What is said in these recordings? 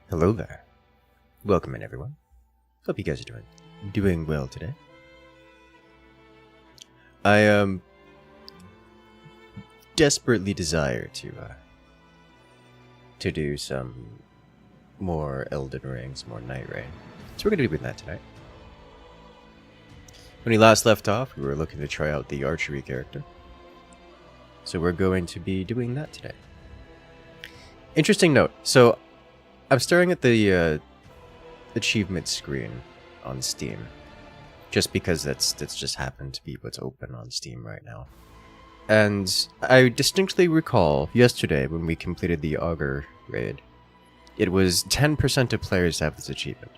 Hello there. Welcome in, everyone. Hope you guys are doing well today. I desperately desire to do some more Elden Rings, more Night Rain. So we're gonna be doing that tonight. When we last left off, we were looking to try out the Archery character. So we're going to be doing that today. Interesting note. So I'm staring at the achievement screen on Steam, just because that's just happened to be what's open on Steam right now. And I distinctly recall yesterday when we completed the Augur raid, it was 10% of players have this achievement.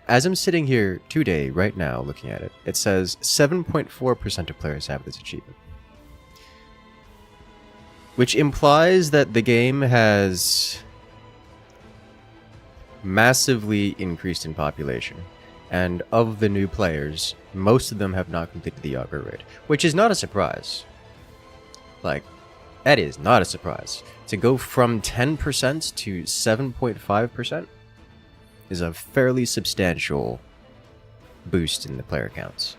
As I'm sitting here today, right now, looking at it, it says 7.4% of players have this achievement. Which implies that the game has massively increased in population. And of the new players, most of them have not completed the Augur raid. Which is not a surprise. Like, that is not a surprise. To go from 10% to 7.5% is a fairly substantial boost in the player counts.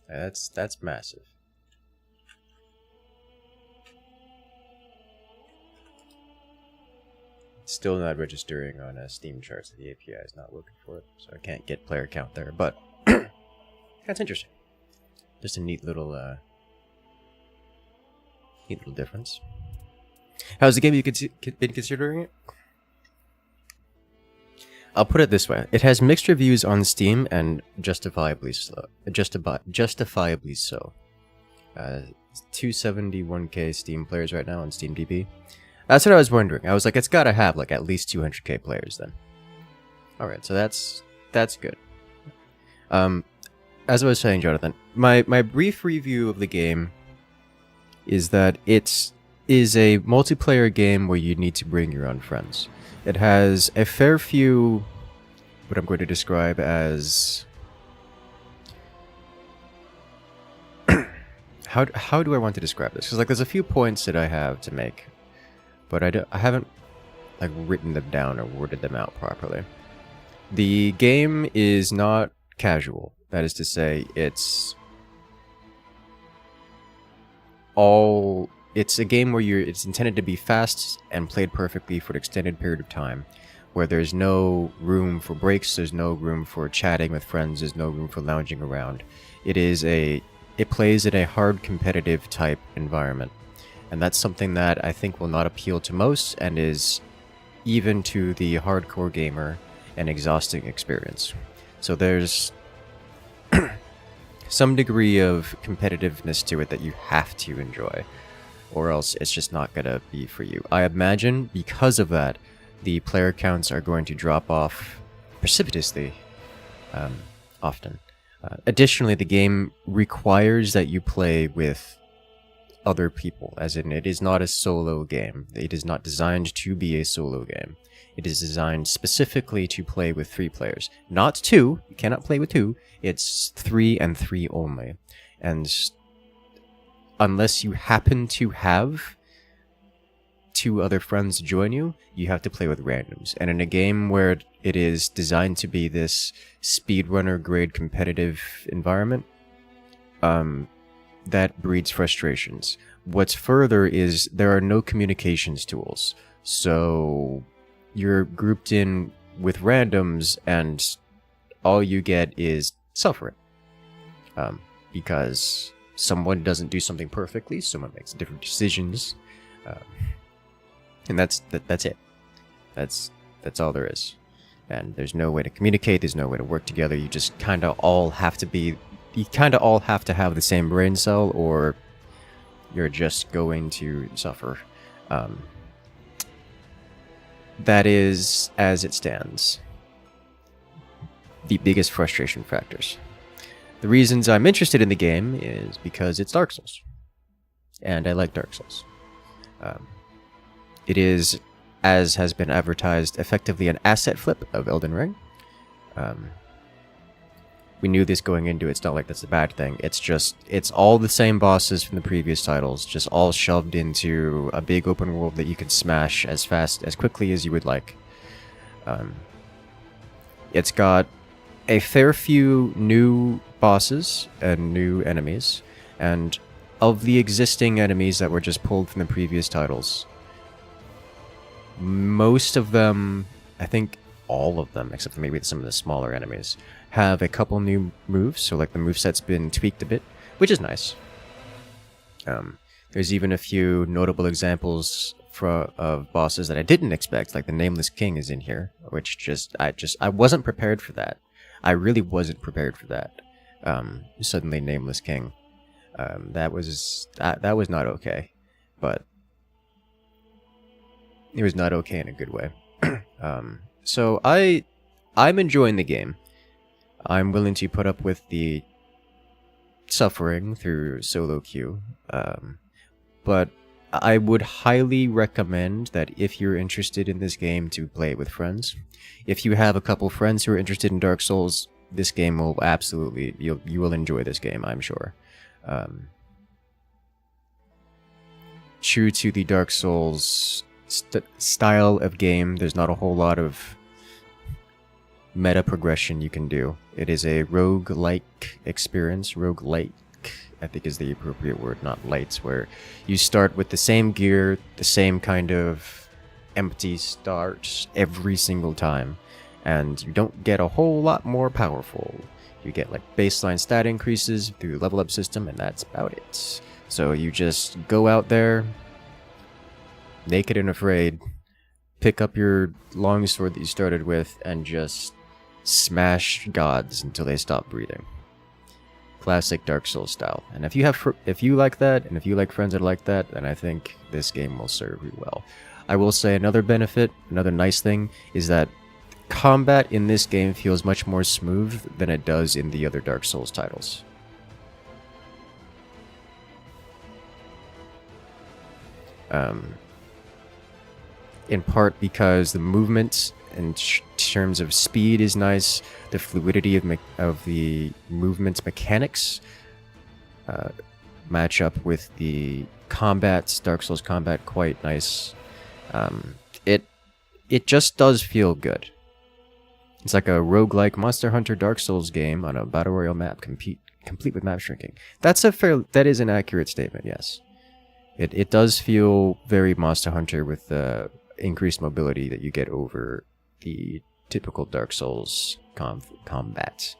That's massive. Still not registering on Steam charts. The API is not working for it, so I can't get player count there. But that's interesting. Just a neat little difference. How's the game? You been considering it? I'll put it this way: it has mixed reviews on Steam, and justifiably so. 271k Steam players right now on SteamDB. That's what I was wondering. I was like, it's gotta have like at least 200k players then. All right, so that's good. As I was saying, Jonathan, my brief review of the game is that it is a multiplayer game where you need to bring your own friends. It has a fair few, what I'm going to describe as how do I want to describe this? Because like there's a few points that I have to make, but I haven't like written them down or worded them out properly. The game is not casual. That is to say, it's a game where it's intended to be fast and played perfectly for an extended period of time, where there's no room for breaks, there's no room for chatting with friends, there's no room for lounging around. It plays in a hard competitive type environment. And that's something that I think will not appeal to most, and is even to the hardcore gamer an exhausting experience. So there's some degree of competitiveness to it that you have to enjoy, or else it's just not gonna be for you. I imagine because of that, the player counts are going to drop off precipitously often. Additionally, the game requires that you play with other people, as in it is not a solo game. It is not designed to be a solo game. It is designed specifically to play with 3 players. Not 2, you cannot play with 2, it's 3 and 3 only. And unless you happen to have 2 other friends join you, you have to play with randoms. And in a game where it is designed to be this speedrunner grade competitive environment, that breeds frustrations. What's further is there are no communications tools. So you're grouped in with randoms and all you get is suffering. Because someone doesn't do something perfectly, someone makes different decisions. And that's it. That's all there is. And there's no way to communicate, there's no way to work together. You just kind of all have to have the same brain cell, or you're just going to suffer. That is, as it stands, the biggest frustration factors. The reasons I'm interested in the game is because it's Dark Souls. And I like Dark Souls. It is, as has been advertised, effectively an asset flip of Elden Ring. we knew this going into it. It's not like that's a bad thing. It's just, it's all the same bosses from the previous titles, just all shoved into a big open world that you can smash as quickly as you would like. It's got a fair few new bosses and new enemies, and of the existing enemies that were just pulled from the previous titles, most of them, I think all of them, except for maybe some of the smaller enemies, have a couple new moves, so like the moveset's been tweaked a bit, which is nice. There's even a few notable examples of bosses that I didn't expect, like the Nameless King is in here, which I wasn't prepared for that. I really wasn't prepared for that. Suddenly Nameless King. That was not okay, but it was not okay in a good way. So I'm enjoying the game. I'm willing to put up with the suffering through solo queue, but I would highly recommend that if you're interested in this game to play it with friends. If you have a couple friends who are interested in Dark Souls, this game will absolutely, you will enjoy this game, I'm sure. True to the Dark Souls style of game, there's not a whole lot of meta progression you can do. It is a rogue-like experience. Rogue-like, I think, is the appropriate word, not lights, where you start with the same gear, the same kind of empty start every single time, and you don't get a whole lot more powerful. You get like baseline stat increases through the level up system, and that's about it. So you just go out there, naked and afraid, pick up your longsword that you started with, and just smash gods until they stop breathing. Classic Dark Souls style. And if you like that, and if you like friends that like that, then I think this game will serve you well. I will say another benefit, another nice thing, is that combat in this game feels much more smooth than it does in the other Dark Souls titles. In part because the movement in terms of speed is nice, the fluidity of the movement's mechanics match up with the combat, Dark Souls combat, quite nice. It just does feel good. It's like a roguelike Monster Hunter Dark Souls game on a Battle Royale map, complete with map shrinking. That is an accurate statement, yes. It does feel very Monster Hunter with the increased mobility that you get over the typical Dark Souls combat.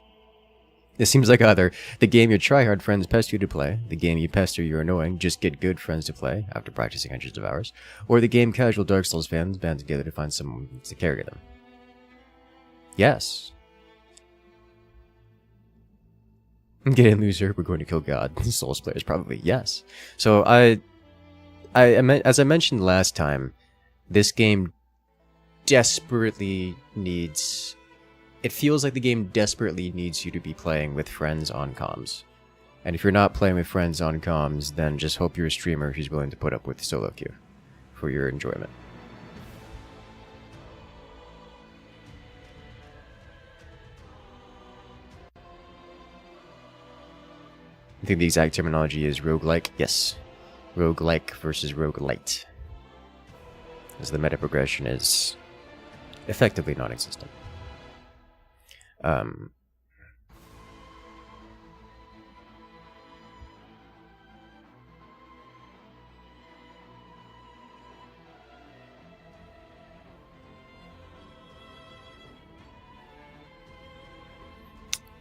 It seems like either the game your tryhard friends pester you to play, the game you pester your annoying, just get good friends to play after practicing hundreds of hours, or the game casual Dark Souls fans band together to find someone to carry them. Yes. Get in, loser, we're going to kill God. Souls players, probably, yes. So as I mentioned last time, this game desperately needs... It feels like the game desperately needs you to be playing with friends on comms. And if you're not playing with friends on comms, then just hope you're a streamer who's willing to put up with solo queue for your enjoyment. I think the exact terminology is roguelike. Yes. Roguelike versus roguelite. As the meta progression is effectively non-existent.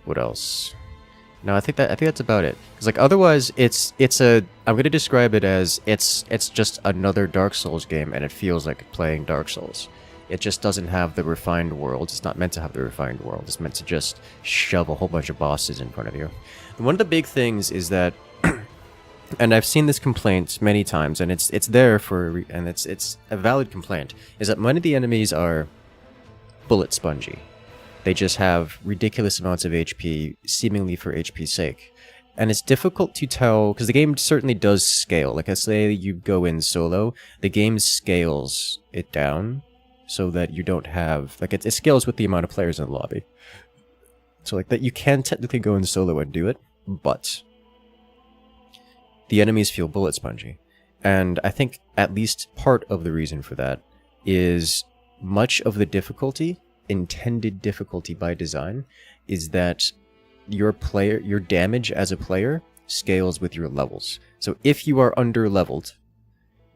What else? No, I think that's about it. Because like otherwise, I'm gonna describe it as it's just another Dark Souls game, and it feels like playing Dark Souls. It just doesn't have the refined world. It's not meant to have the refined world. It's meant to just shove a whole bunch of bosses in front of you. And one of the big things is that, and I've seen this complaint many times, and it's there and it's a valid complaint, is that many of the enemies are bullet spongy. They just have ridiculous amounts of HP, seemingly for HP's sake. And it's difficult to tell, because the game certainly does scale. Like I say, you go in solo, the game scales it down so that you don't have... Like, it scales with the amount of players in the lobby. So like that, you can technically go in solo and do it, but the enemies feel bullet spongy. And I think at least part of the reason for that is much of the difficulty, intended difficulty by design, is that your damage as a player scales with your levels. So if you are under leveled,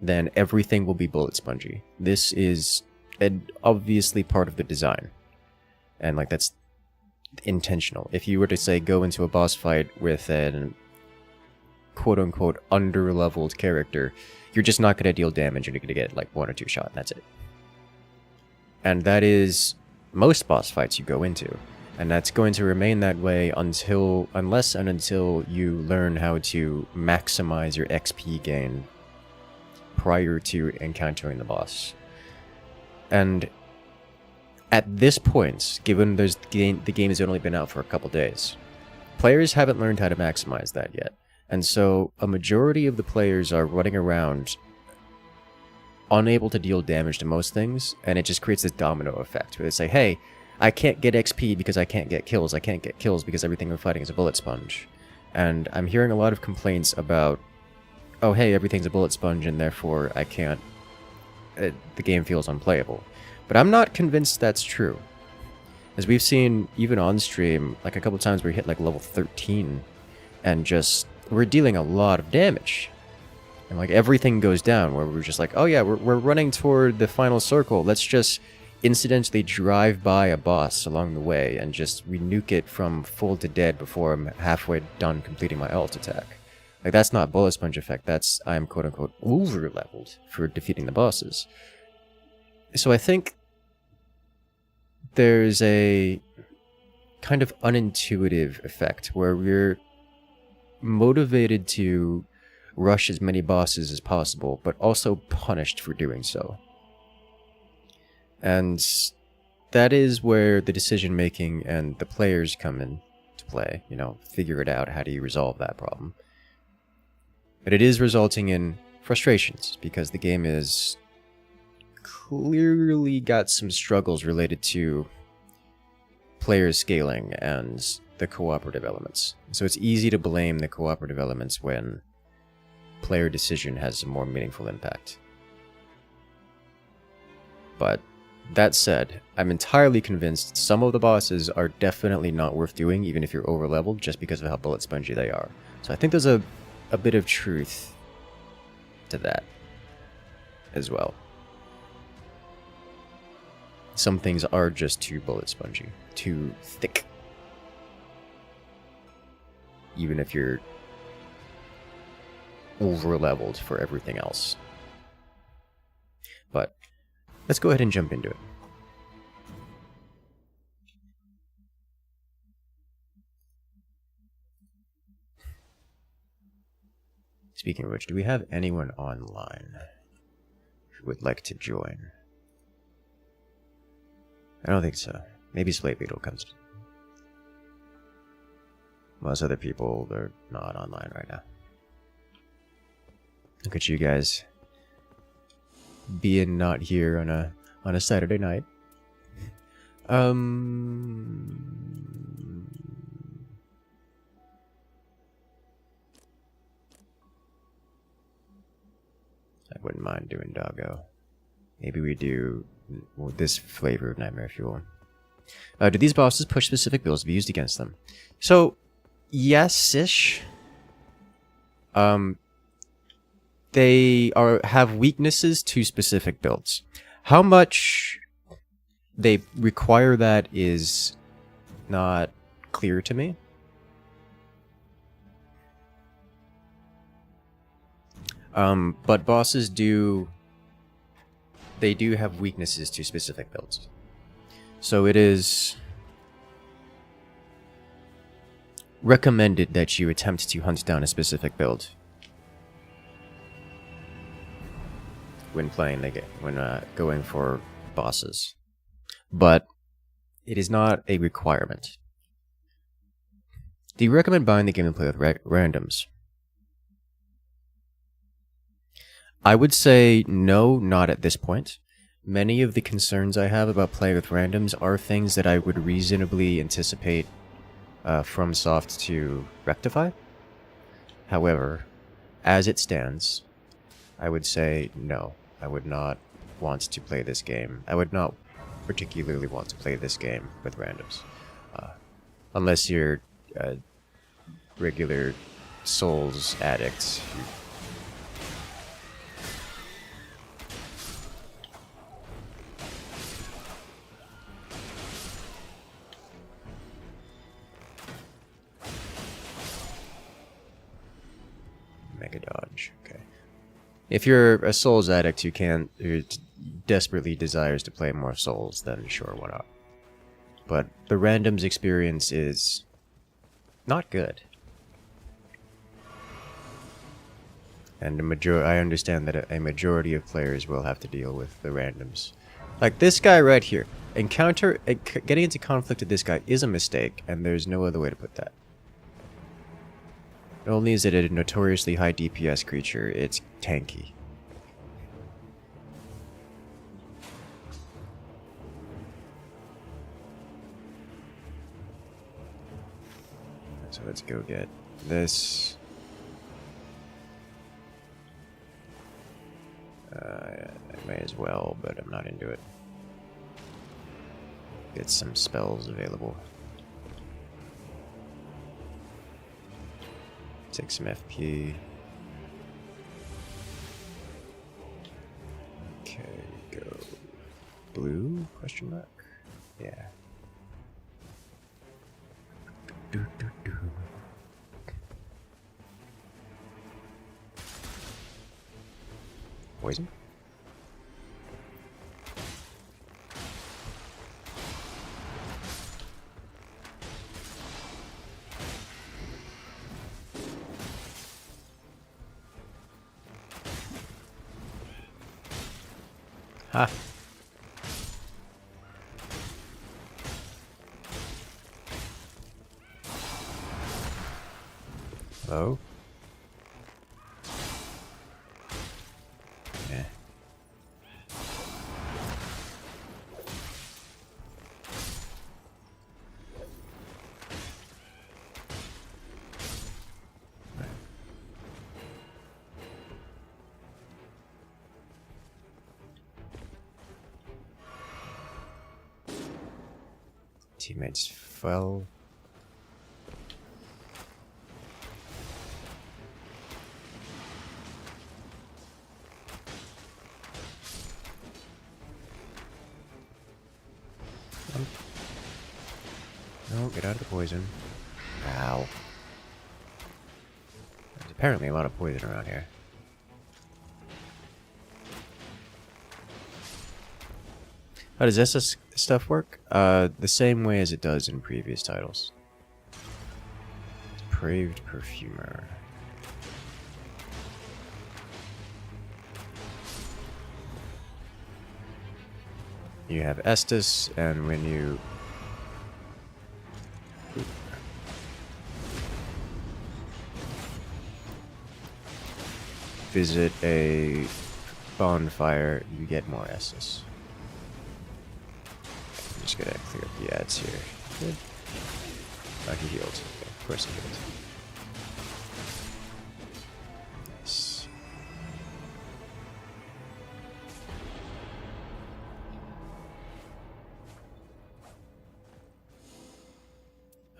then everything will be bullet spongy. This is obviously part of the design. And like that's intentional. If you were to say go into a boss fight with an quote-unquote under-leveled character, you're just not going to deal damage and you're going to get like 1 or 2 shots, and that's it. And that is most boss fights you go into. And that's going to remain that way unless and until you learn how to maximize your XP gain prior to encountering the boss. And at this point, given the game has only been out for a couple days, players haven't learned how to maximize that yet. And so a majority of the players are running around unable to deal damage to most things, and it just creates this domino effect where they say, hey, I can't get XP because I can't get kills. I can't get kills because everything I'm fighting is a bullet sponge. And I'm hearing a lot of complaints about, oh hey, everything's a bullet sponge and therefore I can't... the game feels unplayable. But I'm not convinced that's true. As we've seen, even on stream, like a couple times we hit like level 13, and just, we're dealing a lot of damage. And like everything goes down, where we're just like, oh yeah, we're running toward the final circle, let's just incidentally drive by a boss along the way and just re-nuke it from full to dead before I'm halfway done completing my ult attack. Like that's not bullet sponge effect, that's I'm quote-unquote over-leveled for defeating the bosses. So I think there's a kind of unintuitive effect where we're motivated to rush as many bosses as possible, but also punished for doing so. And that is where the decision-making and the players come in to play, you know, figure it out, how do you resolve that problem. But it is resulting in frustrations, because the game is clearly got some struggles related to player scaling and the cooperative elements. So it's easy to blame the cooperative elements when player decision has a more meaningful impact. But that said, I'm entirely convinced some of the bosses are definitely not worth doing, even if you're over-leveled, just because of how bullet spongy they are. So I think there's a bit of truth to that as well. Some things are just too bullet spongy, too thick. Even if you're over-leveled for everything else. But let's go ahead and jump into it. Speaking of which, do we have anyone online who would like to join? I don't think so. Maybe Slate Beetle comes. Most other people, they're not online right now. Look at you guys being not here on a Saturday night. I wouldn't mind doing Doggo. Maybe we do this flavor of Nightmare Fuel. Do these bosses push specific builds to be used against them? So, yes-ish. They have weaknesses to specific builds. How much they require that is not clear to me. But bosses do have weaknesses to specific builds. So it is recommended that you attempt to hunt down a specific build when playing the game, when going for bosses. But it is not a requirement. Do you recommend buying the game and play with randoms? I would say no, not at this point. Many of the concerns I have about playing with randoms are things that I would reasonably anticipate FromSoft to rectify. However, as it stands, I would say no. I would not want to play this game. I would not particularly want to play this game with randoms. Unless you're a regular Souls addict. Mega dodge, okay. If you're a Souls addict who desperately desires to play more Souls, then sure, why not? But the randoms experience is not good. And I understand that a majority of players will have to deal with the randoms. Like this guy right here. Getting into conflict with this guy is a mistake, and there's no other way to put that. Not only is it a notoriously high DPS creature, it's tanky. So let's go get this. I may as well, but I'm not into it. Get some spells available. Take some FP. Okay, go blue? Question mark? Yeah. Poison? Ha! Hello? Yeah. Teammates fell. No, get out of the poison. Ow. There's apparently a lot of poison around here. How does this stuff work? The same way as it does in previous titles. Depraved Perfumer. You have Estus, and when you visit a bonfire, you get more Estus. I'm just gonna clear up the ads here. Good. Oh, he healed. Okay, of course he healed. Nice.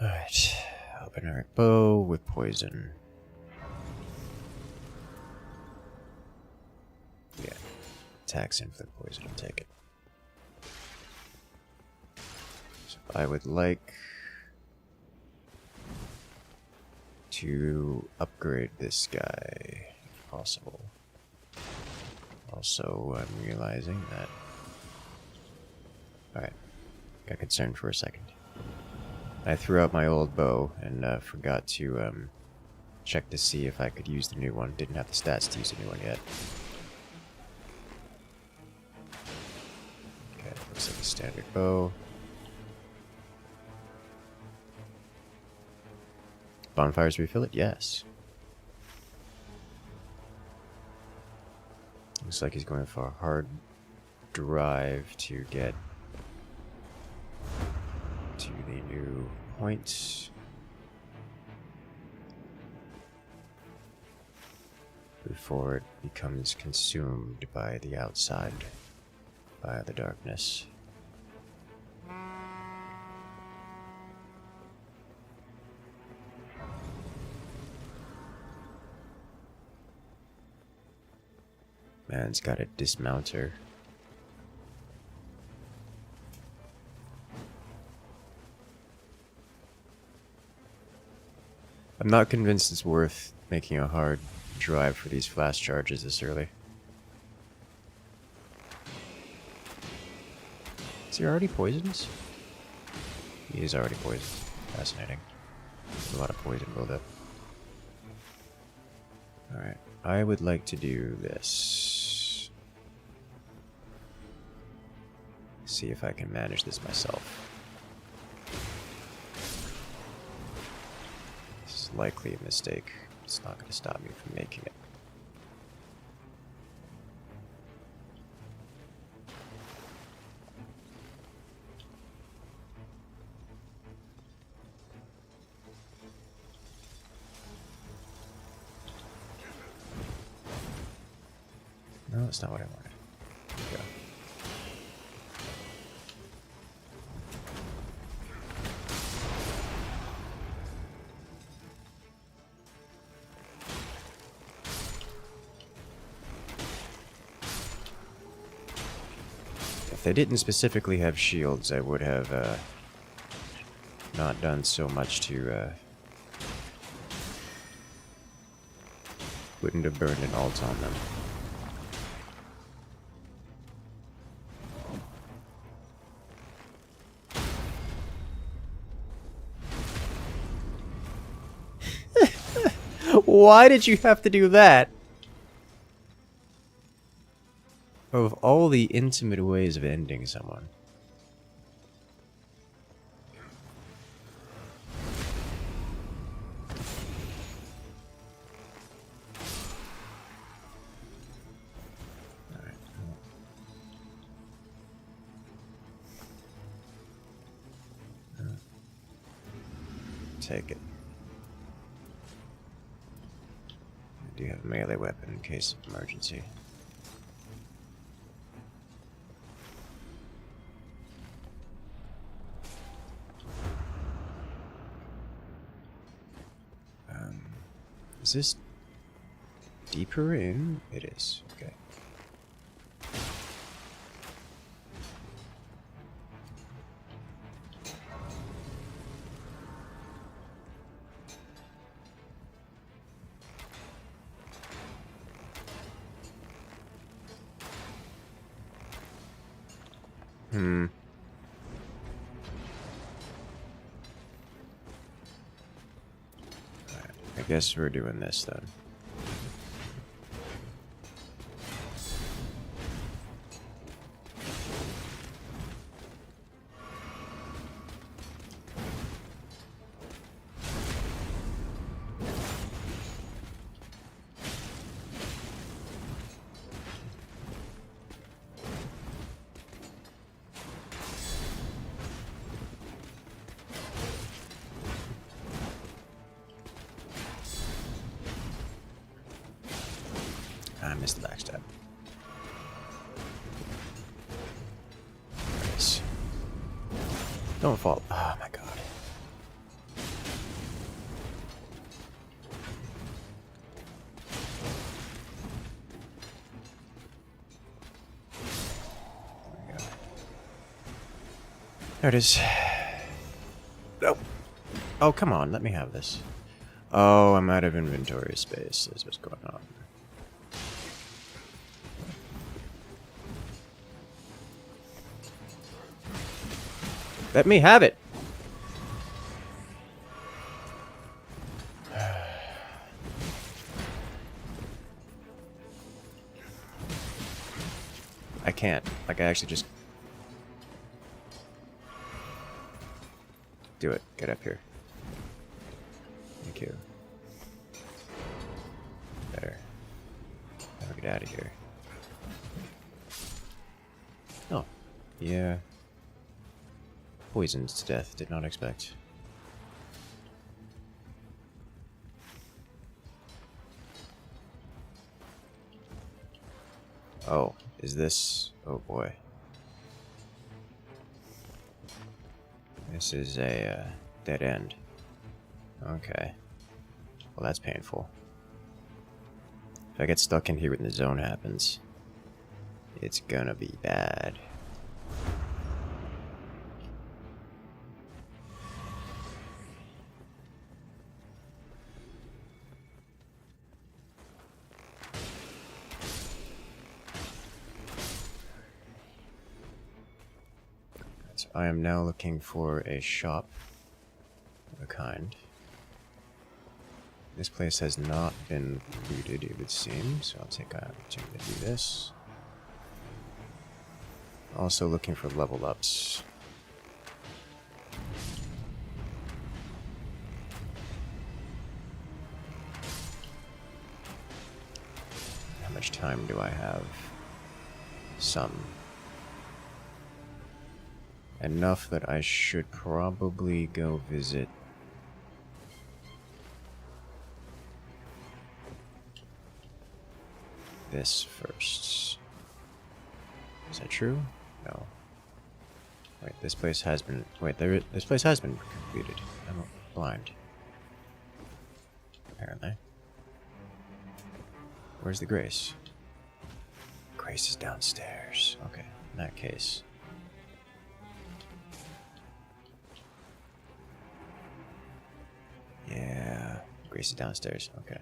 Alright. Open bow with poison. Yeah. Attacks inflict poison, I'll take it. So I would like to upgrade this guy if possible. Also, I'm realizing that... Alright. Got concerned for a second. I threw out my old bow and forgot to check to see if I could use the new one. Didn't have the stats to use the new one yet. Okay, looks like a standard bow. Bonfires refill it? Yes. Looks like he's going for a hard drive to get to the new point. before it becomes consumed by the outside, by the darkness. Man's got a dismounter. I'm not convinced it's worth making a hard drive for these flash charges this early. Is he already poisoned? He is already poisoned. Fascinating. A lot of poison buildup. Alright, I would like to do this. See if I can manage this myself. Likely a mistake. It's not going to stop me from making it. No, that's not what I wanted. There we go. If they didn't specifically have shields, I would have not done so much to... wouldn't have burned an ult on them. Why did you have to do that? Of all the intimate ways of ending someone. Alright. Take it. I do have a melee weapon in case of emergency. Is this deeper in? It is. Okay. I guess we're doing this then. I missed the backstab. There it is. Don't fall. Oh my god. There we go. There it is. Oh. Oh, come on. Let me have this. Oh, I'm out of inventory space. Is what's going on. Let me have it. I can't. Like, I actually just... Do it. Get up here. Thank you. Better. Now get out of here. Oh. Yeah. Poisoned to death. Did not expect. Oh, is this... Oh boy. This is a dead end. Okay. Well, that's painful. If I get stuck in here when the zone happens, it's gonna be bad. So I am now looking for a shop of a kind. This place has not been looted, it would seem, so I'll take an opportunity to do this. Also looking for level ups. How much time do I have? Some. Enough that I should probably go visit this first. Is that true? No. Wait, this place has been... Wait, this place has been completed. I'm blind. Apparently. Where's the Grace? Grace is downstairs. Okay, in that case. Yeah, Grace is downstairs. Okay.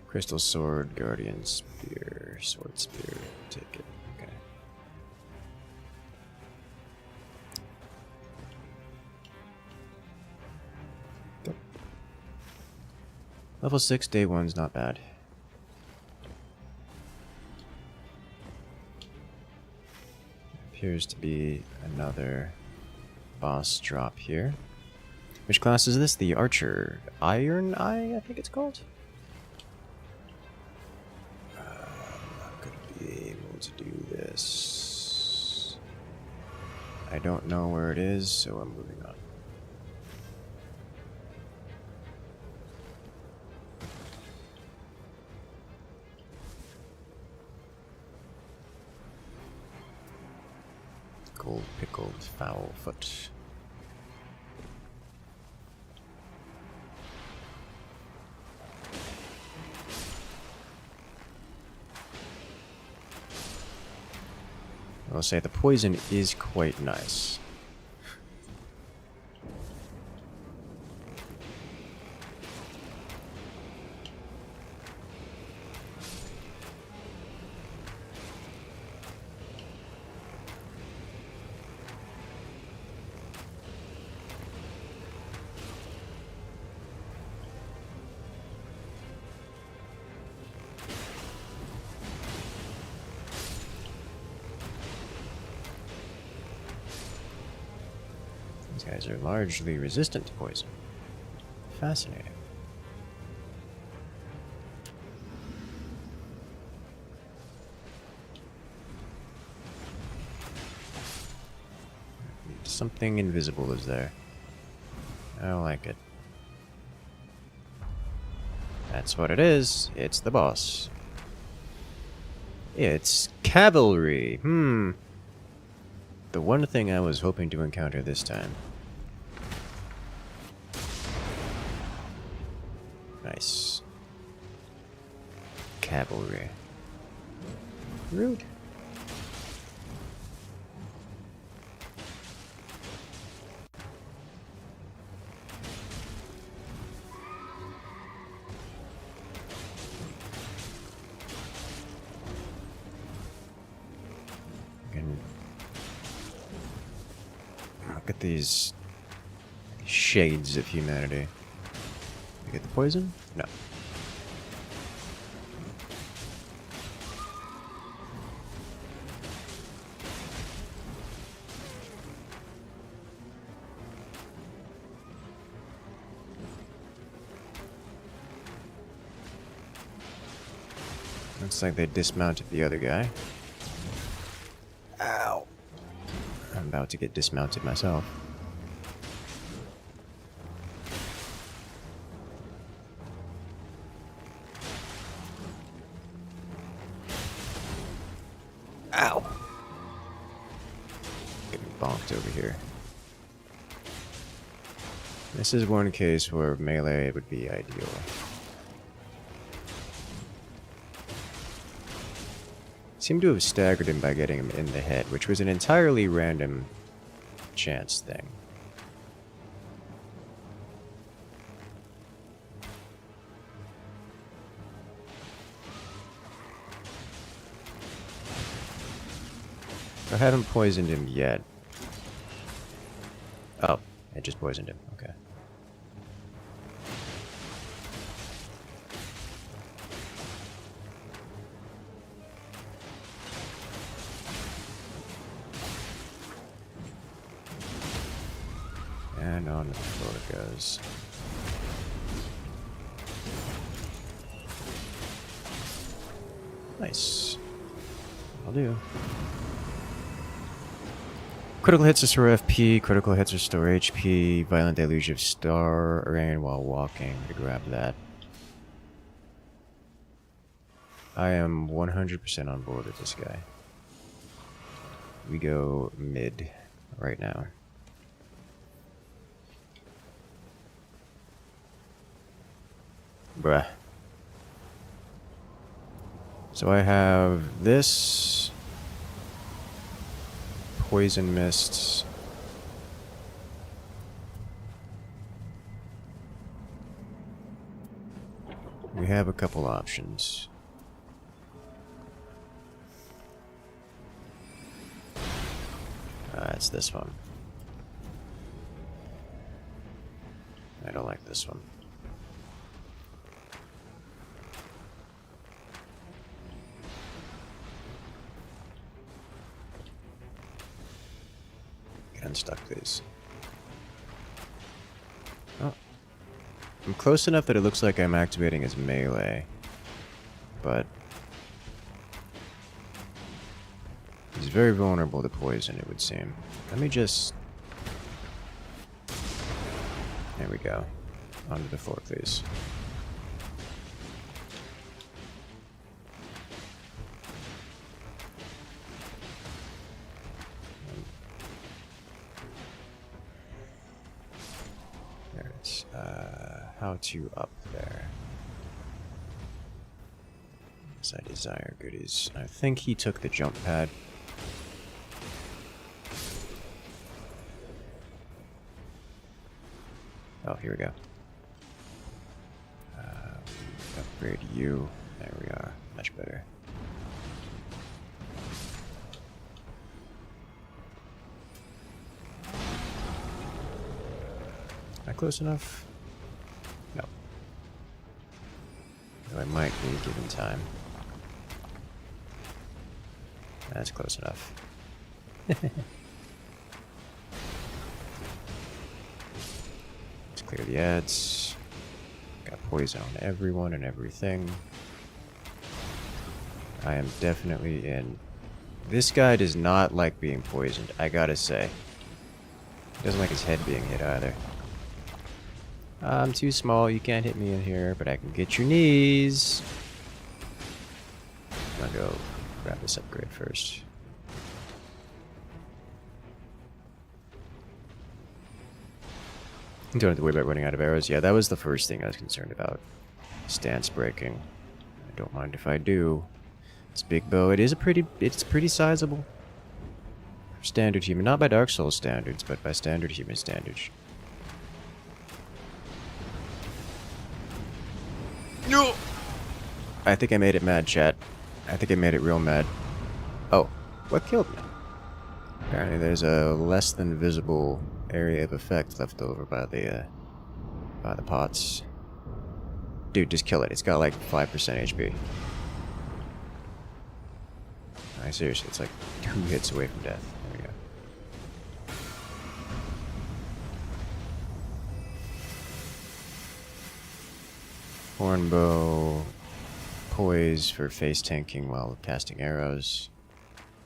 Crystal sword, guardian spear, sword spear, take it. Okay. Go. Level 6, day 1's not bad. Appears to be another boss drop here. Which class is this? The Archer. Iron Eye, I think it's called? I'm not going to be able to do this. I don't know where it is, so I'm moving on. Gold pickled foul foot. I'll say the poison is quite nice. These guys are largely resistant to poison. Fascinating. Something invisible is there. I don't like it. That's what it is. It's the boss. It's Cavalry. The one thing I was hoping to encounter this time. Nice. Cavalry. Rude. Look at these shades of humanity. You get the poison? No. Looks like they dismounted the other guy. Ow. I'm about to get dismounted myself. Ow! Getting bonked over here. This is one case where melee would be ideal. Seemed to have staggered him by getting him in the head, which was an entirely random chance thing. I haven't poisoned him yet. Oh, I just poisoned him. Okay. And on the floor it goes. Nice. I'll do. Critical hits restore FP, critical hits restore HP, violent deluge of star rain while walking. To grab that. I am 100% on board with this guy. We go mid right now. Bruh. So I have this. Poison mists. We have a couple options. It's this one. I don't like this one. Unstuck, please. Oh. I'm close enough that it looks like I'm activating his melee. But he's very vulnerable to poison, it would seem. Let me just... There we go. Onto the floor, please. How to up there. As I desire goodies. I think he took the jump pad. Oh, here we go. Upgrade you. There we are. Much better. Am I close enough? No. Though I might be given time. That's close enough. Let's clear the ads. Got poison on everyone and everything. I am definitely in. This guy does not like being poisoned, I gotta say. He doesn't like his head being hit either. I'm too small, you can't hit me in here, but I can get your knees. I'm gonna go grab this upgrade first. You don't have to worry about running out of arrows. Yeah, that was the first thing I was concerned about. Stance breaking. I don't mind if I do. This big bow, it's pretty sizable. Standard human, not by Dark Souls standards, but by standard human standards. No! I think I made it mad, chat. I think I made it real mad. Oh, what killed me? Apparently there's a less than visible area of effect left over by the pots. Dude, just kill it. It's got like 5% HP. Alright, seriously, it's like 2 hits away from death. There we go. Hornbow, poise for face tanking while casting arrows.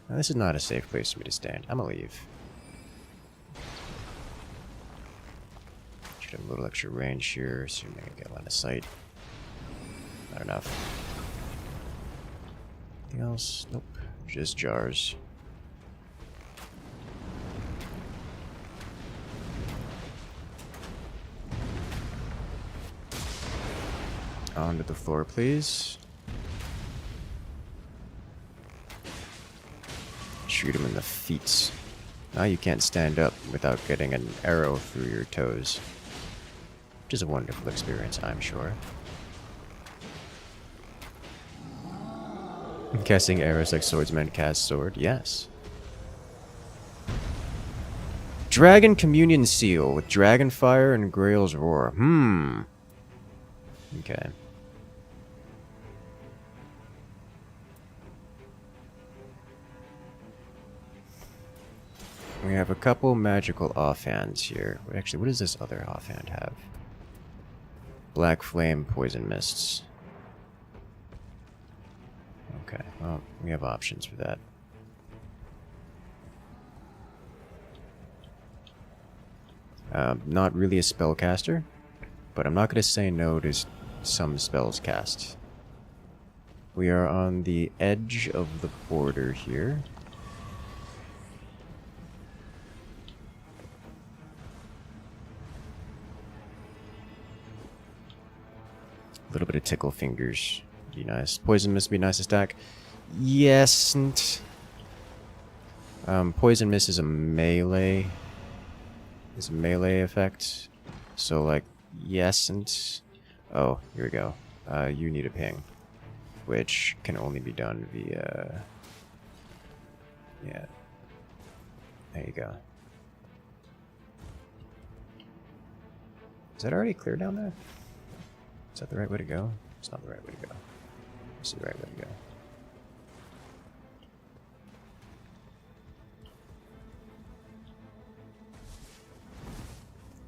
Now, this is not a safe place for me to stand. I'm gonna leave. Should have a little extra range here, assuming I get line of sight. Not enough. Anything else? Nope. Just jars. Onto the floor, please. Shoot him in the feet. Now you can't stand up without getting an arrow through your toes. Which is a wonderful experience, I'm sure. Casting arrows like swordsmen cast sword, yes. Dragon Communion Seal with Dragon Fire and Grail's Roar. Okay. We have a couple magical offhands here. Actually, what does this other offhand have? Black Flame, Poison Mists. Okay, well, we have options for that. Not really a spellcaster, but I'm not going to say no to some spells cast. We are on the edge of the border here. A little bit of Tickle Fingers. Be nice. Poison Mist be nice to stack. Yes. Poison Mist is a melee. It's a melee effect. So, like, yes and... Oh, here we go. You need a ping. Which can only be done via... Yeah. There you go. Is that already clear down there? Is that the right way to go? It's not the right way to go. It's the right way to go.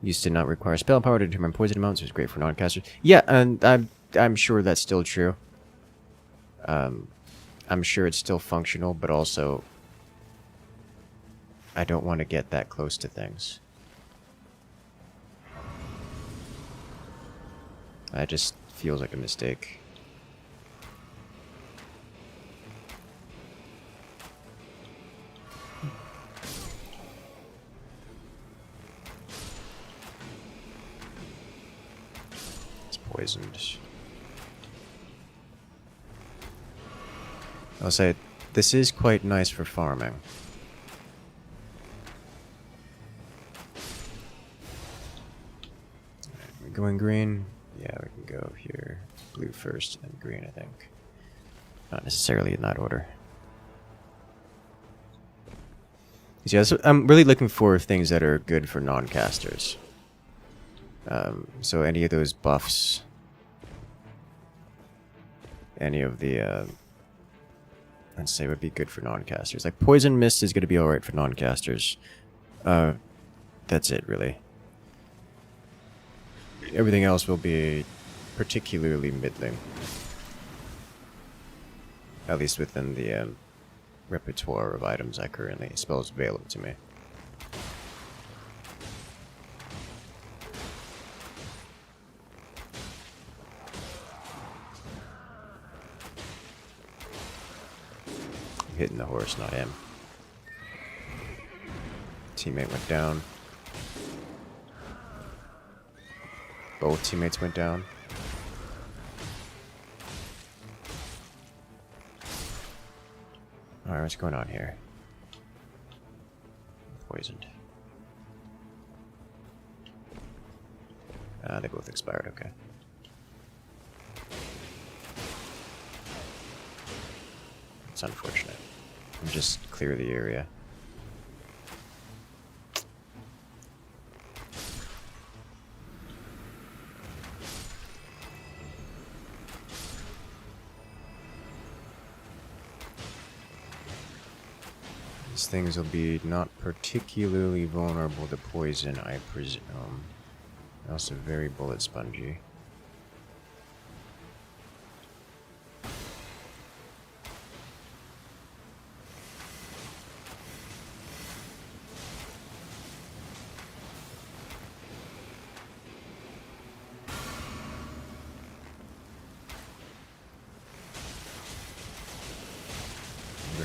Used to not require spell power to determine poison amounts. It was great for non-casters. Yeah, and I'm sure that's still true. I'm sure it's still functional, but also I don't want to get that close to things. That just feels like a mistake. It's poisoned. I'll say, this is quite nice for farming. We're going green. Yeah, we can go here. Blue first, and green, I think. Not necessarily in that order. Yeah, so I'm really looking for things that are good for non-casters. So any of those buffs, any of the, let's say, would be good for non-casters. Like Poison Mist is going to be alright for non-casters. That's it, really. Everything else will be particularly middling. At least within the repertoire of items I currently spells available to me. I'm hitting the horse, not him. Teammate went down. Both teammates went down. Alright, what's going on here? Poisoned. They both expired, okay. It's unfortunate. Just clear the area. These things will be not particularly vulnerable to poison, I presume. They're also very bullet spongy.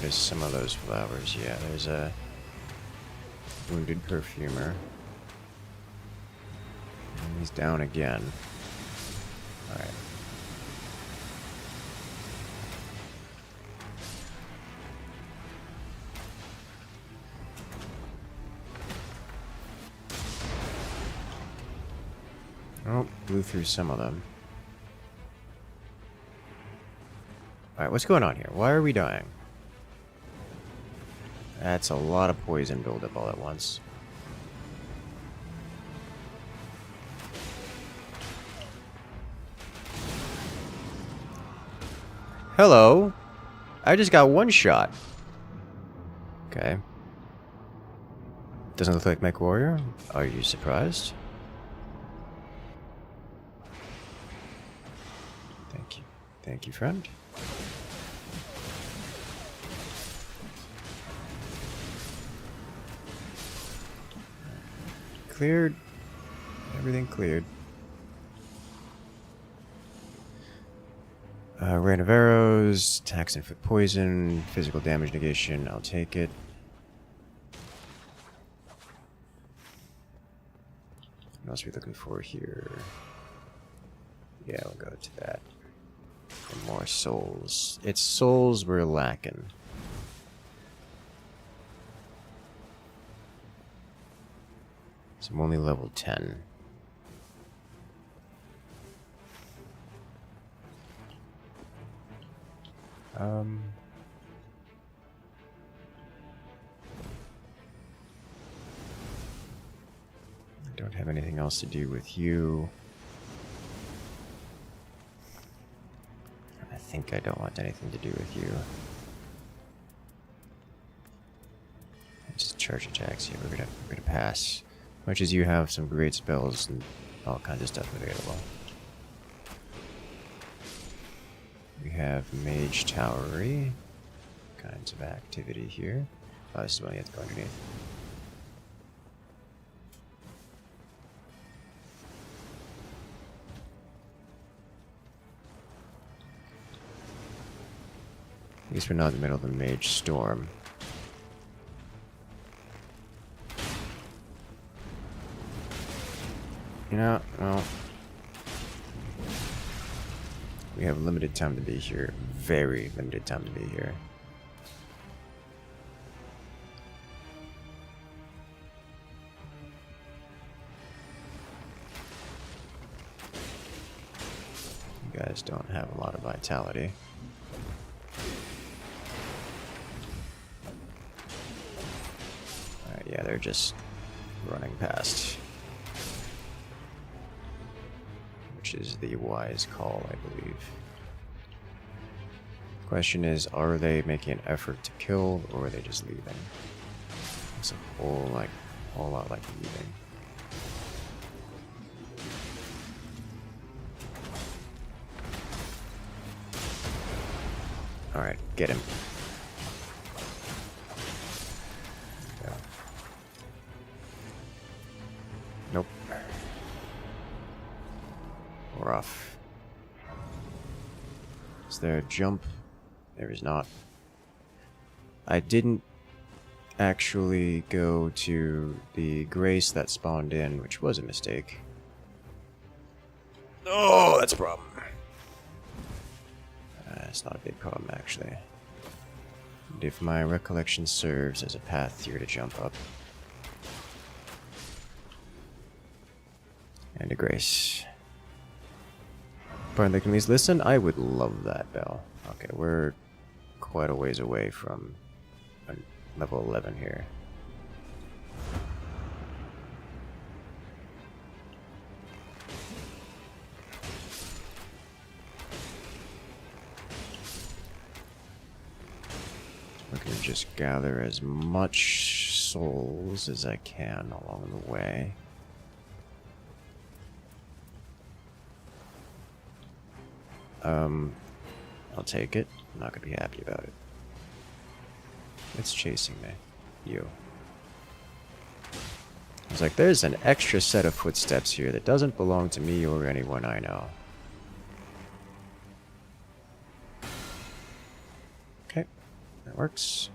notice some of those flowers. Yeah, there's a wounded perfumer. And he's down again. Alright. Oh, blew through some of them. Alright, what's going on here? Why are we dying? That's a lot of poison buildup all at once. Hello! I just got one shot. Okay. Doesn't look like Mech Warrior. Are you surprised? Thank you. Thank you, friend. Cleared. Everything cleared. Rain of arrows, attacks inflict poison, physical damage negation, I'll take it. What else are we looking for here? Yeah, we'll go to that. And more souls. It's souls we're lacking. So I'm only level 10. I don't have anything else to do with you. I think I don't want anything to do with you. Just charge attacks here. We're gonna pass. Much as you have some great spells and all kinds of stuff available. We have Mage Towery. Kinds of activity here. Oh, this is one you have to go underneath. At least we're not in the middle of the Mage Storm. You know, well, we have limited time to be here. Very limited time to be here. You guys don't have a lot of vitality. Alright, yeah, they're just running past. Which is the wise call, I believe. Question is, are they making an effort to kill, or are they just leaving? It's a whole lot like leaving. Alright, get him. Yeah. Nope. We're off. Is there a jump? There is not. I didn't actually go to the Grace that spawned in, which was a mistake. Oh, that's a problem. It's not a big problem, actually. And if my recollection serves, there's a path here to jump up. And a Grace. Pardon the inconvenience. Listen, I would love that, Bell. Okay, we're quite a ways away from level 11 here. We're gonna just gather as much souls as I can along the way. I'll take it. I'm not gonna be happy about it. It's chasing me. You. I was like, there's an extra set of footsteps here that doesn't belong to me or anyone I know. Okay. That works.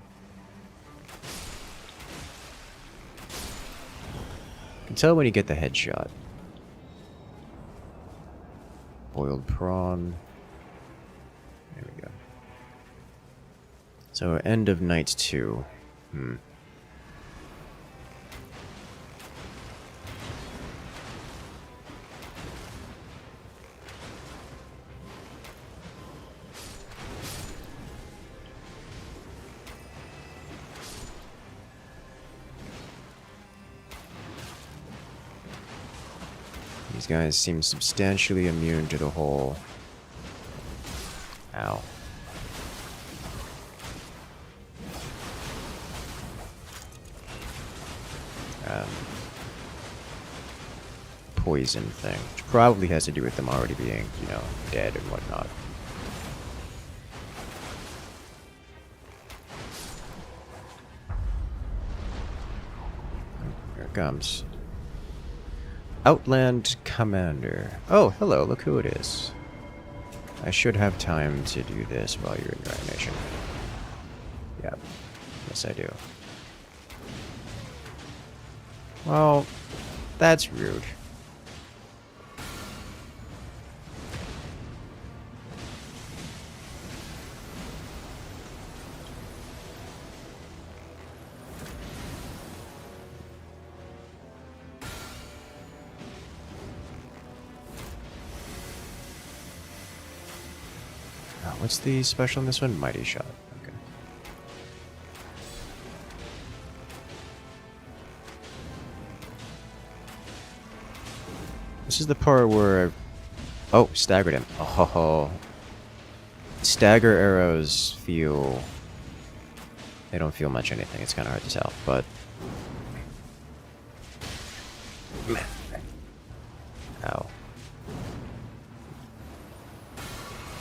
You can tell when you get the headshot. Boiled prawn. There we go. So, end of night 2. These guys seem substantially immune to the whole... Ow. Poison thing, which probably has to do with them already being, you know, dead and whatnot. Here it comes. Outland Commander. Oh, hello, look who it is. I should have time to do this while you're in reanimation. Yep. Yes, I do. Well, that's rude. What's the special in this one? Mighty Shot. Okay. This is the part where... Oh, staggered him. Oh. Stagger arrows feel... They don't feel much anything. It's kind of hard to tell, but... Ow.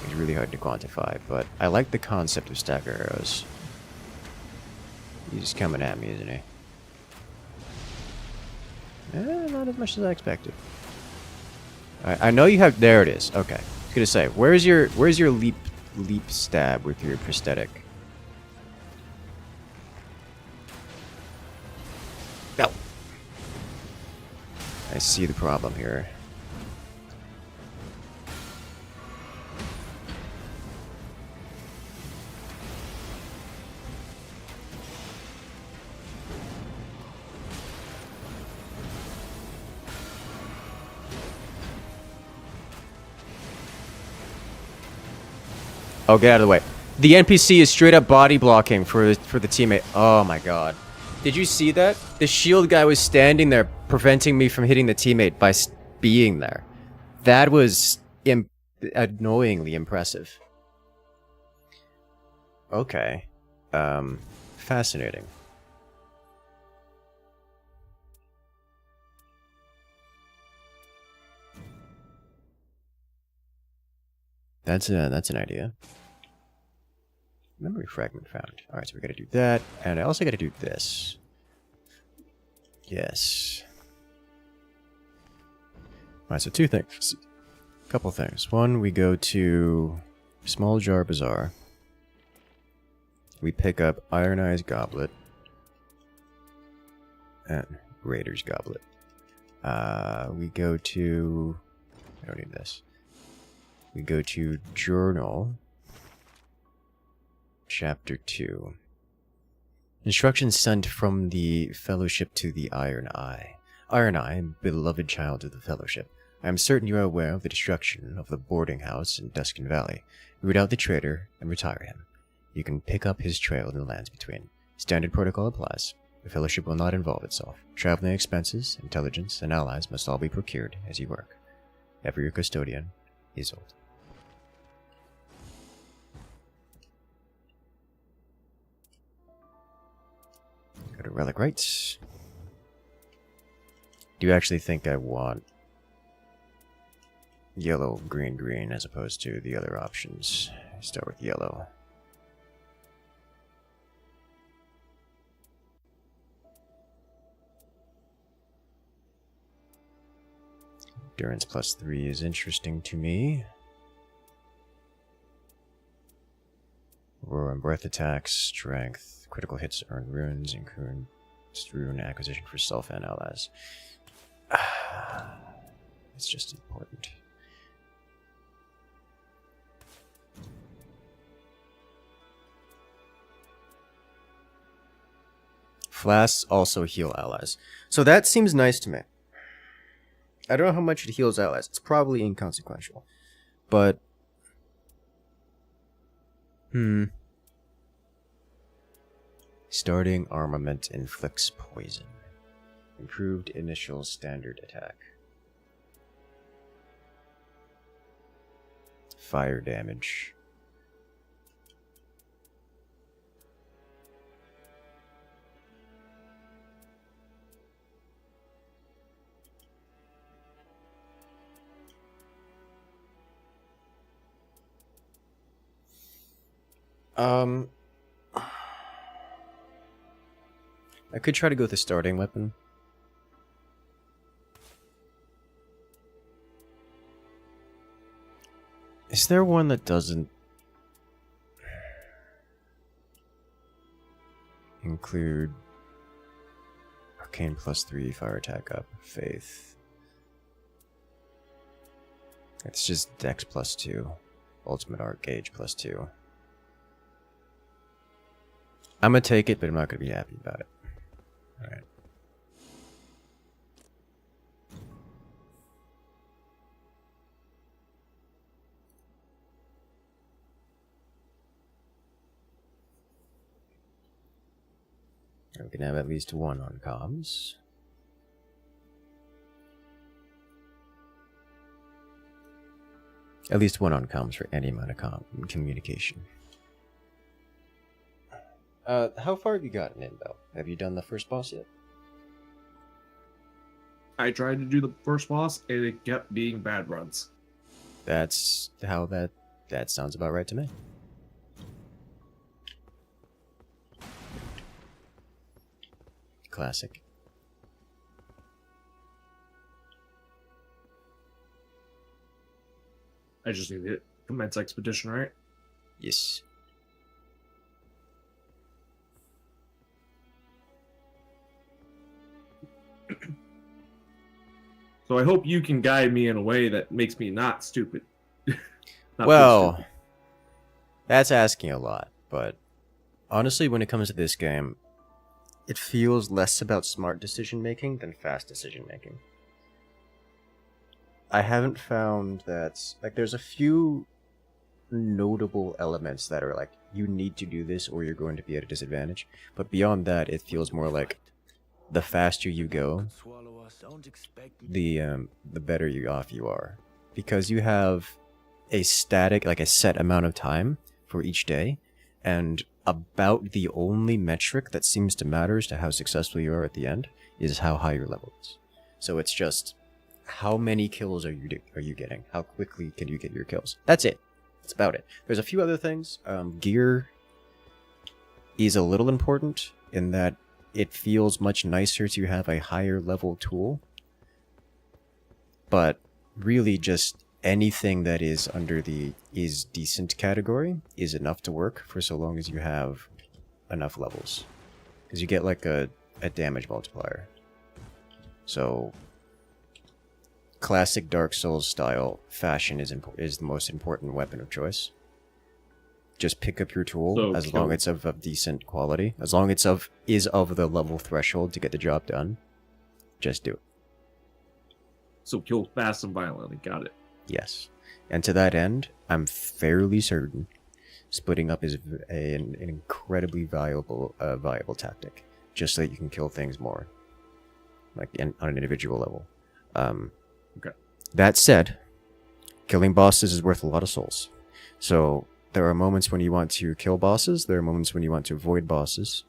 It's really hard to quantify, but I like the concept of stagger arrows. He's coming at me, isn't he? Not as much as I expected. I know you have... There it is. Okay. I was gonna say, where's your leap stab with your prosthetic? No. I see the problem here. Oh, get out of the way. The NPC is straight up body blocking for the teammate. Oh my god. Did you see that? The shield guy was standing there preventing me from hitting the teammate by being there. That was annoyingly impressive. Okay. Fascinating. That's an idea. Memory fragment found. Alright, so we gotta do that. And I also gotta do this. Yes. Alright, so two things. Couple things. One, we go to Small Jar Bazaar. We pick up Ironized Goblet. And Raider's Goblet. We go to... I don't need this. We go to Journal. Chapter 2. Instructions sent from the Fellowship to the Iron Eye. Iron Eye, beloved child of the Fellowship, I am certain you are aware of the destruction of the boarding house in Duskin Valley. Root out the traitor and retire him. You can pick up his trail in the lands between. Standard protocol applies. The Fellowship will not involve itself. Traveling expenses, intelligence, and allies must all be procured as you work. Ever your custodian, Isolde. Go to Relic Rites. Do you actually think I want yellow, green, green as opposed to the other options? Start with yellow. Endurance +3 is interesting to me. breath attacks, strength, critical hits earn runes, incursus rune acquisition for self and allies. It's just important. Flasks also heal allies. So that seems nice to me. I don't know how much it heals allies. It's probably inconsequential. But... Starting armament inflicts poison. Improved initial standard attack. Fire damage. I could try to go with the starting weapon. Is there one that doesn't include Arcane +3, fire attack up, faith? It's just Dex +2, ultimate art gauge +2. I'm gonna take it, but I'm not gonna be happy about it. Alright. We can have at least one on comms. At least one on comms for any amount of communication. How far have you gotten in, though? Have you done the first boss yet? I tried to do the first boss, and it kept being bad runs. That's how that sounds about right to me. Classic. I just need to commence expedition, right? Yes. So I hope you can guide me in a way that makes me not stupid. Well, stupid. That's asking a lot, but honestly, when it comes to this game, it feels less about smart decision making than fast decision making. I haven't found that, like, there's a few notable elements that are like, you need to do this or you're going to be at a disadvantage, but beyond that, it feels more like the faster you go, the better off you are, because you have a static, like a set amount of time for each day, and about the only metric that seems to matter as to how successful you are at the end is how high your level is. So it's just how many kills are you getting? How quickly can you get your kills? That's it. That's about it. There's a few other things. Gear is a little important in that it feels much nicer to have a higher level tool, but really just anything that is under the is decent category is enough to work for so long as you have enough levels, because you get like a damage multiplier. So classic Dark Souls style fashion is the most important weapon of choice. Just pick up your tool, so as long as it's of decent quality, as long as it is of the level threshold to get the job done. Just do it. So kill fast and violently. Got it. Yes, and to that end, I'm fairly certain splitting up is an incredibly viable tactic, just so that you can kill things more, like on an individual level. Okay. That said, killing bosses is worth a lot of souls. So there are moments when you want to kill bosses, there are moments when you want to avoid bosses,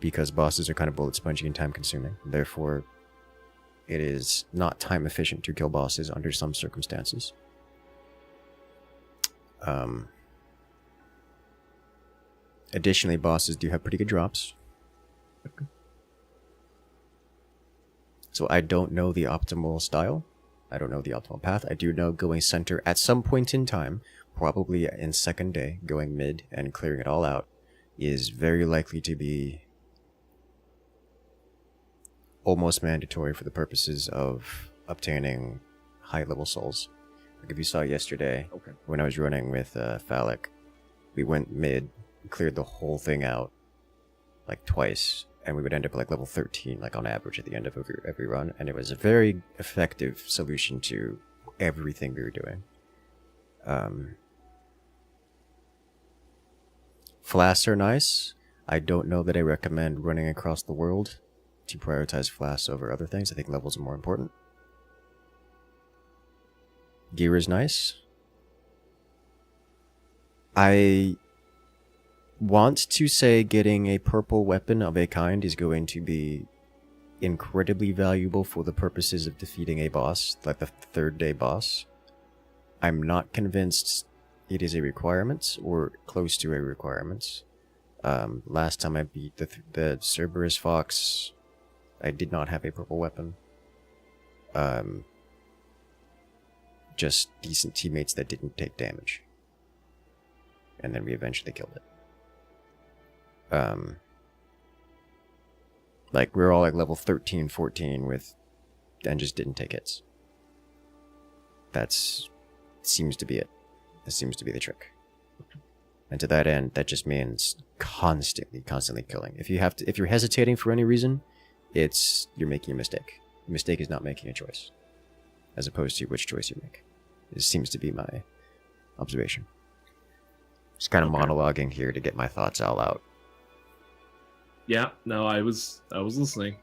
because bosses are kind of bullet spongy and time consuming. Therefore, it is not time efficient to kill bosses under some circumstances. Additionally, bosses do have pretty good drops. So I don't know the optimal style. I don't know the optimal path. I do know going center at some point in time probably in second day, going mid and clearing it all out, is very likely to be almost mandatory for the purposes of obtaining high-level souls. Like if you saw yesterday, Okay. when I was running with Phallic, we went mid, cleared the whole thing out, like twice, and we would end up like level 13, like on average at the end of every run, and it was a very effective solution to everything we were doing. Flasks are nice. I don't know that I recommend running across the world to prioritize flasks over other things. I think levels are more important. Gear is nice. I want to say getting a purple weapon of a kind is going to be incredibly valuable for the purposes of defeating a boss, like the third day boss. I'm not convinced it is a requirement or close to a requirement. Last time I beat the Cerberus Fox, I did not have a purple weapon. Just decent teammates that didn't take damage. And then we eventually killed it. Like, we were all like level 13, 14 with, and just didn't take hits. Seems to be it. That seems to be the trick. And to that end, that just means constantly killing. If you're hesitating for any reason, you're making a mistake. The mistake is not making a choice, as opposed to which choice you make. This seems to be my observation. Just kind of monologuing here to get my thoughts all out. Yeah, no, I was listening.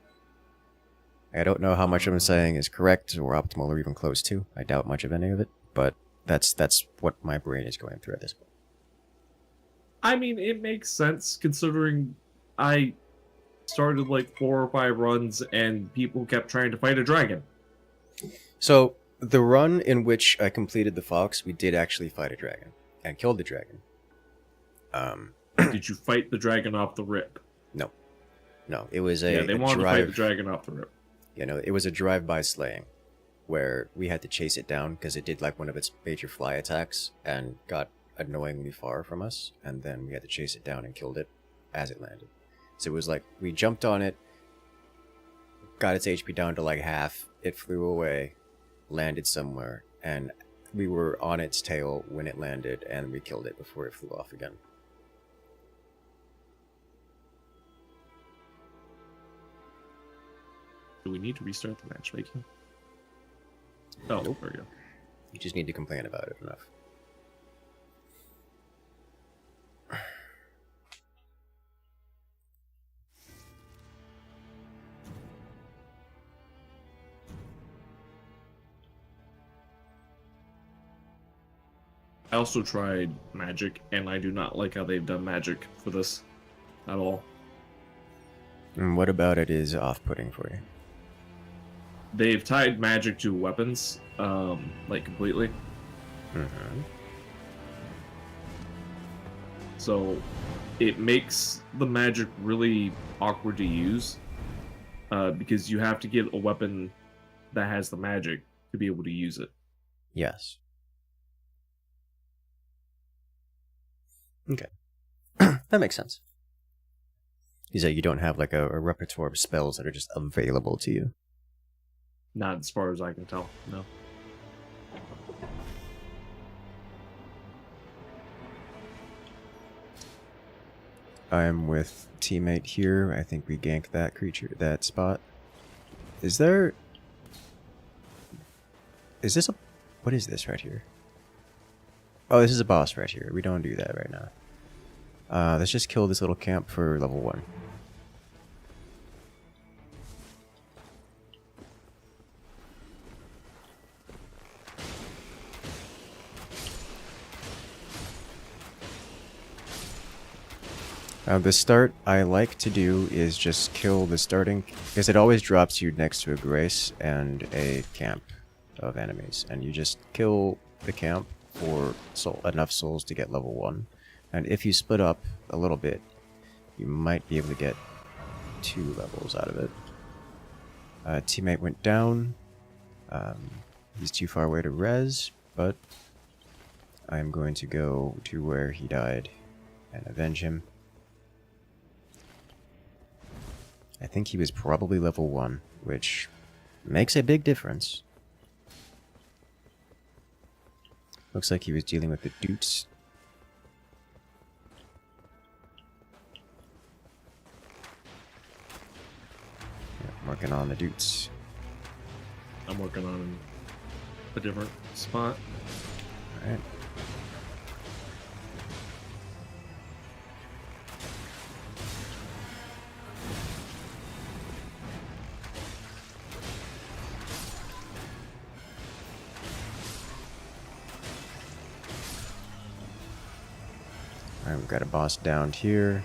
I don't know how much I'm saying is correct or optimal or even close to. I doubt much of any of it, but that's what my brain is going through at this point. I mean, it makes sense considering I started like 4 or 5 runs and people kept trying to fight a dragon. So, the run in which I completed the Fox, we did actually fight a dragon and killed the dragon. Did you fight the dragon off the rip? No, it was a they wanted to fight the dragon off the rip. You know, it was a drive-by slaying, where we had to chase it down because it did like one of its major fly attacks and got annoyingly far from us, and then we had to chase it down and killed it as it landed. So it was like we jumped on it, got its HP down to like half, it flew away, landed somewhere, and we were on its tail when it landed, and we killed it before it flew off again. Do we need to restart the matchmaking? Oh, Nope. there we go. You just need to complain about it enough. I also tried magic, and I do not like how they've done magic for this at all. And what about it is off-putting for you? They've tied magic to weapons, like completely. Mm-hmm. So it makes the magic really awkward to use, because you have to get a weapon that has the magic to be able to use it. Yes. Okay. That makes sense. You say you don't have like a repertoire of spells that are just available to you. Not as far as I can tell, no. I am with teammate here. I think we ganked that spot. Is this a... What is this right here? Oh, this is a boss right here. We don't do that right now. Let's just kill this little camp for level 1. The start I like to do is just kill the starting, because it always drops you next to a Grace and a camp of enemies, and you just kill the camp for enough souls to get level 1. And if you split up a little bit, you might be able to get 2 levels out of it. Teammate went down. He's too far away to res, but I'm going to go to where he died and avenge him. I think he was probably level 1, which makes a big difference. Looks like he was dealing with the Dutes. Yeah, I'm working on the Dutes. I'm working on a different spot. Alright. Alright, we've got a boss down here.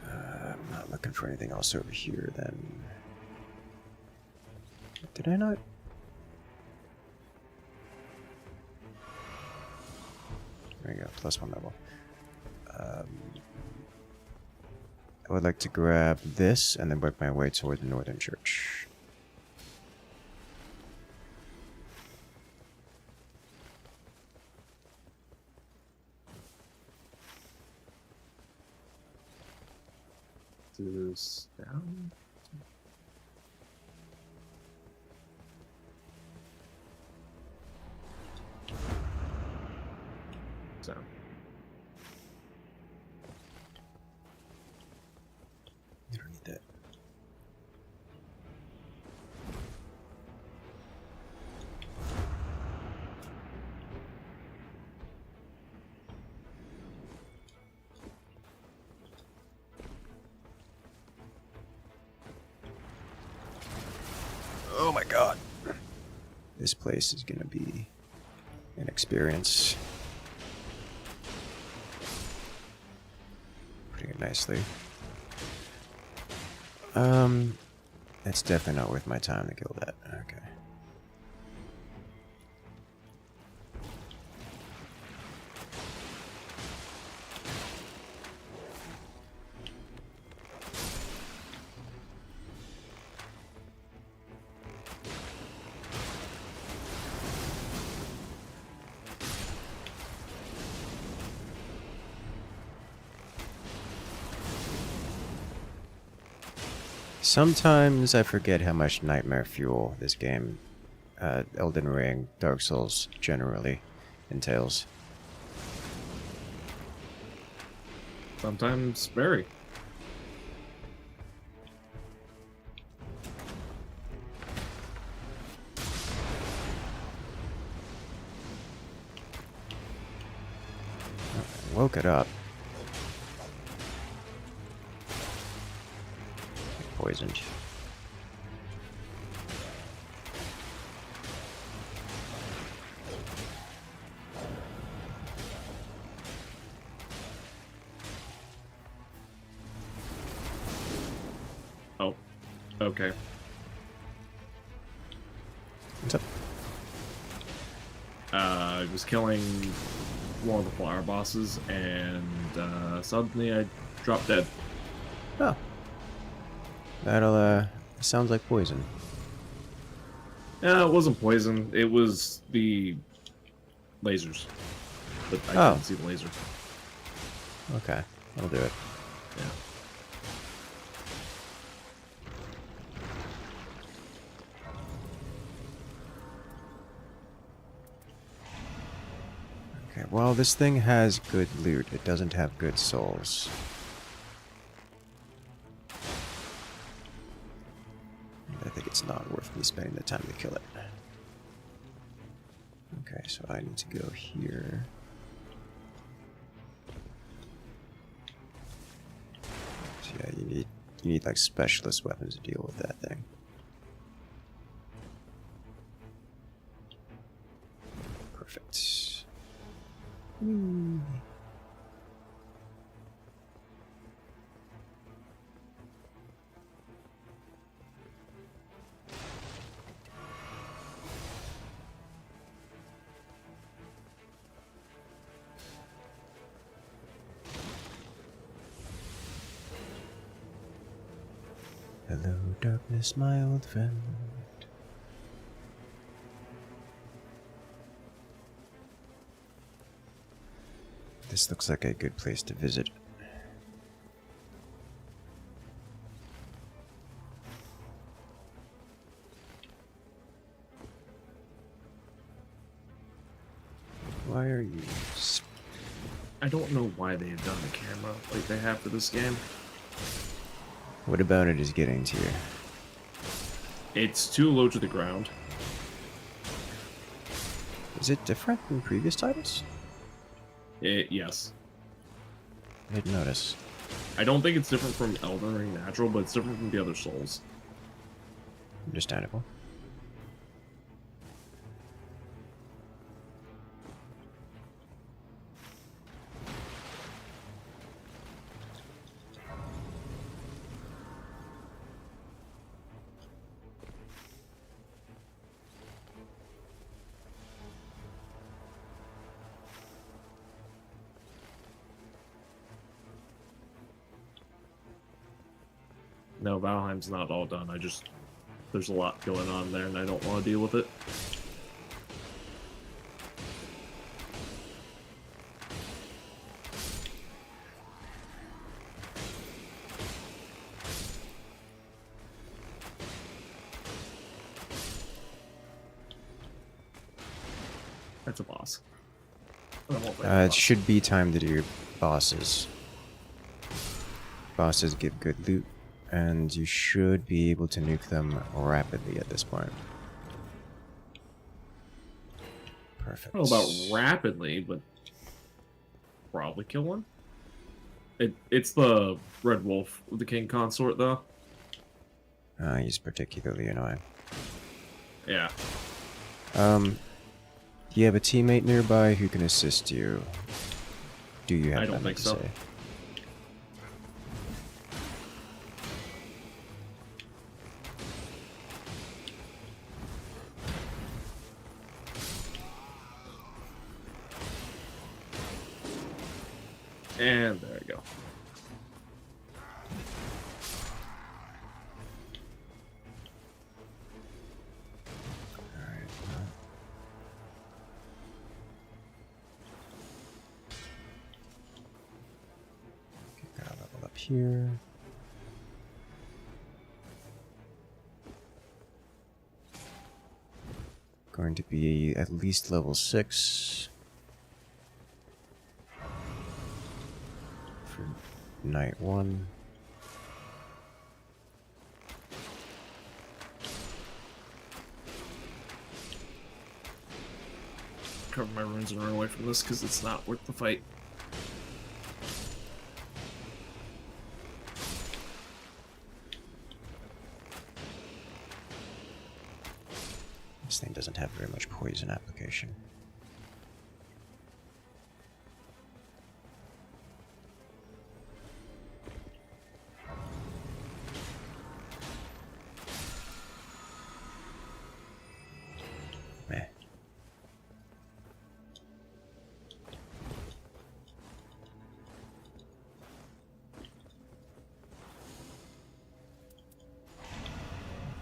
I'm not looking for anything else over here then. Did I not? There you go, +1 level. I would like to grab this and then work my way toward the northern church. Do this down. So. You don't need that. Oh my god. This place is gonna be an experience. Putting it nicely. It's definitely not worth my time to kill that. Okay. Sometimes I forget how much nightmare fuel this game, Elden Ring, Dark Souls generally entails. Sometimes very. Woke it up. Poisoned. Oh, okay. What's up? I was killing one of the flower bosses, and suddenly I dropped dead. Oh. That'll, sounds like poison. Yeah, it wasn't poison. It was the lasers. But I Oh. didn't see the laser. Okay, I'll do it. Yeah. Okay, well, this thing has good loot. It doesn't have good souls. I think it's not worth me spending the time to kill it. Okay, so I need to go here. So yeah, you need like specialist weapons to deal with that thing. Perfect. Hello, darkness, my old friend. This looks like a good place to visit. Why are you... I don't know why they have done the camera like they have for this game. What about it is getting to you? It's too low to the ground. Is it different than previous titles? Yes. I didn't notice. I don't think it's different from Elden Ring Natural, but it's different from the other Souls. Understandable. No, Valheim's not all done. There's a lot going on there, and I don't want to deal with it. That's a boss. I won't fight the It boss. should be time to do bosses. Bosses give good loot, and you should be able to nuke them rapidly at this point. Perfect. I don't know about rapidly, but probably kill one. It's the Red Wolf with the King Consort, though. He's particularly annoying. Yeah. Do you have a teammate nearby who can assist you? Do you have I don't nothing think to so. say? And there we go. Alright, gotta level up here. Going to be at least level 6 for night 1. Cover my runes and run away from this because it's not worth the fight. This thing doesn't have very much poison application. Meh.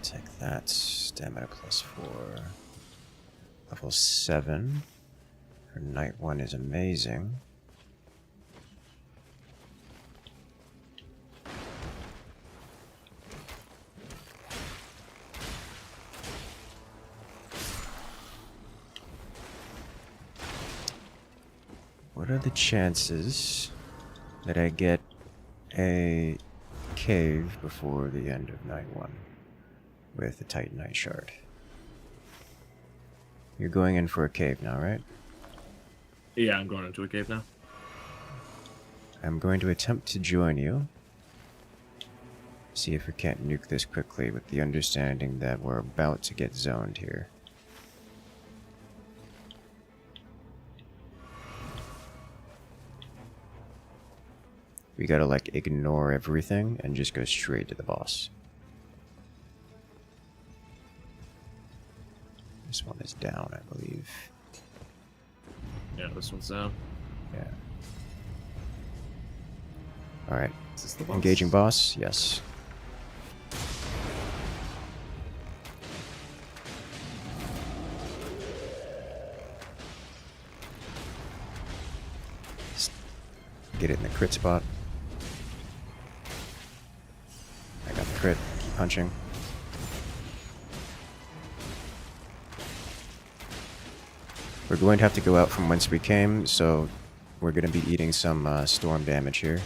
Take that. Stamina +4. Level 7. Her night 1 is amazing. What are the chances that I get a cave before the end of night 1 with a Titanite shard? You're going in for a cave now, right? Yeah, I'm going into a cave now. I'm going to attempt to join you. See if we can't nuke this quickly with the understanding that we're about to get zoned here. We gotta like ignore everything and just go straight to the boss. This one is down, I believe. Yeah, this one's down. Yeah. Alright. Is this the boss? Engaging boss? Yes. Get it in the crit spot. I got the crit. Keep punching. We're going to have to go out from whence we came, so we're going to be eating some storm damage here.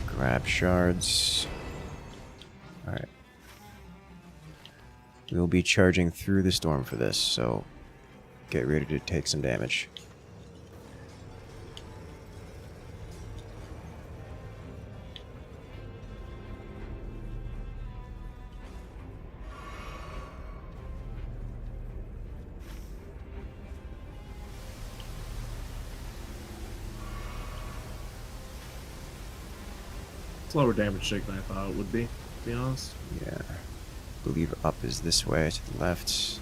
Grab shards. Alright. We'll be charging through the storm for this, so get ready to take some damage. It's lower damage shake than I thought it would be, to be honest. Yeah. I believe up is this way to the left.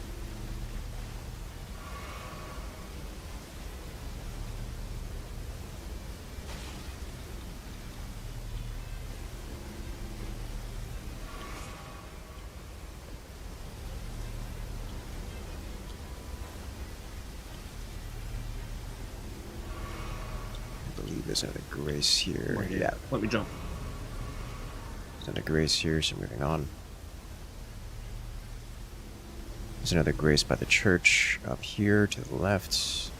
I believe there's another grace here. Right here. Yeah. Let me jump. There's another grace here, so moving on. There's another grace by the church up here to the left.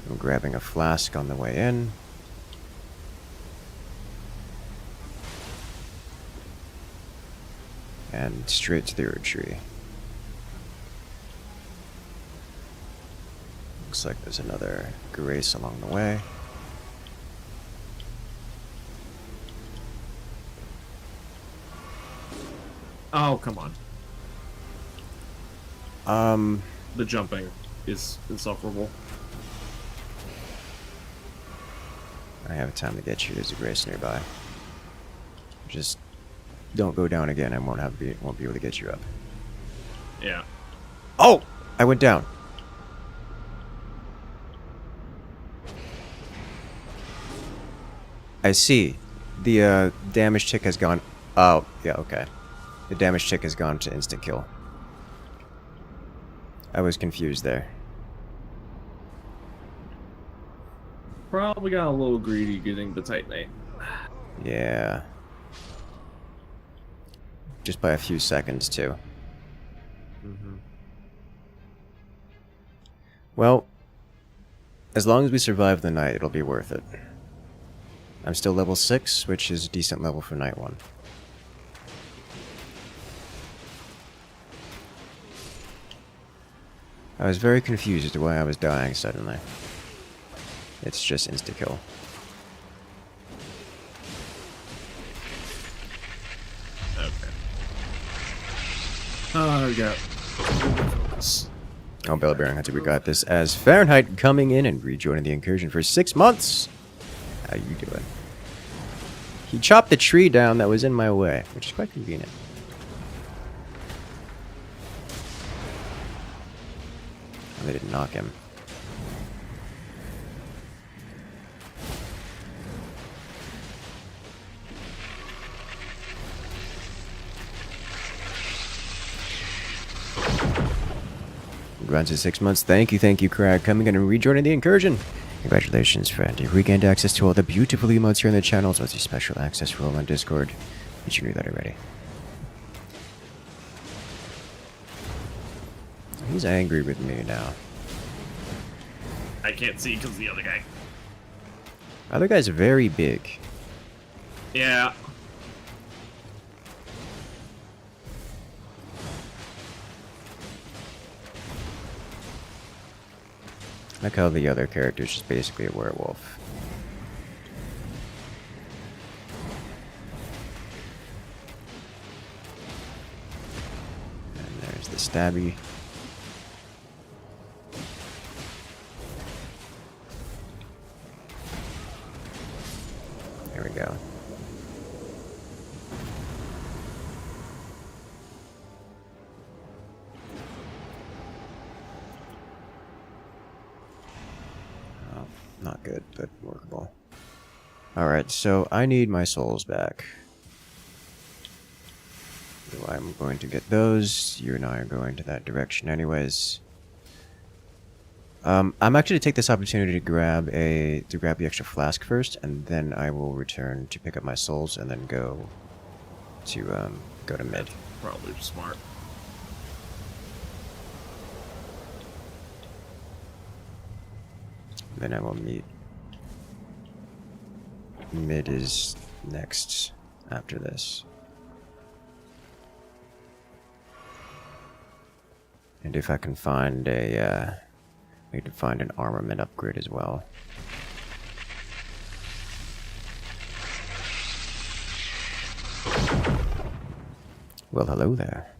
I'm grabbing a flask on the way in. And straight to the archery. Looks like there's another grace along the way. Oh, come on. The jumping is insufferable. I have time to get you. There's a grace nearby. Just don't go down again. I won't be able to get you up. Yeah. Oh! I went down. I see. The damage tick has gone... Oh, yeah, okay. The damage tick has gone to instant kill. I was confused there. Probably got a little greedy getting the Titanate. Yeah. Just by a few seconds, too. Mm-hmm. Well, as long as we survive the night, it'll be worth it. I'm still level 6, which is a decent level for night 1. I was very confused as to why I was dying suddenly. It's just insta-kill. Okay. We got focus. Oh, Bell Bearing Hunter, we got this as Fahrenheit coming in and rejoining the incursion for 6 months. How you doing? He chopped the tree down that was in my way, which is quite convenient. Oh, they didn't knock him. Granted 6 months. Thank you, Crag, coming in and rejoining the incursion. Congratulations, friend. You've regained access to all the beautiful emotes here in the channel, as well as your special access role on Discord. But you knew that already. He's angry with me now. I can't see because the other guy. Other guy's very big. Yeah. Like how the other character's just basically a werewolf. And there's the stabby. There we go. but workable. Alright, so I need my souls back. So I'm going to get those. You and I are going to that direction anyways. I'm actually to take this opportunity to grab the extra flask first, and then I will return to pick up my souls and then go to mid. That's probably smart. Then I will meet. Mid is next after this. And if I can find I need to find an armament upgrade as well. Well, hello there.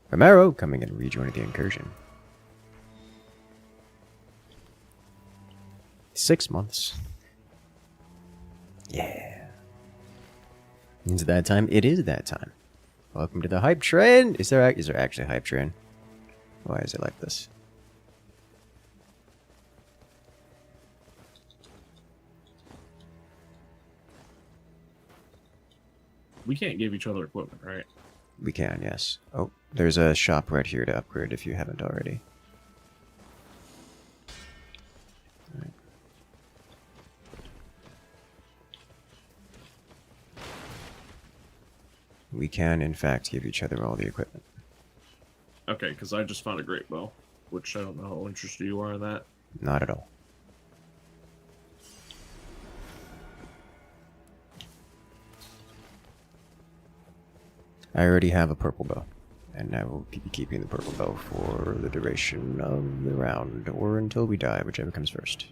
Romero coming in and rejoining the incursion. 6 months. Yeah. Is it that time? It is that time. Welcome to the hype train. Is there actually a hype train? Why is it like this? We can't give each other equipment, right? We can, yes. Oh, there's a shop right here to upgrade if you haven't already. Right. We can, in fact, give each other all the equipment. Okay, because I just found a great bow, which I don't know how interested you are in that. Not at all. I already have a purple bow, and I will be keeping the purple bow for the duration of the round, or until we die, whichever comes first.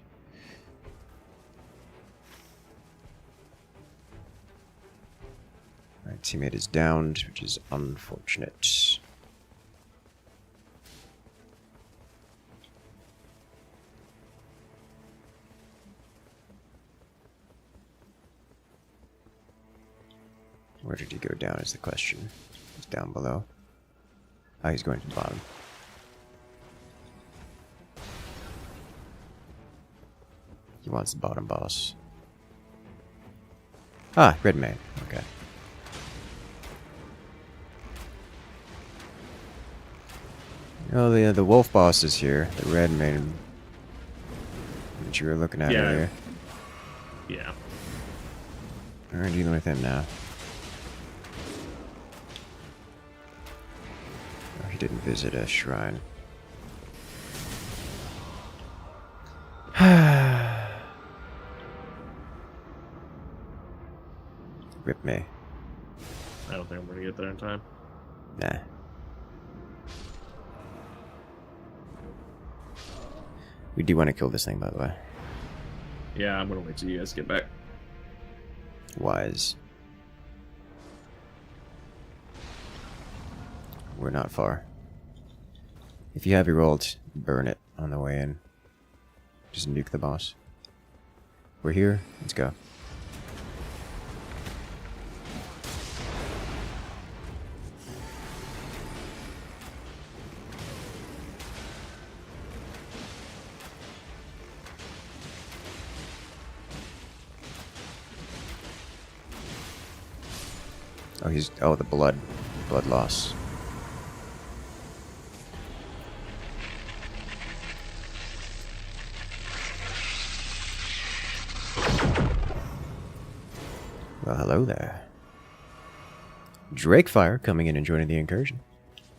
Alright, teammate is downed, which is unfortunate. Where did he go down is the question. He's down below. Oh, he's going to the bottom. He wants the bottom boss. Ah, red man. Okay. Oh, the wolf boss is here. The red main that you were looking at earlier. Yeah. We're dealing with him now. Oh, he didn't visit a shrine. Rip me. I don't think I'm gonna get there in time. Nah. We do want to kill this thing, by the way. Yeah, I'm gonna wait till you guys get back. Wise. We're not far. If you have your ult, burn it on the way in. Just nuke the boss. We're here. Let's go. Oh, the blood loss. Well, hello there. Drakefire coming in and joining the incursion.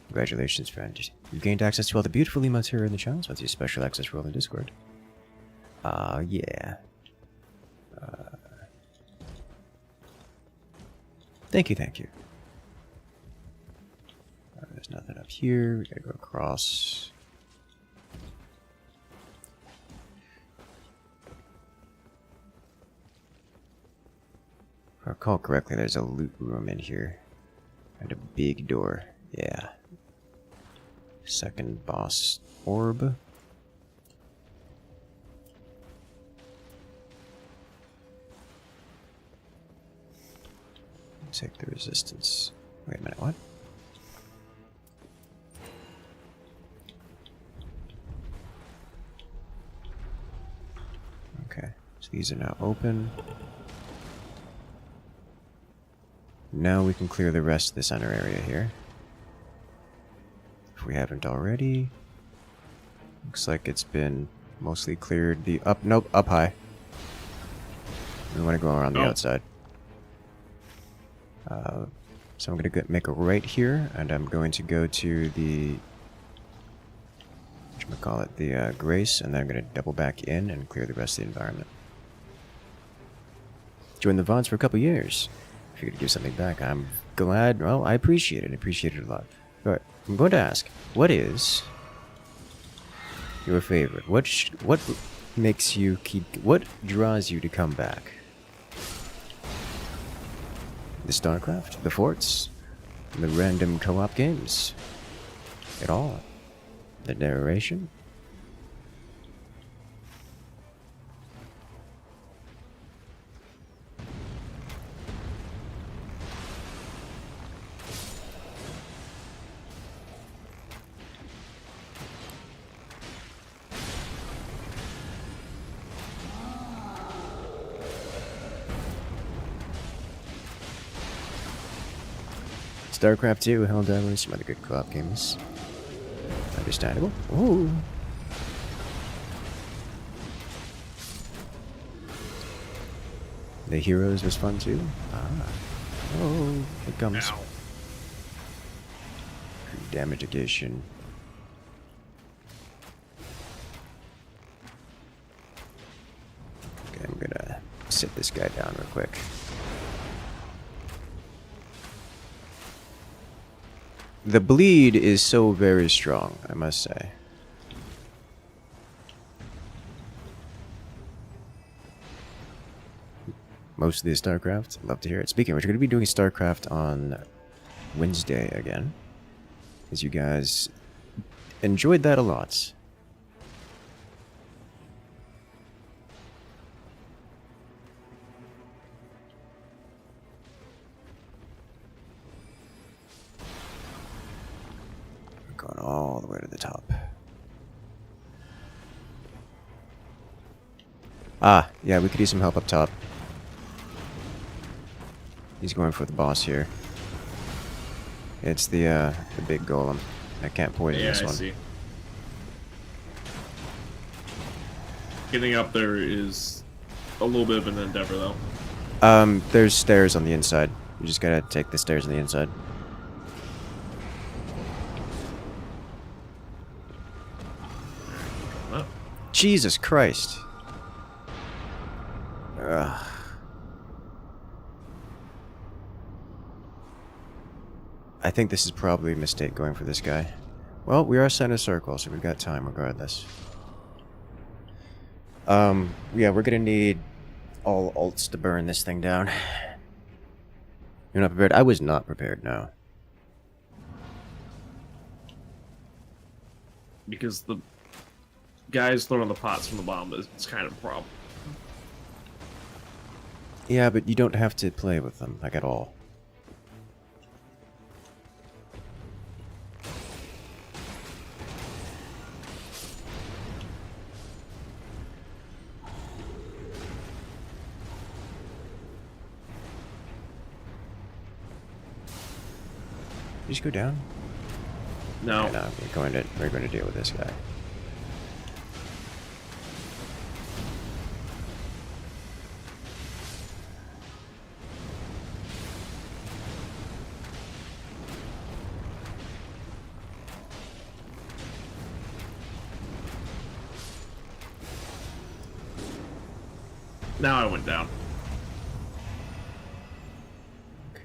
Congratulations, friend. You gained access to all the beautiful emotes here in the channels with your special access role in Discord. Yeah. Thank you, thank you. There's nothing up here. We gotta go across. If I recall correctly, there's a loot room in here. And a big door. Yeah. Second boss orb. Take the resistance. Wait a minute, what? Okay, These are now open. Now we can clear the rest of the center area here. If we haven't already. Looks like it's been mostly cleared. The up, nope, up high. We want to go around the outside. So I'm going to make a right here, and I'm going to go to the, whatchamacallit, the Grace, and then I'm going to double back in and clear the rest of the environment. Joined the VODs for a couple years. Figured to give something back. I'm glad. Well, I appreciate it. I appreciate it a lot. Alright, I'm going to ask, what is your favorite? What makes you keep... What draws you to come back? The StarCraft? The forts? The random co-op games? It all? The narration? StarCraft 2, Helldivers, some other good co-op games. Understandable. Ooh. The Heroes was fun too. Ah. Oh, it comes. Ow. Damageation. Okay, I'm gonna sit this guy down real quick. The bleed is so very strong, I must say. Most of the StarCraft, love to hear it. Speaking of which, we're going to be doing StarCraft on Wednesday again. As you guys enjoyed that a lot. Going all the way to the top. Ah, yeah, we could use some help up top. He's going for the boss here. It's the big golem. I can't poison this one. See. Getting up there is a little bit of an endeavor, though. There's stairs on the inside. You just gotta take the stairs on the inside. Jesus Christ. Ugh. I think this is probably a mistake going for this guy. Well, we are center circle, so we've got time regardless. Yeah, we're gonna need all ults to burn this thing down. You're not prepared? I was not prepared, no. Because the guys throwing the pots from the bottom is kind of a problem. Yeah, but you don't have to play with them, like, at all. You just go down? No. Okay, no, we're going to deal with this guy. Now I went down. Okay.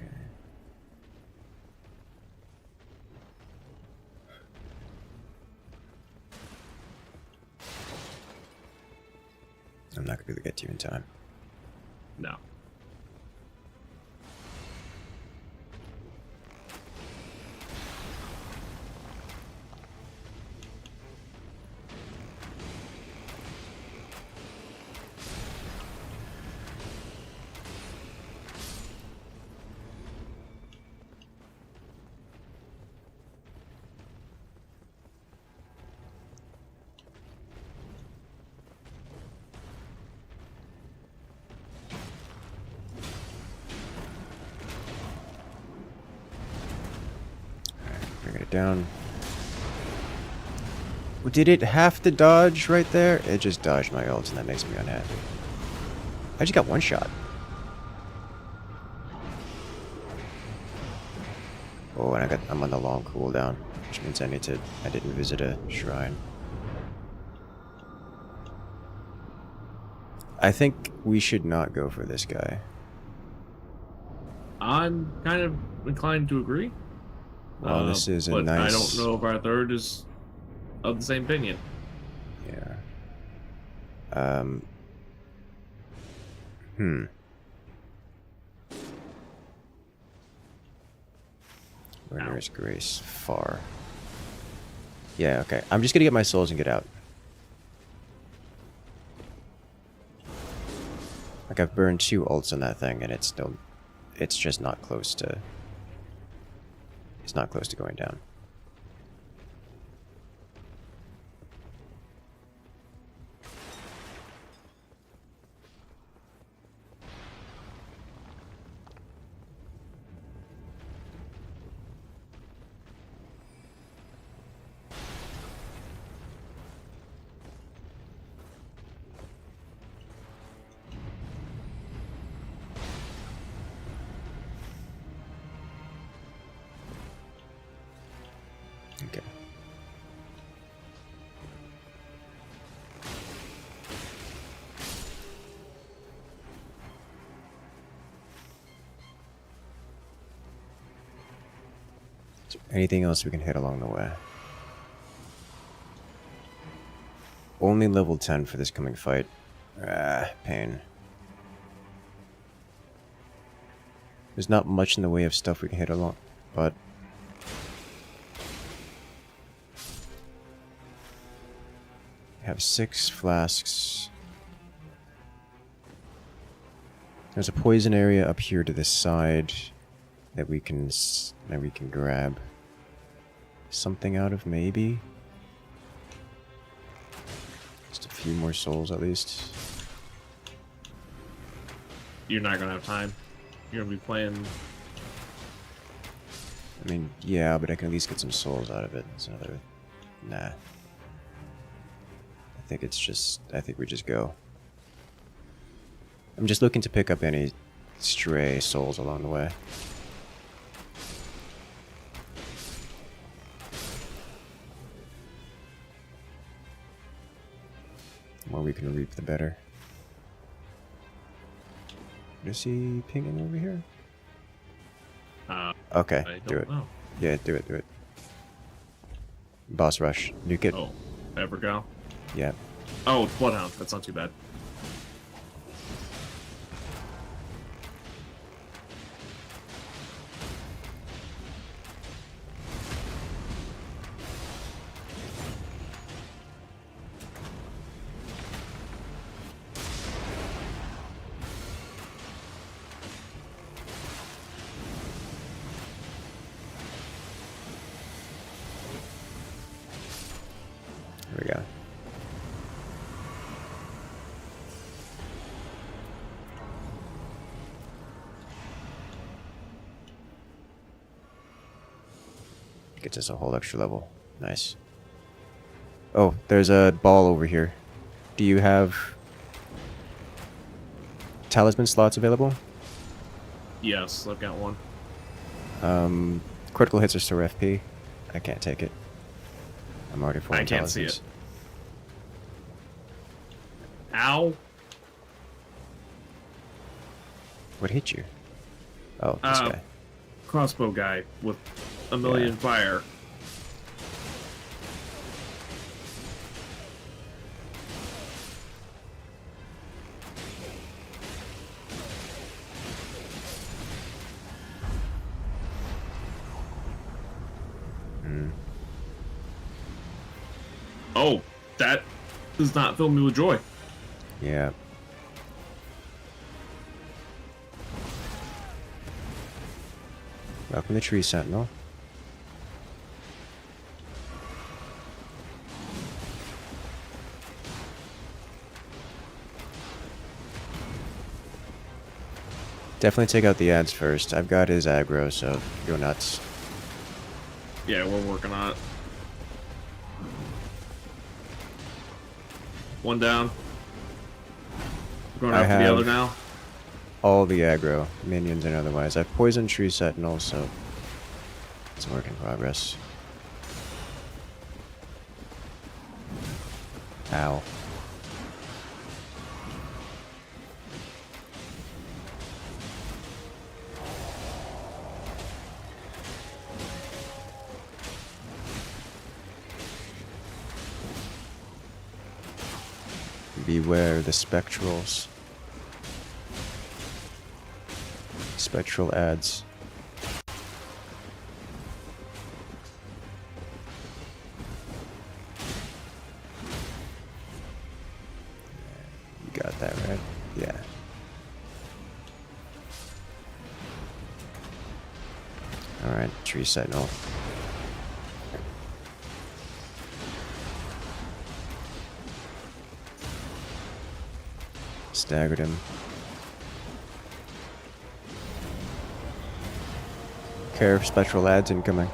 I'm not going to be able to get to you in time. No. down. Did it have to dodge right there? It just dodged my ult, and that makes me unhappy. I just got one shot. Oh, and I'm on the long cooldown, which means I didn't visit a shrine. I think we should not go for this guy. I'm kind of inclined to agree. Well, this is a but nice... I don't know if our third is of the same opinion. Yeah. Where nearest Grace? Far. Yeah, okay. I'm just gonna get my souls and get out. Like, I've burned 2 ults on that thing, and it's just not close to... It's not close to going down. Okay. Is there anything else we can hit along the way? Only level 10 for this coming fight. Ah, pain. There's not much in the way of stuff we can hit along, but... I have 6 flasks. There's a poison area up here to this side that we can grab something out of, maybe. Just a few more souls at least. You're not gonna have time. You're gonna be playing. I mean, yeah, but I can at least get some souls out of it. It's another... Nah. I think we just go. I'm just looking to pick up any stray souls along the way. The more we can reap, the better. Is he pinging over here? Okay, do it. Know. Yeah, do it. Boss rush. Nuke it. Oh, Evergoal. Yeah. Oh, it's Bloodhound. That's not too bad. There we go. Gets us a whole extra level. Nice. Oh, there's a ball over here. Do you have talisman slots available? Yes, I've got one. Critical hits restore FP. I can't take it. I'm already full I on can't see talismans. it. Ow. What hit you? Oh, this guy. Crossbow guy with a million fire. Oh, that does not fill me with joy. Yeah. Welcome to Tree Sentinel. Definitely take out the ads first. I've got his aggro, so go nuts. Yeah, we're working on it. One down. Going I after the other have- now. All the aggro, minions and otherwise. I've poisoned Tree Sentinel, so it's a work in progress. Ow. Beware the spectrals. Spectral ads. You got that right? Yeah. Alright, Tree Sentinel. Staggered him. Care of spectral ads incoming.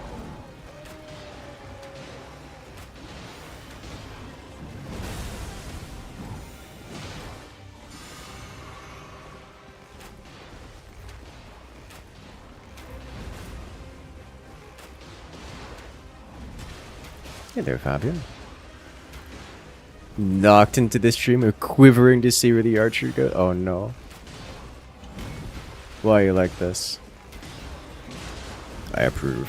Hey there, Fabian. Knocked into the streamer, quivering to see where the archer goes. Oh no. Why are you like this? I approve.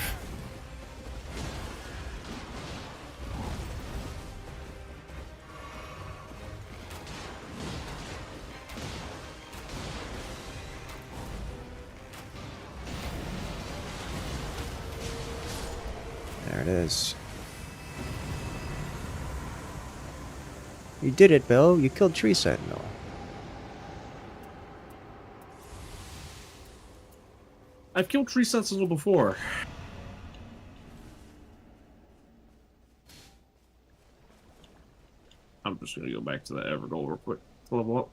There it is. You did it, Bill. You killed Tree Sentinel. I've killed Tree Sentinel before. I'm just gonna go back to the Evergoal real quick. Level up.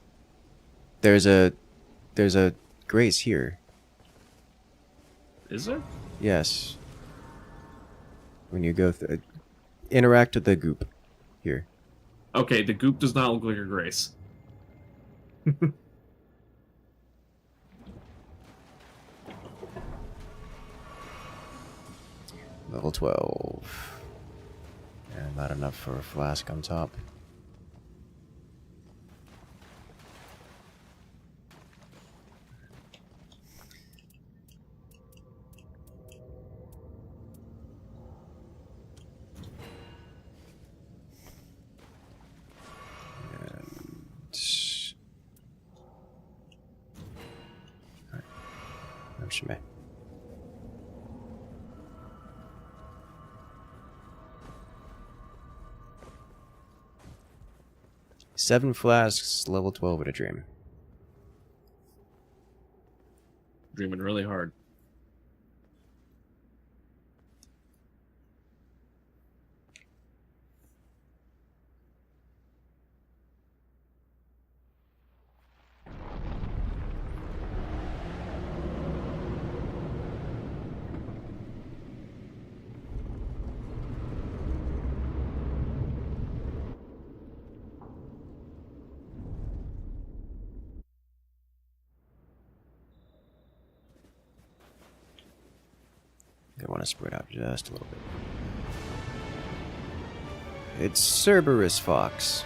There's a grace here. Is there? Yes. When you go through, interact with the goop here. Okay, the goop does not look like a grace. Level 12. And not enough for a flask on top. Me. 7 flasks, level 12 with a dream. Dreaming really hard. I want to spread out just a little bit. It's Cerberus Fox.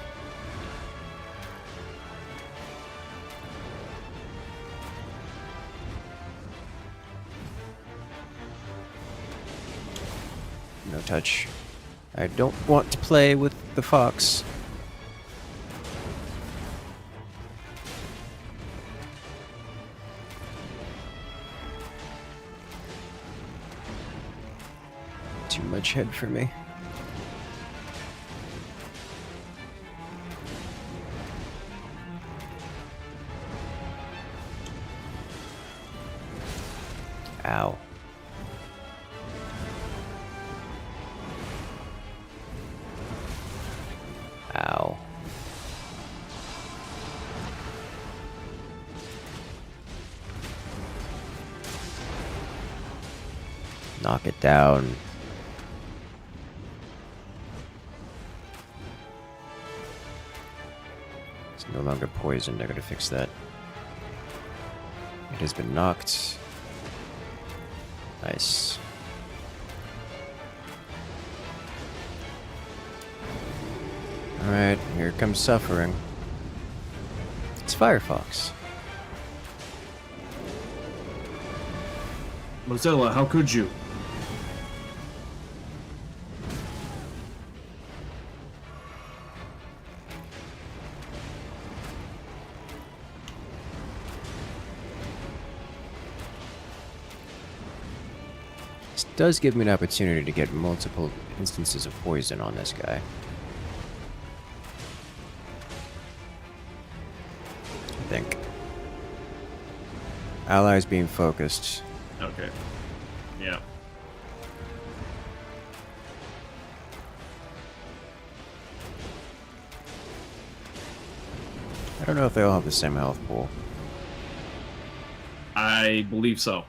No touch. I don't want to play with the fox. Too much head for me. Ow. Ow. Knock it down. no longer poisoned. I gotta fix that. It has been knocked. Nice. Alright, here comes suffering. It's Firefox. Mozilla, how could you? This does give me an opportunity to get multiple instances of poison on this guy. I think. Allies being focused. Okay. Yeah. I don't know if they all have the same health pool. I believe so.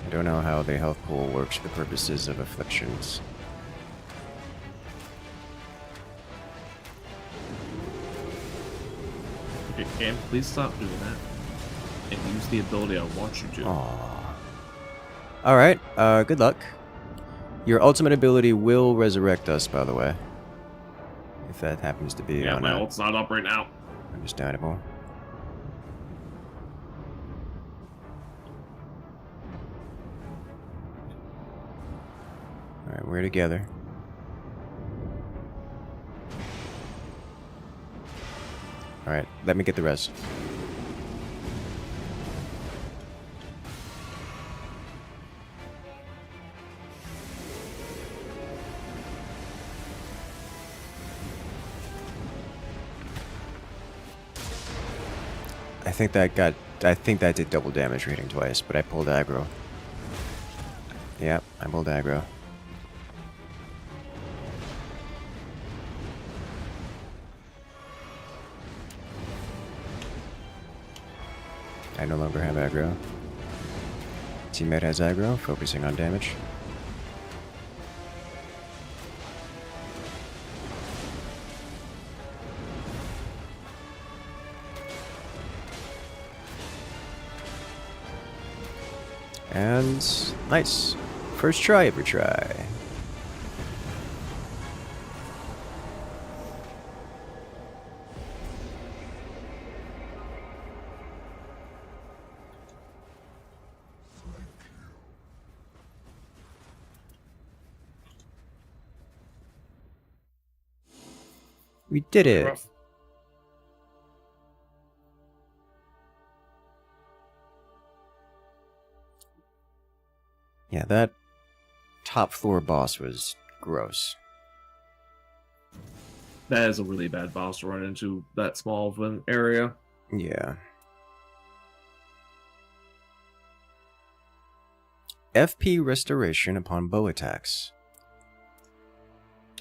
I don't know how the health pool works for the purposes of afflictions. Okay, game, please stop doing that. And use the ability I want you to. Aww. Alright, good luck. Your ultimate ability will resurrect us, by the way. If that happens to be Yeah, on my ult's not up right now. Understandable. Alright, we're together. Alright, let me get the rest. I think that did double damage rating twice, but I pulled aggro. Yep, I pulled aggro. I no longer have aggro. Teammate has aggro, focusing on damage. And nice. First try, every try. We did it. Rough. Yeah, that top floor boss was gross. That is a really bad boss to run into that small of an area. Yeah. FP restoration upon bow attacks.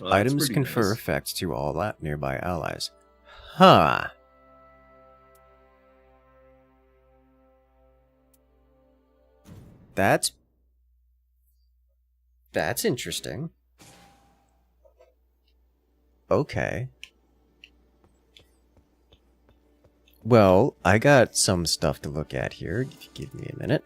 Well, that's Items pretty confer nice. effects to all nearby allies. Huh. That's interesting. Okay. Well, I got some stuff to look at here. If you give me a minute.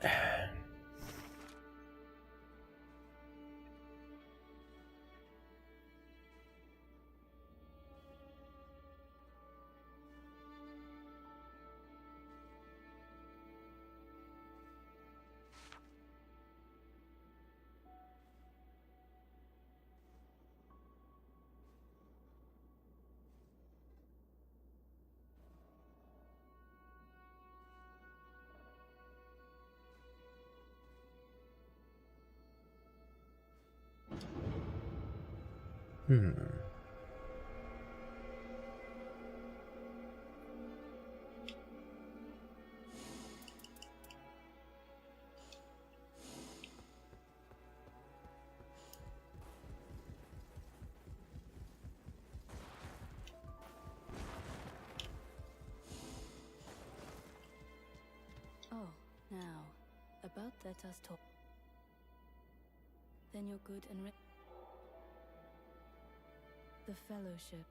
Oh, now, about that us talk. Then you're good and the Fellowship.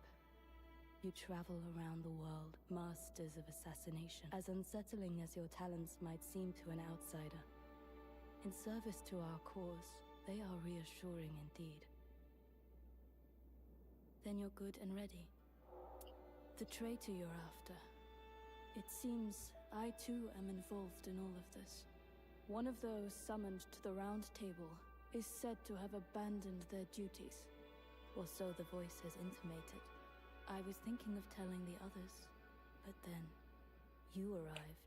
You travel around the world, masters of assassination, as unsettling as your talents might seem to an outsider. In service to our cause, they are reassuring indeed. Then you're good and ready. The traitor you're after. It seems I too am involved in all of this. One of those summoned to the Round Table is said to have abandoned their duties, or so the voice has intimated. I was thinking of telling the others, but then you arrived,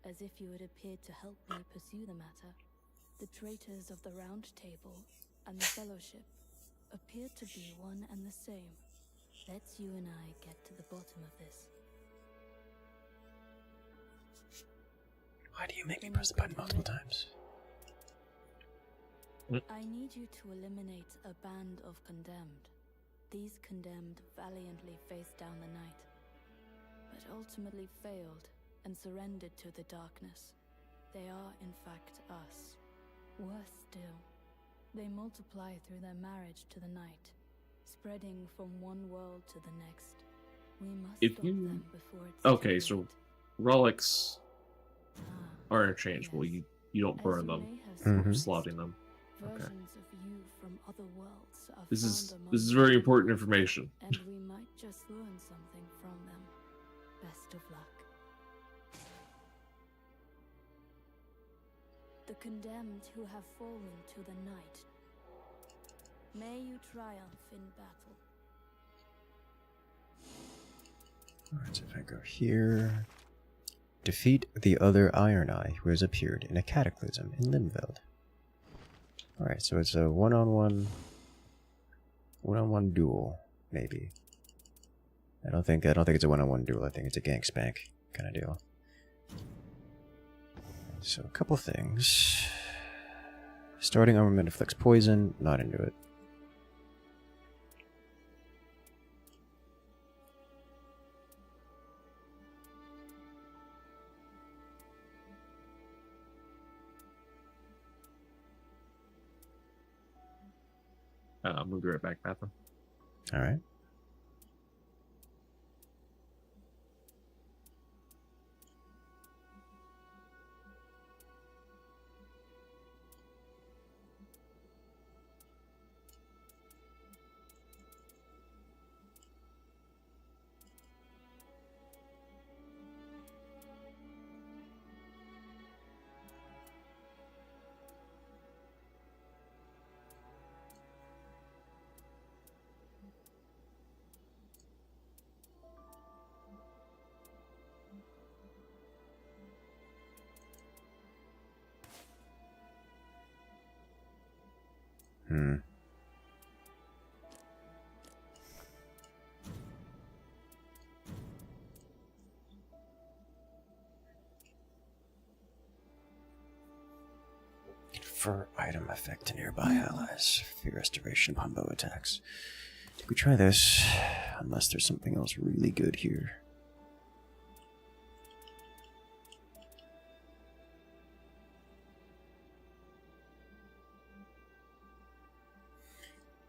as if you had appeared to help me pursue the matter. The traitors of the Round Table and the Fellowship appear to be one and the same. Let's you and I get to the bottom of this. Why do you make me press the button multiple times? I need you to eliminate a band of condemned. These condemned valiantly faced down the night, but ultimately failed and surrendered to the darkness. They are, in fact, us. Worse still, they multiply through their marriage to the night, spreading from one world to the next. We must stop them before it's Okay, too so late. relics Ah, are interchangeable. yes. You don't As burn you them may have or sensed, slotting them. Okay. versions of you from other worlds are This found is among very them, important information. and we might just learn something from them. Best of luck. The condemned who have fallen to the night. May you triumph in battle. Alright, so if I go here... Defeat the other Iron Eye who has appeared in a cataclysm in Limveld. Alright, so it's a one-on-one duel, maybe. I don't think it's a one-on-one duel, I think it's a gang spank kind of deal. So a couple things. Starting armament inflicts poison, not into it. I'll move you right back, Matthew. Alright. Confer item effect to nearby allies. Fear restoration upon bow attacks. We try this, unless there's something else really good here.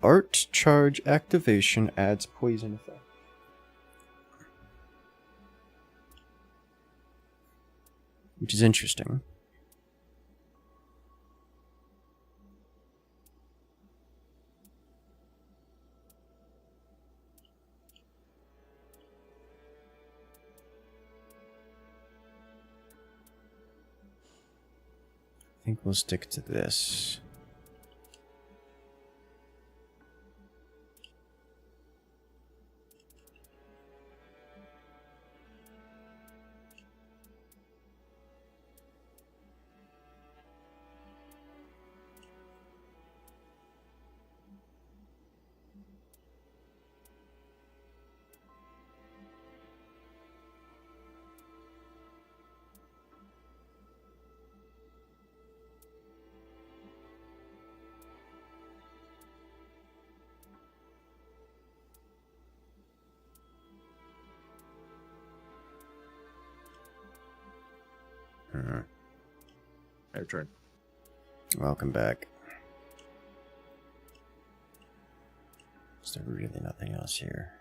Art charge activation adds poison effect. Which is interesting. I think we'll stick to this. My turn. Welcome back. Is there really nothing else here?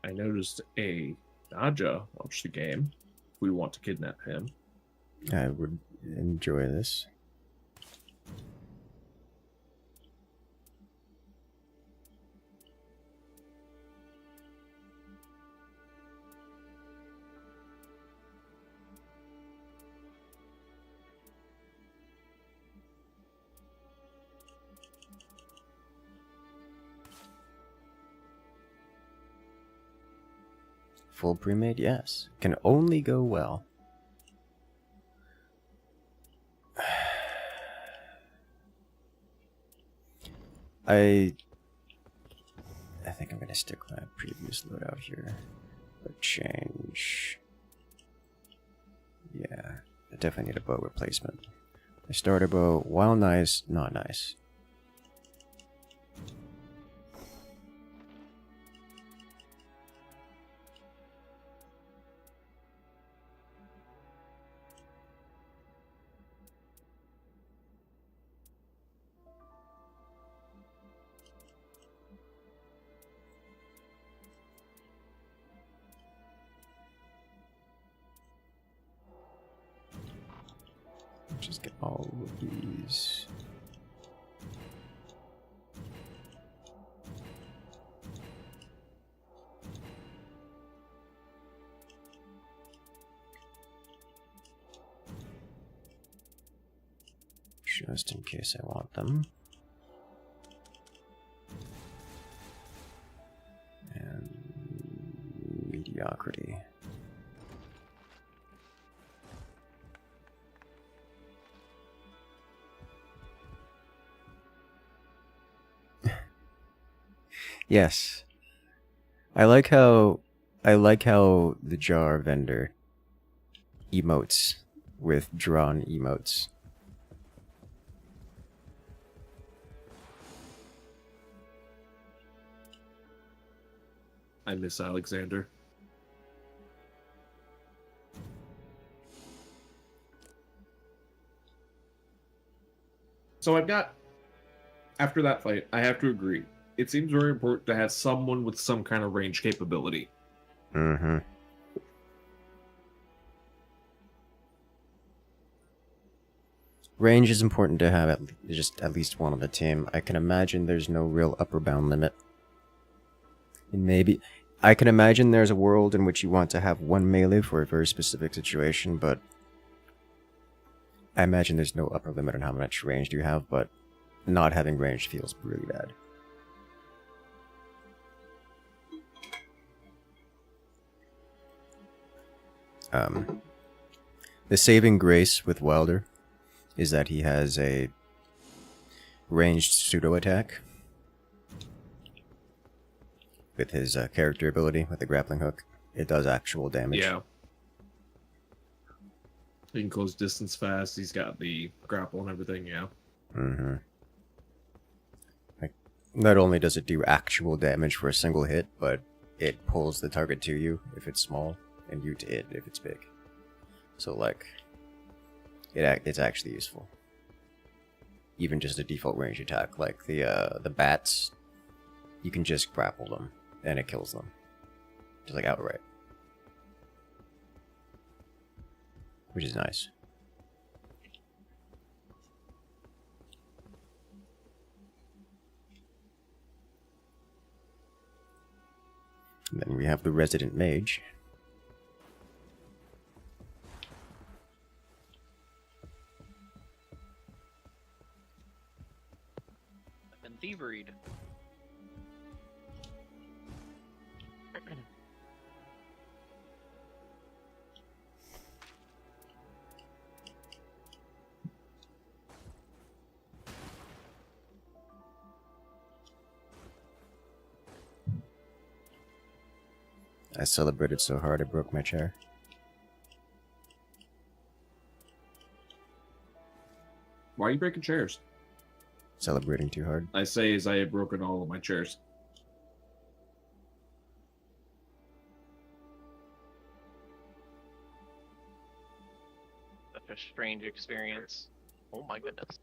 I noticed a Naja watch the game. If we want to kidnap him. I would enjoy this. Full pre-made, yes. Can only go well. I think I'm gonna stick with my previous loadout here, but change. Yeah, I definitely need a bow replacement. My starter bow, while nice, not nice. Just get all of these. Just in case I want them. And mediocrity. Yes. I like how the jar vendor emotes with drawn emotes. I miss Alexander. So I've got, after that fight, I have to agree. It seems very important to have someone with some kind of range capability. Mm-hmm. Range is important to have at least one on the team. I can imagine there's no real upper bound limit. And maybe I can imagine there's a world in which you want to have one melee for a very specific situation, but I imagine there's no upper limit on how much range you have, but not having range feels really bad. The saving grace with Wilder is that he has a ranged pseudo attack with his character ability with the grappling hook. It does actual damage. Yeah. He can close distance fast. He's got the grapple and everything, yeah. Mm-hmm. Like, not only does it do actual damage for a single hit, but it pulls the target to you if it's small, and you to it if it's big. So, like, it's actually useful. Even just a default range attack, like the bats, you can just grapple them, and it kills them. Just like outright. Which is nice. And then we have the resident mage. And thievery. I celebrated so hard I broke my chair. Why are you breaking chairs? Celebrating too hard. I say as I have broken all of my chairs. Such a strange experience. Oh my goodness.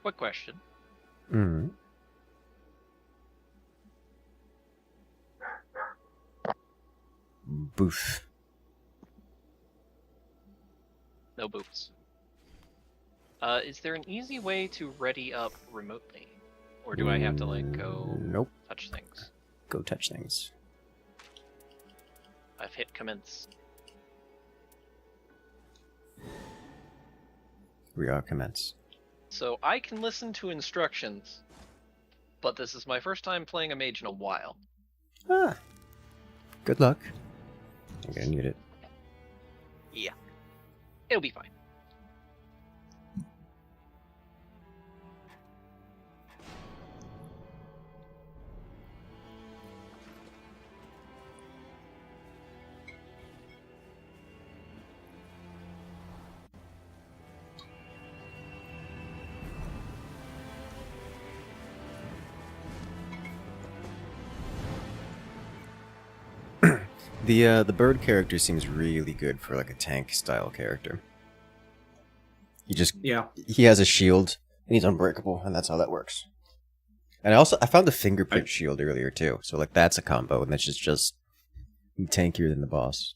Quick question. Mm. Boof. No boots. Is there an easy way to ready up remotely? Or do I have to, like, go Nope. touch things? Go touch things. I've hit commence. We are commence. So I can listen to instructions, but this is my first time playing a mage in a while. Ah. Good luck. I'm gonna need it. Yeah. It'll be fine. The bird character seems really good for like a tank style character. Yeah. He has a shield and he's unbreakable, and that's how that works. And I found the fingerprint shield earlier too, so like that's a combo, and that's just tankier than the boss.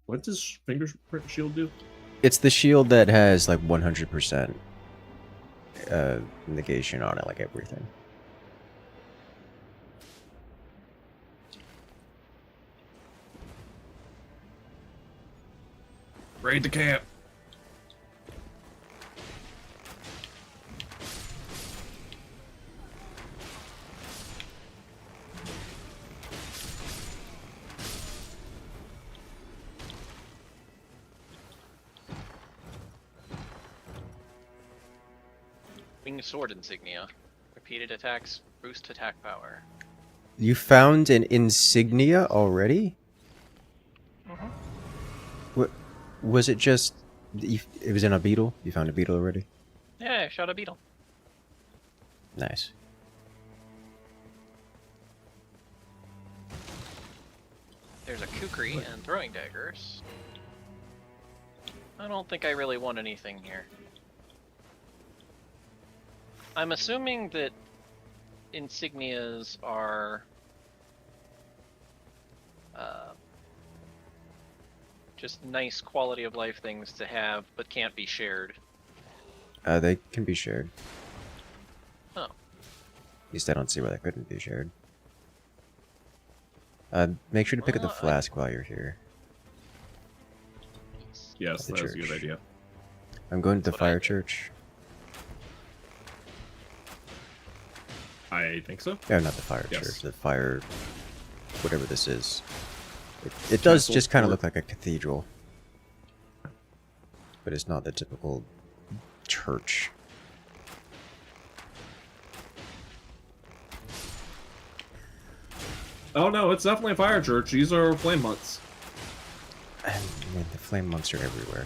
What does fingerprint shield do? It's the shield that has like 100% negation on it, like everything. Raid the camp. Winged sword insignia. Repeated attacks boost attack power. You found an insignia already? Mm-hmm. What was it? Just it was in a beetle. You found a beetle already. Yeah, I shot a beetle. Nice. There's a kukri and throwing daggers. I don't think I really want anything here. I'm assuming that insignias are just nice quality of life things to have, but can't be shared. They can be shared. Oh. At least I don't see why they couldn't be shared. Make sure to pick up the flask while you're here. Yes, The that's a good church. idea. I'm going to the That's what I fire did. church. I think so. Yeah, not the fire Yes. church. The fire, whatever this is. It does Castle just kind of fort. look like a cathedral, but it's not the typical church. Oh no, it's definitely a fire church. These are flame monks. I mean, the flame monks are everywhere.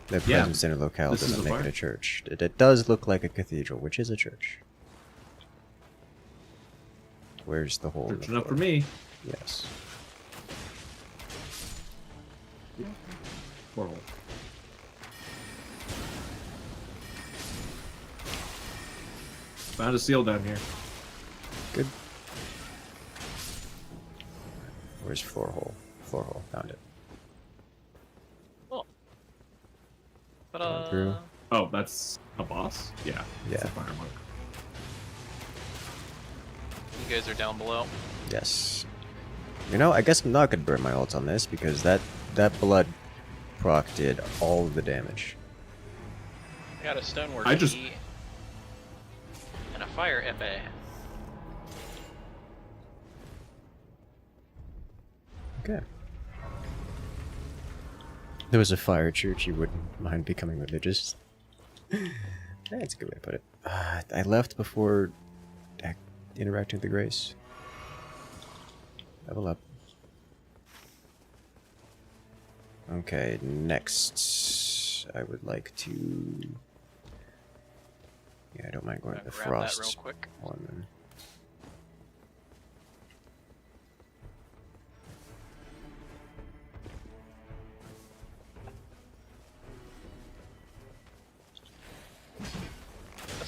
Their Yeah, presence in a locale this is doesn't a make it fire. a church. It does look like a cathedral, which is a church. Where's the hole? in Church the enough for floor? me. Yes. Portal. Found a seal down here. Good. Where's floor hole? Floor hole. Found it. Oh. But Going through. Oh, that's a boss? Yeah. It's Yeah. a fire monk. you guys are down below. Yes. You know, I guess I'm not gonna burn my ult on this because that blood proc did all of the damage. I got a stonework I just- key and a fire epee. Okay. There was a fire church. You wouldn't mind becoming religious. That's a good way to put it. I left before interacting with the grace. Level up. Okay, next I would like to. Yeah, I don't mind going to the Grab that real frost quick. one.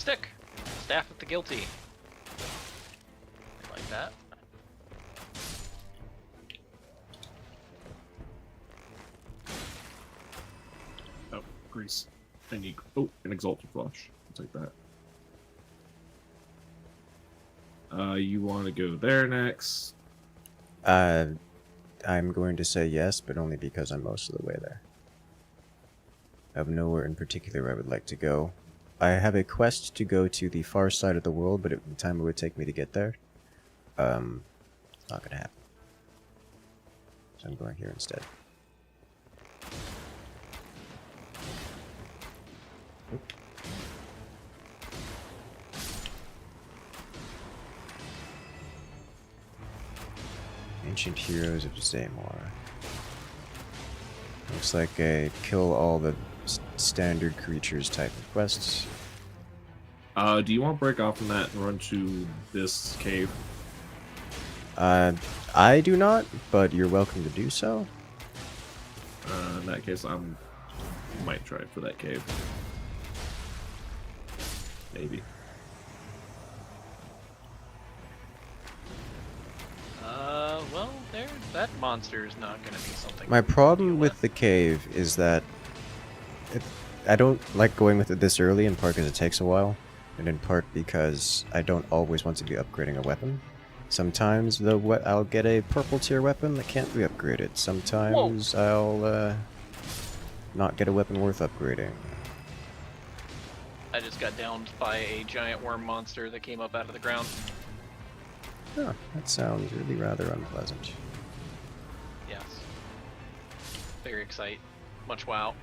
stick. Staff of the guilty. Like that. Oh, grease. I need. Oh, an exalted flush. I'll take that. You want to go there next? I'm going to say yes, but only because I'm most of the way there. I have nowhere in particular I would like to go. I have a quest to go to the far side of the world, but the time it would take me to get there, it's not gonna happen. So I'm going here instead. Oop. Ancient Heroes of Zaymor. Looks like a kill all the standard creatures type of quests. Do you want to break off from that and run to this cave? I do not, but you're welcome to do so. In that case, might try for that cave. Maybe. Well, that monster is not going to be something. My problem with the cave is that I don't like going with it this early, in part because it takes a while, and in part because I don't always want to be upgrading a weapon. Sometimes I'll get a purple tier weapon that can't be upgraded. Sometimes I'll not get a weapon worth upgrading. I just got downed by a giant worm monster that came up out of the ground. Oh, that sounds really rather unpleasant. Yes. Very excite. Much wow.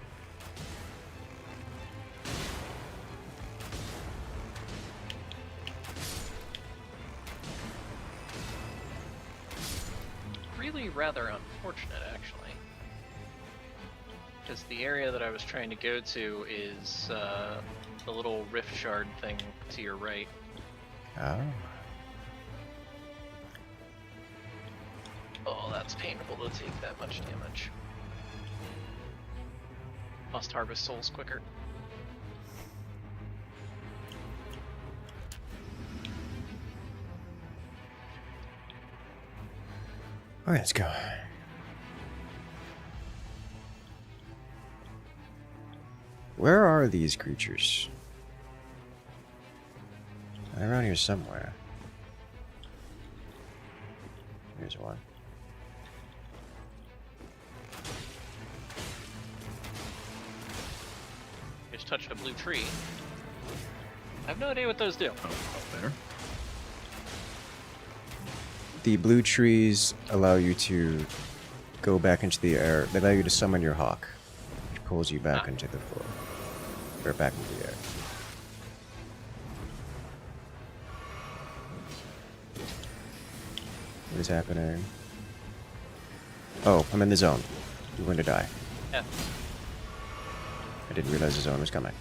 Really rather unfortunate, actually. Because the area that I was trying to go to is the little rift shard thing to your right. Oh. Oh, that's painful to take that much damage. Must harvest souls quicker. Alright, let's go. Where are these creatures? They're around here somewhere. Here's one. Just touched a blue tree. I have no idea what those do. Oh, up there. The blue trees allow you to go back into the air. They allow you to summon your hawk, which pulls you back into the floor. Or back into the air. What is happening? Oh, I'm in the zone. You're going to die. Yeah. I didn't realize the zone was coming.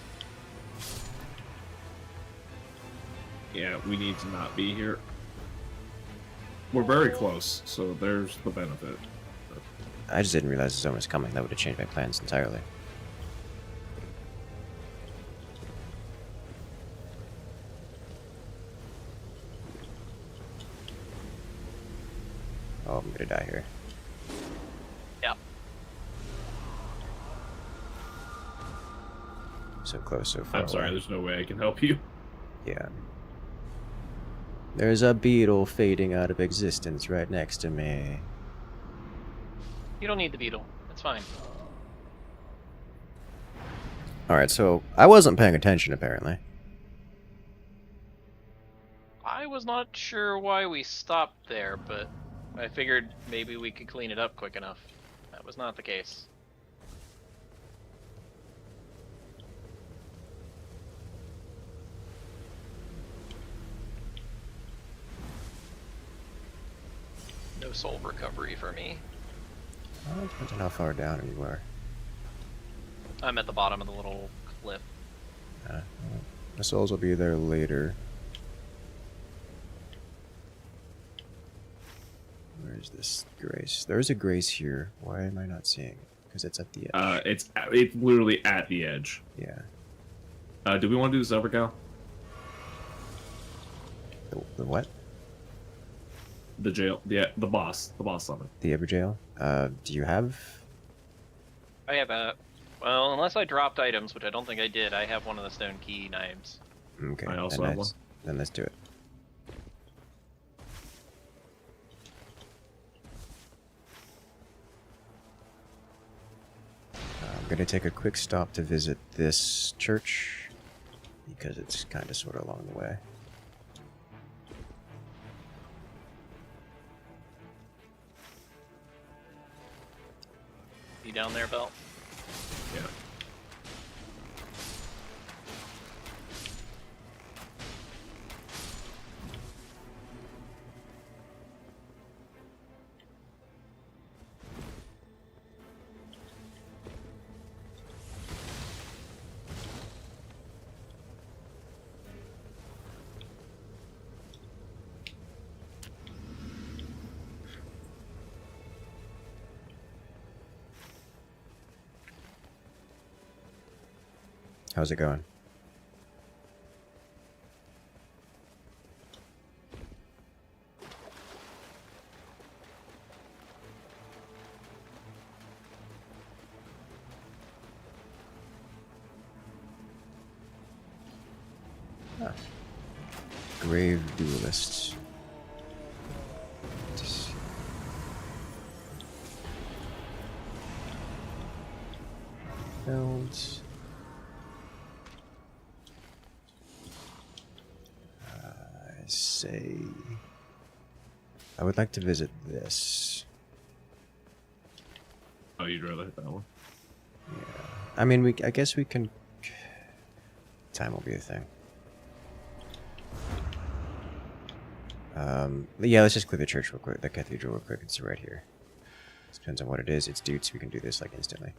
Yeah, we need to not be here. We're very close, so there's the benefit. I just didn't realize the zone was coming. That would have changed my plans entirely. Oh, I'm gonna die here. Yeah. So close, so far I'm sorry, away. there's no way I can help you. Yeah. There's a beetle fading out of existence right next to me. You don't need the beetle. It's fine. Alright, so I wasn't paying attention apparently. I was not sure why we stopped there, but I figured maybe we could clean it up quick enough. That was not the case. No soul recovery for me. Oh, it depends on how far down you are. I'm at the bottom of the little cliff. Well, the souls will be there later. Where's this grace? There's a grace here. Why am I not seeing it? Because it's at the edge. It's literally at the edge. Yeah. Do we want to do this Evergoal? The what? The jail, the boss summon. The Evergoal? Do you have? I have a. Well, unless I dropped items, which I don't think I did, I have one of the stone key knives. Okay. I also then have one. Then let's do it. I'm gonna take a quick stop to visit this church because it's kind of sort of along the way. You down there, Belt? Yeah. How's it going? Ah. Grave duelists. Builds. Say I would like to visit this. Oh, you'd rather hit that one? Yeah. I mean, I guess we can. Time will be a thing. Yeah, let's just clear the church real quick, the cathedral real quick. It's right here. It depends on what it is. It's dudes. We can do this like instantly.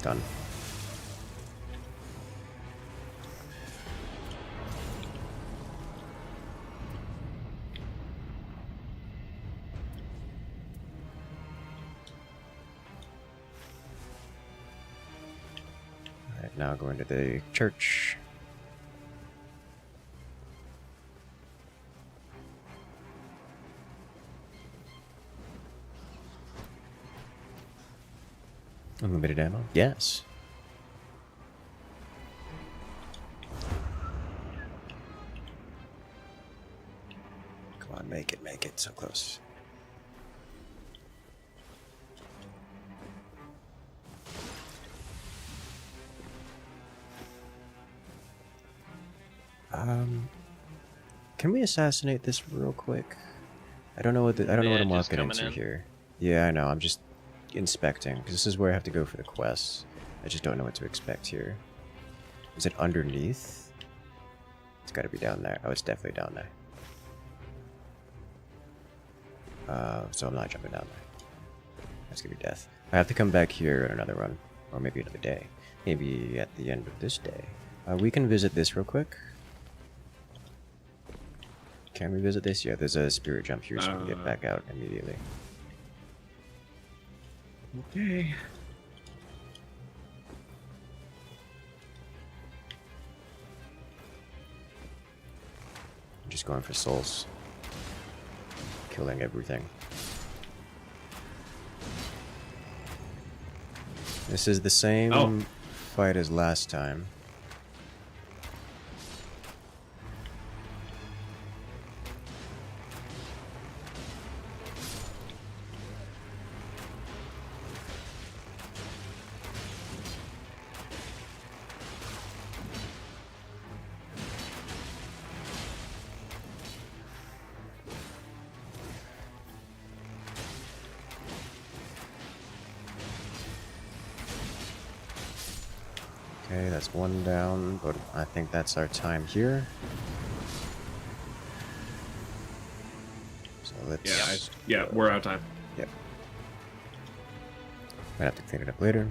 Done. Alright, now going to the church. Unlimited ammo? Yes. Come on, make it. So close. Can we assassinate this real quick? I don't know what I don't know what I'm walking into here. Yeah, I know. I'm just inspecting because this is where I have to go for the quests. I just don't know what to expect here. Is it underneath? It's got to be down there. Oh, it's definitely down there. So I'm not jumping down there. That's gonna be death. I have to come back here on another run, or maybe another day. Maybe at the end of this day. We can visit this real quick. Can we visit this? Yeah, there's a spirit jump here, so we can get back out immediately. Okay. I'm just going for souls. Killing everything. This is the same fight as last time. Okay, that's one down, but I think that's our time here. So let's... Yeah, we're out of time. Yep. Might have to clean it up later.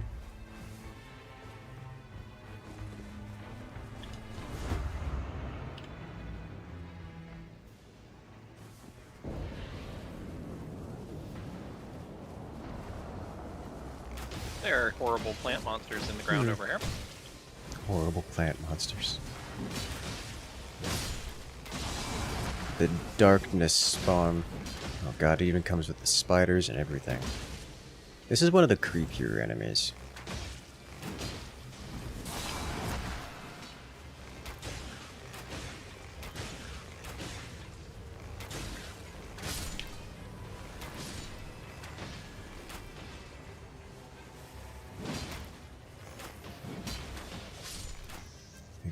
There are horrible plant monsters in the ground over here. Horrible plant monsters. The darkness spawn. Oh god, it even comes with the spiders and everything. This is one of the creepier enemies.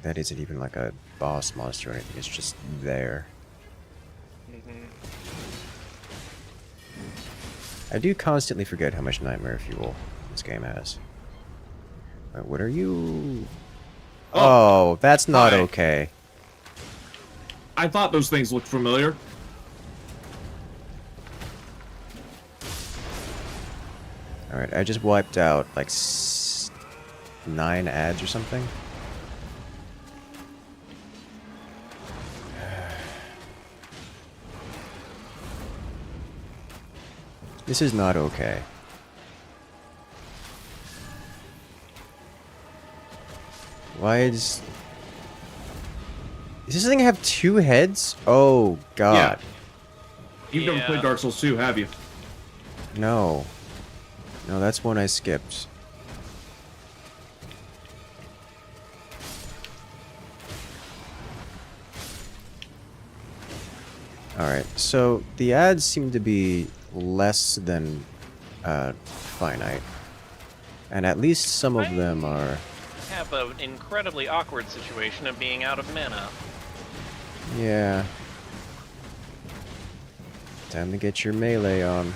That isn't even like a boss monster or anything, it's just there. I do constantly forget how much nightmare fuel this game has. What are you? Oh, that's not Hi. okay. I thought those things looked familiar. Alright, I just wiped out like 9 ads or something. This is not okay. Why does this thing have 2 heads? Oh god. You've never played Dark Souls 2, have you? No. No, that's one I skipped. Alright, so the ads seem to be less than finite. And at least some of them are... Have an incredibly awkward situation of being out of mana. Yeah. Time to get your melee on.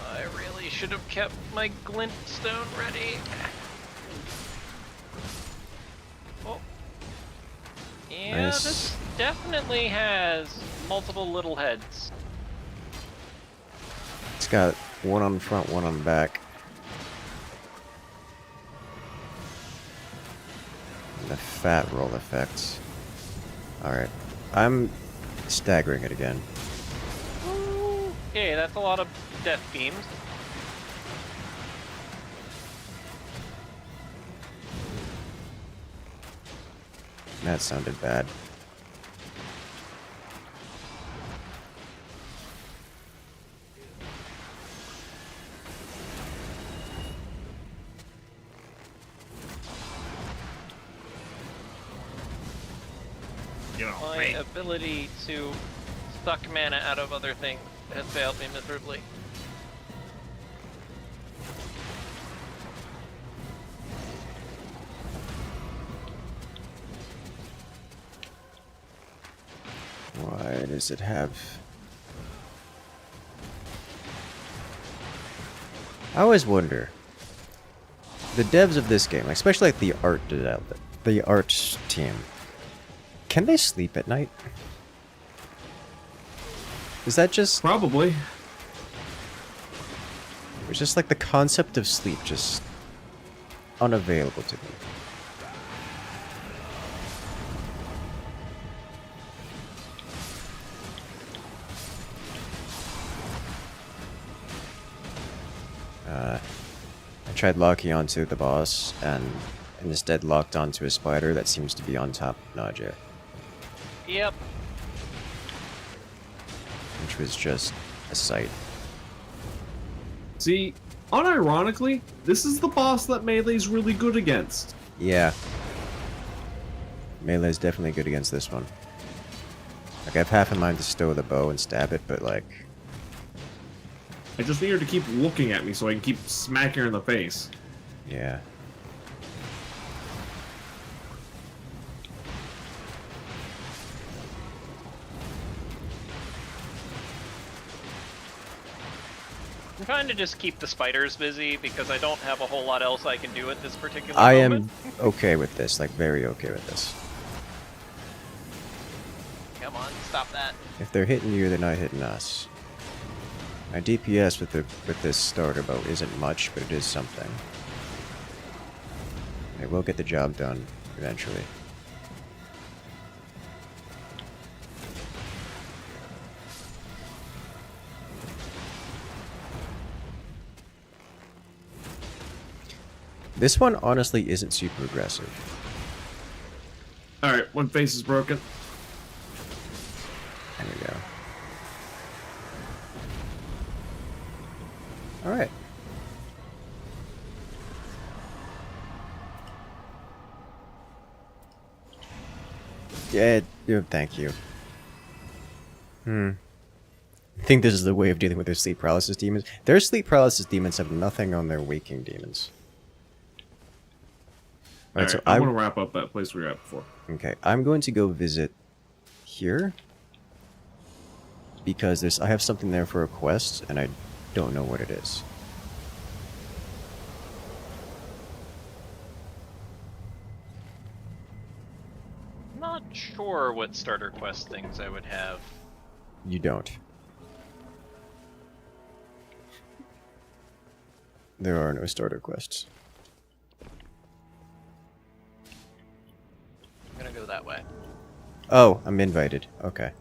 I really should have kept my glintstone ready. Oh. Yeah, Nice. this definitely has multiple little heads. It's got one on the front, one on the back. And the fat roll effect. Alright. I'm staggering it again. Okay, that's a lot of death beams. That sounded bad. My ability to suck mana out of other things has failed me miserably. Why does it have... I always wonder, the devs of this game, especially like the art team, can they sleep at night? Is that just... Probably. It's just like the concept of sleep just unavailable to me. I tried locking onto the boss and instead locked onto a spider that seems to be on top of Nadia, Yep. which was just a sight. See, unironically, this is the boss that Melee's really good against. Yeah. Melee is definitely good against this one. Like, I have half a mind to stow the bow and stab it, but like... I just need her to keep looking at me so I can keep smacking her in the face. Yeah. I'm trying to just keep the spiders busy because I don't have a whole lot else I can do at this particular I moment. am okay with this, like very okay with this. Come on, stop that. If they're hitting you, they're not hitting us. My DPS with this starter bow isn't much, but it is something. It will get the job done eventually. This one honestly isn't super aggressive. Alright, one face is broken. There we go. Alright. Yeah, thank you. I think this is the way of dealing with their sleep paralysis demons. Their sleep paralysis demons have nothing on their waking demons. Alright, so I want to wrap up that place we were at before. Okay, I'm going to go visit here. Because I have something there for a quest, and I don't know what it is. Not sure what starter quest things I would have. You don't. There are no starter quests. I'm gonna go that way. Oh, I'm invited. Okay.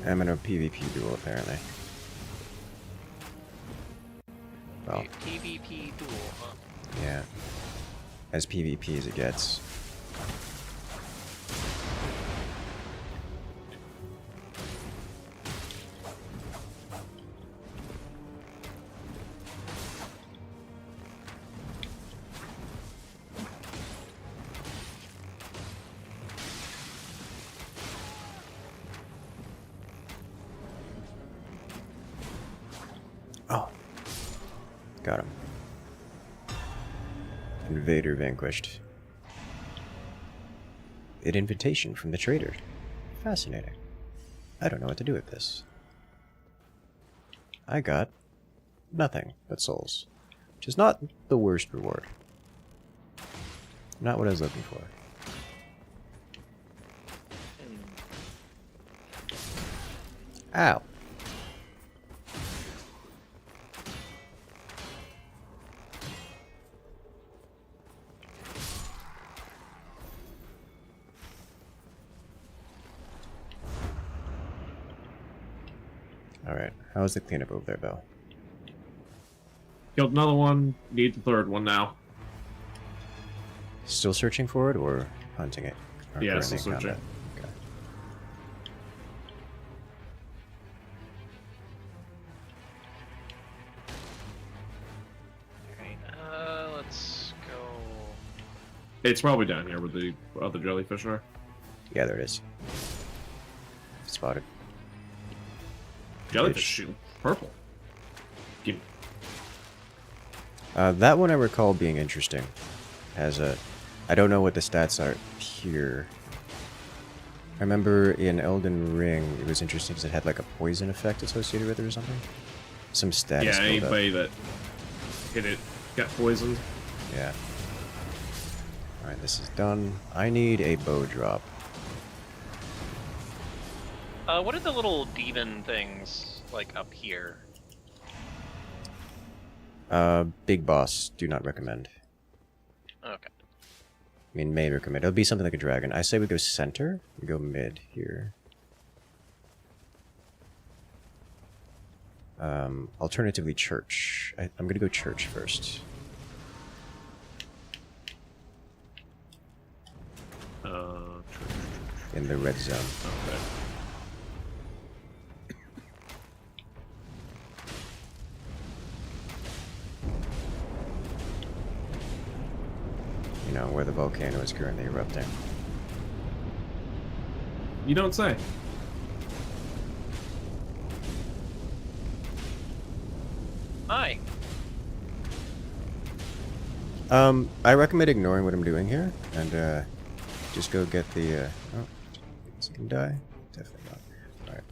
I'm in a PvP duel, apparently. Well, PvP duel, huh? yeah. As PvP as it gets. Oh. Got him. Invader vanquished. An invitation from the trader. Fascinating. I don't know what to do with this. I got nothing but souls. Which is not the worst reward. Not what I was looking for. Ow. Alright, how's the cleanup over there, Belle? Killed another one, need the third one now. Still searching for it, or hunting it? Or Yeah, currently still in searching. combat? Okay. Alright, let's go. It's probably down here where the other jellyfish are. Yeah, there it is. Spotted. Jellyfish shoot purple. Give me. That one I recall being interesting. Has a... I don't know what the stats are here. I remember in Elden Ring, it was interesting because it had like a poison effect associated with it or something. Some status Yeah, build up. anybody that hit it got poisoned. Yeah. Alright, this is done. I need a bow drop. What are the little demon things, like, up here? Big boss, do not recommend. Okay. I mean, may recommend. It'll be something like a dragon. I say we go center, we go mid here. Alternatively church. I'm gonna go church first. In the red zone. Okay. You know, where the volcano is currently erupting. You don't say. Hi. I recommend ignoring what I'm doing here, and, just go get the, oh, is he gonna die? Definitely not. Alright.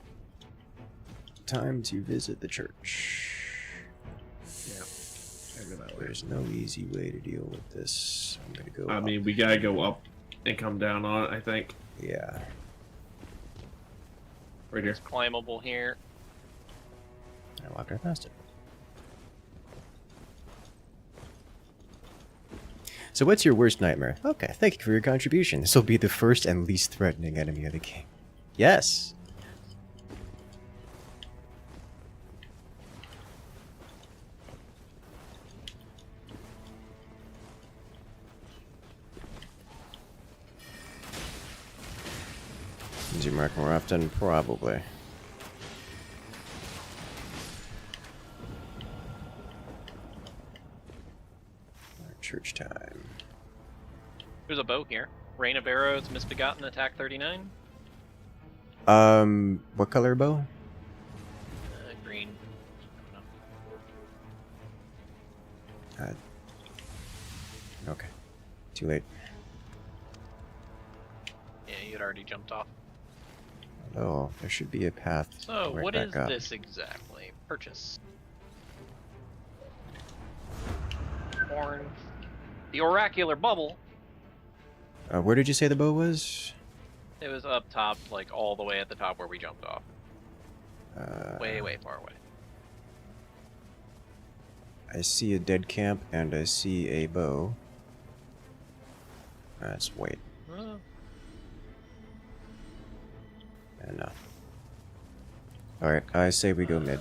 Time to visit the church. Yeah. I go that way. There's no easy way to deal with this. I'm gonna go I up. mean, we gotta go up and come down on it, I think. Yeah. Right here. It's climbable here. I walked right past it. So what's your worst nightmare? Okay, thank you for your contribution. This will be the first and least threatening enemy of the game. Yes. Is he marking more often? Probably. Church time. There's a boat here. Rain of Arrows, Misbegotten, Attack 39. What color bow? Green. I don't know. Okay. Too late. Yeah, you had already jumped off. Oh, there should be a path. So, right what back is up. this exactly? Purchase. Horn. The Oracular Bubble. Where did you say the bow was? It was up top, like all the way at the top where we jumped off. Way, way far away. I see a dead camp and I see a bow. Let's wait. Enough. Alright, I say we go mid.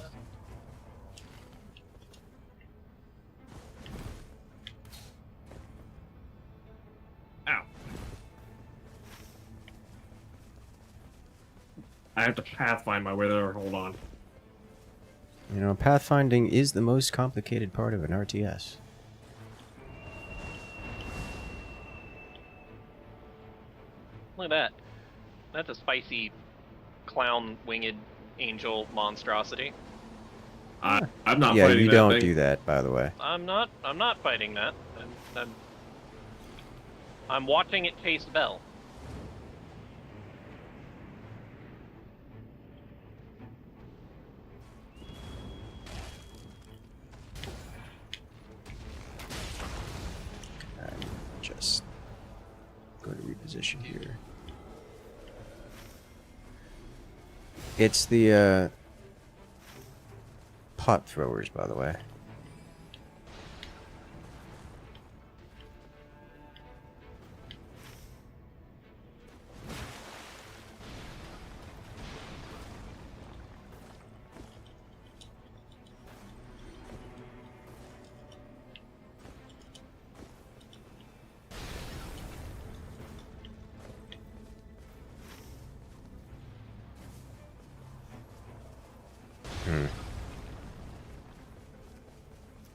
Ow. I have to pathfind my way there. Hold on. You know, pathfinding is the most complicated part of an RTS. Look at that. That's a spicy clown winged angel monstrosity. I'm not Yeah, fighting you that don't thing. do that, by the way. I'm not fighting that. I'm watching it chase Bell. I'm just going to reposition here. It's the pot throwers, by the way.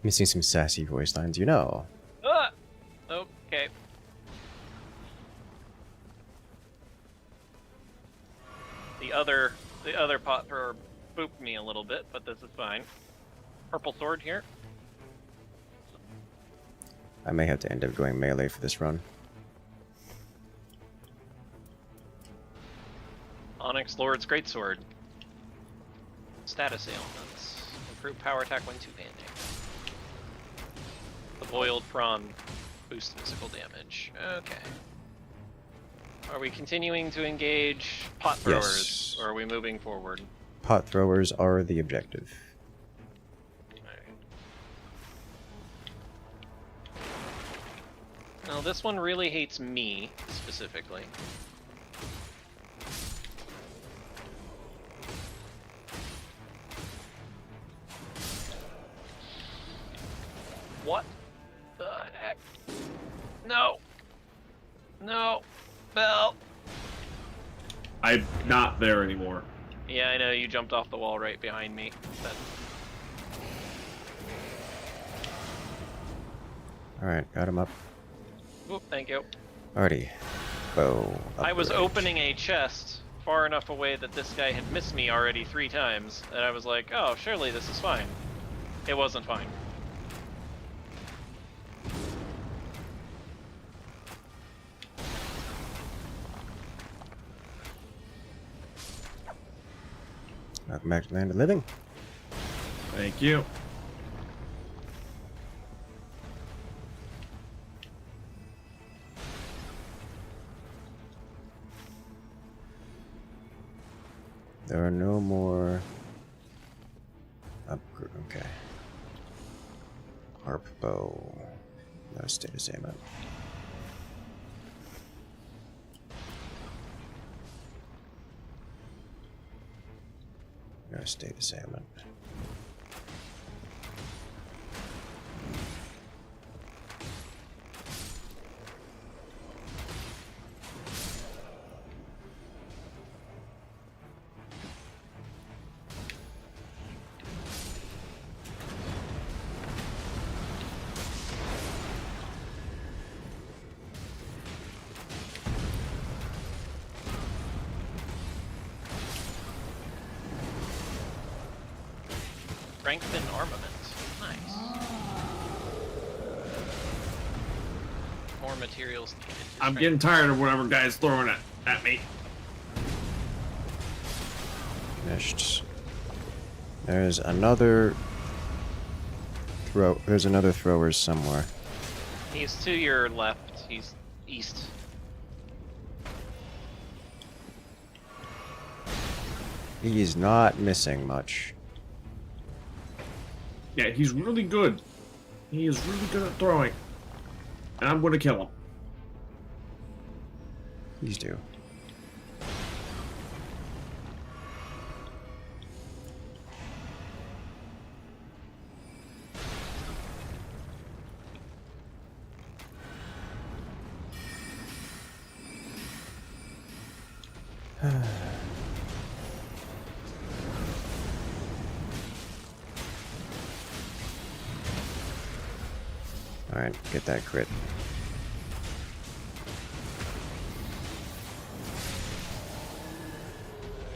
Missing some sassy voice lines, you know. Ah! Okay. The other pot thrower booped me a little bit, but this is fine. Purple sword here. I may have to end up going melee for this run. Onyx Lord's Greatsword. Status ailments. Improve power attack when two-handing. The boiled prawn boosts physical damage. Okay. Are we continuing to engage pot throwers, Yes. or are we moving forward? Pot throwers are the objective. Alright. Now this one really hates me, specifically. What the heck? No! No! Bell! I'm not there anymore. Yeah, I know, you jumped off the wall right behind me. But Alright, got him up. whoop, thank you. Alrighty. Bow. I was upgrade. opening a chest far enough away that this guy had missed me already 3 times, and I was like, oh, surely this is fine. It wasn't fine. Welcome back to Land of Living. Thank you. There are no more okay. Harp bow. No status aimment. State assailant. Strengthen armament. Nice. More materials needed. to I'm getting strengthen- tired of whatever guy's throwing it at me. Finished. There's another throw. There's another thrower somewhere. He's to your left. He's east. He's not missing much. Yeah, he's really good. He is really good at throwing. And I'm gonna kill him. Please do. Alright, get that crit.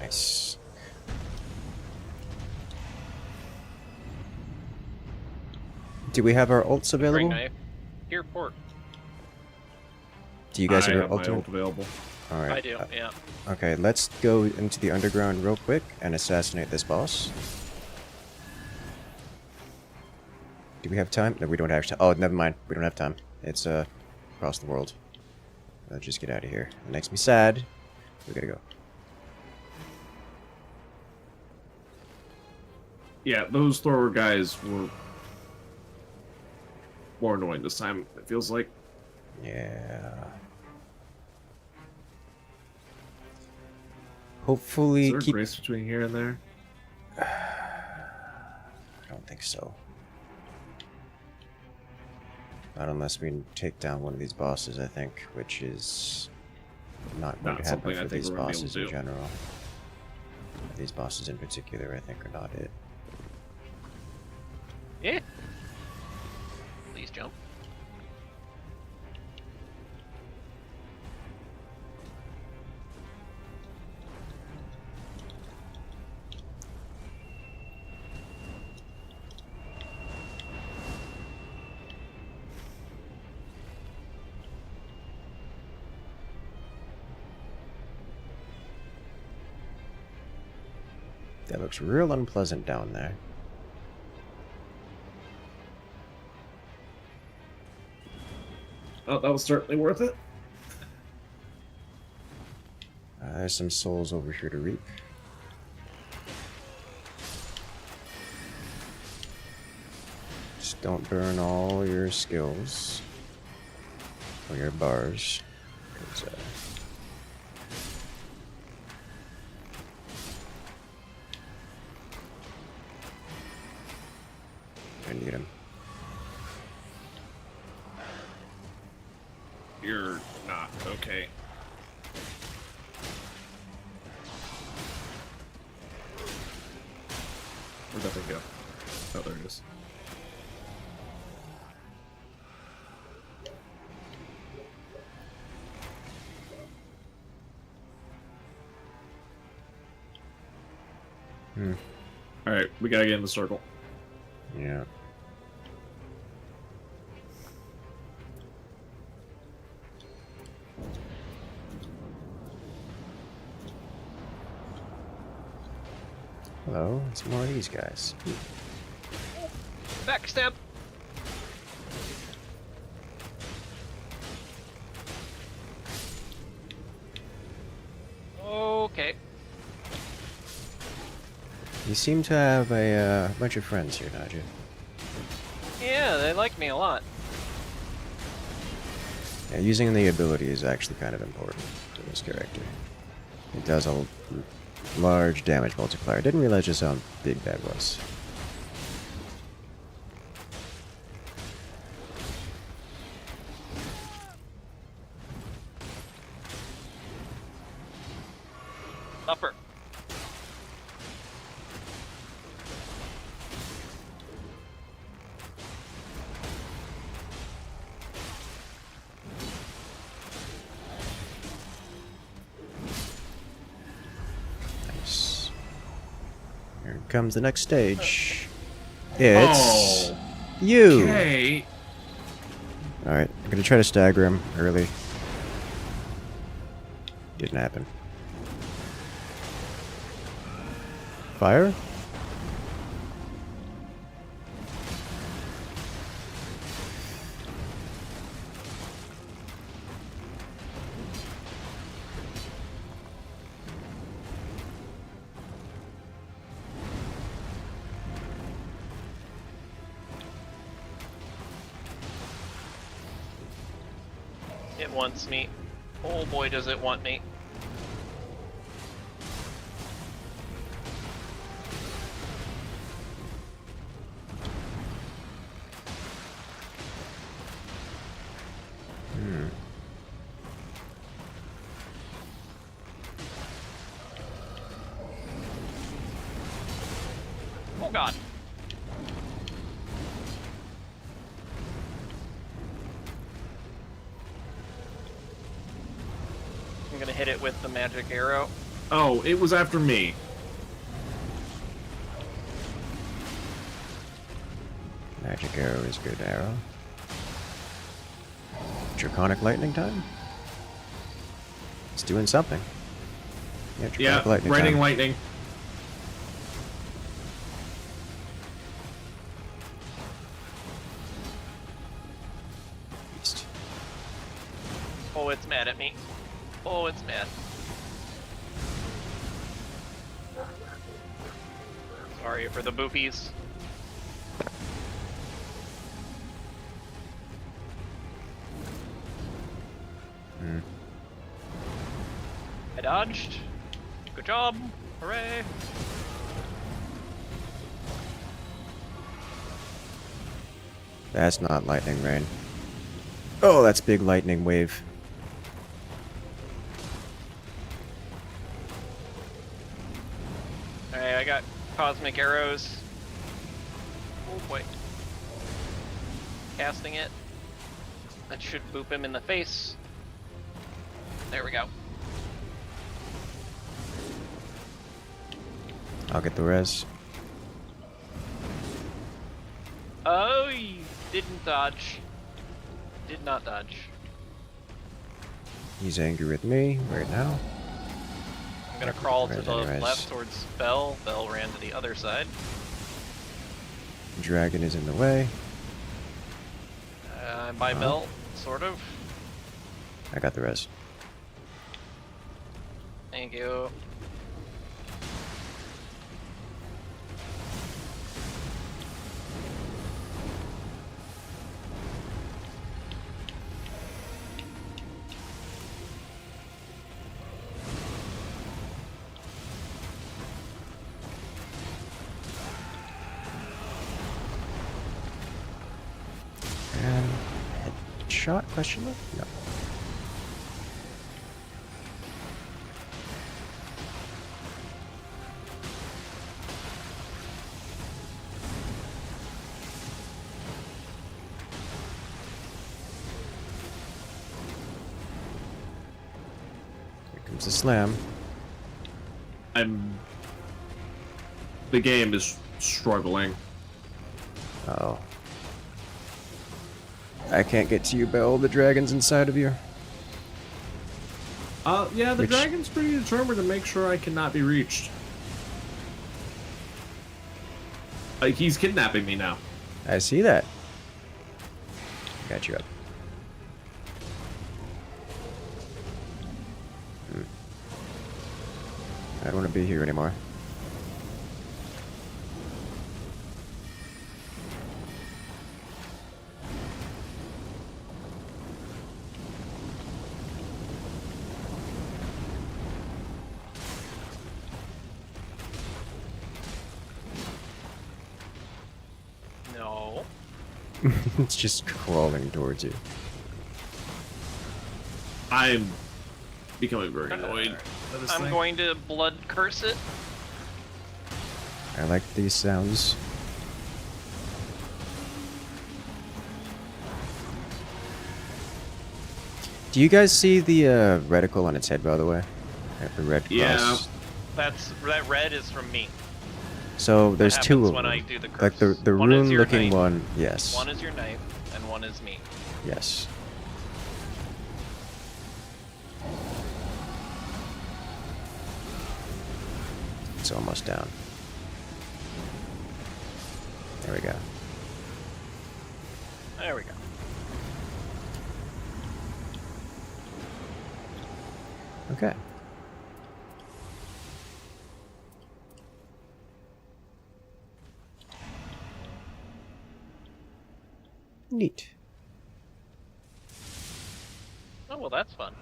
Nice. Do we have our ults Ring available? knife. Here, port. Do you guys I have have your my ultimate? ult available. Alright. I do, yeah. Okay, let's go into the underground real quick and assassinate this boss. Do we have time? No, we don't have time. Oh, never mind. We don't have time. It's across the world. Let's just get out of here. It makes me sad. We gotta go. Yeah, those thrower guys were more annoying this time, it feels like. Yeah. Hopefully Is there a keep... grace between here and there? I don't think so. Not unless we take down one of these bosses, I think, which is not going Not to happen something I for think these we're gonna be able bosses to in do. general. These bosses in particular, I think, are not it. Yeah. Please jump. That looks real unpleasant down there. Oh, that was certainly worth it. There's some souls over here to reap. Just don't burn all your skills. Or your bars. 'Cause, I need him. You're not okay. Where'd that thing go? Oh, there it is. Alright, we gotta get in the circle. Yeah. Hello, it's more of these guys. Backstab! Okay. You seem to have a bunch of friends here, Naja. Yeah, they like me a lot. Yeah, using the ability is actually kind of important to this character. It does a Large damage multiplier. Didn't realize just how big that was. Upper. Nice. Here comes the next stage. It's you. Okay. Alright, I'm gonna try to stagger him early. Didn't happen. Fire? It wants me. Oh boy, does it want me. Oh god. I'm gonna hit it with the magic arrow. Oh, it was after me. Magic arrow is good arrow. Draconic lightning time? It's doing something. Yeah, draconic Yeah, lightning raining time. lightning. Beast. Oh, it's mad at me. Oh, it's mad. Sorry for the boofies. Hmm. I dodged. Good job. Hooray. That's not lightning rain. Oh, that's big lightning wave. Alright, I got cosmic arrows. Oh boy. Casting it. That should boop him in the face. There we go. I'll get the res. Oh, you didn't dodge. Did not dodge. He's angry with me right now. I'm gonna crawl to Right, the anyways. left towards Bell. Bell ran to the other side. Dragon is in the way. I'm by Uh-huh. Bell, sort of. I got the res. Thank you. And headshot? Question mark? No. Here comes the slam. The game is struggling. Uh-oh. I can't get to you, Bell. The dragon's inside of you. Yeah, the Which- dragon's pretty determined to make sure I cannot be reached. Like, he's kidnapping me now. I see that. Got you up. I don't want to be here anymore. No. It's just crawling towards you. I'm becoming very annoyed. I'm going to blood curse it. I like these sounds. Do you guys see the reticle on its head, by the way? The red cross. Yeah. That red is from me. So there's That two happens of when them. I do the curse. Like the One is your rune-looking knife, one. Yes. One is your knife, and one is me. Yes. It's almost down. There we go. There we go. Okay. Neat. Oh, well, that's fun.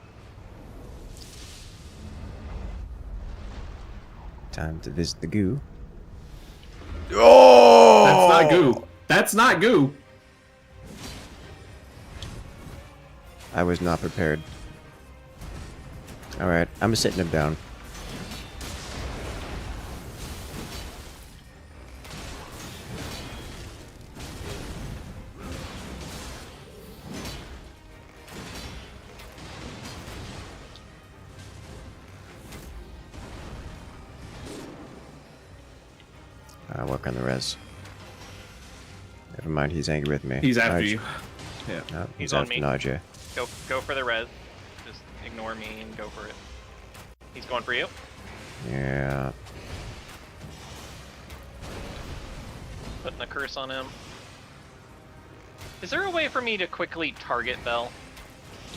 Time to visit the goo. Oh! That's not goo. That's not goo. I was not prepared. Alright, I'm sitting him down. I'll work on the res. Never mind, he's angry with me. He's after Naj- you. Yeah. No, He's he's on after me. Najee. Go for the res. Just ignore me and go for it. He's going for you. Yeah. Putting a curse on him. Is there a way for me to quickly target Bell?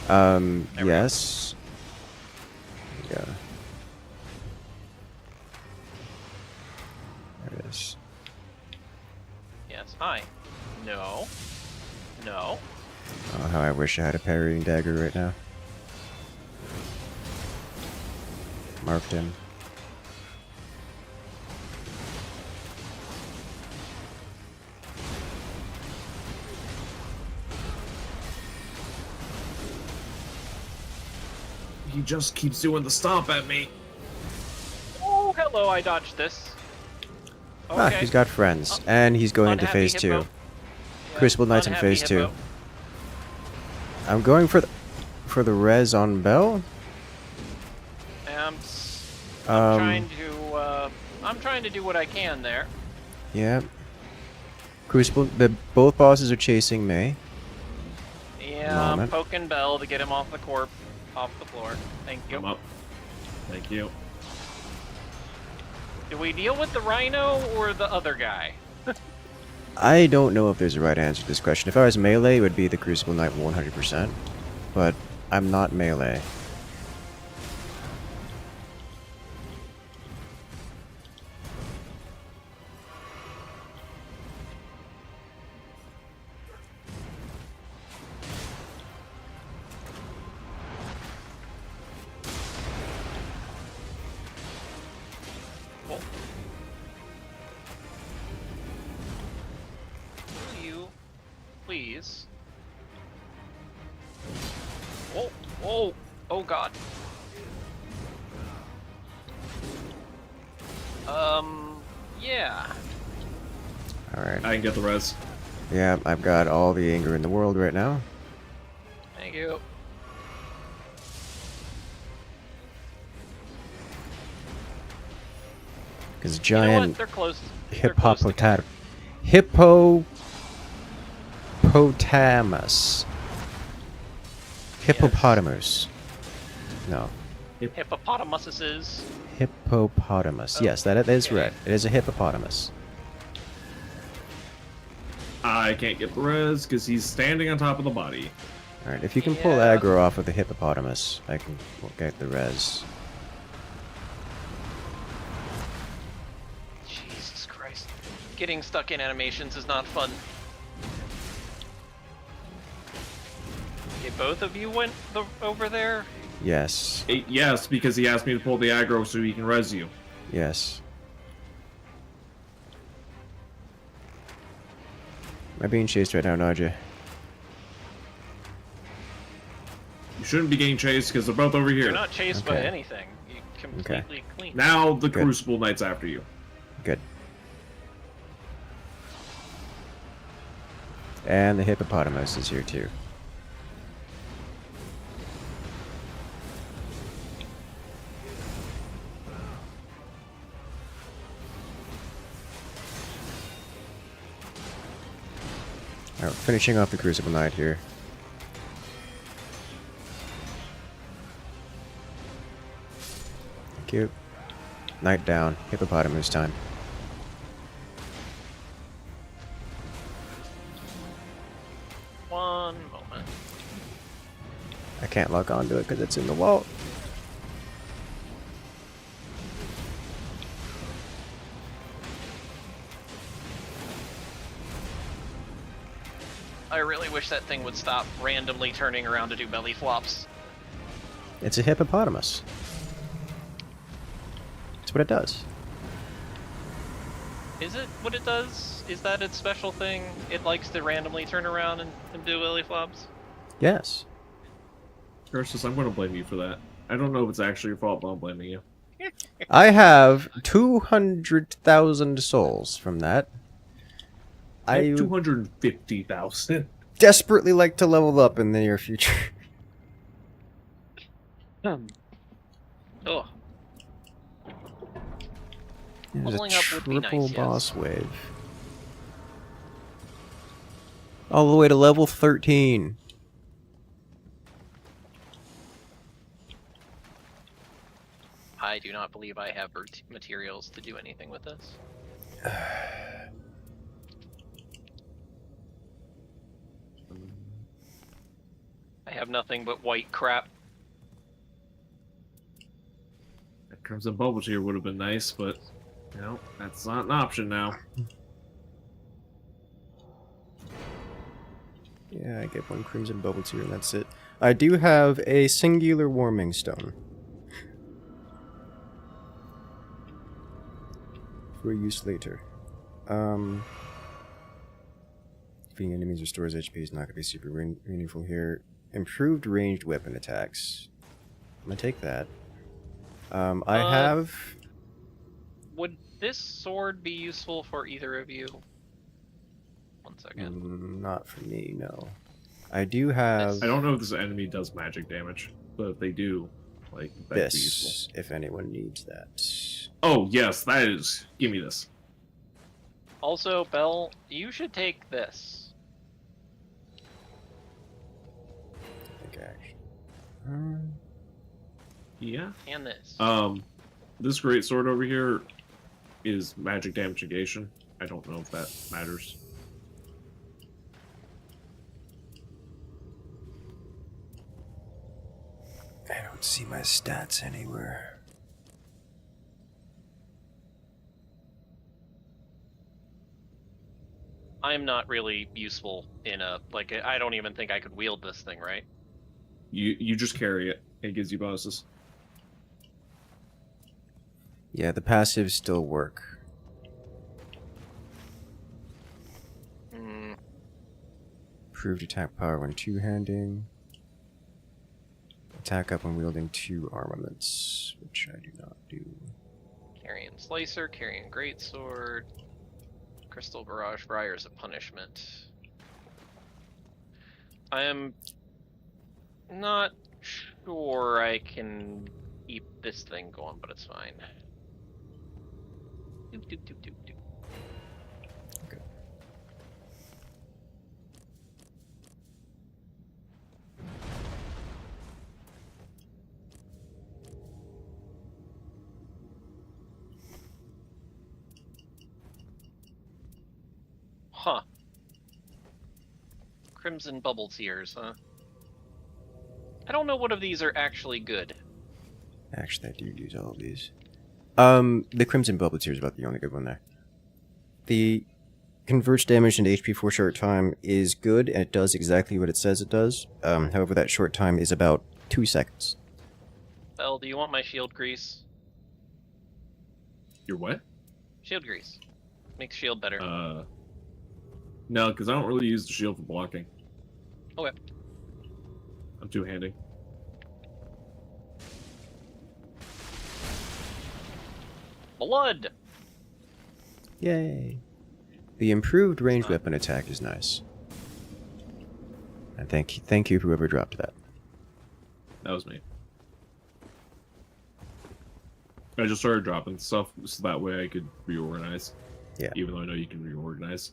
There we go. Yes. Yeah. There it is. Yes. Hi. No. No. Oh, how I wish I had a parrying dagger right now. Marked him. He just keeps doing the stomp at me. Oh, hello. I dodged this. Okay. Ah, he's got friends. And he's going into Unhappy phase hippo. 2. Yeah, Crucible Knights in unhappy phase 2. hippo. I'm going for the res on Bell. I'm trying to do what I can there. Yeah. Crucible, both bosses are chasing me. Yeah, I'm Moment. poking Bell to get him off the off the floor. Thank you. I'm up. Thank you. Do we deal with the rhino or the other guy? I don't know if there's a right answer to this question. If I was melee, it would be the Crucible Knight 100%. But I'm not melee. Cool. Will you, please? Oh, oh, oh God. Yeah. Alright. I can get the res. Yeah, I've got all the anger in the world right now. Thank you. Because You know what? giant They're close. They're close together. hippopotamus. Hippopotamus. No. Hippopotamuses. Hippopotamus. Yes, that is Okay. right. It is a hippopotamus. I can't get the res because he's standing on top of the body. Alright, if you can pull Yeah. aggro off of the hippopotamus, I can get the res. Jesus Christ. Getting stuck in animations is not fun. Okay, both of you went over there? Yes. Yes, because he asked me to pull the aggro so he can res you. Yes. Am I being chased right now, Naja? You shouldn't be getting chased because they're both over here. You're not chased by Okay. anything. You completely clean. Now the Good. Crucible Knight's after you. Good. And the hippopotamus is here too. Alright, finishing off the Crucible Knight here. Thank you. Knight down. Hippopotamus time. One moment. I can't lock onto it because it's in the wall. I really wish that thing would stop randomly turning around to do belly flops. It's a hippopotamus. That's what it does. Is it what it does? Is that its special thing? It likes to randomly turn around and do belly flops? Yes. Cursus, I'm going to blame you for that. I don't know if it's actually your fault, but I'm blaming you. I have 200,000 souls from that. I I have 250,000. desperately like to level up in the near future. Oh. There's a Leveling up would be triple nice, yes. boss wave. All the way to level 13. I do not believe I have materials to do anything with this. I have nothing but white crap. That Crimson Bubble Tear would have been nice, but, you know, that's not an option now. Yeah, I get one Crimson Bubble Tear and that's it. I do have a singular Warming Stone. For use later. Being enemies restores HP is not going to be super meaningful here. Improved ranged weapon attacks. I'm going to take that. I have... Would this sword be useful for either of you? One second. Not for me, no. I do have... I don't know if this enemy does magic damage, but if they do, like, that'd be useful. this, if anyone needs that. Oh, yes, that is. Give me this. Also, Belle, you should take this. I think actually. Yeah. And this. This great sword over here is magic damage negation. I don't know if that matters. I don't see my stats anywhere. I'm not really useful in a, like, I don't even think I could wield this thing, right? You just carry it. It gives you bonuses. Yeah, the passives still work. Improved attack power when two-handing. Attack up when wielding two armaments, which I do not do. Carrion Slicer, Carrion Greatsword, Crystal Barrage Briars of Punishment. I am not sure I can keep this thing going, but it's fine. Doop, doop, doop, doop, doop. Okay. Huh. Crimson Bubble Tears, huh? I don't know what of these are actually good. Actually, I do use all of these. The Crimson Bubble Tear is about the only good one there. The converts damage into HP for a short time is good, and it does exactly what it says it does. However, that short time is about 2 seconds. Belle, do you want my shield grease? Your what? Shield grease. Makes shield better. No, because I don't really use the shield for blocking. Okay. I'm too handy. Blood! Yay. The improved ranged weapon attack is nice. And thank you whoever dropped that. That was me. I just started dropping stuff so that way I could reorganize. Yeah. Even though I know you can reorganize.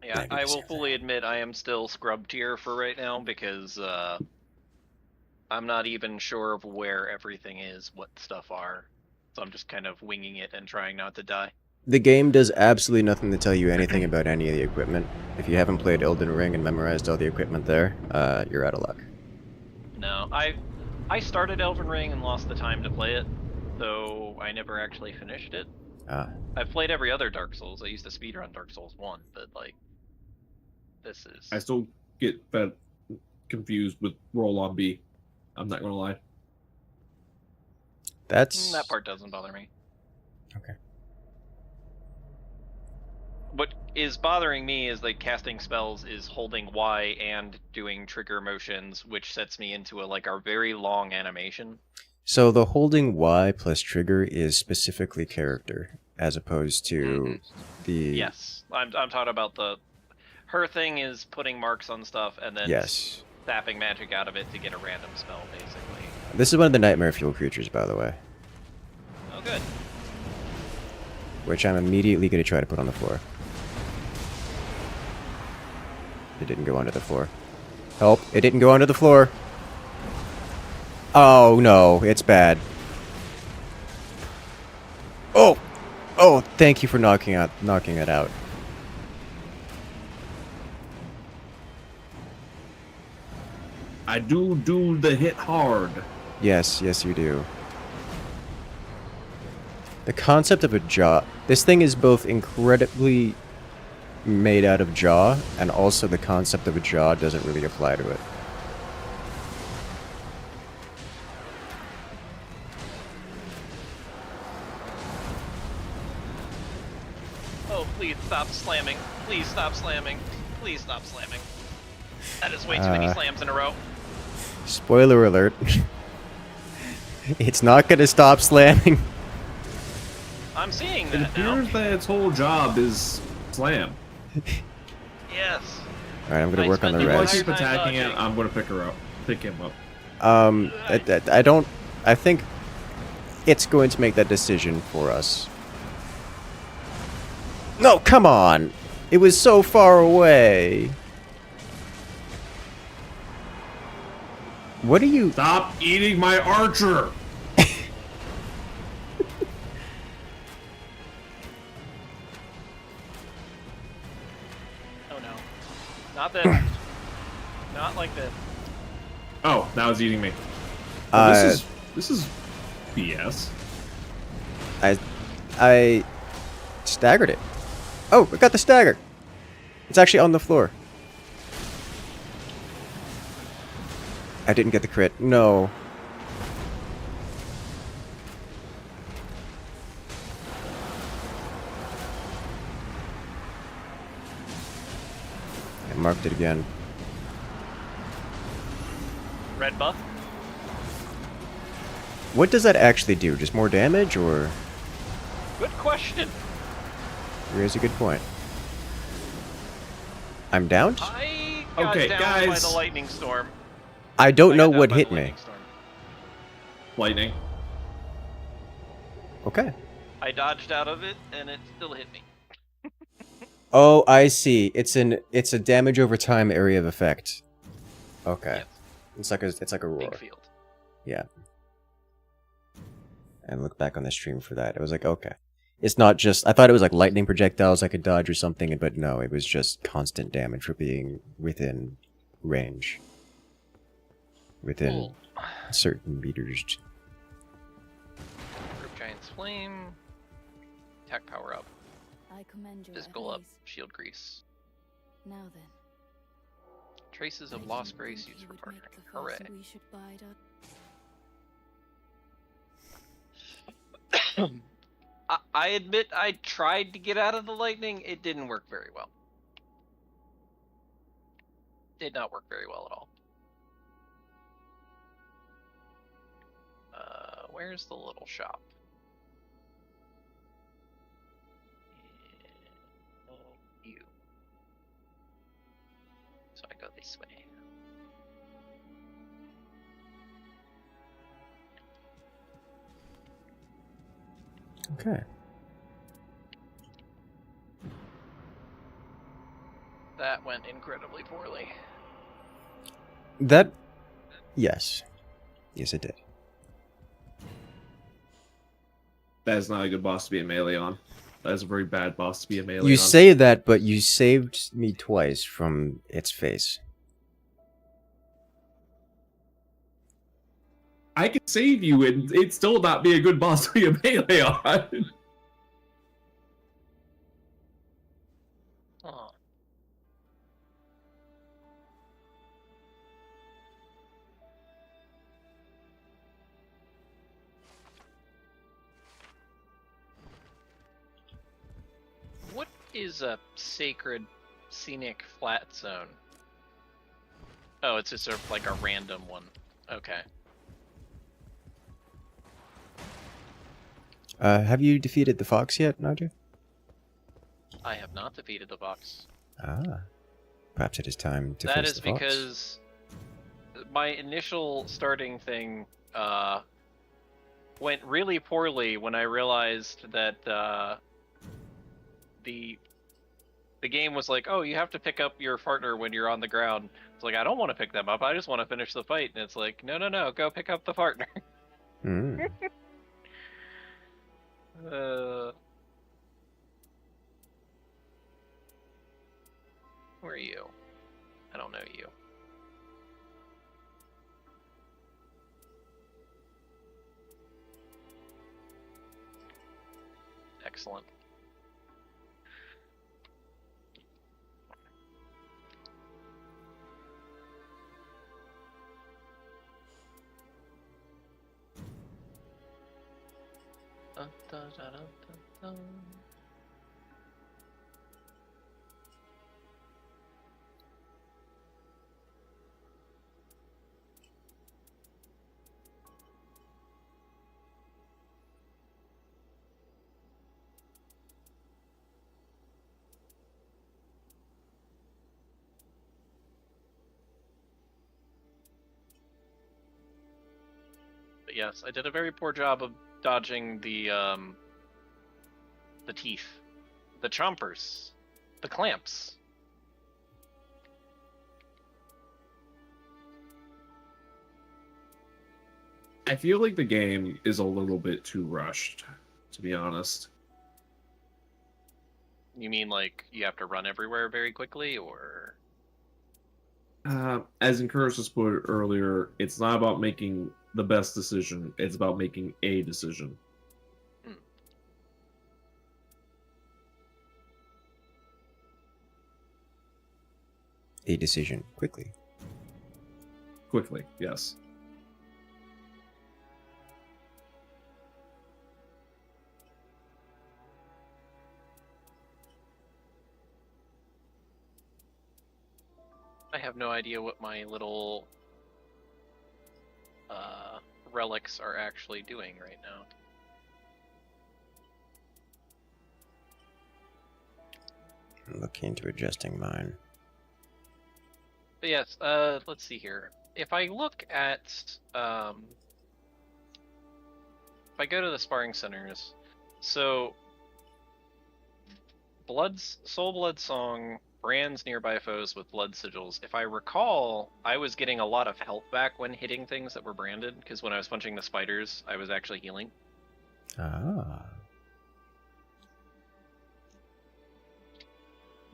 Yeah, I will fully admit I am still scrub tier for right now because I'm not even sure of where everything is, what stuff are. So I'm just kind of winging it and trying not to die. The game does absolutely nothing to tell you anything about any of the equipment. If you haven't played Elden Ring and memorized all the equipment there, you're out of luck. No, I started Elden Ring and lost the time to play it, so I never actually finished it. I've played every other Dark Souls. I used to speedrun Dark Souls 1, but like, this is... I still get that confused with roll on B. I'm not gonna lie. That part doesn't bother me. Okay. What is bothering me is like casting spells is holding Y and doing trigger motions, which sets me into a very long animation. So the holding Y plus trigger is specifically character, as opposed to the... Yes, I'm talking about her thing is putting marks on stuff and then zapping magic out of it to get a random spell, basically. This is one of the Nightmare Fuel creatures, by the way. Oh, good. Which I'm immediately going to try to put on the floor. It didn't go onto the floor. Help! It didn't go onto the floor! Oh no, it's bad. Oh! Oh, thank you for knocking it out. I do the hit hard. Yes, yes you do. The concept of a jaw. This thing is both incredibly made out of jaw, and also the concept of a jaw doesn't really apply to it. Oh, please stop slamming. Please stop slamming. Please stop slamming. That is way too many slams in a row. Spoiler alert. It's not gonna stop slamming. I'm seeing that It appears that its whole job is slam. Yes. Alright, I'm gonna work on the If I res. keep attacking it, I'm gonna pick him up. I think it's going to make that decision for us. No, come on! It was so far away. What are you... Stop eating my archer! Oh no. Not this. Not like this. Oh, now it's eating me. This is BS. I staggered it. Oh, I got the stagger. It's actually on the floor. I didn't get the crit. No. I marked it again. Red buff? What does that actually do? Just more damage, or...? Good question. Here's a good point. I'm downed? I got downed by the lightning storm. I don't know what hit me. Lightning. Okay. I dodged out of it, and it still hit me. Oh, I see. It's a damage over time area of effect. Okay. Yes. It's like a roar. Big field. Yeah. And look back on the stream for that. It was like, okay. It's not just... I thought it was like lightning projectiles I could dodge or something, but no, it was just constant damage for being within range. Within certain meters. Group Giant's Flame. Attack power up. I commend your Physical up. efforts. Shield grease. Now then. Traces of I lost didn't grace think used you for would make partnering. the fuss Hooray. that we should bide our- I admit I tried to get out of the lightning. It didn't work very well. did not work very well at all. Where's the little shop? You. So I go this way. Okay. That went incredibly poorly. That... Yes. Yes, it did. That is not a good boss to be a melee on. That is a very bad boss to be a melee on. You say that, but you saved me twice from its face. I can save you and it still not be a good boss to be a melee on. Oh. What is a sacred scenic flat zone? Oh, it's just sort of like a random one. Okay. Have you defeated the fox yet, Naju? I have not defeated the box. Ah. Perhaps it is time to That face is the fox. because my initial starting thing went really poorly when I realized that the game was like, oh, you have to pick up your partner when you're on the ground. It's like, I don't want to pick them up. I just want to finish the fight. And it's like, no, go pick up the partner. Hmm. Who are you? I don't know you. Excellent. Dun, dun, dun, dun, dun, dun. But yes, I did a very poor job of dodging the teeth, the chompers, the clamps. I feel like the game is a little bit too rushed, to be honest. You mean like you have to run everywhere very quickly, or? As Incursus put it earlier, it's not about making the best decision, it's about making a decision. A decision quickly. Quickly, yes. I have no idea what my little relics are actually doing right now. I'm looking into adjusting mine. But yes, let's see here. If I look at, if I go to the sparring centers, so Soul Blood Song brands nearby foes with blood sigils. If I recall, I was getting a lot of health back when hitting things that were branded, because when I was punching the spiders, I was actually healing. Ah.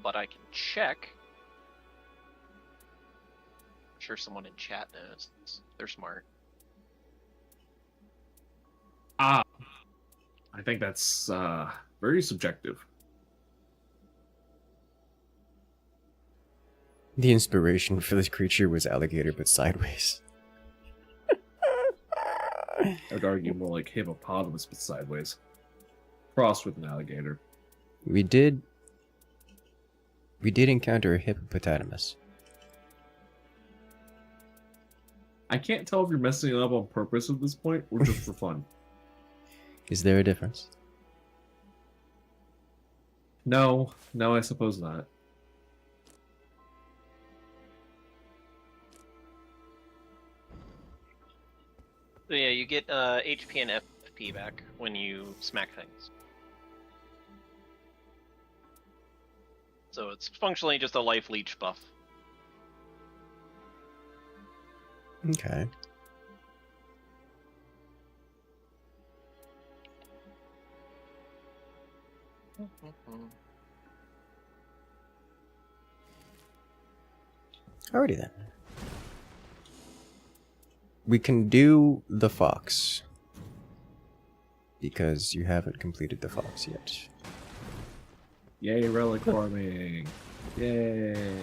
But I can check. I'm sure someone in chat knows. They're smart. I think that's very subjective. The inspiration for this creature was alligator, but sideways. I would argue more like hippopotamus, but sideways. Crossed with an alligator. We did encounter a hippopotamus. I can't tell if you're messing it up on purpose at this point or just for fun. Is there a difference? No, I suppose not. So yeah, you get HP and FP back when you smack things. So it's functionally just a life leech buff. Okay. Alrighty then. We can do the fox. Because you haven't completed the fox yet. Yay, relic farming. Yay.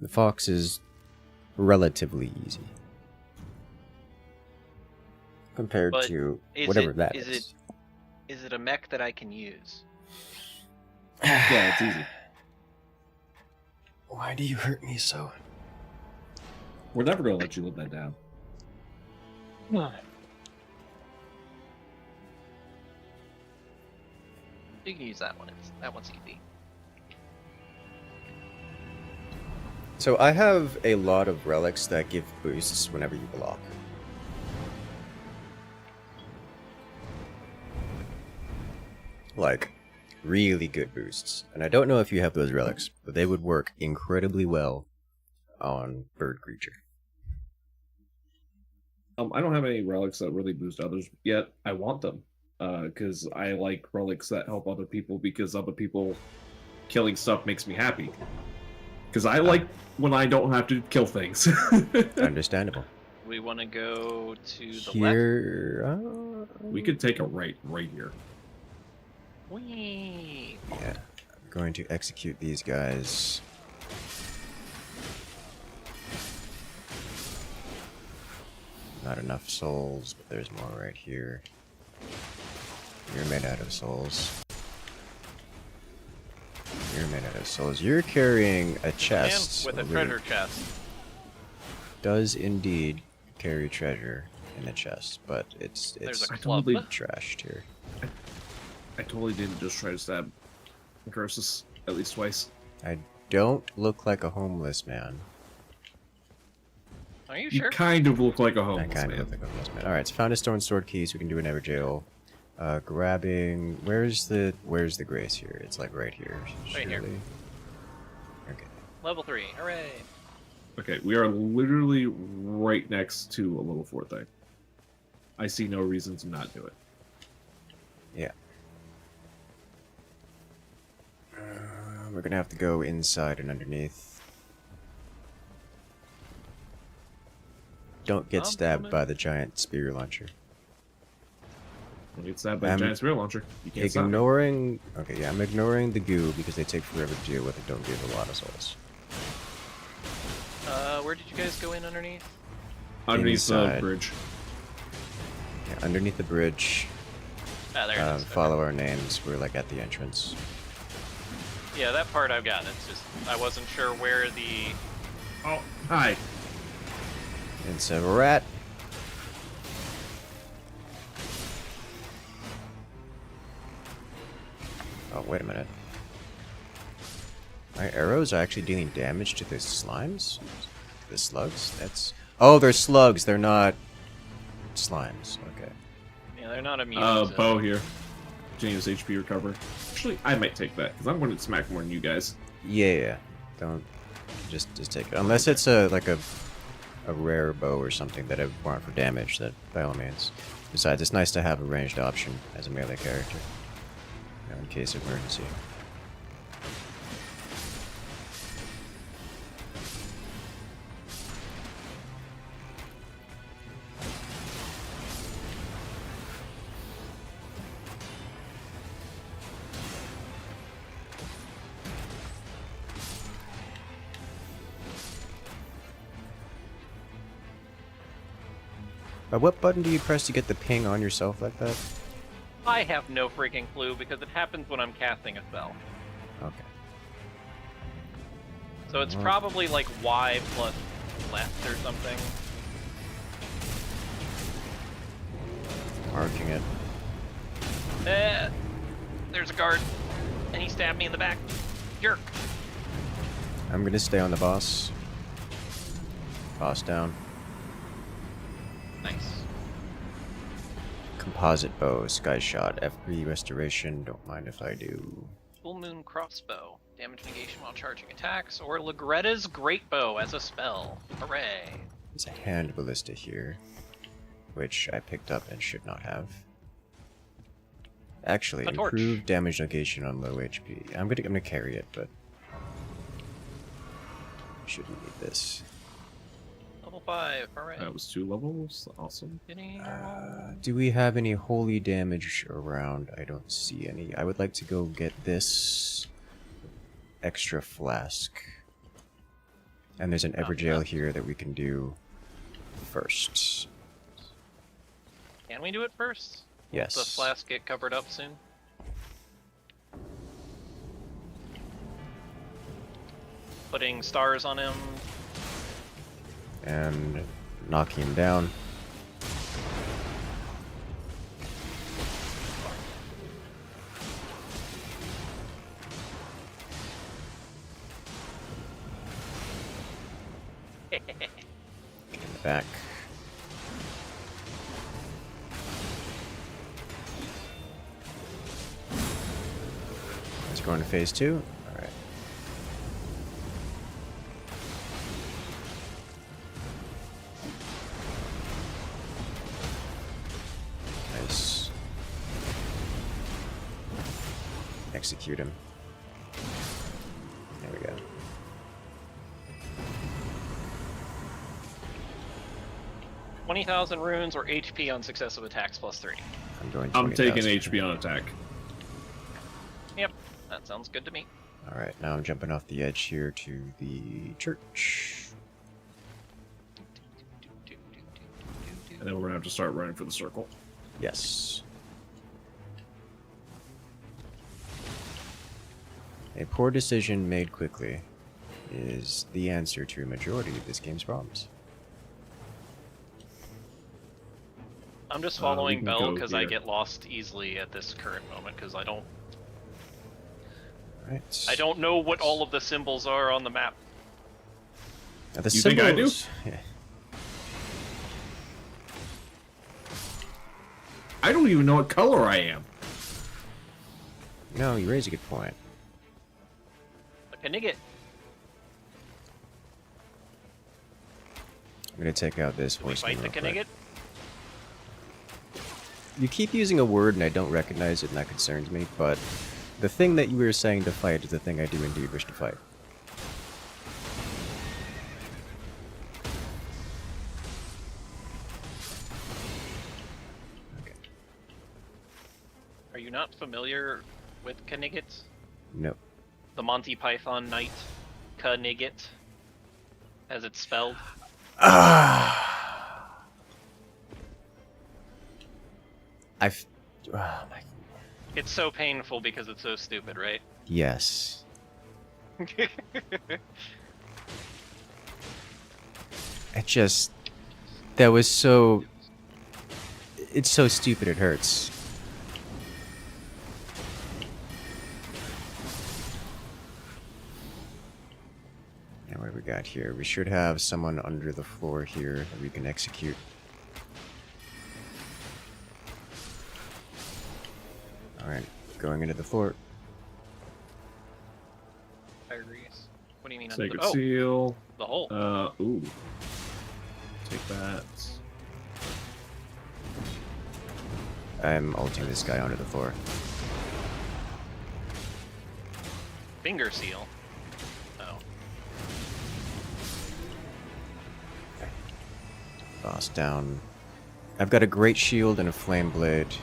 The fox is relatively easy. Compared But to whatever that is. Is it a mech that I can use? Yeah, it's easy. Why do you hurt me so? We're never going to let you live that down. You can use that one. That one's easy. So I have a lot of relics that give boosts whenever you block. Like, really good boosts. And I don't know if you have those relics, but they would work incredibly well on bird creature. I don't have any relics that really boost others yet. I want them. Because I like relics that help other people, because other people killing stuff makes me happy. Because I like when I don't have to kill things. Understandable. We want to go to the Here, We could take a right here. left. Whee! yeah, I'm going to execute these guys. Not enough souls, but there's more right here. You're made out of souls. You're made out of souls. You're carrying a chest. And with a over treasure chest. Does indeed carry treasure in the chest, but it's There's a I club. totally- trashed here. I totally didn't just try to stab Incursus at least twice. I don't look like a homeless man. Are you You sure? kind of look like a I homeless kind of man. look like a homeless man. Alright, so found a stone sword key, so we can do an Evergoal. Grabbing... Where's the grace here? It's like right here. Right here. surely. Okay. Level 3. Hooray! Okay, we are literally right next to a level 4 thing. I see no reason to not do it. Yeah. We're gonna have to go inside and underneath. Don't get I'm stabbed coming. by the giant spear launcher. When you get stabbed by a giant spear launcher, you can't stop it. Ignoring... Okay, yeah, I'm ignoring the goo because they take forever to deal with and don't give a lot of souls. Where did you guys go in underneath? Underneath the Inside. bridge. Yeah, underneath the bridge. Ah, there it is. Okay. Follow our names. We're like at the entrance. Yeah, that part I've got. It's just I wasn't sure where the. Oh, hi. It's a rat. Oh, wait a minute. My arrows are actually dealing damage to the slimes? The slugs? That's... Oh, they're slugs. They're not slimes. Okay. Yeah, they're not immune. to- Bow here. James HP recover. Actually, I might take that, because I'm going to smack more than you guys. Yeah. Don't... Just take it. Unless it's a rare bow or something that I want for damage, that by all means. Besides, it's nice to have a ranged option as a melee character. You know, in case of emergency. What button do you press to get the ping on yourself like that? I have no freaking clue because it happens when I'm casting a spell. Okay. So it's probably like Y plus left or something. Marking it. There's a guard, and he stabbed me in the back. Jerk. I'm gonna stay on the boss. Boss down. Nice. Composite bow, sky shot, FP restoration. Don't mind if I do. Full moon crossbow. Damage negation while charging attacks, or Legretta's great bow as a spell. Hooray. There's a hand ballista here, which I picked up and should not have. Actually, A torch. improved damage negation on low HP. I'm gonna carry it, but shouldn't need this. Level 5, hooray. That was 2 levels. Awesome. Do we have any holy damage around? I don't see any. I would like to go get this extra flask. And there's an Evergoal here that we can do first. Can we do it first? Yes. Will the flask get covered up soon? Putting stars on him. And knocking him down. In the back. Let's go into phase 2. Alright. Nice. Execute him. There we go. $20,000 runes or HP on successive attacks plus 3. I'm going. I'm taking 20,000. HP on attack. Yep, that sounds good to me. Alright, now I'm jumping off the edge here to the church. And then we're gonna have to start running for the circle. Yes. A poor decision made quickly is the answer to a majority of this game's problems. I'm just we following can Bell go because I here. get lost easily at this current moment because I Right. don't know what all of the symbols are on the map. Now, the You think I do? symbols- Yeah. I don't even know what color I am. No, you raise a good point. A Knigget. I'm gonna take out this Can we horseman fight the real quick. Knigget? You keep using a word and I don't recognize it, and that concerns me, but the thing that you were saying to fight is the thing I do indeed wish to fight. Okay. Are you not familiar with Knigget? Nope. The Monty Python Knight Knigget, as it's spelled. Oh my. It's so painful because it's so stupid, right? Yes. It just. That was so. It's so stupid it hurts. Now what do we got here? We should have someone under the floor here that we can execute. Alright, going into the fort. Tyrese. What do you mean? under Sacred the... Oh, Seal. the hole. Ooh. Take that. I'm ulting this guy onto the floor. Finger seal. Oh. Boss down. I've got a great shield and a flame blade.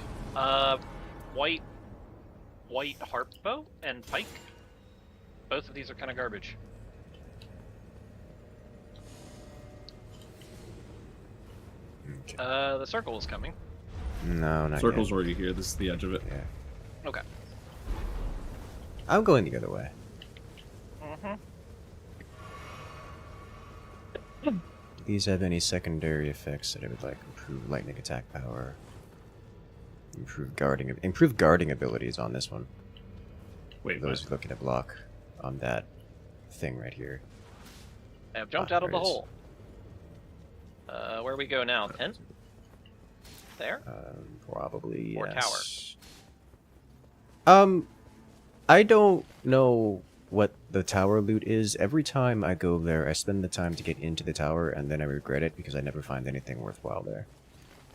White harp bow and pike. Both of these are kind of garbage. Okay. The circle is coming. No, not Circle's yet. already here. This is the edge of it. Yeah. Okay. I'm going the other way. Mm-hmm. Do these have any secondary effects that I would like? Improve lightning attack power. Improve guarding abilities on this one. Wait, For those looking to block on that thing right here. I have jumped Ah, out of there the it is. hole. Where we go now? Tent? There? Probably Or yes. I don't know what the tower loot is. Every time I go there, I spend the time to get into the tower, and then I regret it because I never find anything worthwhile there.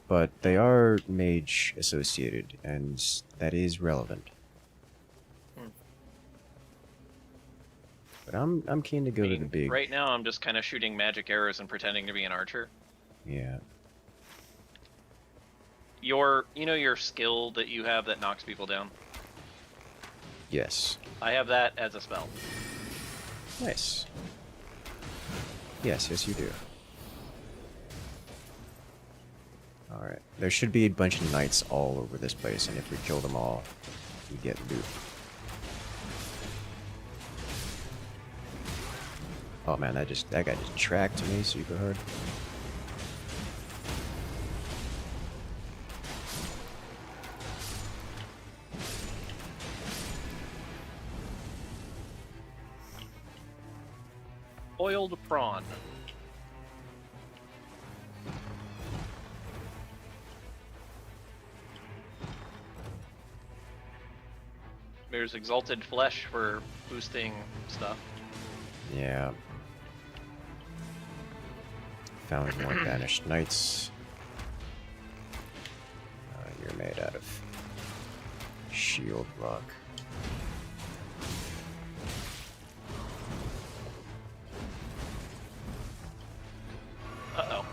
But they are mage associated, and that is relevant. But I'm keen to go to the big. Right now, I'm just kind of shooting magic arrows and pretending to be an archer. Yeah. You know your skill that you have that knocks people down? Yes. I have that as a spell. Nice. Yes, yes you do. Alright. There should be a bunch of knights all over this place, and if we kill them all, we get loot. Oh man, that guy just tracked me super hard. Boiled prawn. There's exalted flesh for boosting stuff. Yeah. Found more banished knights. You're made out of shield rock. Uh-oh.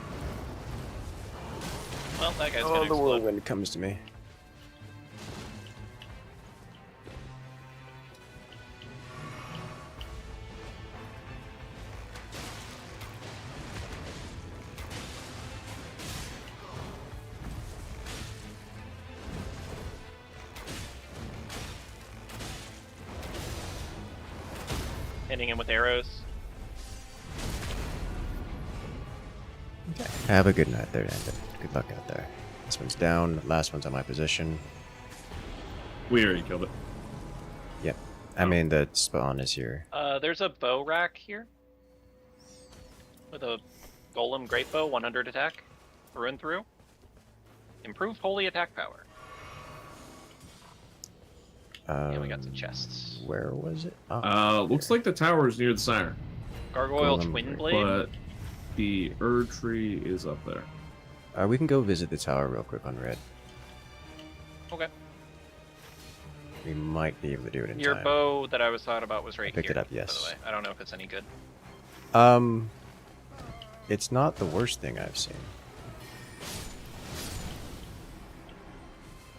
Well, that guy's Oh, gonna the explode. whirlwind comes to me. Hitting him with arrows. Okay. Have a good night there, Andon. Good luck out there. This one's down. Last one's on my position. We already killed it. Yep. I mean, the spawn is here. There's a bow rack here. With a golem great bow, 100 attack. Through and through. Improved holy attack power. Yeah, we got some chests. Where was it? Oh, Looks like the tower is near the center, Gargoyle Golem twin great- blade. but the Erd tree is up there. we can go visit the tower real quick on red. Okay. We might be able to do it in Your time. bow that I was talking about was right picked here. it up, yes. By the way, I don't know if it's any good. It's not the worst thing I've seen.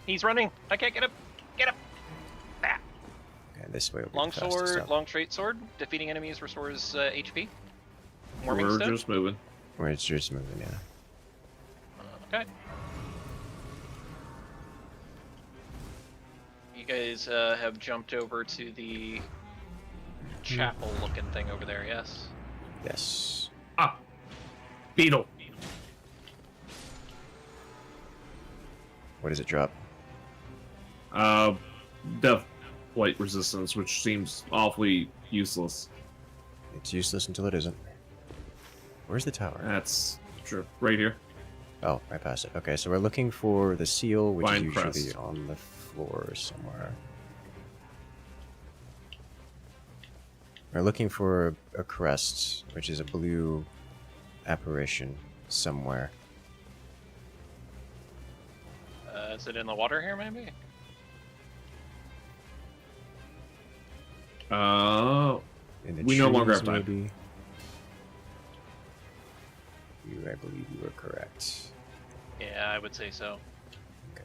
He's running. I can't get him. Get him. Ah. Okay, this way will be Long the fastest sword, up. long straight sword. Defeating enemies restores HP. Warming We're stone. just moving. Where it's just moving, yeah. Okay. You guys have jumped over to the chapel-looking thing over there, yes? Yes. Ah! Beetle! What does it drop? Death Light resistance, which seems awfully useless. It's useless until it isn't. Where's the tower? That's true. Right here. Oh, right past it. Okay, so we're looking for the seal, which Vine is usually crest. on the floor somewhere. We're looking for a crest, which is a blue apparition somewhere. Is it in the water here, maybe? In the We no longer have trees, time. maybe. I believe you were correct. Yeah, I would say so. Okay.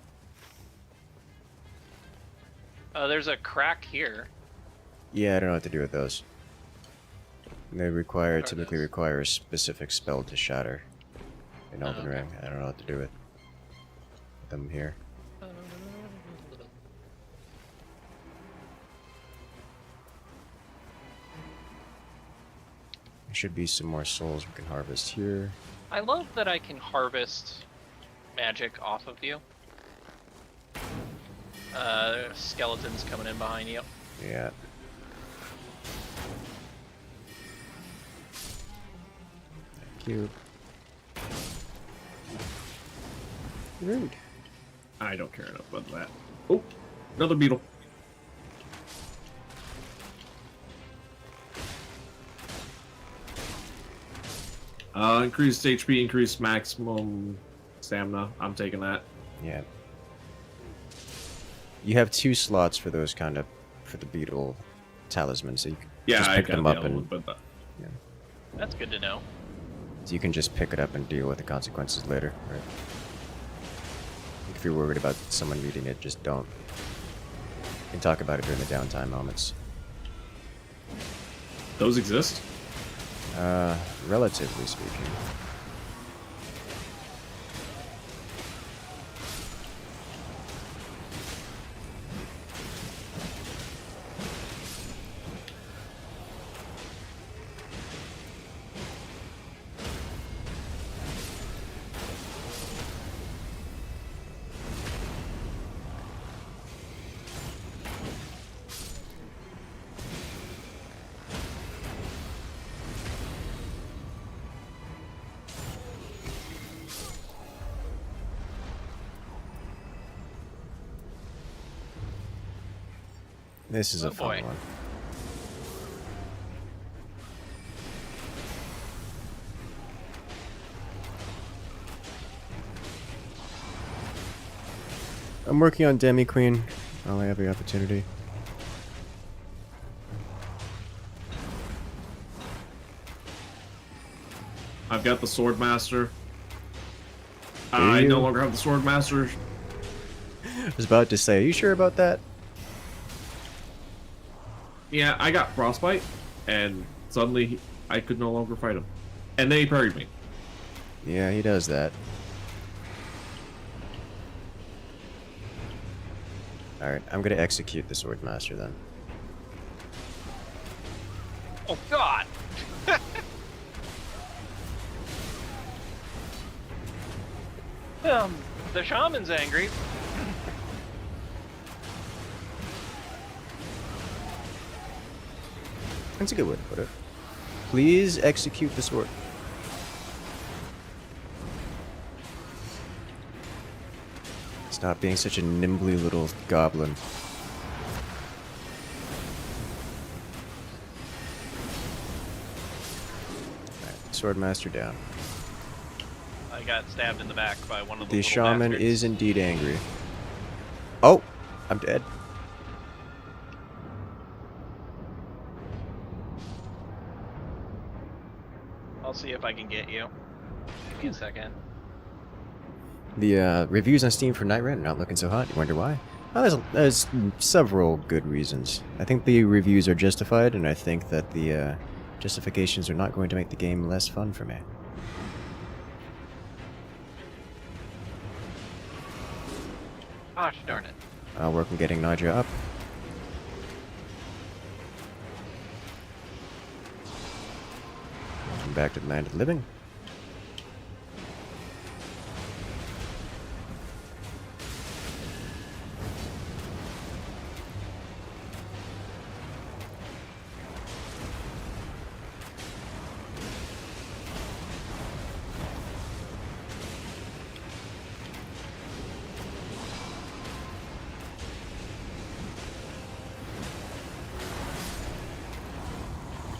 There's a crack here. Yeah, I don't know what to do with those. They What are typically those? require a specific spell to shatter in Elden okay. Ring. I don't know what to do with them here. There should be some more souls we can harvest here. I love that I can harvest magic off of you. Skeletons coming in behind you. Yeah. Thank you. Rude. I don't care enough about that. Oh, another beetle. Increased HP, increased maximum stamina. I'm taking that. Yeah. You have 2 slots for those kind of, for the beetle talismans, so you can just pick them up and... Yeah. That's good to know. So you can just pick it up and deal with the consequences later, right? If you're worried about someone reading it, just don't. You can talk about it during the downtime moments. Those exist? Relatively speaking. This is a fun one. I'm working on Demi Queen. While I have the opportunity. I've got the Sword Master. Do I you? no longer have the Sword Master. I was about to say, are you sure about that? Yeah, I got Frostbite, and suddenly I could no longer fight him. And then he parried me. Yeah, he does that. Alright, I'm gonna execute the Sword Master then. Oh god! The shaman's angry. That's a good way to put it. Please execute the sword. Stop being such a nimbly little goblin. Alright, Swordmaster down. I got stabbed in the back by one of the The little shaman bastards. is indeed angry. Oh! I'm dead. I'll see if I can get you. Give me a second. The reviews on Steam for Nightrend are not looking so hot. You wonder why? Well, there's several good reasons. I think the reviews are justified, and I think that the justifications are not going to make the game less fun for me. Gosh darn it. I'll work on getting Naja up. Welcome back to the land of the living.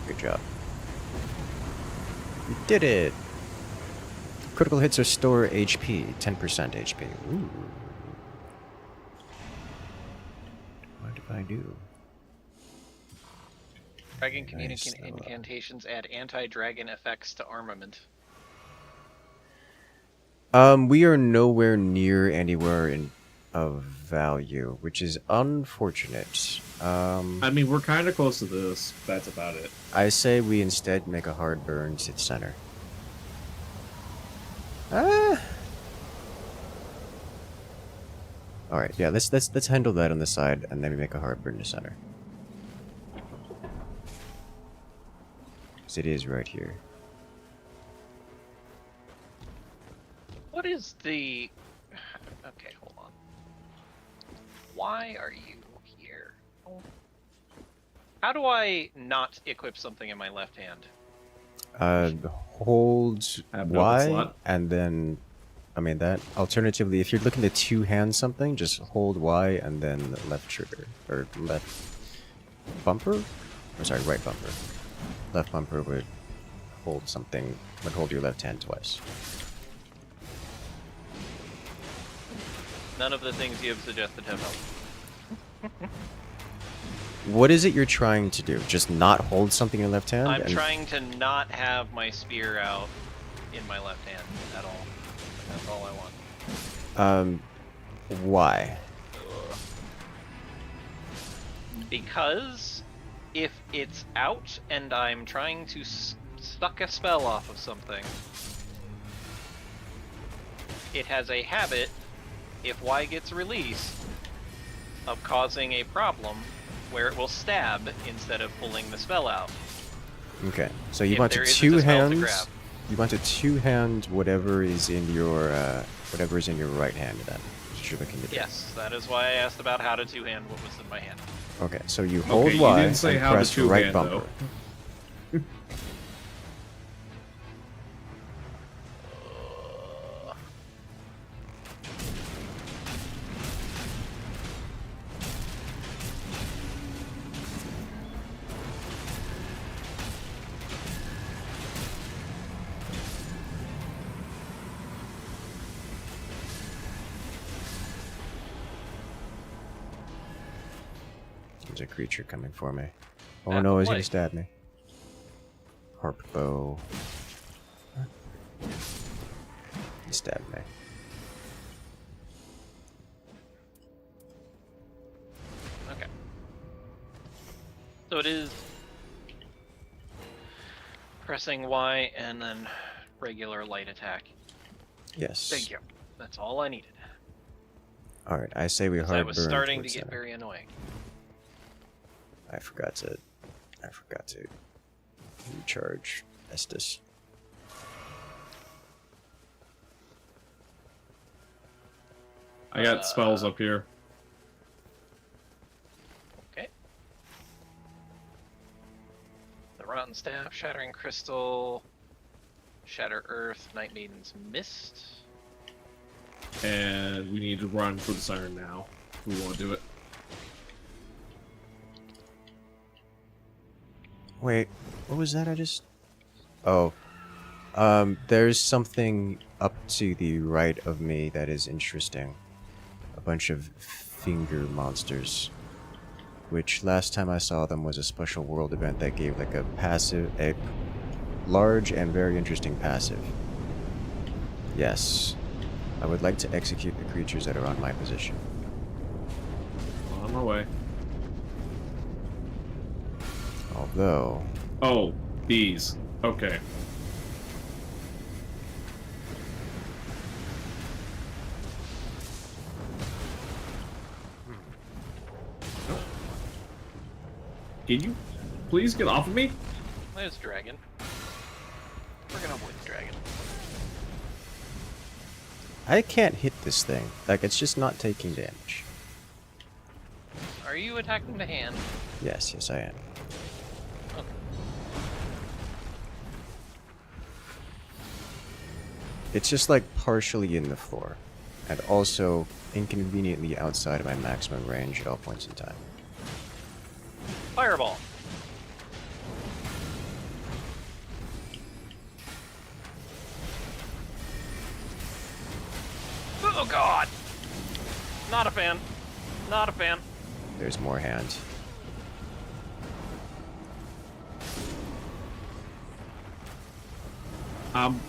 Good job. You did it! Critical hits restore HP, 10% HP. Ooh. What do I do? Dragon Nice, incantations add anti-dragon effects to armament. We are nowhere near anywhere of value, which is unfortunate. I mean, we're kind of close to this. That's about it. I say we instead make a hard burn to the center. Alright, yeah, let's handle that on the side, and then we make a hard burn to center. Because it is right here. What is the... Okay, hold on. Why are you here? How do I not equip something in my left hand? Hold Have no Y, slot. and then... I mean that. Alternatively, if you're looking to two-hand something, just hold Y and then left trigger. Or left bumper? Or sorry, right bumper. Left bumper would hold something, would hold your left hand twice. None of the things you have suggested have helped. What is it you're trying to do? Just not hold something in your left hand? I'm and- trying to not have my spear out in my left hand at all. That's all I want. Why? Because if it's out and I'm trying to suck a spell off of something, it has a habit, if Y gets released, of causing a problem where it will stab instead of pulling the spell out. Okay, so you If want there to isn't a two spell to hands. grab. You want to two-hand whatever is in your right hand. Then, that's what you're looking to do. Yes, that is why I asked about how to two-hand what was in my hand. Okay, so you hold Okay, you Y didn't say and how to press right two-hand, bumper. though. There's a creature coming for me. Oh At no, the he's gonna plate. stab me. Harp bow. He stabbed me. Okay. So it is pressing Y and then regular light attack. Yes. Thank you. That's all I needed. Alright, I say we 'Cause hard I was burn starting to towards get center. very annoying. I forgot to recharge Estus. I got spells up here. Okay. The Rotten Staff, Shattering Crystal, Shatter Earth, Night Maiden's Mist. And we need to run for the siren now. We want to do it. Wait, what was that I just... Oh. There's something up to the right of me that is interesting. A bunch of finger monsters. Which last time I saw them was a special world event that gave like a large and very interesting passive. Yes. I would like to execute the creatures that are on my position. On my way. Although... Oh, these. Okay. Can you please get off of me? There's Dragon. We're gonna avoid the Dragon. I can't hit this thing. Like, it's just not taking damage. Are you attacking the hand? Yes, I am. Okay. It's just like partially in the floor, and also inconveniently outside of my maximum range at all points in time. Fireball. Oh god! Not a fan. Not a fan. There's more hands. I'm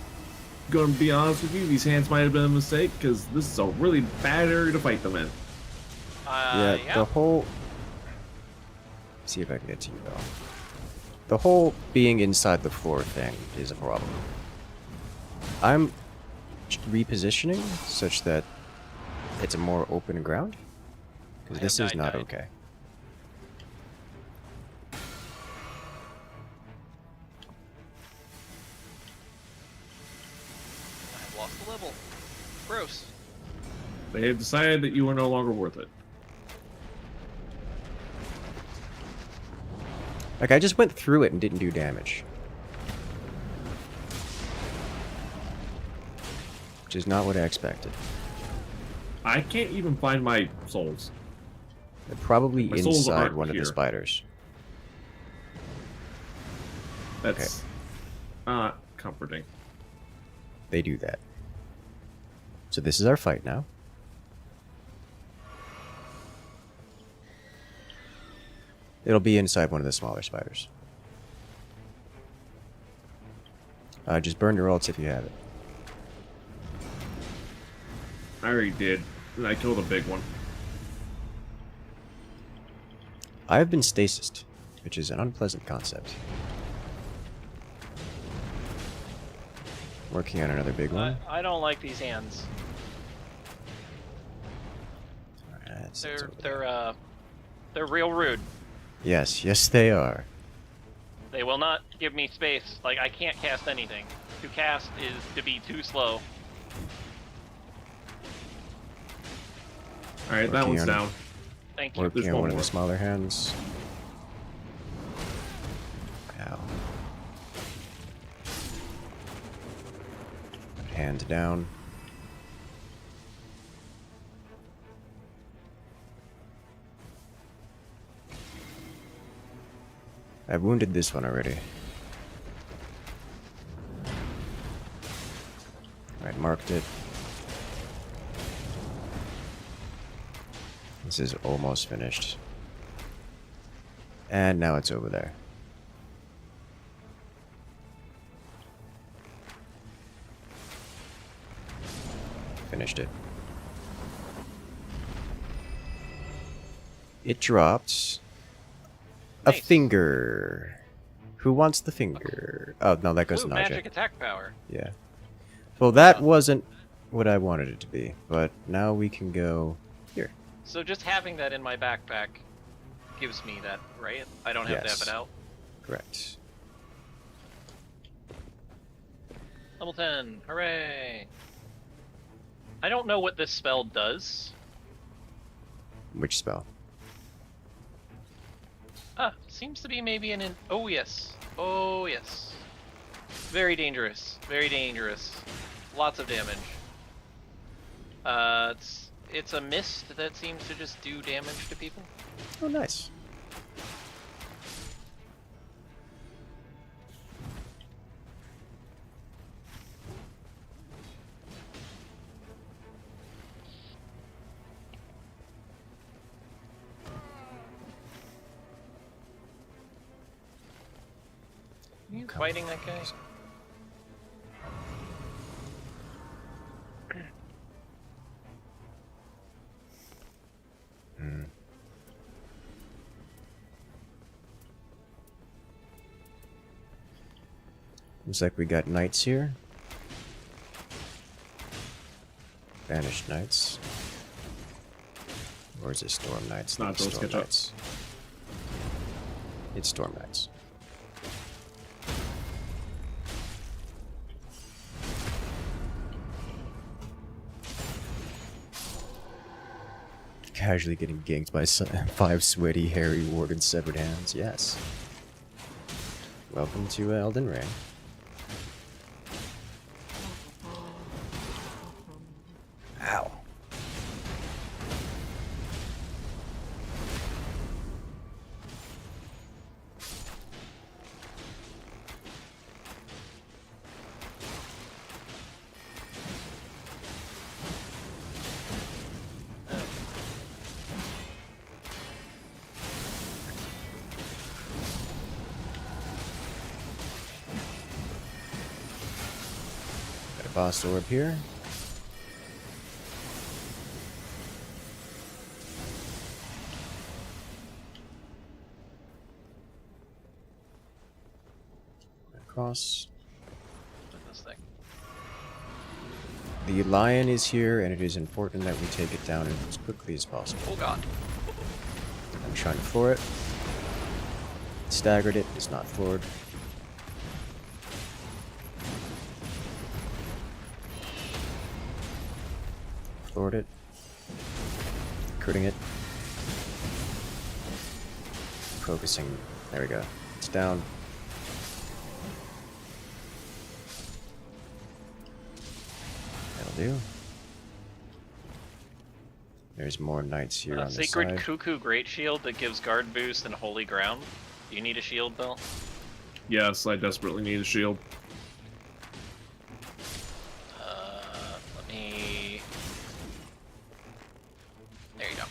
gonna be honest with you, these hands might have been a mistake, because this is a really bad area to fight them in. Yeah, Yeah. the whole... See if I can get to you, though. The whole being inside the floor thing is a problem. I'm repositioning such that it's a more open ground. Because I this have is not died. okay. off the level. Gross. They have decided that you are no longer worth it. Like, I just went through it and didn't do damage. Which is not what I expected. I can't even find my souls. They're probably My souls inside aren't one of here. the spiders. That's not comforting. They do that. So this is our fight now. It'll be inside one of the smaller spiders. Just burn your ults if you have it. I already did, and I killed a big one. I have been stasised, which is an unpleasant concept. Working on another big one. I don't like these hands. Alright, They're real rude. yes, they are. They will not give me space. Like, I can't cast anything. To cast is to be too slow. Alright, that Working one's on it. down. Thank you. Working There's on one one of more. the smaller hands. Ow. Hand down. I've wounded this one already. Right, marked it. This is almost finished. And now it's over there. Finished it. It dropped a Nice. finger. Who wants the finger? Oh, no, that goes Ooh, to magic Najee. attack power. Yeah. Well, that wasn't what I wanted it to be, but now we can go here. So just having that in my backpack gives me that, right? I don't have to have Yes. it out. Correct. Level 10, hooray! I don't know what this spell does. Which spell? Seems to be maybe oh yes. Oh yes. Very dangerous. Very dangerous. Lots of damage. It's a mist that seems to just do damage to people. Oh, nice. Are you fighting that guy? Looks like we got knights here. Banished knights. Or is it storm knights? Not It's those storm catch up. knights. It's storm knights. Casually getting ganked by 5 sweaty, hairy, warded, severed hands. Yes. Welcome to Elden Ring. Ow. Got a boss orb here. Across. With this thing. The lion is here, and it is important that we take it down as quickly as possible. Oh god. I'm trying to floor it. Staggered it, it's not floored. Floored it. Critting it. Focusing. There we go. It's down. That'll do. There's more knights here on the Sacred side. Cuckoo Great Shield that gives guard boost and holy ground. Do you need a shield, Bill? Yes, I desperately need a shield. Let me... There you go.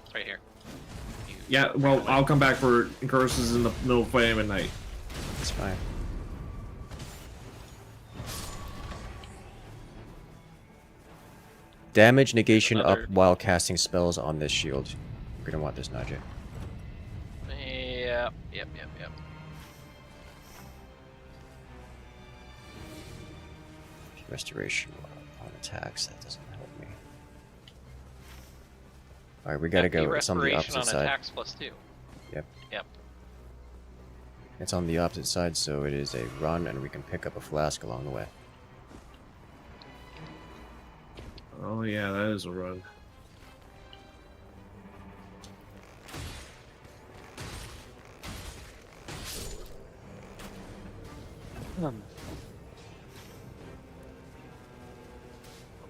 It's right here. Yeah, well, I'll come back for Incursus in the middle of flame at night. It's fine. Damage negation Another- up while casting spells on this shield. You're gonna want this, Najee. Yep. Restoration on attacks. That doesn't help me. All right, we gotta go. It's on the Restoration opposite on side. attacks +2. Yep. Yep. It's on the opposite side, so it is a run, and we can pick up a flask along the way. Oh yeah, that is a run.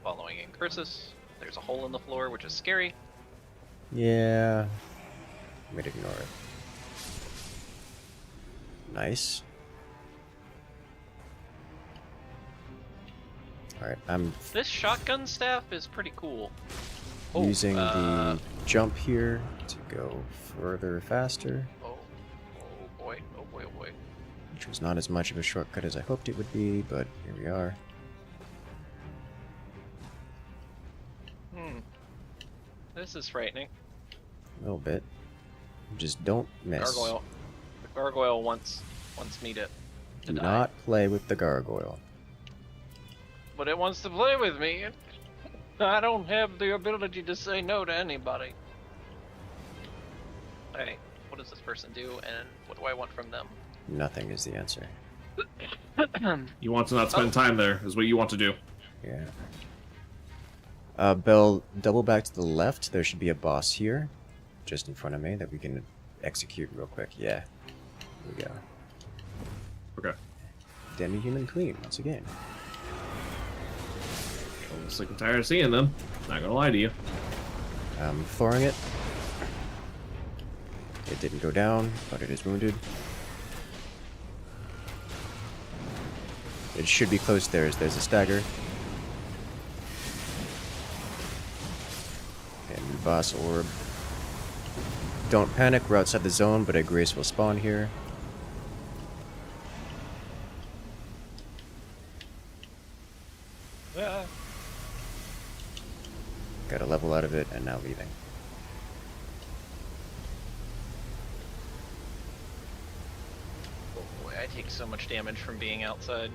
Following Incursus, there's a hole in the floor, which is scary. Yeah. I'm gonna ignore it. Nice. Alright, I'm This shotgun staff is pretty cool. using the jump here to go further faster, Oh boy. which was not as much of a shortcut as I hoped it would be, but here we are. This is frightening. A little bit. Just don't miss. Gargoyle. The gargoyle wants me to Do die. not play with the gargoyle. But it wants to play with me. I don't have the ability to say no to anybody. Hey, what does this person do, and what do I want from them? Nothing is the answer. You want to not spend time there, is what you want to do. Yeah. Bell, double back to the left. There should be a boss here, just in front of me, that we can execute real quick. Yeah. Here we go. Okay. Demi-human queen, once again. I'm sick and tired of seeing them. Not gonna lie to you. I'm flooring it. It didn't go down, but it is wounded. It should be close there. There's a stagger. And boss orb. Don't panic, we're outside the zone, but a grace will spawn here. Got a level out of it, and now leaving. Oh boy, I take so much damage from being outside.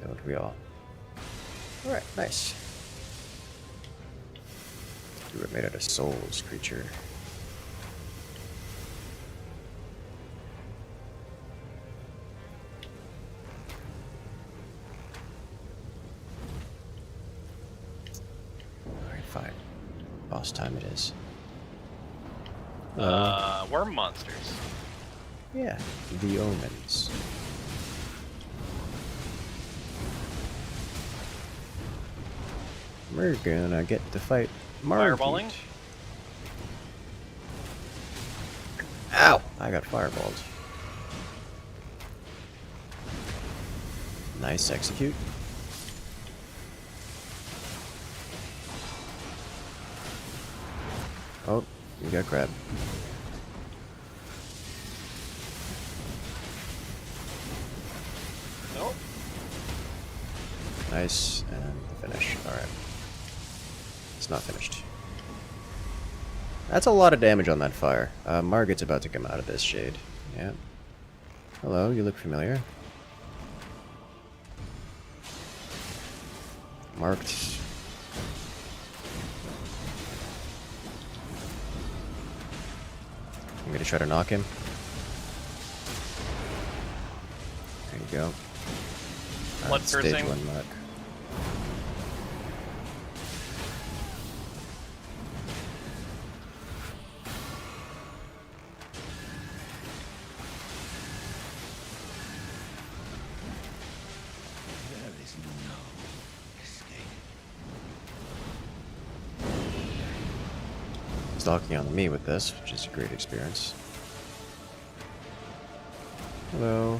Don't we all? Alright, nice. You were made out of souls, creature. Alright, fine. Boss time it is. Worm monsters. Yeah, the omens. We're gonna get to fight Margit. Fireballing? Ow! I got fireballed. Nice execute. Oh, you got grabbed. Nope. Nice, and the finish. Alright. It's not finished. That's a lot of damage on that fire. Margit's about to come out of this shade. Yeah. Hello, you look familiar. Marked. I'm gonna try to knock him. There you go. Blood Stage piercing. 1 mark. stalking on me with this, which is a great experience. Hello.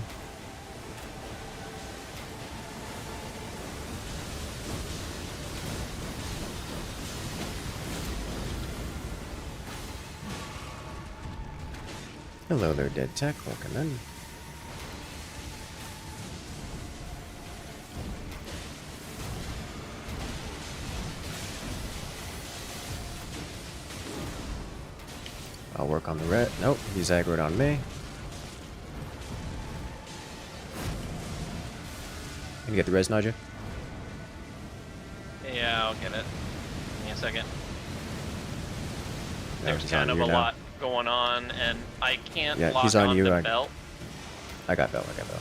Hello there, dead tech. Welcome in. I'll work on the red. Nope, he's aggroed on me. Can you get the res, Naja? Yeah, I'll get it. Give me a second. There's he's kind on of you a now. lot going on, and I can't Yeah, lock he's on on you, to I- belt. I got Bell, I got Bell.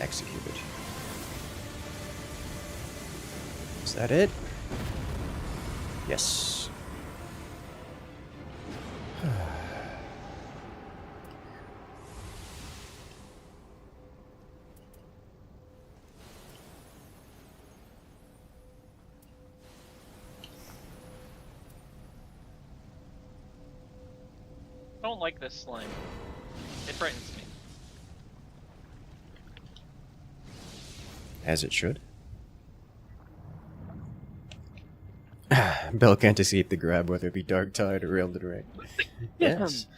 Executed. Is that it? Yes. I don't like this slime. It frightens me. As it should. Bell can't escape the grab, whether it be Dark Tide or Elden Ring. Yes.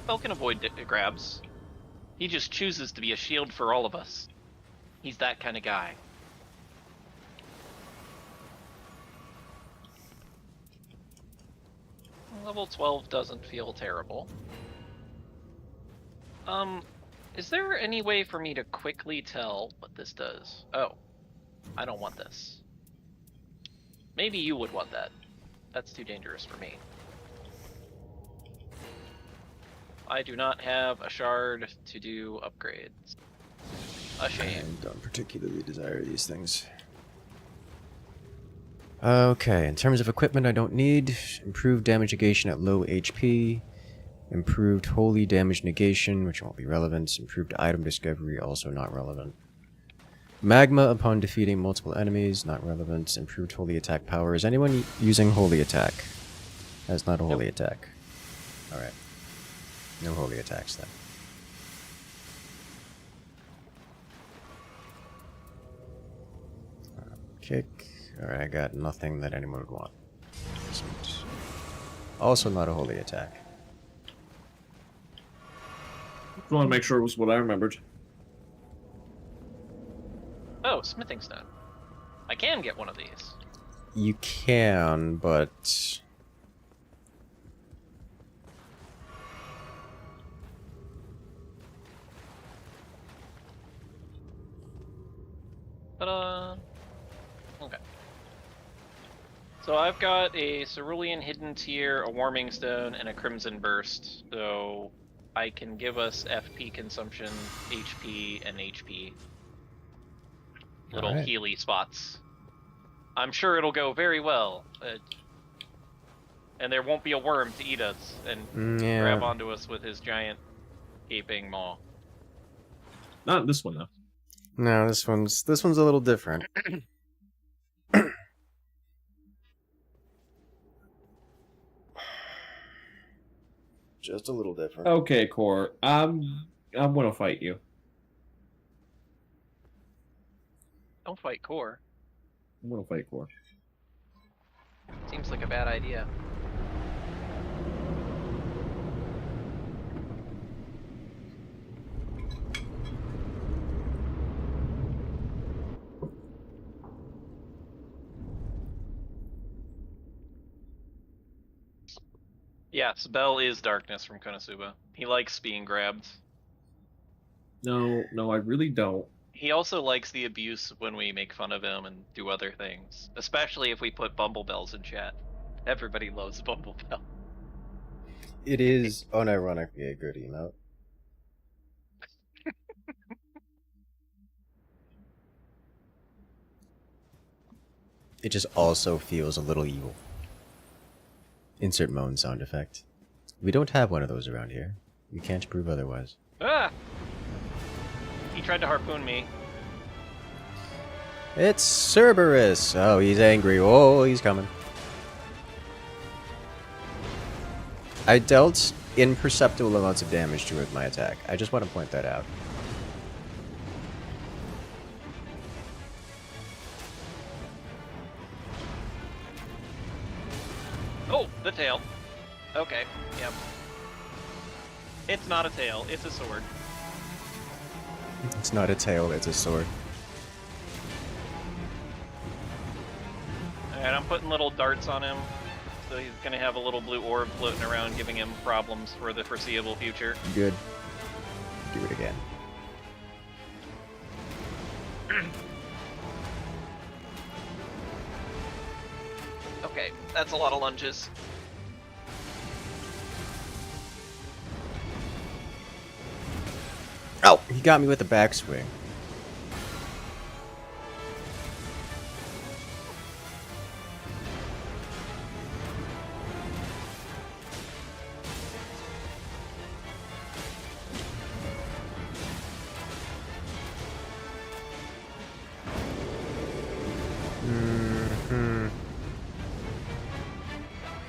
Bell can avoid grabs. He just chooses to be a shield for all of us. He's that kind of guy. Level 12 doesn't feel terrible. Is there any way for me to quickly tell what this does? Oh, I don't want this. Maybe you would want that. That's too dangerous for me. I do not have a shard to do upgrades. A shame. I don't particularly desire these things. Okay, in terms of equipment I don't need. Improved damage negation at low HP. Improved holy damage negation, which won't be relevant. Improved item discovery, also not relevant. Magma upon defeating multiple enemies, not relevant. Improved holy attack power. Is anyone using holy attack? That's not a holy attack. Alright. No holy attacks then. Kick. Alright, I got nothing that anyone would want. Also not a holy attack. Just want to make sure it was what I remembered. Oh, smithing stone. I can get one of these. You can, but... Okay. So I've got a cerulean hidden tear, a warming stone, and a crimson burst. So I can give us FP consumption, HP, and HP. Little Alright. Healy spots. I'm sure it'll go very well. And there won't be a worm to eat us and grab onto us with his giant gaping maw. Not this one though. No, this one's a little different. Just a little different. Okay, Core. I'm gonna fight you. Don't fight Core. I'm gonna fight Core. Seems like a bad idea. Yes, Bell is darkness from Konosuba. He likes being grabbed. No, I really don't. He also likes the abuse when we make fun of him and do other things, especially if we put Bumblebells in chat. Everybody loves Bumblebell. It is unironically a good emote. It just also feels a little evil. Insert moan sound effect. We don't have one of those around here. We can't prove otherwise. Ah! He tried to harpoon me. It's Cerberus! Oh, he's angry. Oh, he's coming. I dealt imperceptible amounts of damage to it with my attack. I just want to point that out. Oh, the tail. Okay, yep. It's not a tail, it's a sword. It's not a tail, it's a sword. Alright, I'm putting little darts on him. So he's gonna have a little blue orb floating around, giving him problems for the foreseeable future. Good. Do it again. Okay, that's a lot of lunges. Oh, he got me with the backswing.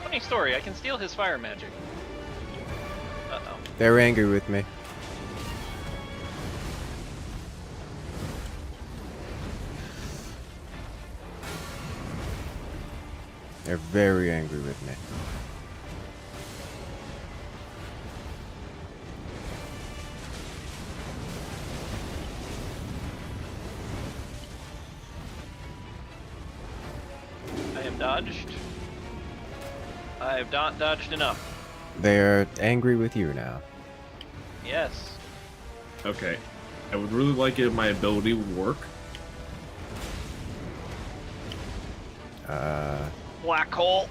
Funny story, I can steal his fire magic. Uh-oh. They're angry with me. They're very angry with me. I am dodged. I have not dodged enough. They're angry with you now. Yes. Okay. I would really like it if my ability would work. Black hole.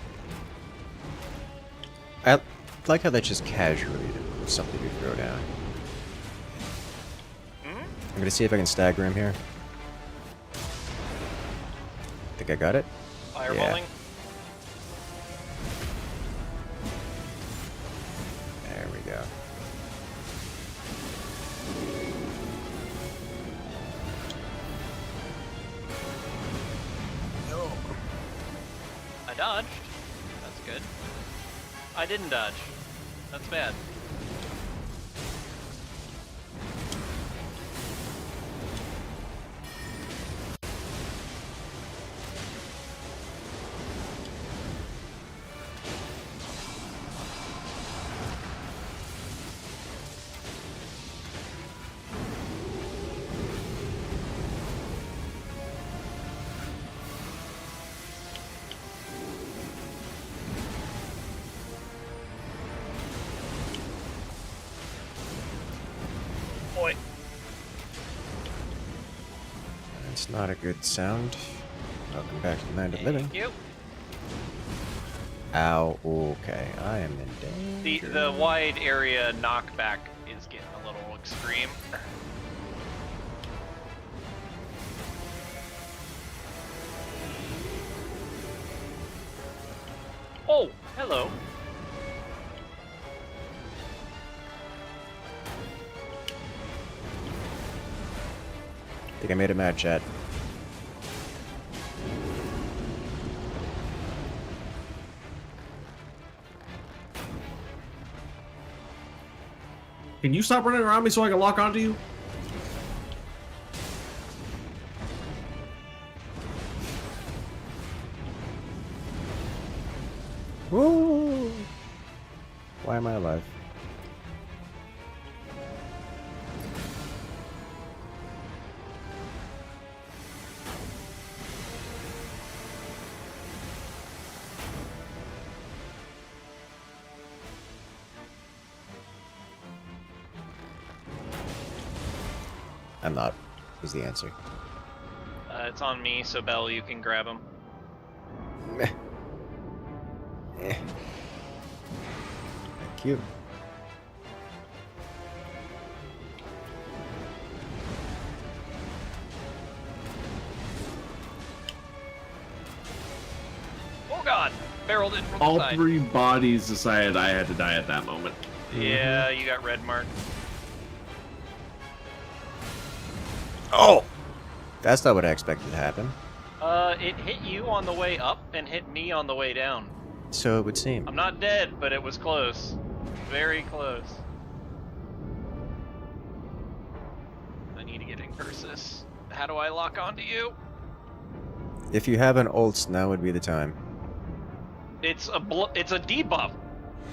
I like how that's just casually something you throw down. I'm gonna see if I can stagger him here. Think I got it? Fireballing. There we go. I dodged. That's good. I didn't dodge. That's bad. Boy. It's not a good sound. Welcome back to the land of living. Thank you. Ow, okay. I am in danger. The wide area knockback is getting a little extreme. Oh, hello. I think I made a mad chat. Can you stop running around me so I can lock onto you? Woo! Why am I alive? I'm not. is the answer. It's on me, so Bell, you can grab him. Meh. Eh. Thank you. Oh god! Barreled in from the All side. 3 bodies decided I had to die at that moment. Yeah, you got red mark. Oh! That's not what I expected to happen. It hit you on the way up and hit me on the way down. So it would seem. I'm not dead, but it was close. Very close. I need to get Incursus. How do I lock onto you? If you have an ult, now would be the time. It's a debuff.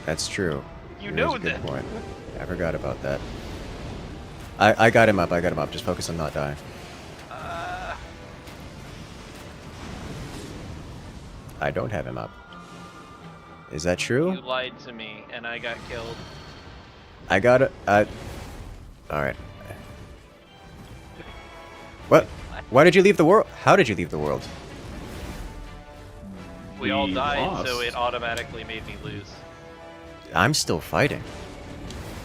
That's true. You That know is a good that. point. I forgot about that. I got him up, I got him up. Just focus on not dying. I don't have him up. Is that true? You lied to me, and I got killed. I got it. Alright. What? Why did you leave the world? How did you leave the world? We all died, lost. so it automatically made me lose. I'm still fighting.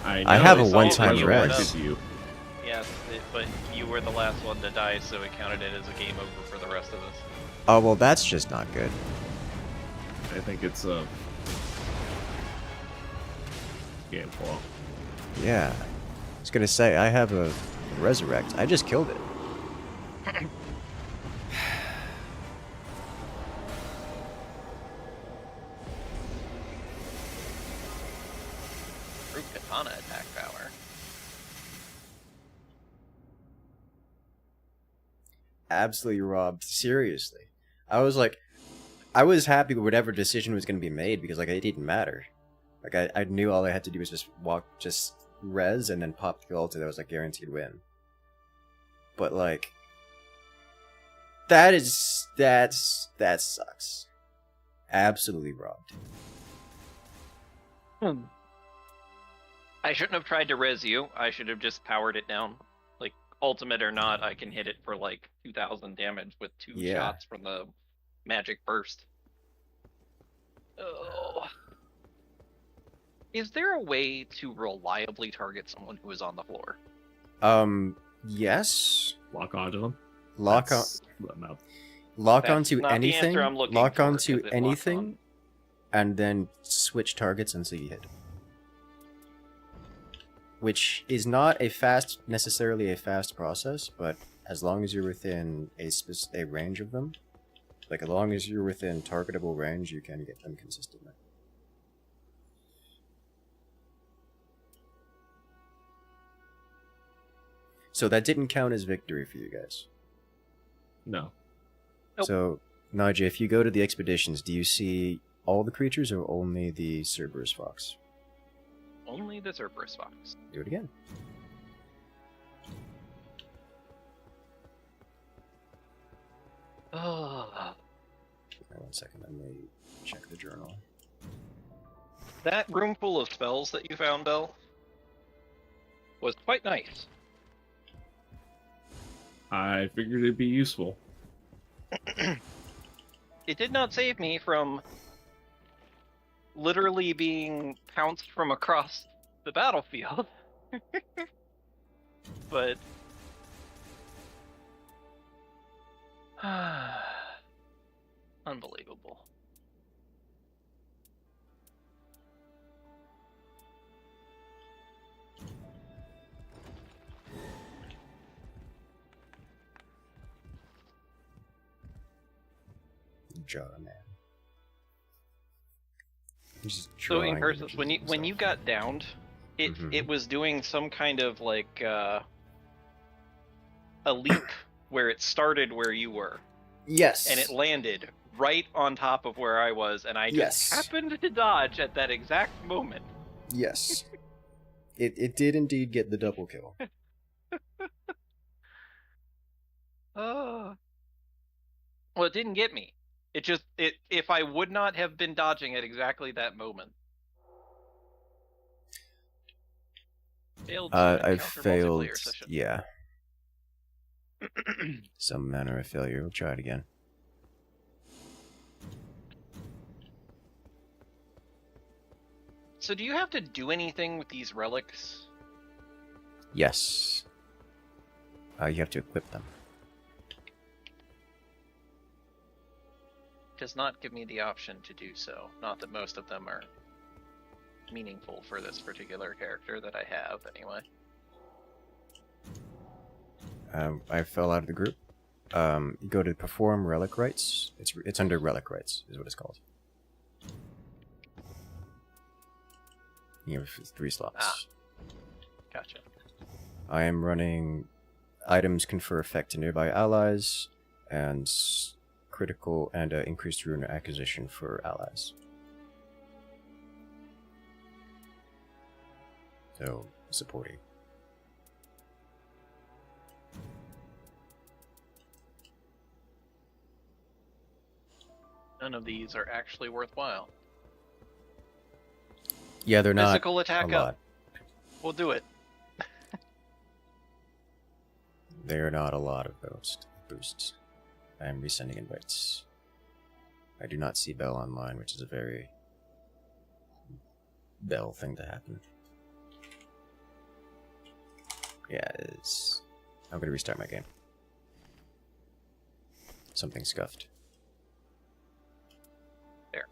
I have a it's one-time all res. related to you. Yes, but you were the last one to die, so it counted it as a game over for the rest of us. Oh, well, that's just not good. I think it's a game flaw. Yeah. I was gonna say, I have a resurrect. I just killed it. Group katana attack power. Absolutely robbed. Seriously. I was like, I was happy with whatever decision was going to be made because, like, it didn't matter. Like, I knew all I had to do was just res and then pop the ult, and that was, like, guaranteed win. But, like, that sucks. Absolutely robbed. I shouldn't have tried to res you. I should have just powered it down. Like, ultimate or not, I can hit it for, like, 2,000 damage with 2 Yeah. shots from the magic burst. Oh. Is there a way to reliably target someone who is on the floor? Yes. Lock onto them. Lock on. That's- no. Lock That's onto not the anything. answer I'm looking Lock for, onto 'cause it locks anything, on. and then switch targets until you hit. Which is not necessarily a fast process, but as long as you're within a range of them, like as long as you're within targetable range, you can get them consistently. So that didn't count as victory for you guys. No. Nope. So, Naja, if you go to the expeditions, do you see all the creatures or only the Cerberus Fox? Only the Cerberus Fox. Do it again. Oh. Wait 1 second, let me check the journal. That room full of spells that you found, Bell, was quite nice. I figured it'd be useful. It did not save me from literally being pounced from across the battlefield. But unbelievable. Jar man. Just So drawing Incursus, images and when you stuff. got downed, it Mhm. was doing some kind of like a leap where it started where you were Yes. and it landed right on top of where I was, and I just Yes. happened to dodge at that exact moment. Yes. It did indeed get the double kill. Oh. Well, it didn't get me. It just if I would not have been dodging at exactly that moment. Failed I encounter failed. multiplayer session. Yeah. Some manner of failure. We'll try it again. So do you have to do anything with these relics? Yes. You have to equip them. Does not give me the option to do so. Not that most of them are meaningful for this particular character that I have, anyway. I fell out of the group. You go to perform relic rites. It's under relic rites, is what it's called. You have 3 slots. Ah. Gotcha. I am running items confer effect to nearby allies, and critical and increased rune acquisition for allies. So, supporting. None of these are actually worthwhile. Yeah, they're not Physical attack a lot. up. We'll do it. There are not a lot of those boosts. I am resending invites. I do not see Bell online, which is a very Bell thing to happen. Yeah, it is. I'm going to restart my game. Something scuffed. There.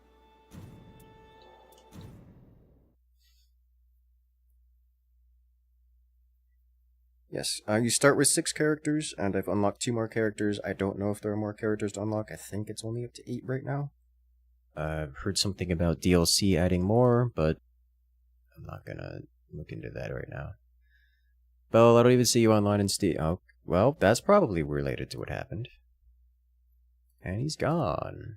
Yes, you start with 6 characters, and I've unlocked 2 more characters. I don't know if there are more characters to unlock. I think it's only up to 8 right now. I've heard something about DLC adding more, but I'm not gonna look into that right now. Bell, I don't even see you online in Steam. Oh, well, that's probably related to what happened. And he's gone.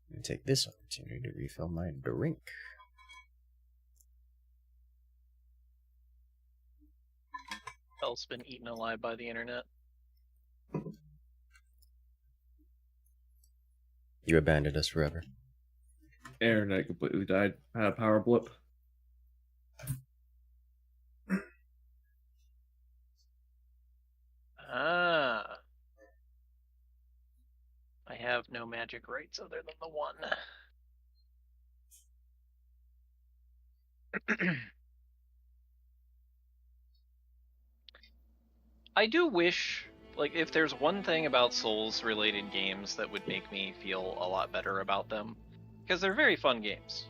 I'm gonna take this opportunity to refill my drink. Bell's been eaten alive by the internet. You abandoned us forever. Internet completely died. Had a power blip. Ah. I have no magic rights other than the one. I do wish, like, if there's one thing about Souls-related games that would make me feel a lot better about them, because they're very fun games.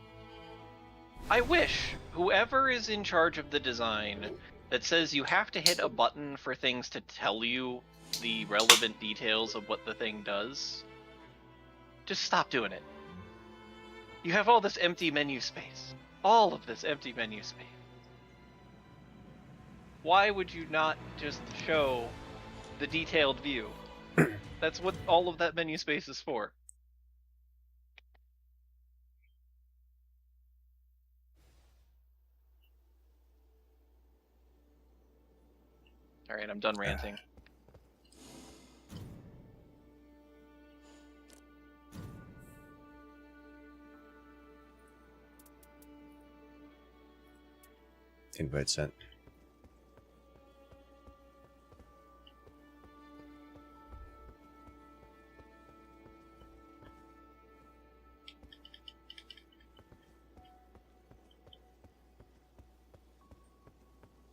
I wish whoever is in charge of the design that says you have to hit a button for things to tell you the relevant details of what the thing does, just stop doing it. You have all this empty menu space. All of this empty menu space. Why would you not just show the detailed view? That's what all of that menu space is for. Alright, I'm done ranting. Invite sent.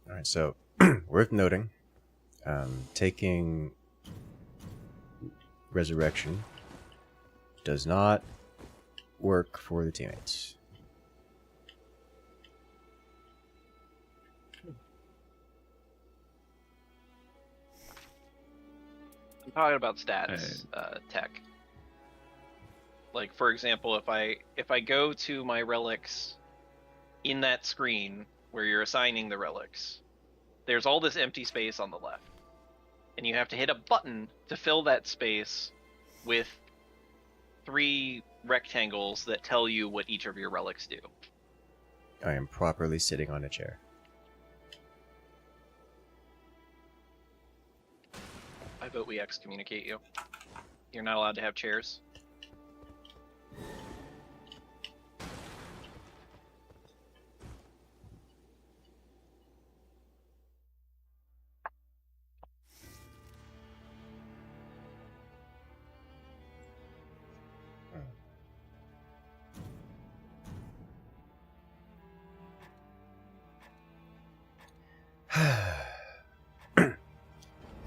Alright, so worth noting, taking resurrection does not work for the teammates. I'm talking about stats, tech. Like, for example, if I go to my relics in that screen where you're assigning the relics, there's all this empty space on the left. And you have to hit a button to fill that space with 3 rectangles that tell you what each of your relics do. I am properly sitting on a chair. I vote we excommunicate you. You're not allowed to have chairs.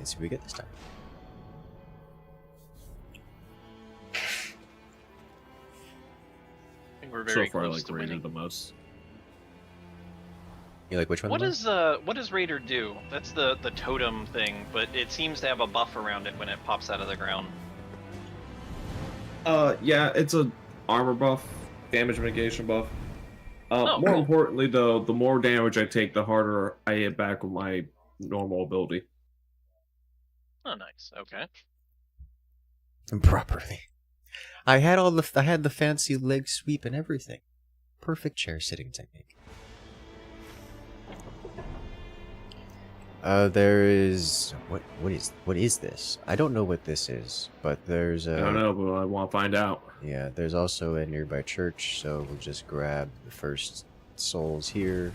Let's see what we get this time. I think we're very So far, I close like to Raider winning. the most. You like which one? What more? what does Raider do? That's the totem thing, but it seems to have a buff around it when it pops out of the ground. Yeah, it's a armor buff, damage mitigation buff. Oh, More cool. importantly, though, the more damage I take, the harder I hit back with my normal ability. Oh, nice. Okay. Properly. I had the fancy leg sweep and everything. Perfect chair sitting technique. There is what is this? I don't know what this is, but there's a. I don't know, but I want to find out. Yeah, there's also a nearby church, so we'll just grab the first souls here,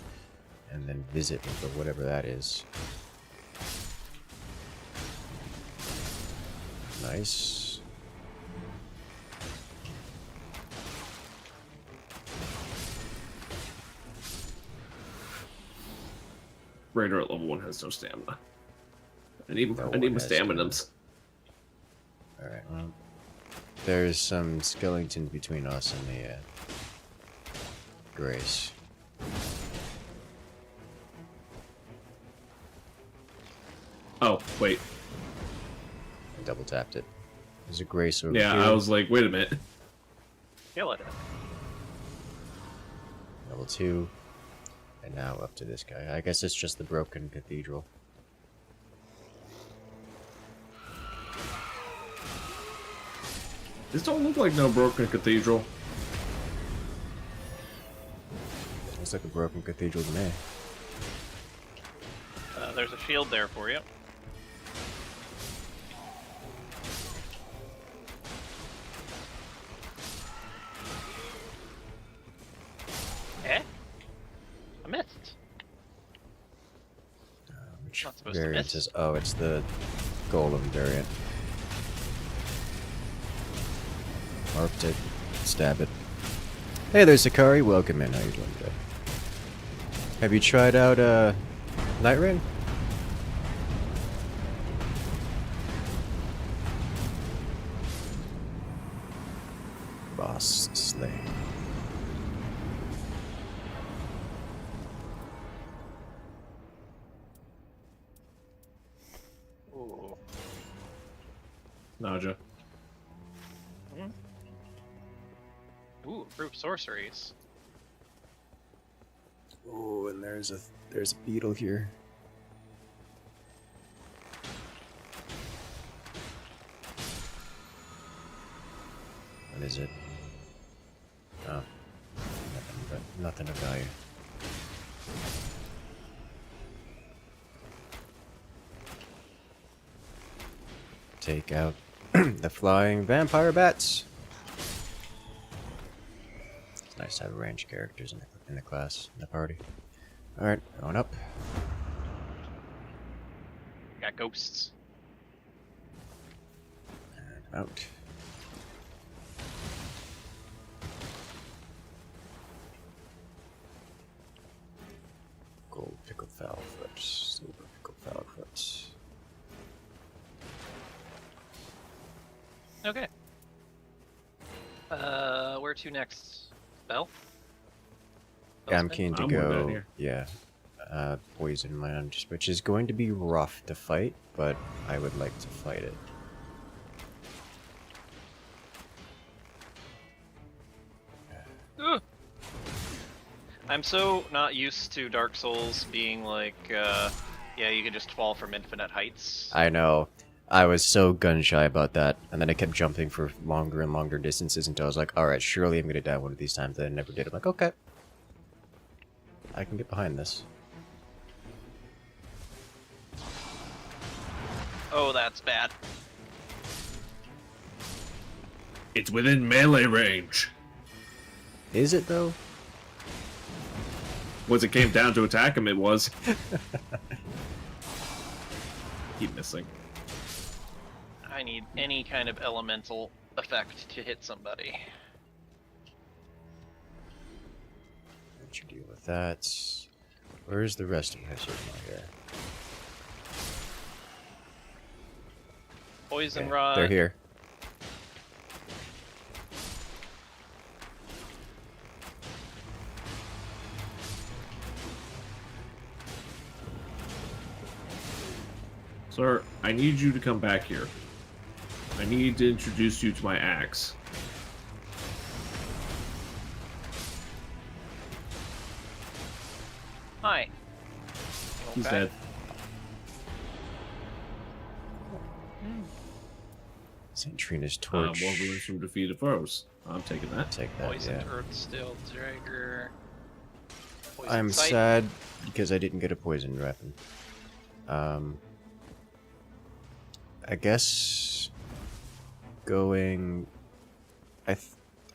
and then visit with whatever that is. Nice. Raider at level 1 has no stamina. I need No my one has staminums. Alright, well. There's some skeletons between us and the Grace. Oh, wait. I double tapped it. There's a Grace over Yeah, here. I was like, wait a minute. Kill it. Level 2. And now up to this guy. I guess it's just the broken cathedral. This don't look like no broken cathedral. Looks like a broken cathedral to me. There's a shield there for you. Eh? I missed. Which Not supposed to variant miss. is? Oh, it's the golem variant. Marked it. Stab it. Hey there, Sakari. Welcome in. How you doing today? Have you tried out Nightraign? Boss slain. Ooh. Naja. Ooh, improved sorceries. Oh, and there's a beetle here. What is it? Oh, nothing of value. Take out the flying vampire bats. It's nice to have ranged characters in the class, in the party. Alright, going up. Got ghosts. And out. Gold pickled foul foot, silver pickled foul foot. Okay. Where to next? Bell? Yeah, I'm Bellsmith? keen to I'm going down go. here. Yeah, poison land, which is going to be rough to fight, but I would like to fight it. Ugh. I'm so not used to Dark Souls being like, yeah, you can just fall from infinite heights. I know. I was so gun shy about that, and then I kept jumping for longer and longer distances until I was like, alright, surely I'm gonna die one of these times, and I never did. I'm like, okay. I can get behind this. Oh, that's bad. It's within melee range. Is it, though? Once it came down to attack him, it was. Keep missing. I need any kind of elemental effect to hit somebody. Let you deal with that. Where's the rest of my here? Poison Okay, rod. they're here. Sir, I need you to come back here. I need to introduce you to my axe. Hi. He's Okay. dead. St. Trina's More torch. wounds from defeated foes. I'm taking that. Take that, Poisoned yeah. Earth Steel Dagger. I'm Sight. sad because I didn't get a poison weapon. I guess going.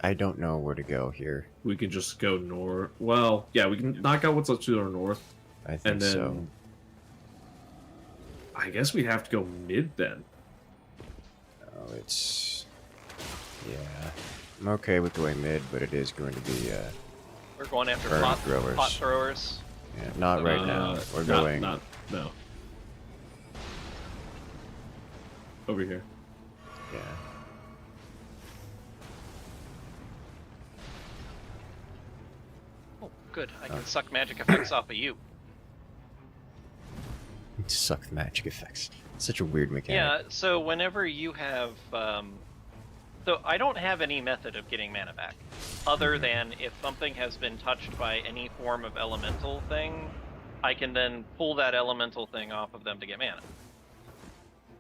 I don't know where to go here. We can just go north. Well, yeah, we can knock out what's up to our north. I think And then so. I guess we have to go mid then. Oh, it's. Yeah. I'm okay with going mid, but it is going to be. We're going after Burn pot throwers. pot throwers. Yeah, not right now. We're going. No. Over here. Yeah. Oh, good. I can suck magic effects off of you. Suck the magic effects. Such a weird mechanic. Yeah, so whenever you have... so I don't have any method of getting mana back, other than if something has been touched by any form of elemental thing, I can then pull that elemental thing off of them to get mana.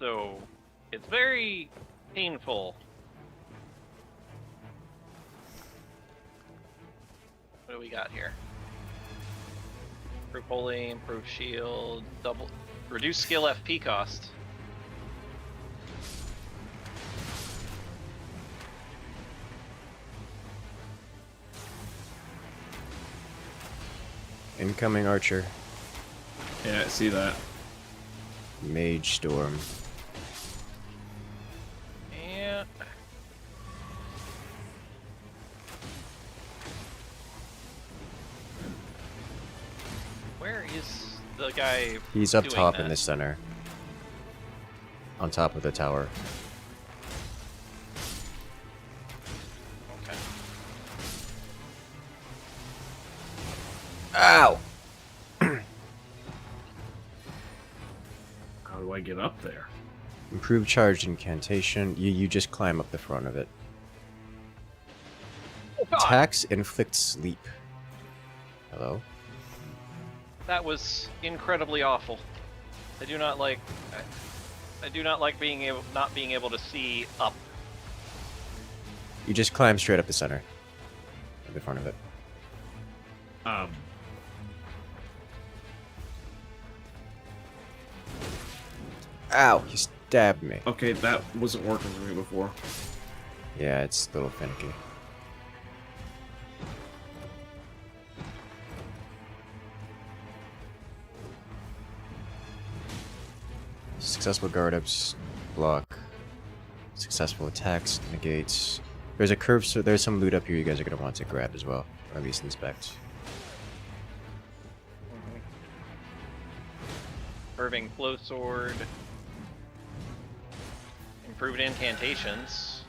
So it's very painful. What do we got here? Improve holy, improve shield, double... Reduce skill FP cost. Incoming archer. Yeah, I see that. Mage storm. Yeah. Where is the guy? He's up doing top that? in the center. On top of the tower. Okay. Ow! How do I get up there? Improved charged incantation. You just climb up the front of it. Oh, God! Attacks inflict sleep. Hello? That was incredibly awful. I do not like. I do not like not being able to see up. You just climb straight up the center. At the front of it. Ow! He stabbed me. Okay, that wasn't working for me before. Yeah, it's a little finicky. Successful guard ups block. Successful attacks negates. There's a curve, so there's some loot up here you guys are gonna want to grab as well, or at least inspect. Curving flow sword. Improved incantations.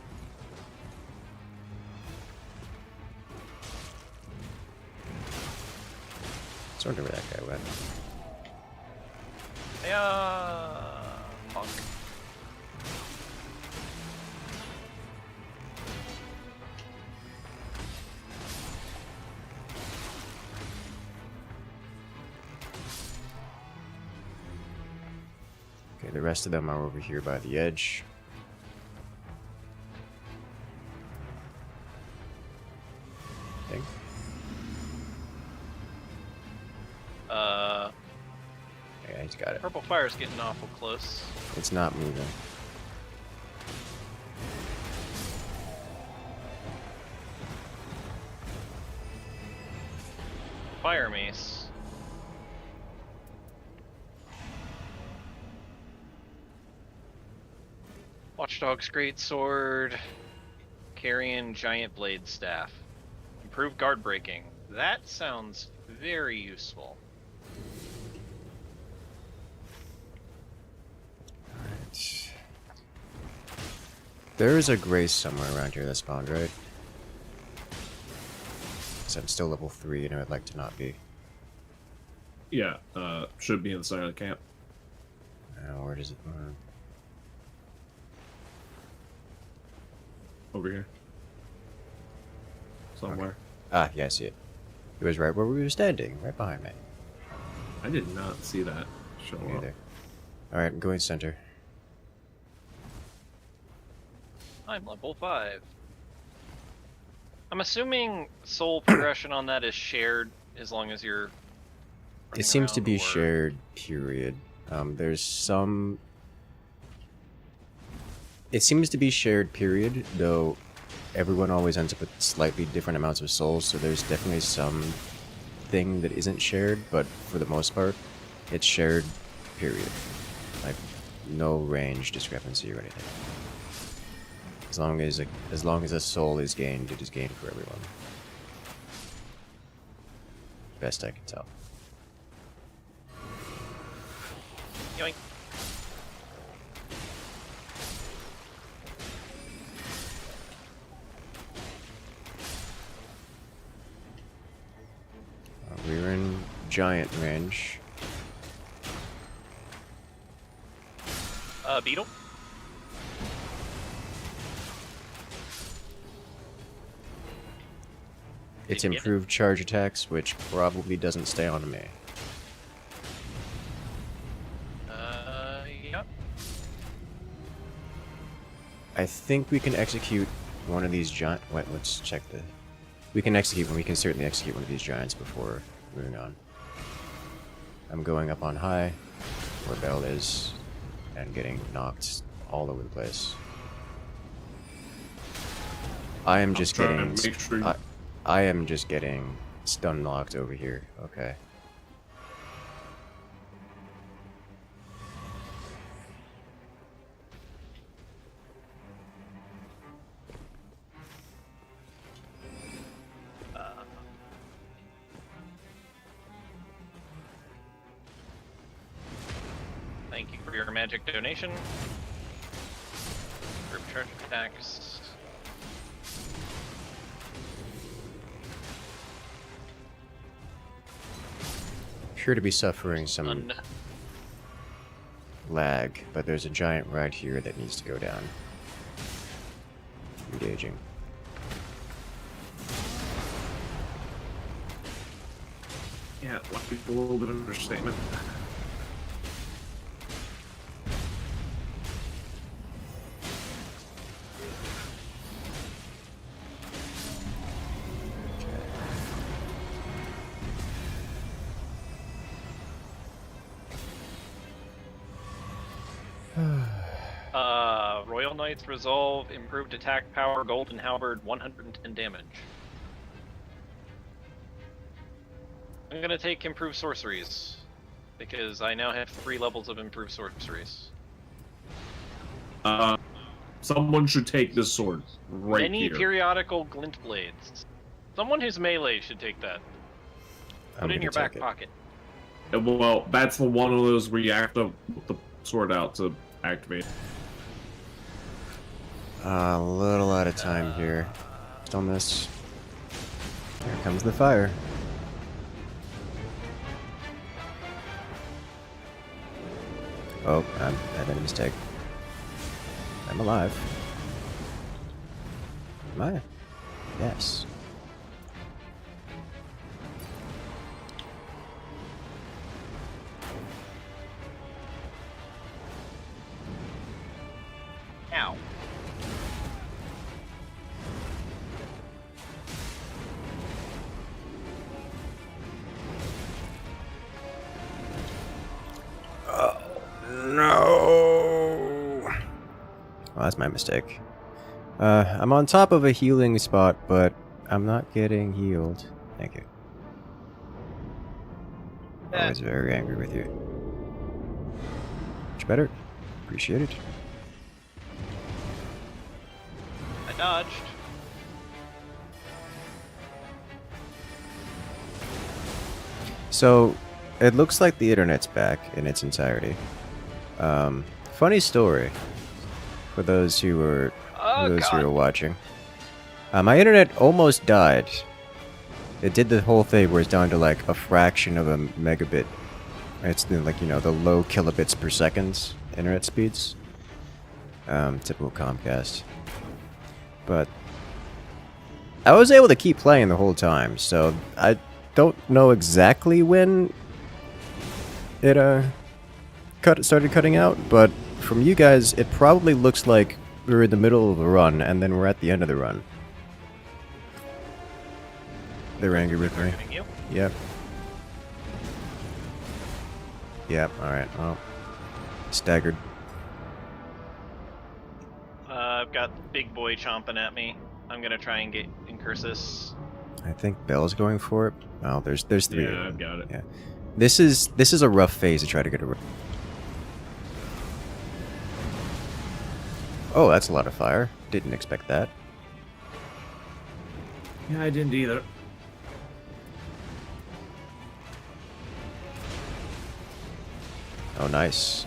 I wonder where that guy went. Yeah. Fuck. Okay, the rest of them are over here by the edge. I think. Yeah, he's got it. Purple fire's getting awful close. It's not moving. Fire mace. Watchdog's great sword. Carrion giant blade staff. Improved guard breaking. That sounds very useful. Alright. There is a grace somewhere around here that spawned, right? Because I'm still level 3 and I'd like to not be. Yeah, should be inside of the camp. Where does it... Over here. Somewhere. Okay. Ah, yeah, I see it. It was right where we were standing, right behind me. I did not see that show Me up. either. Alright, I'm going center. I'm level 5. I'm assuming soul progression on that is shared as long as you're. It seems to be or... shared, period. There's some... It seems to be shared, period, though everyone always ends up with slightly different amounts of souls, so there's definitely some thing that isn't shared, but for the most part, it's shared, period. Like, no range discrepancy or anything. As long as a soul is gained, it is gained for everyone. Best I can tell. Yoink. We're in giant range. Beetle. It's Did you get it? improved charge attacks, which probably doesn't stay on me. Yep. I think we can execute one of these giant... Wait, let's check the... We can certainly execute one of these giants before moving on. I'm going up on high, where Bell is, and getting knocked all over the place. I am just getting... I am just getting stun locked over here. Okay. Thank you for your magic donation. Group charge attacks. Appear to be suffering some lag, but there's a giant right here that needs to go down. Engaging. Yeah, might be a little bit of an understatement. Royal Knight's Resolve, improved attack power, golden halberd, 110 damage. I'm gonna take improved sorceries, because I now have 3 levels of improved sorceries. Someone should take this sword right Many here. periodical glint blades. Someone who's melee should take that. Put it in your back pocket. Well, that's the one of those where you have to put the sword out to activate. A little out of time here. Still miss. Here comes the fire. Oh, I made a mistake. I'm alive. Am I? Yes. Ow. No! Well, that's my mistake. I'm on top of a healing spot, but I'm not getting healed. Thank you. I was very angry with you. Much better. Appreciate it. I dodged. So, it looks like the internet's back in its entirety. Funny story. For those who were Oh, for those who God. are watching. My internet almost died. It did the whole thing where it's down to like a fraction of a megabit. It's like, you know, the low kilobits per second internet speeds. Typical Comcast. But I was able to keep playing the whole time, so I don't know exactly when it started cutting out, but from you guys, it probably looks like we're in the middle of a run, and then we're at the end of the run. They're angry with me. You? Yep. Yep, alright, well. Staggered. I've got Big Boy chomping at me. I'm gonna try and get Incursus. I think Bell's going for it. Oh, there's three. Yeah, I've got it. Yeah. This is a rough phase to try to get a. Oh, that's a lot of fire. Didn't expect that. Yeah, I didn't either. Oh, nice.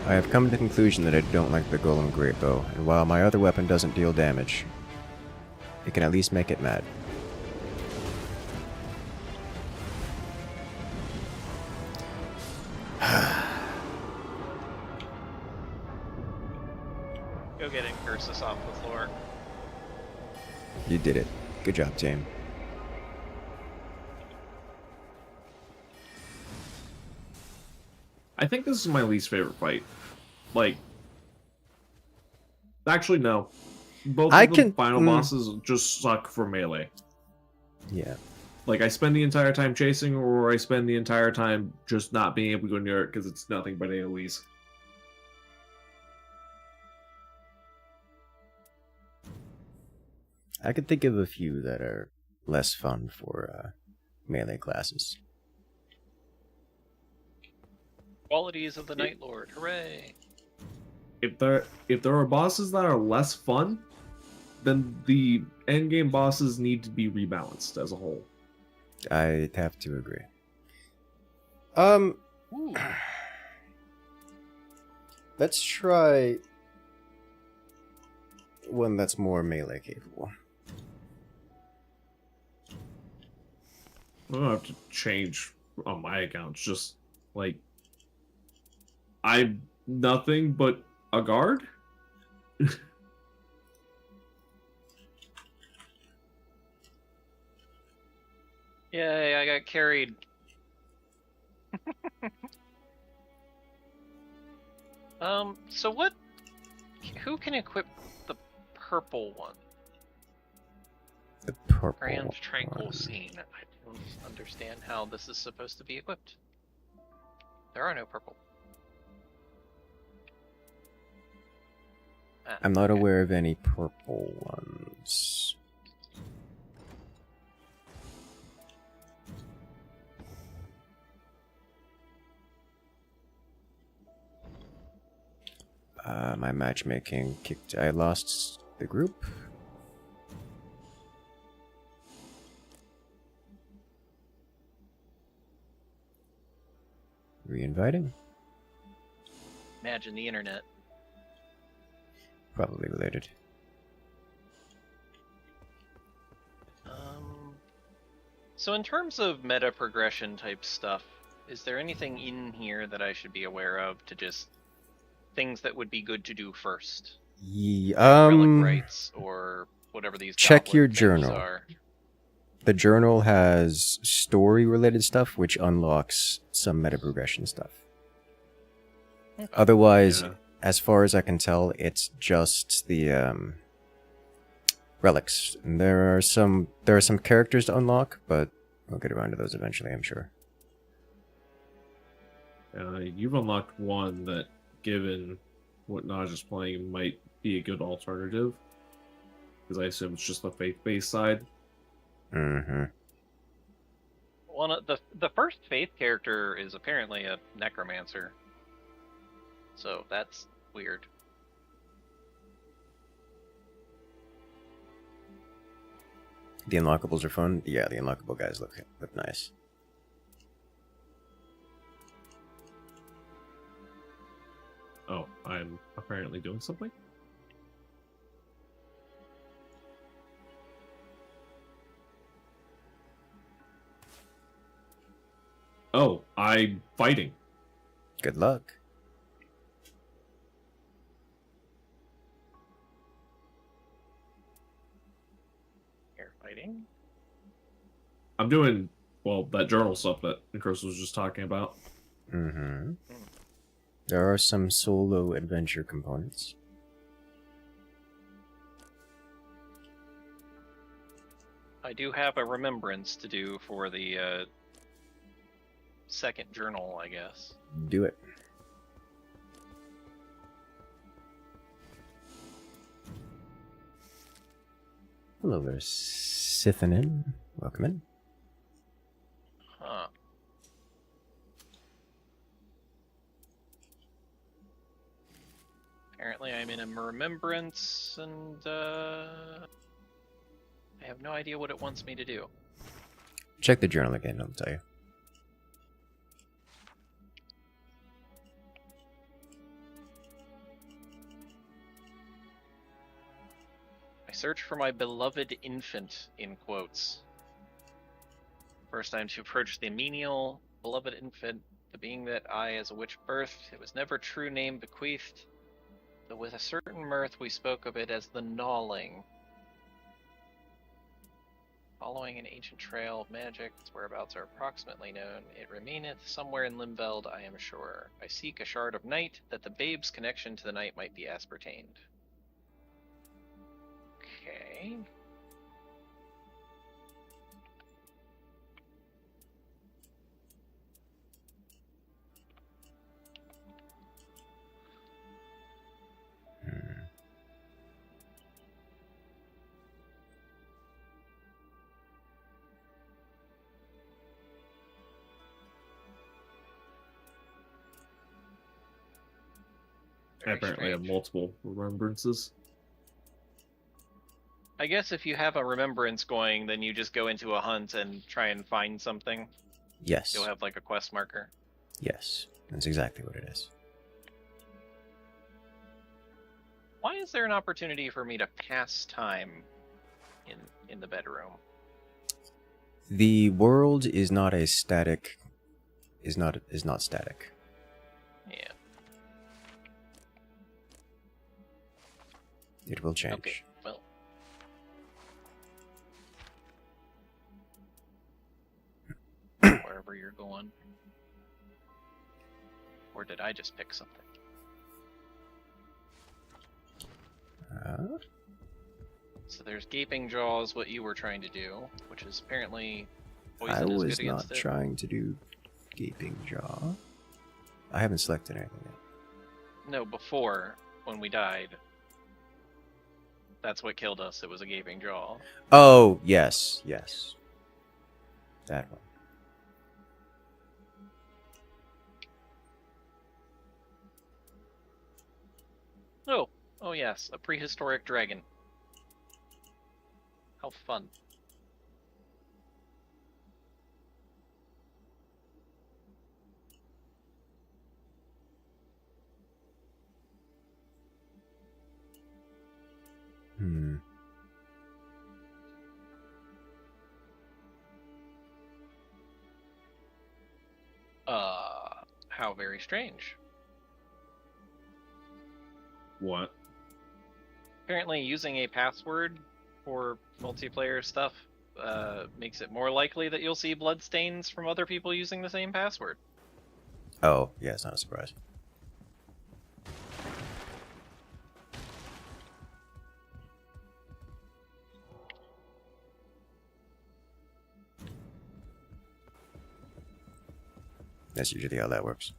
I have come to the conclusion that I don't like the Golem Great Bow, and while my other weapon doesn't deal damage, it can at least make it mad. Go get Incursus off the floor. You did it. Good job, team. I think this is my least favorite fight. Like, actually, no. Both of the final bosses just suck for melee. Yeah. Like, I spend the entire time chasing, or I spend the entire time just not being able to go near it because it's nothing but AoEs. I could think of a few that are less fun for melee classes. Qualities of the Night Lord, hooray! If there are bosses that are less fun, then the endgame bosses need to be rebalanced as a whole. I have to agree. Ooh. Let's try one that's more melee capable. I don't have to change on my account. It's just like I'm nothing but a guard. Yay, I got carried. So what? Who can equip the purple one? The purple Grand Tranquil one. Scene. I don't understand how this is supposed to be equipped. There are no purple. Ah, I'm not okay. aware of any purple ones. My matchmaking kicked. I lost the group. Re-inviting? Imagine the internet. Probably related. So in terms of meta progression type stuff, is there anything in here that I should be aware of to just things that would be good to do first? Relic rights or whatever these check your goblet things journal. are. The journal has story-related stuff, which unlocks some meta progression stuff. Okay. Otherwise, Yeah. as far as I can tell, it's just the relics. And there are some characters to unlock, but we'll get around to those eventually, I'm sure. You've unlocked one that, given what Naj is playing, might be a good alternative. Because I assume it's just the faith-based side. Mm-hmm. One of the first faith character is apparently a necromancer. So that's weird. The unlockables are fun. Yeah, the unlockable guys look nice. Oh, I'm apparently doing something? Oh, I'm fighting. Good luck. You're fighting? I'm doing, well, that journal stuff that Incursus was just talking about. Mm-hmm. There are some solo adventure components. I do have a remembrance to do for the second journal, I guess. Do it. Hello there, Sentinel. Welcome in. Huh. Apparently I'm in a remembrance, and I have no idea what it wants me to do. Check the journal again, I'll tell you. I search for my beloved infant, in quotes. First time to approach the menial, beloved infant, the being that I as a witch birthed, it was never true name bequeathed, though with a certain mirth we spoke of it as the gnawling. Following an ancient trail of magic, its whereabouts are approximately known. It remaineth somewhere in Limveld, I am sure. I seek a shard of night, that the babe's connection to the night might be ascertained. Okay. I apparently have multiple remembrances. I guess if you have a remembrance going, then you just go into a hunt and try and find something. Yes. You'll have like a quest marker. Yes. That's exactly what it is. Why is there an opportunity for me to pass time in the bedroom? The world is not a static is not static. Yeah. It will change. Okay. Well. Wherever you're going. Or did I just pick something? So there's Gaping Jaws, what you were trying to do, which is apparently poison I is was good against not it. trying to do Gaping Jaw. I haven't selected anything yet. No, before, when we died. That's what killed us, it was a Gaping Jaw. Oh, yes, yes. That one. Oh yes, a prehistoric dragon. How fun. How very strange. What? Apparently using a password for multiplayer stuff makes it more likely that you'll see bloodstains from other people using the same password. Oh, yeah, it's not a surprise. That's usually how that works.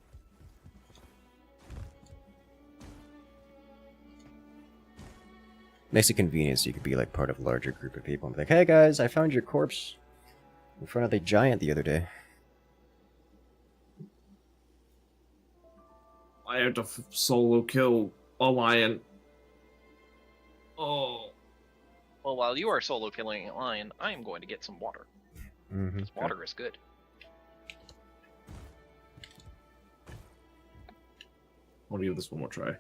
Makes it convenient so you could be like part of a larger group of people and be like, hey guys, I found your corpse in front of the giant the other day. I have to solo kill a lion. Oh. Well, while you are solo killing a lion, I am going to get some water. Mm-hmm. Water is good. I want to give this one more try.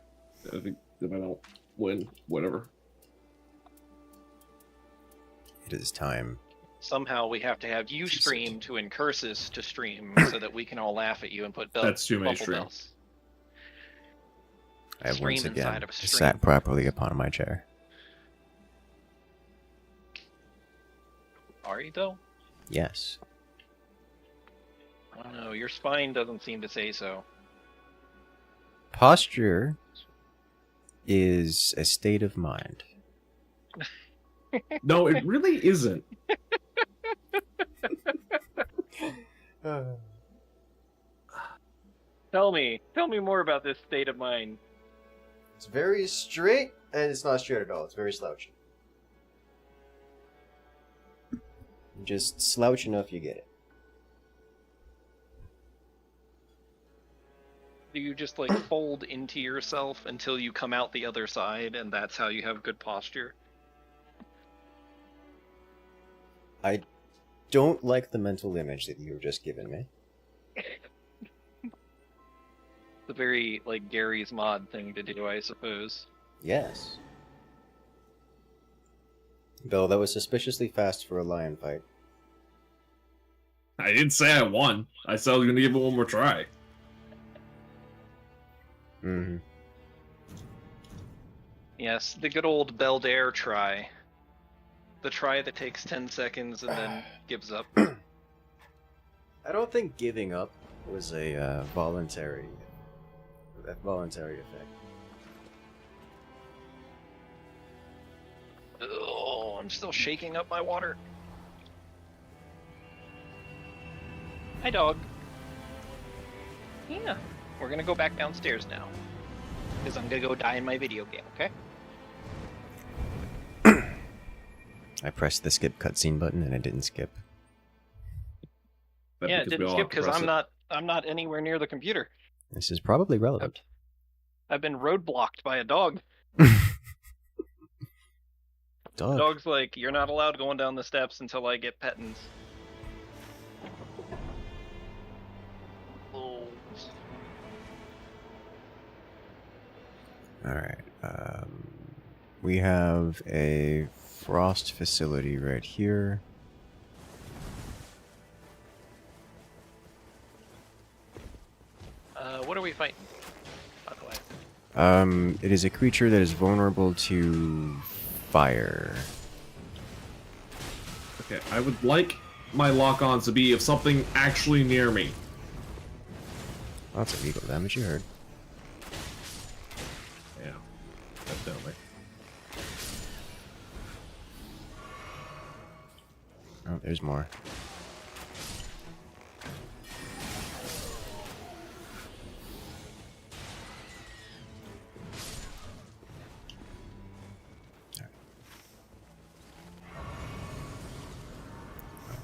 I think if I don't win, whatever. It is time. Somehow we have to have you stream to Incursus to stream so that we can all laugh at you and put That's too many bubble streams. bells. I have Stream once inside again of a stream. sat properly upon my chair. Are you though? Yes. I don't know. Your spine doesn't seem to say so. Posture is a state of mind. No, it really isn't. Tell me more about this state of mind. It's very straight, and it's not straight at all. It's very slouchy. Just slouch enough, you get it. Do you just like fold into yourself until you come out the other side, and that's how you have good posture? I don't like the mental image that you have just given me. It's a very like Gary's mod thing to do, I suppose. Yes. Though that was suspiciously fast for a lion fight. I didn't say I won. I said I was going to give it one more try. Mm-hmm. Yes, the good old Beldair try. The try that takes 10 seconds and then gives up. I don't think giving up was a voluntary effect. Oh, I'm still shaking up my water. Hi, dog. Yeah, we're gonna go back downstairs now. Because I'm gonna go die in my video game, okay? I pressed the skip cutscene button and it didn't skip. That's Yeah, it because we didn't all skip have to because press I'm not anywhere near the computer. This is probably relevant. I've been roadblocked by a dog. Dog. The dog's like, you're not allowed going down the steps until I get pettins. Oh. Alright, we have a frost facility right here. What are we fighting, by the way? It is a creature that is vulnerable to fire. Okay, I would like my lock-ons to be of something actually near me. Lots of eagle damage, you heard. Yeah, definitely. Oh, there's more.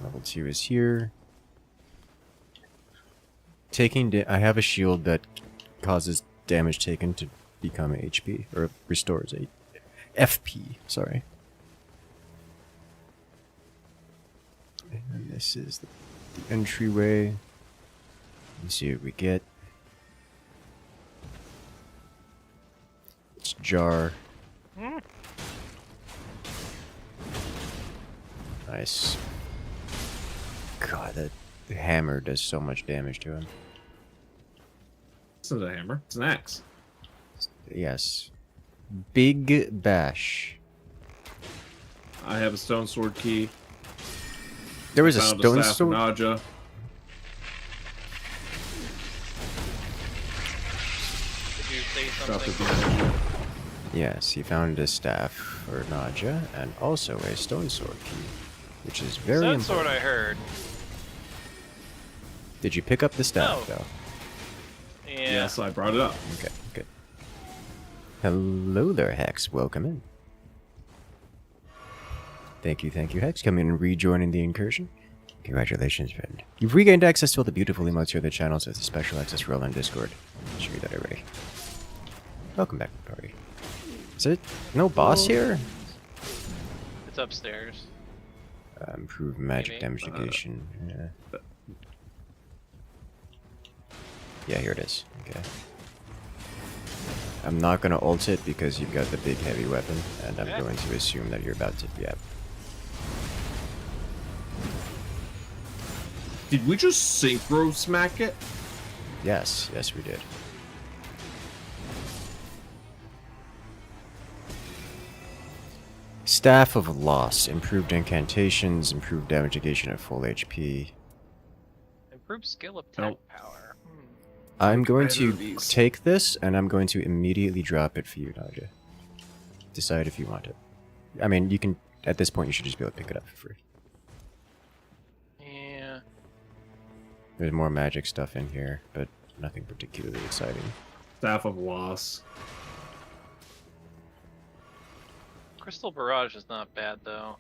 Level 2 is here. I have a shield that causes damage taken to become HP, or restores a FP, sorry. And this is the entryway. Let's see what we get. It's jar. Nice. God, that hammer does so much damage to him. This isn't a hammer, it's an axe. Yes. Big bash. I have a stone sword key. There was a Found stone staff sword. of Naja. Did you say Staff of something? Naja. Yes, he found a staff for Naja and also a stone sword key, which is very That important. sword I heard. Did you pick up the staff No. though? Yeah. Yes, I brought it up. Okay, good. Hello there, Hex. Welcome in. Thank you, Hex. Coming and rejoining the incursion. Congratulations, friend. You've regained access to all the beautiful emotes here on the channel, so it's a special access role on Discord. I'll show you that already. Welcome back to the party. Is it no boss here? It's upstairs. Improve magic Maybe. damage negation. Yeah. Yeah, here it is. Okay. I'm not gonna ult it because you've got the big heavy weapon, and I'm Okay. going to assume that you're about to. Yeah. Did we just synchro smack it? Yes, we did. Staff of Loss. Improved incantations, improved damage negation at full HP. Improved skill of Nope. tank power. I'm going either to of these. take this, and I'm going to immediately drop it for you, Nadia. Decide if you want it. I mean, you can... At this point, you should just be able to pick it up for free. Yeah. There's more magic stuff in here, but nothing particularly exciting. Staff of Loss. Crystal Barrage is not bad though.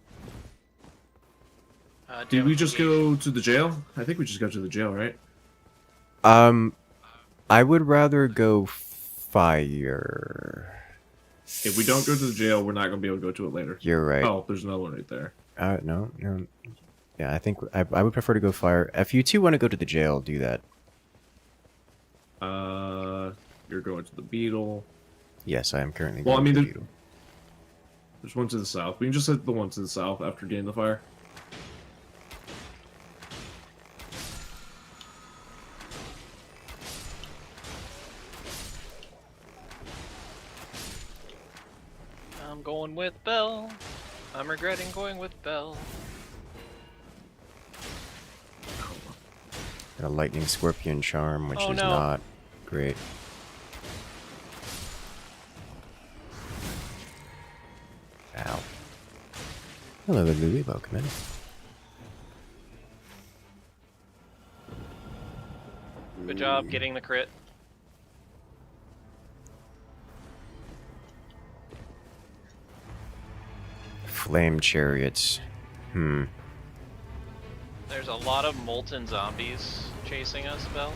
Did we just damage go to the jail? I think we just go to the jail, right? I would rather go fire. If we don't go to the jail, we're not going to be able to go to it later. You're right. Oh, there's another one right there. No. Yeah, I think I would prefer to go fire. If you two want to go to the jail, do that. You're going to the beetle. Yes, I am currently Well, going I mean, to the there- beetle. There's one to the south. We can just hit the one to the south after getting the fire. I'm going with Belle. I'm regretting going with Belle. Got a lightning scorpion charm, which Oh, is no. not great. Ow. Hello, Louie. Welcome in. Good job getting the crit. Flame chariots. There's a lot of molten zombies chasing us, Belle.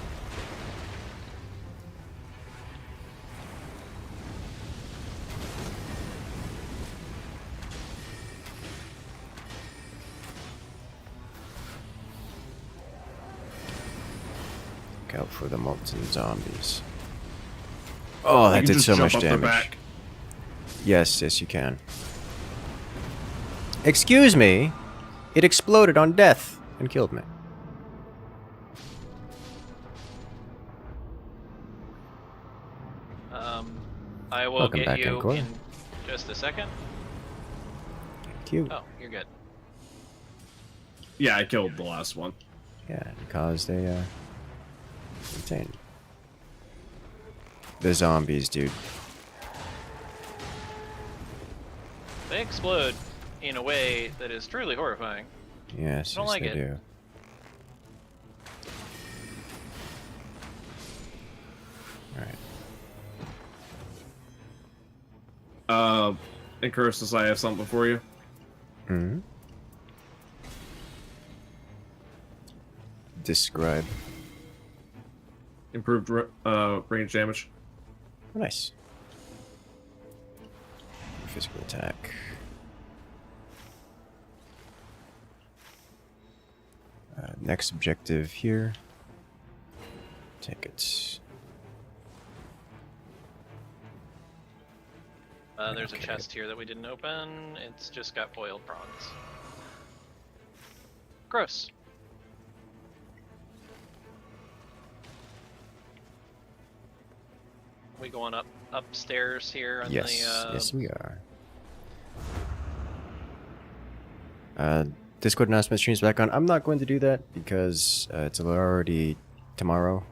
Look out for the molten zombies. Oh, You that can did just so jump much up their damage. back. Yes, you can. Excuse me. It exploded on death and killed me. I will Welcome get back, you Encore. in just a second. Thank you. Oh, you're good. Yeah, I killed the last one. Yeah, because they contained the zombies, dude. They explode in a way that is truly horrifying. Yes, Don't yes, like they it. do. All right. Incursus, I have something for you. Hmm. Describe. Improved range damage. Oh, nice. Physical attack. Next objective here. Take it. There's a Okay. chest here that we didn't open. It's just got boiled prawns. Gross. We going upstairs here on Yes, the yes we are. Discord announcement streams back on. I'm not going to do that because it's already tomorrow.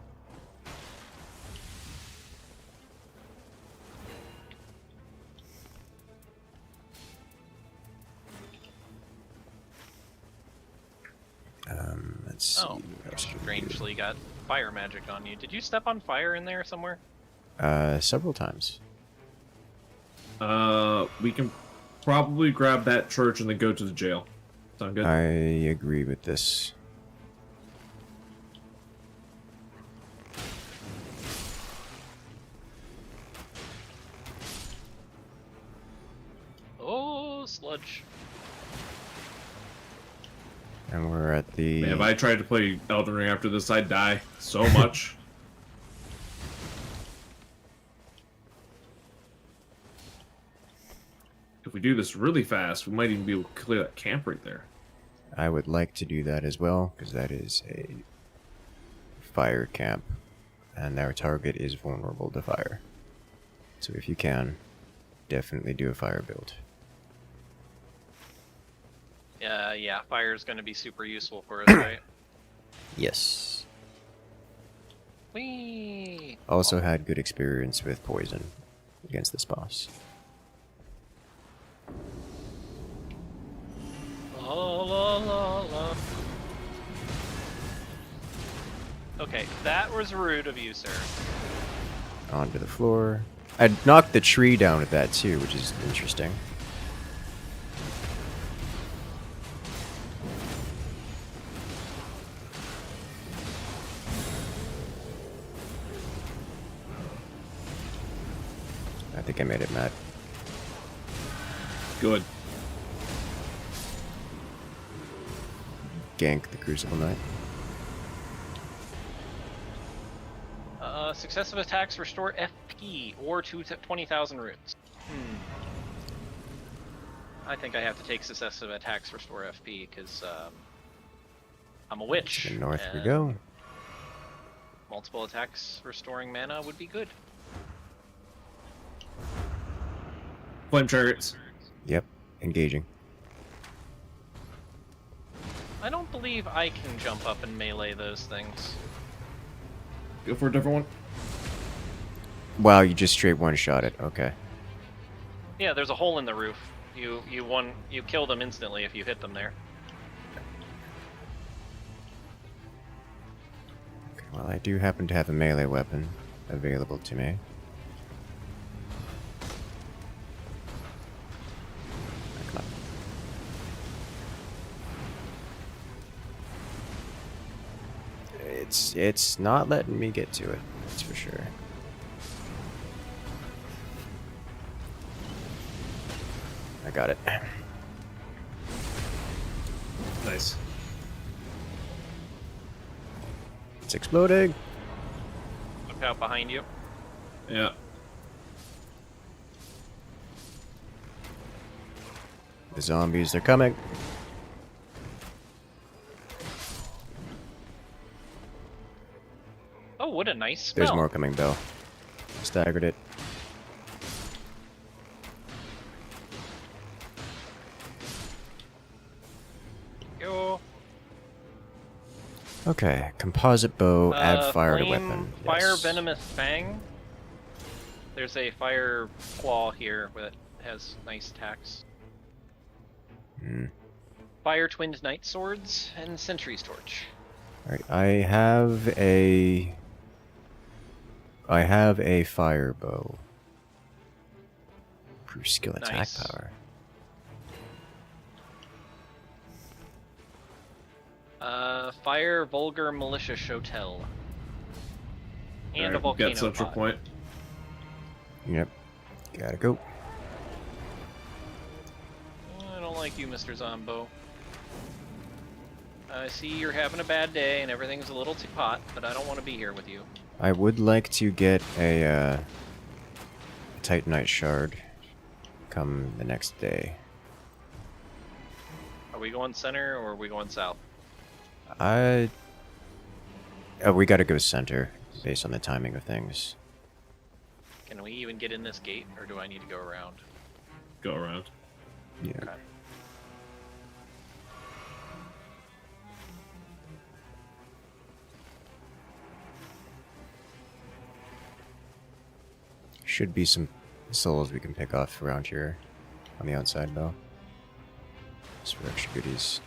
Let's see. Oh, what else can we do. strangely got fire magic on you. Did you step on fire in there somewhere? Several times. We can probably grab that church and then go to the jail. Sound good? I agree with this. sludge. And we're at the... Man, if I tried to play Elden Ring after this, I'd die so much. If we do this really fast, we might even be able to clear that camp right there. I would like to do that as well, because that is a fire camp, and our target is vulnerable to fire. So if you can, definitely do a fire build. Yeah, fire is going to be super useful for us, right? Yes. Whee! Also had good experience with poison against this boss. La, la, la, la. Okay, that was rude of you, sir. Onto the floor. I'd knocked the tree down with that too, which is interesting. I think I made it, Matt. Good. Gank the Crucible Knight. Successive attacks restore FP or 20,000 runes. I think I have to take successive attacks restore FP because I'm a witch. To the north we and go. Multiple attacks restoring mana would be good. Flame chariots. Yep, engaging. I don't believe I can jump up and melee those things. Go for a different one. Wow, you just straight one-shot it. Okay. Yeah, there's a hole in the roof. You kill them instantly if you hit them there. Okay, well, I do happen to have a melee weapon available to me. Come on. It's not letting me get to it, that's for sure. I got it. Nice. It's exploding. Look out behind you. Yeah. The zombies, they're coming. Oh, what a nice smell. There's more coming, Bill. Staggered it. Yo. Okay, composite bow, add fire to flame, weapon. Fire Yes. venomous fang. There's a fire claw here that has nice attacks. Hmm. Fire twinned knight swords and sentry's torch. Alright, I have a fire bow. Proof skill attack Nice. power. Fire vulgar militia shotel. And a Alright, volcano got central pod. point. Yep. Gotta go. I don't like you, Mr. Zombo. I see you're having a bad day and everything's a little too hot, but I don't want to be here with you. I would like to get a Titanite shard come the next day. Are we going center or are we going south? We gotta go center based on the timing of things. Can we even get in this gate or do I need to go around? Go around. Yeah. Okay. Should be some souls we can pick off around here on the outside though. Just for extra goodies.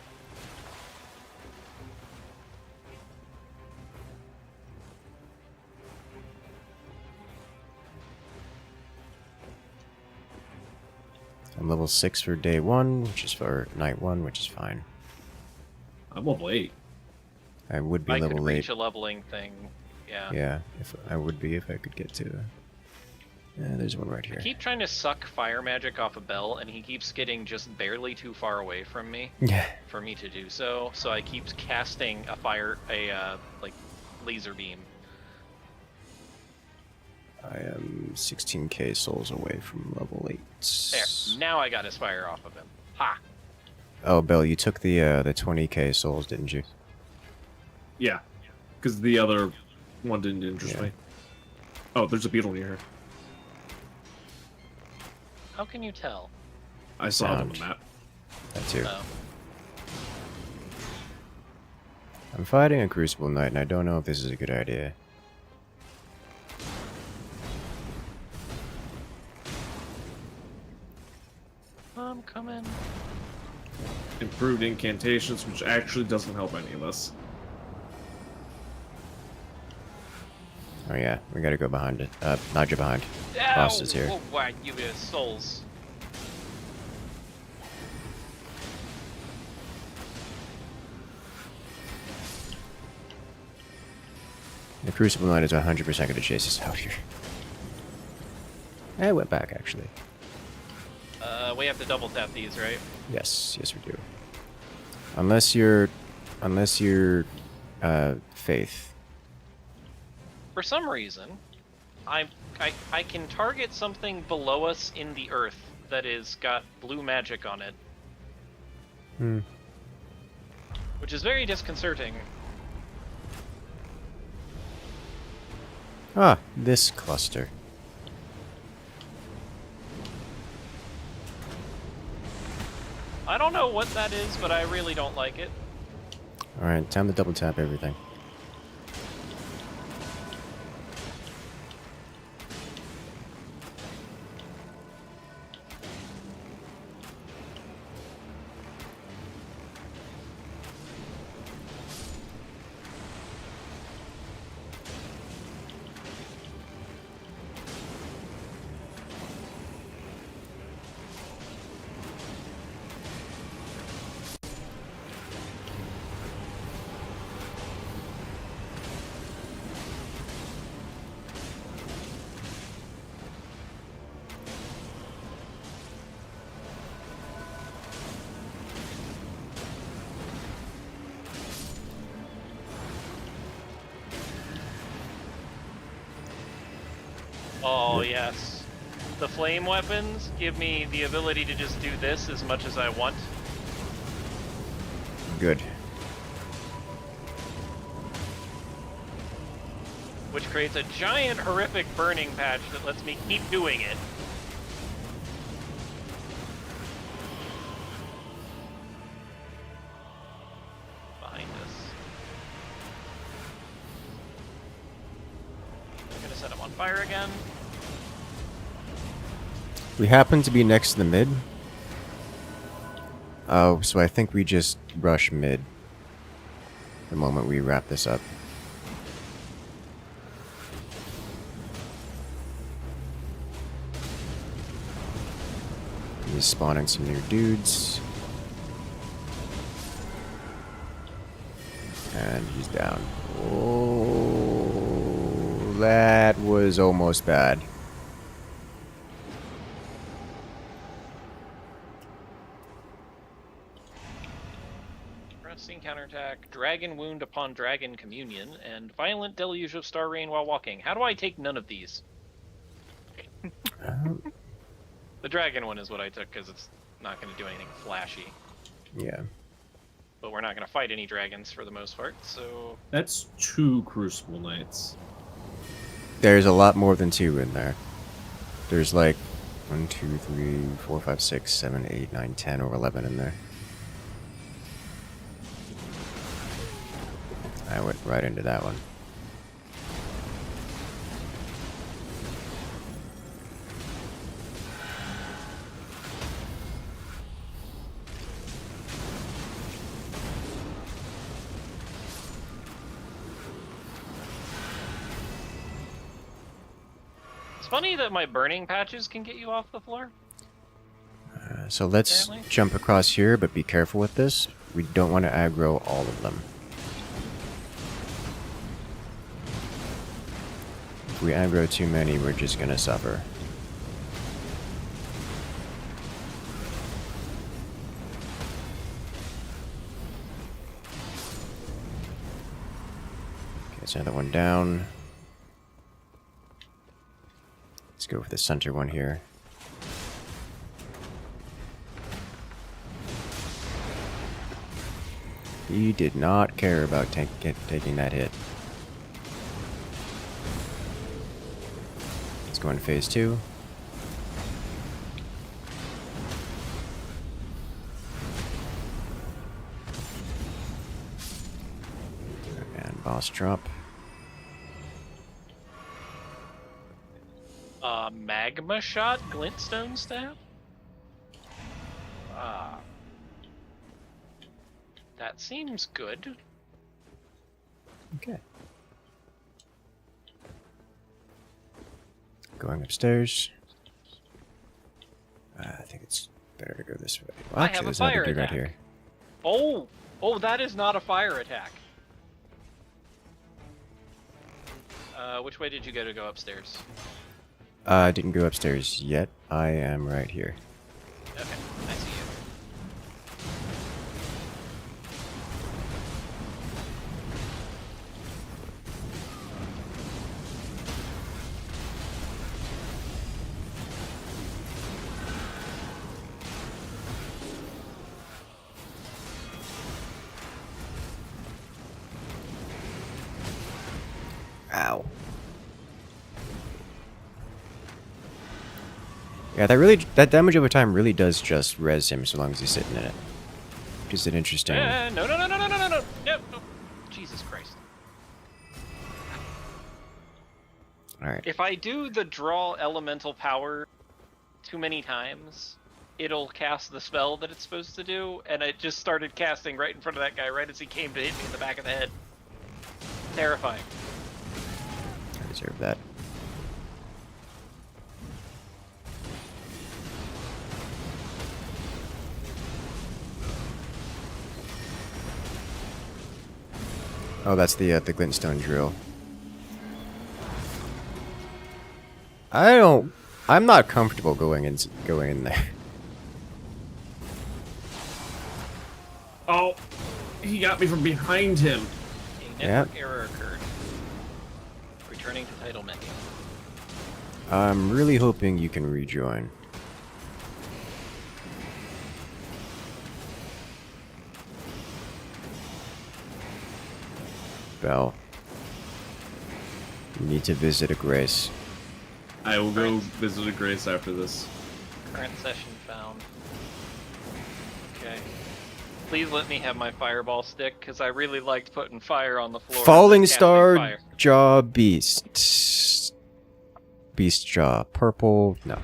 I'm level 6 for day 1, which is for night 1, which is fine. I'm level 8. I would be I could level 8. reach a leveling thing. Yeah. Yeah, if I would be if I could get to There's one right I here. keep trying to suck fire magic off a bell, and he keeps getting just barely too far away from me Yeah. for me to do so. So I keep casting like laser beam. I am 16k souls away from level 8. There. Now I got his fire off of him. Ha! Oh, Bill, you took the 20k souls, didn't you? Yeah, because the other one didn't interest Yeah. me. Oh, there's a beetle near here. How can you tell? I saw it on the Sound. map. That too. Oh. I'm fighting a Crucible Knight, and I don't know if this is a good idea. I'm coming. Improved incantations, which actually doesn't help any of us. Oh yeah, we gotta go behind it. Not get behind. Ow! Boss is here. Oh, why you get souls? The Crucible Knight is 100% gonna chase us out here. I went back, actually. We have to double tap these, right? Yes, yes we do. Unless you're Faith. For some reason, I can target something below us in the earth that is got blue magic on it, Hmm. which is very disconcerting. Ah, this cluster. I don't know what that is, but I really don't like it. Alright, time to double tap everything. Oh, yes. The flame weapons give me the ability to just do this as much as I want. Good. Which creates a giant horrific burning patch that lets me keep doing it. Behind us. I'm gonna set him on fire again. We happen to be next to the mid. Oh, so I think we just rush mid the moment we wrap this up. He's spawning some new dudes. And he's down. Oh, that was almost bad. Pressing counterattack, dragon wound upon dragon communion, and violent deluge of star rain while walking. How do I take none of these? The dragon one is what I took because it's not going to do anything flashy. Yeah. But we're not going to fight any dragons for the most part, so... That's 2 Crucible Knights. There's a lot more than 2 in there. There's like 1, 2, 3, 4, 5, 6, 7, 8, 9, 10, or 11 in there. I went right into that one. It's funny that my burning patches can get you off the floor. So let's Apparently. jump across here, but be careful with this. We don't want to aggro all of them. If we aggro too many, we're just gonna suffer. There's another one down. Let's go for the center one here. He did not care about taking that hit. Let's go into phase 2. And boss drop. Magma shot, glintstone staff. That seems good. Okay. Going upstairs. I think it's better to go this way. Well, I actually, have a there's another fire dude right attack. here. Oh, that is not a fire attack. Which way did you go upstairs? I didn't go upstairs yet. I am right here. Okay, I see you. Ow. Yeah, that damage over time really does just res him so long as he's sitting in it. Which is an interesting... No. Yep. Oh, Jesus Christ. Alright. If I do the draw elemental power too many times, it'll cast the spell that it's supposed to do, and it just started casting right in front of that guy right as he came to hit me in the back of the head. Terrifying. I deserve that. Oh, that's the glintstone drill. I'm not comfortable going in there. Oh, he got me from behind him. A network error occurred. Returning to title menu. I'm really hoping you can rejoin. Bell. You need to visit a grace. I will go visit a grace after this. Current session found. Okay. Please let me have my fireball stick, because I really liked putting fire on the floor. Falling and casting Star fire. Jaw Beast. Beast Jaw. Purple. No.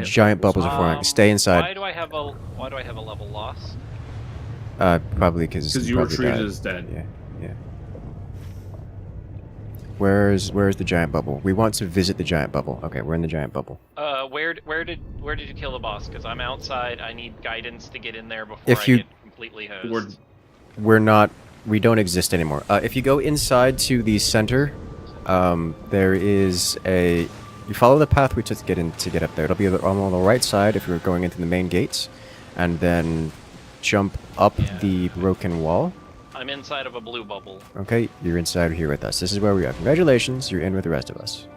Giant bubbles are forming. Stay inside. Why do I have a level loss? Probably because you were treated as dead. Yeah. Where's the giant bubble? We want to visit the giant bubble. Okay, we're in the giant bubble. Where did you kill the boss? Because I'm outside. I need guidance to get in there before If you- I get completely hosed. We don't exist anymore. If you go inside to the center, there is a... You follow the path we took to get up there. It'll be on the right side if you're going into the main gates, and then jump up the broken wall. I'm inside of a blue bubble. Okay, you're inside here with us. This is where we are. Congratulations, you're in with the rest of us.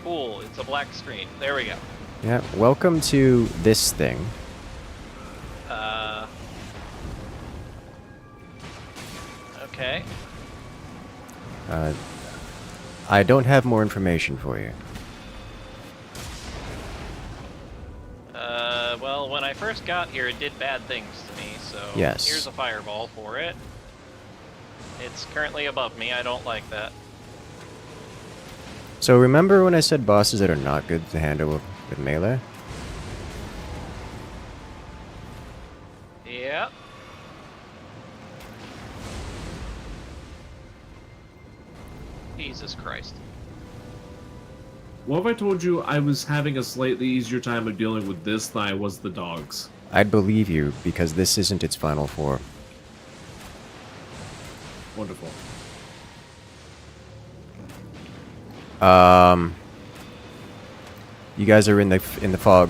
Cool, it's a black screen. There we go. Yeah, welcome to this thing. Okay. I don't have more information for you. Well, when I first got here, it did bad things to me, so Yes. here's a fireball for it. It's currently above me, I don't like that. So remember when I said bosses that are not good to handle with melee? Yeah. Jesus Christ. What if I told you I was having a slightly easier time of dealing with this than I was the dogs? I'd believe you, because this isn't its final form. Wonderful. You guys are in the fog.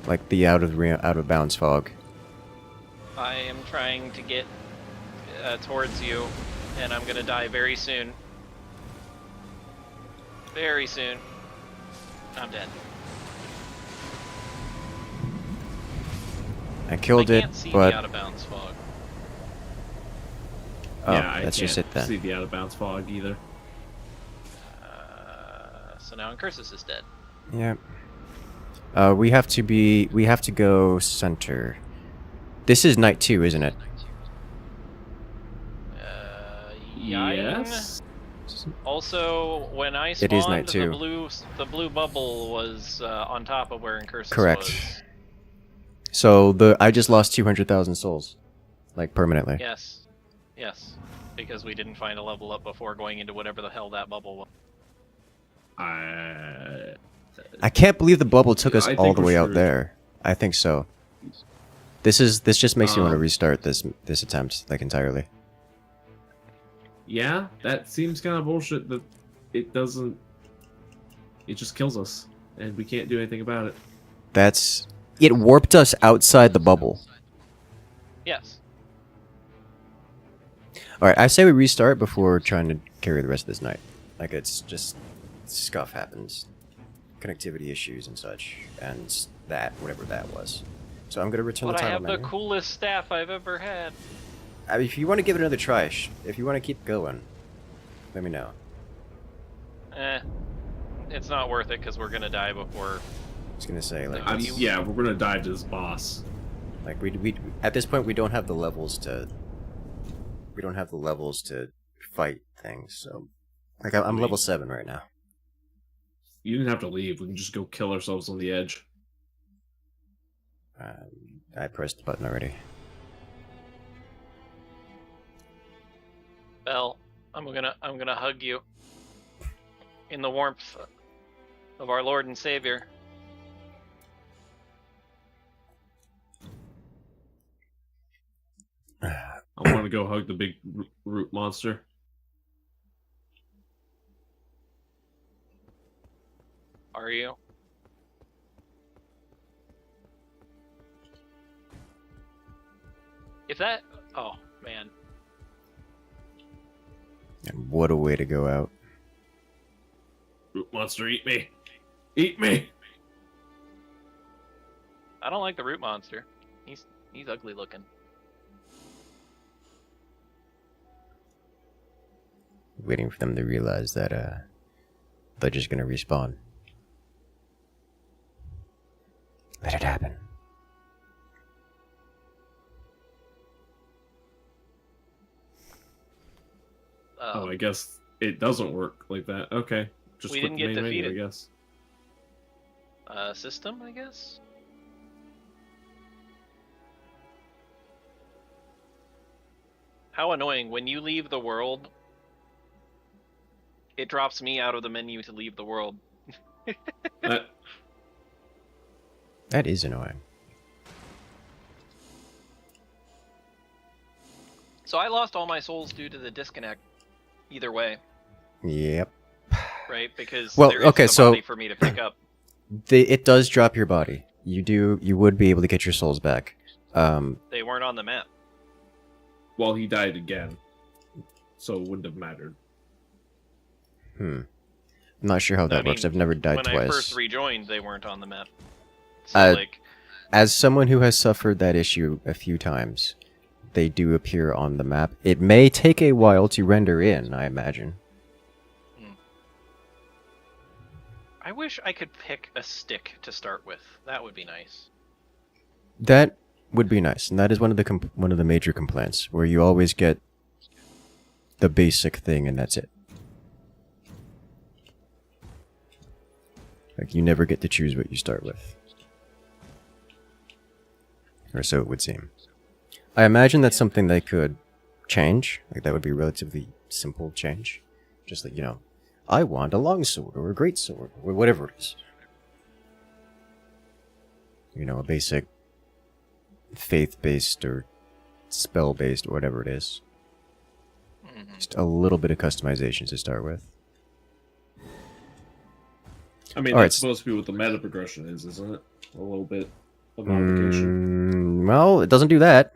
Like the out of bounds fog. I am trying to get towards you, and I'm gonna die very soon. Very soon. I'm dead. I killed I it, can't see but the out of bounds fog. oh, yeah, I that's just can't it then. see the out of bounds fog either. So now Incursus is dead. Yeah. We have to go center. This is night 2, isn't it? Yes. Also, when I spawned, It is night 2. the blue bubble was on top of where Incursus Correct. was. So I just lost 200,000 souls, like permanently. Yes. Yes. Because we didn't find a level up before going into whatever the hell that bubble was. I can't believe the bubble took us I all think the we're way out screwed. there. I think so. This just makes me want to Um, restart this attempt like entirely. Yeah, that seems kind of bullshit. That it doesn't. It just kills us, and we can't do anything about it. It warped us outside the bubble. Yes. All right, I say we restart before trying to carry the rest of this night. Like it's just scuff happens, connectivity issues and such, and whatever that was. So I'm gonna return But the I title have the menu. coolest staff I've ever had. I mean, if you want to give it another try, if you want to keep going, let me know. It's not worth it because we're gonna die before. I was gonna say like Yeah, we're gonna die to this boss. like we at this point we don't have the levels to fight things. So like I'm level 7 right now. You didn't have to leave. We can just go kill ourselves on the edge. I pressed the button already. Belle, I'm gonna hug you in the warmth of our Lord and Savior. I want to go hug the big root monster. Are you? If that... Oh, man. And what a way to go out. Root monster, eat me! Eat me! I don't like the root monster. He's ugly looking. Waiting for them to realize that they're just gonna respawn. Let it happen. Oh, I guess it doesn't work like that. Okay. Just We click didn't the get main menu, defeated. I guess. System, I guess? How annoying. When you leave the world, it drops me out of the menu to leave the world. That is annoying. So I lost all my souls due to the disconnect. Either way, Yep. right? Because Well, there isn't okay, a so- body for me to pick up. It does drop your body. You would be able to get your souls back. They weren't on the map. Well, he died again. So it wouldn't have mattered. I'm not sure how that works. I've never died when twice. I first rejoined, they weren't on the map. So, As someone who has suffered that issue a few times, they do appear on the map. It may take a while to render in, I imagine. I wish I could pick a stick to start with. That would be nice. That would be nice, and that is one of the major complaints, where you always get the basic thing and that's it. Like you never get to choose what you start with. Or so it would seem. I imagine that's something they could change. Like that would be a relatively simple change. Just like, I want a longsword or a greatsword or whatever it is. A basic faith-based or spell-based or whatever it is. Just a little bit of customization to start with. I mean, All right. that's supposed to be what the meta progression is, isn't it? A little bit of modification. Well, it doesn't do that.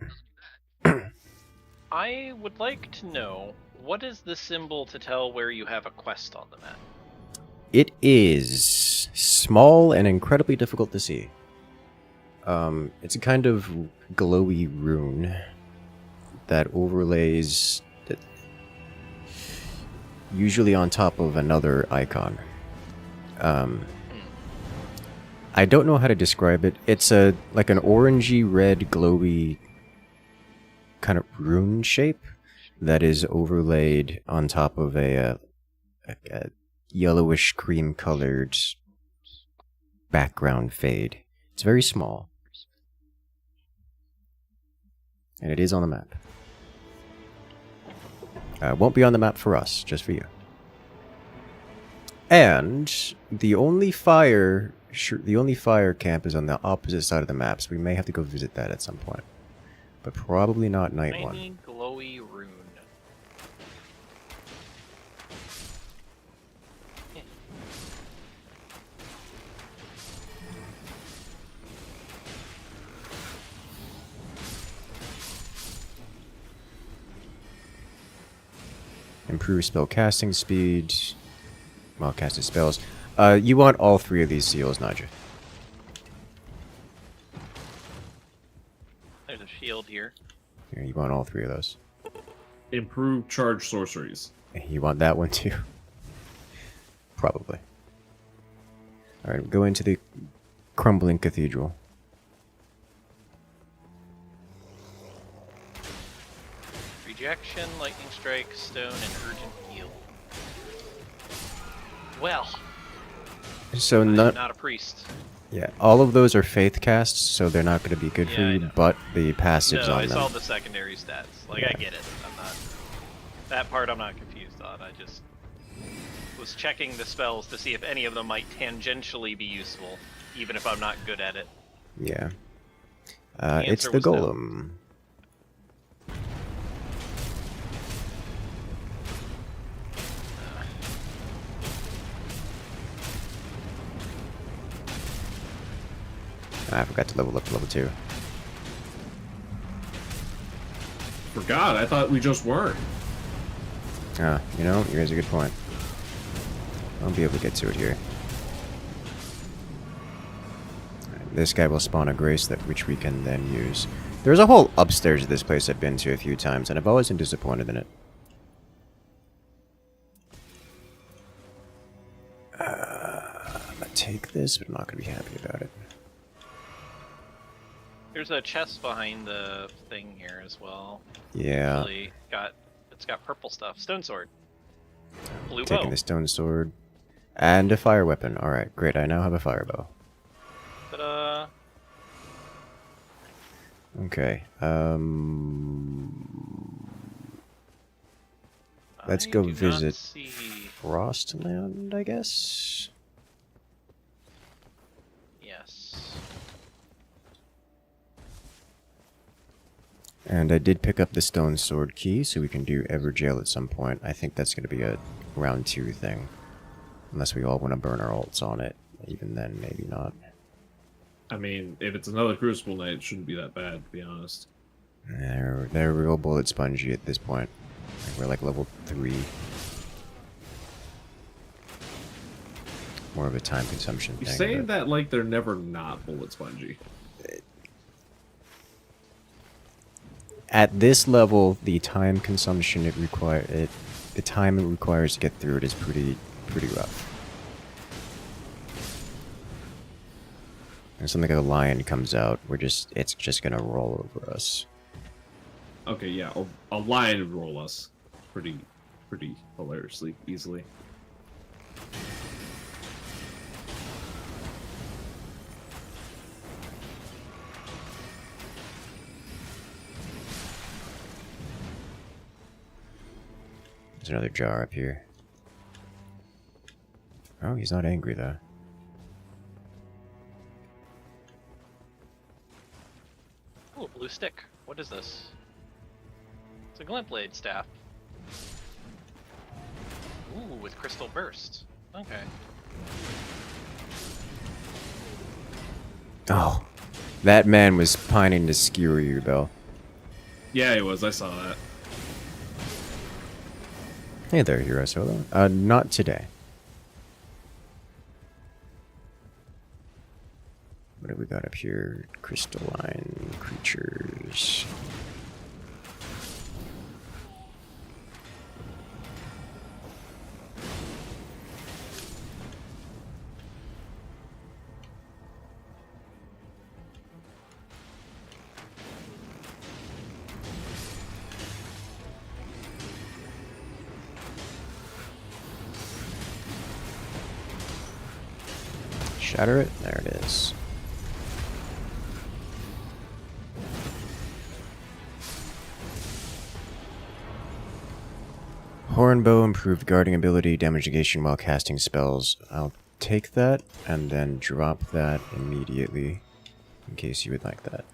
I would like to know, what is the symbol to tell where you have a quest on the map? It is small and incredibly difficult to see. It's a kind of glowy rune that overlays usually on top of another icon. I don't know how to describe it. It's like an orangey red glowy kind of rune shape that is overlaid on top of a yellowish cream colored background fade. It's very small. And it is on the map. Won't be on the map for us, just for you. And the only fire camp is on the opposite side of the map, so we may have to go visit that at some point. But probably not night Tiny one. glowy rune. Improve spell casting speed. While casting spells. You want all three of these seals, Naja. There's a shield here. Here, you want all three of those. Improve charge sorceries. You want that one too? Probably. Alright, go into the crumbling cathedral. Rejection, lightning strike, stone, and urgent heal. Well, So I'm not not a priest. yeah, all of those are faith casts, so they're not going to be good for Yeah, I you. know. But the passives No, on I them. saw the secondary stats. Like, Yeah. I get it. I'm not... That part I'm not confused on. I just was checking the spells to see if any of them might tangentially be useful, even if I'm not good at it. Yeah. The It's answer the was no. golem. I forgot to level up to level 2. Forgot, I thought we just weren't. You know, you raise a good point. I'll be able to get to it here. Alright, this guy will spawn a grace which we can then use. There's a whole upstairs of this place I've been to a few times, and I've always been disappointed in it. I'm gonna take this, but I'm not gonna be happy about it. There's a chest behind the thing here as well. Yeah. Actually, it's got purple stuff. Stone sword. Blue Taking bow. the stone sword. And a fire weapon. Alright, great. I now have a fire bow. Ta-da! Okay. Let's go I do not visit see- Frostland, I guess? Yes. And I did pick up the stone sword key, so we can do Evergoal at some point. I think that's going to be a round 2 thing. Unless we all want to burn our ults on it. Even then, maybe not. I mean, if it's another Crucible Knight, it shouldn't be that bad, to be honest. They're real bullet spongy at this point. We're like level 3. More of a time consumption You thing. say but- that like they're never not bullet spongy. At this level, the time consumption the time it requires to get through it is pretty rough. And something like a lion comes out, it's just gonna roll over us. Okay, yeah, a lion would roll us pretty hilariously easily. There's another jar up here. Oh, he's not angry though. Ooh, blue stick. What is this? It's a glint blade staff. Ooh, with crystal burst. Okay. Oh, that man was pining to skewer you, though. Yeah, he was. I saw that. Hey there, Hero Solo. Not today. What have we got up here? Crystalline creatures. Shatter it. There it is. Hornbow, improved guarding ability, damage negation while casting spells. I'll take that and then drop that immediately in case you would like that.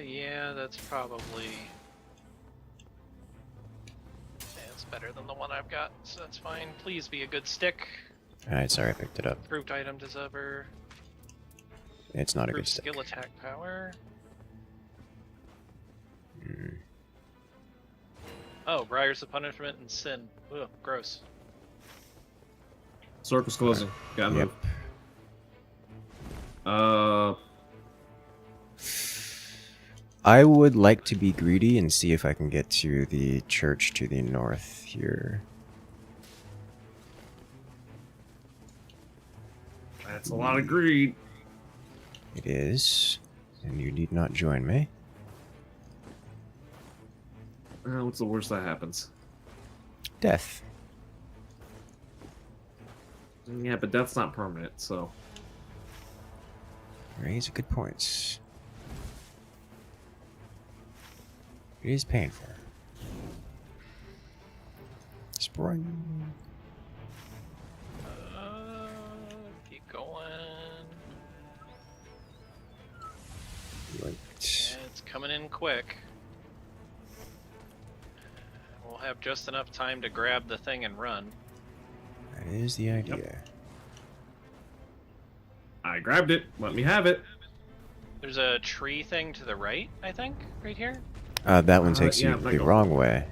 Yeah, that's probably... It's better than the one I've got, so that's fine. Please be a good stick. Alright, sorry I picked it up. Improved item discover. It's not a good Improved stick. skill attack power. Oh, Briars of Punishment and Sin. Ugh, gross. Circle's closing. Gotta Yep. move. I would like to be greedy and see if I can get to the church to the north here. That's a lot of greed. It is, and you need not join me. What's the worst that happens? Death. Yeah, but death's not permanent, so... Raise a good points. It is painful. Spring. Keep going. Right. Yeah, it's coming in quick. We'll have just enough time to grab the thing and run. That is the idea. I grabbed it. Let me have it. There's a tree thing to the right, I think, right here. That one takes yeah, you I'm not the going wrong way.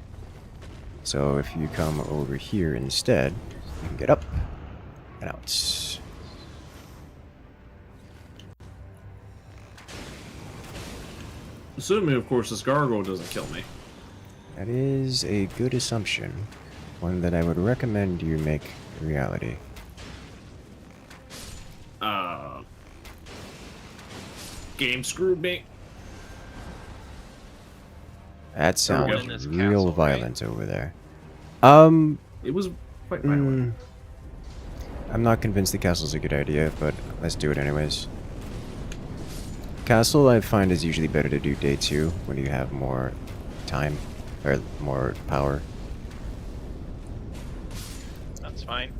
So if you come over here instead, you can get up and out. Assuming, of course, this gargoyle doesn't kill me. That is a good assumption. One that I would recommend you make a reality. Game screwed me. That sounds in this real castle, violent over there. It was quite violent. I'm not convinced the castle's a good idea, but let's do it anyways. Castle, I find, is usually better to do day 2 when you have more time, or more power. That's fine.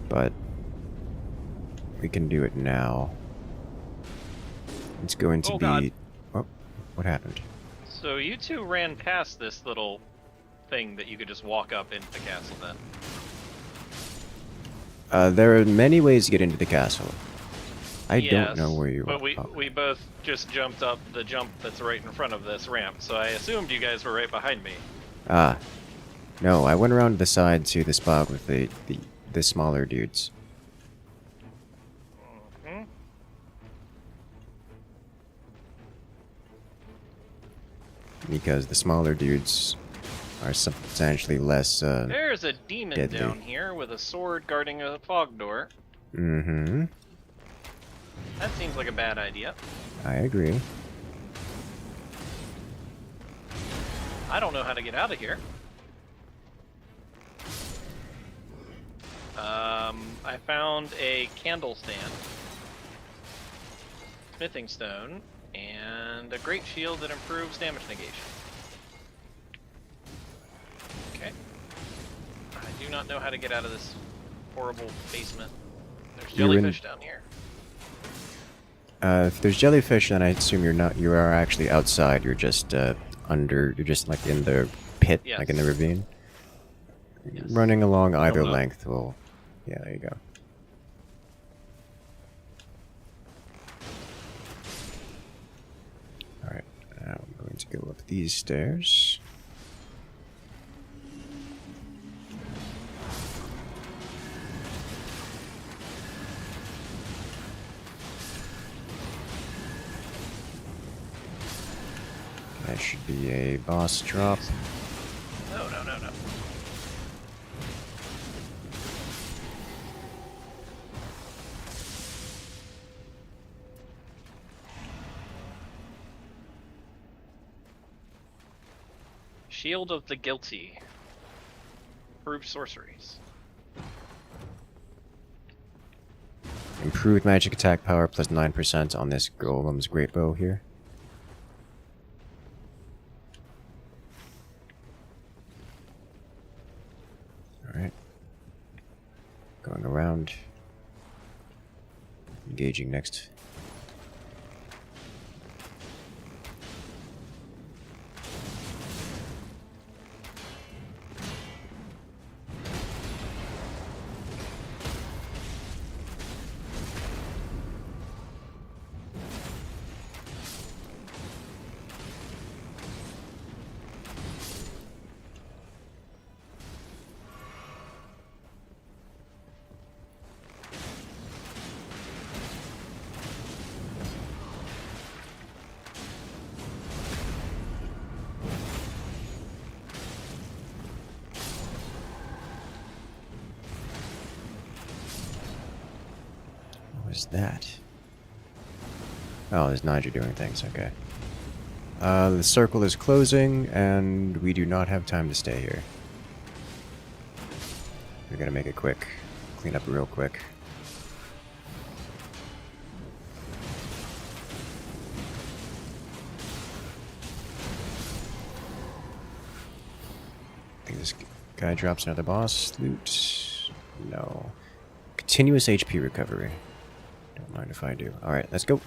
But we can do it now. It's going to Oh, be... God. Oh, what happened? So you two ran past this little thing that you could just walk up into the castle then. There are many ways to get into the castle. I Yes, don't know where you but are. we both just jumped up the jump that's right in front of this ramp, so I assumed you guys were right behind me. Ah. No, I went around the side to the spot with the smaller dudes. Hmm? Because the smaller dudes are substantially less, There's a demon deadly. down here with a sword guarding a fog door. Mm-hmm. That seems like a bad idea. I agree. I don't know how to get out of here. I found a candle stand, smithing stone, and a great shield that improves damage negation. Okay. I do not know how to get out of this horrible basement. There's You're in- jellyfish down here. If there's jellyfish, then I assume you are actually outside. You're just, you're just like in the pit, like in the Yes. ravine. Yes. Running along either no. length will... Yeah, there you go. Now I'm going to go up these stairs. That should be a boss drop. No, no, no, no. Shield of the Guilty. Improved sorceries. Improved magic attack power plus 9% on this Golem's Great Bow here. Alright. Going around. Engaging next. What was that? Oh, there's Niger doing things, okay. The circle is closing, and we do not have time to stay here. We're gonna make it quick. Clean up real quick. I think this guy drops another boss. Loot. No. Continuous HP recovery. Don't mind if I do. Alright, let's go.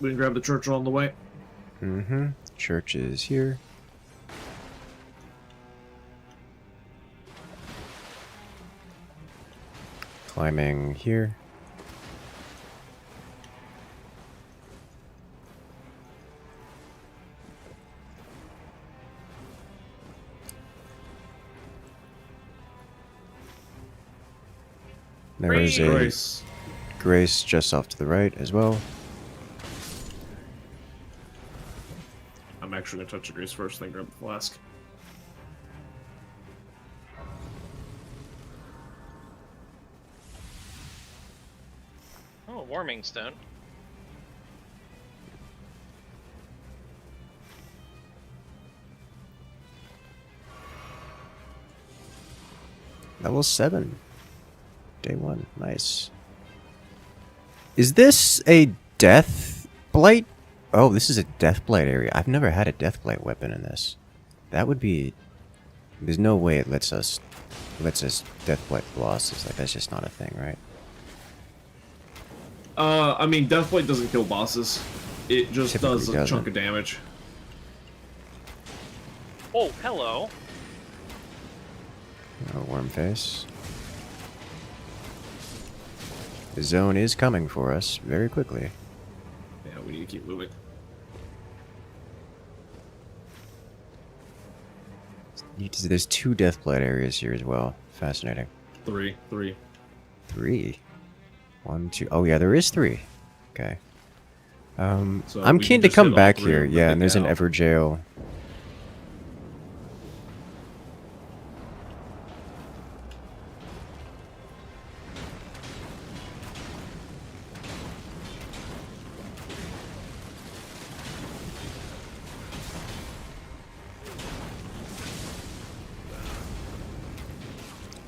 We can grab the church on the way. Mm-hmm. Church is here. Climbing here. There is a Grace just off to the right as well. I'm actually going to touch the Grace first, then grab the flask. Oh, warming stone. Level 7. Day 1. Nice. Is this a Death Blight? Oh, this is a Death Blight area. I've never had a Death Blight weapon in this. That would be... There's no way it lets us Death Blight bosses. Like, that's just not a thing, right? I mean, Deathblade doesn't kill bosses. It just Typically does a chunk of damage. Oh, hello. Oh, worm face. The zone is coming for us very quickly. Yeah, we need to keep moving. There's 2 Deathblight areas here as well. Fascinating. 3. 3? 1, 2. Oh yeah, there is 3. Okay. So I'm we keen can to just come hit all back 3 here. and Yeah, then and there's an get out. Evergoal.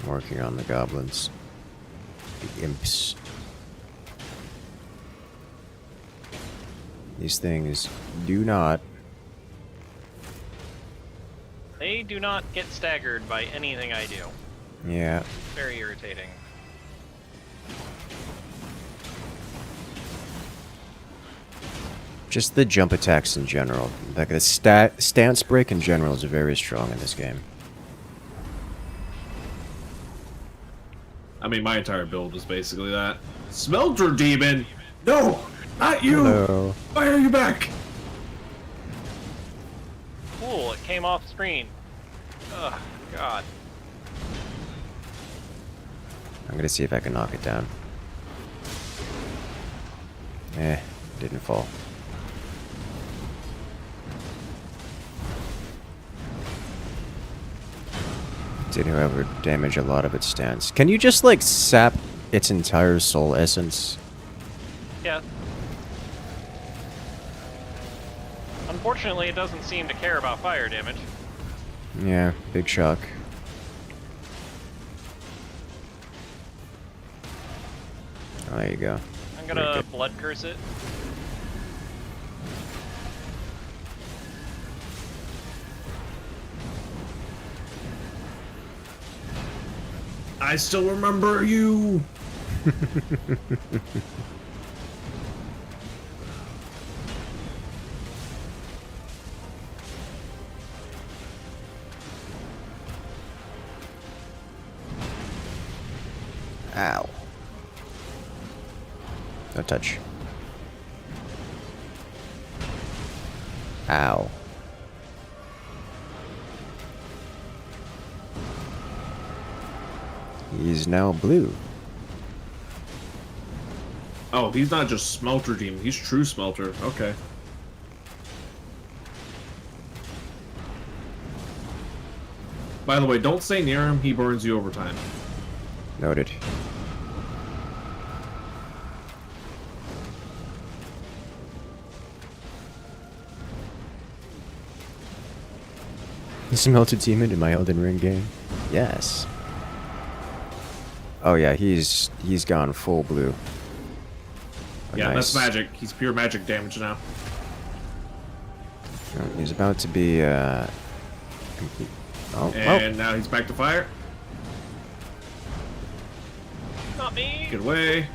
Working on the goblins. The imps. These things do not... They do not get staggered by anything I do. Yeah. Very irritating. Just the jump attacks in general. Like the stance break in general is very strong in this game. I mean, my entire build is basically that. Smelter demon! No! Not you! Hello. Why are you back? Cool, it came off screen. Ugh, God. I'm gonna see if I can knock it down. Didn't fall. Did however damage a lot of its stance. Can you just like sap its entire soul essence? Yeah. Unfortunately, it doesn't seem to care about fire damage. Yeah, big shock. Oh, there you go. I'm gonna blood curse it. I still remember you! Ow. No touch. Ow. He's now blue. Oh, he's not just Smelter Demon, he's true Smelter. Okay. By the way, don't stay near him, he burns you over time. Noted. Smelted demon in my Elden Ring game? Yes. Oh yeah, he's gone full blue. Oh, Yeah, nice. that's magic. He's pure magic damage now. Oh, he's about to be complete. Oh, And now he's back to fire. Not me! Get away.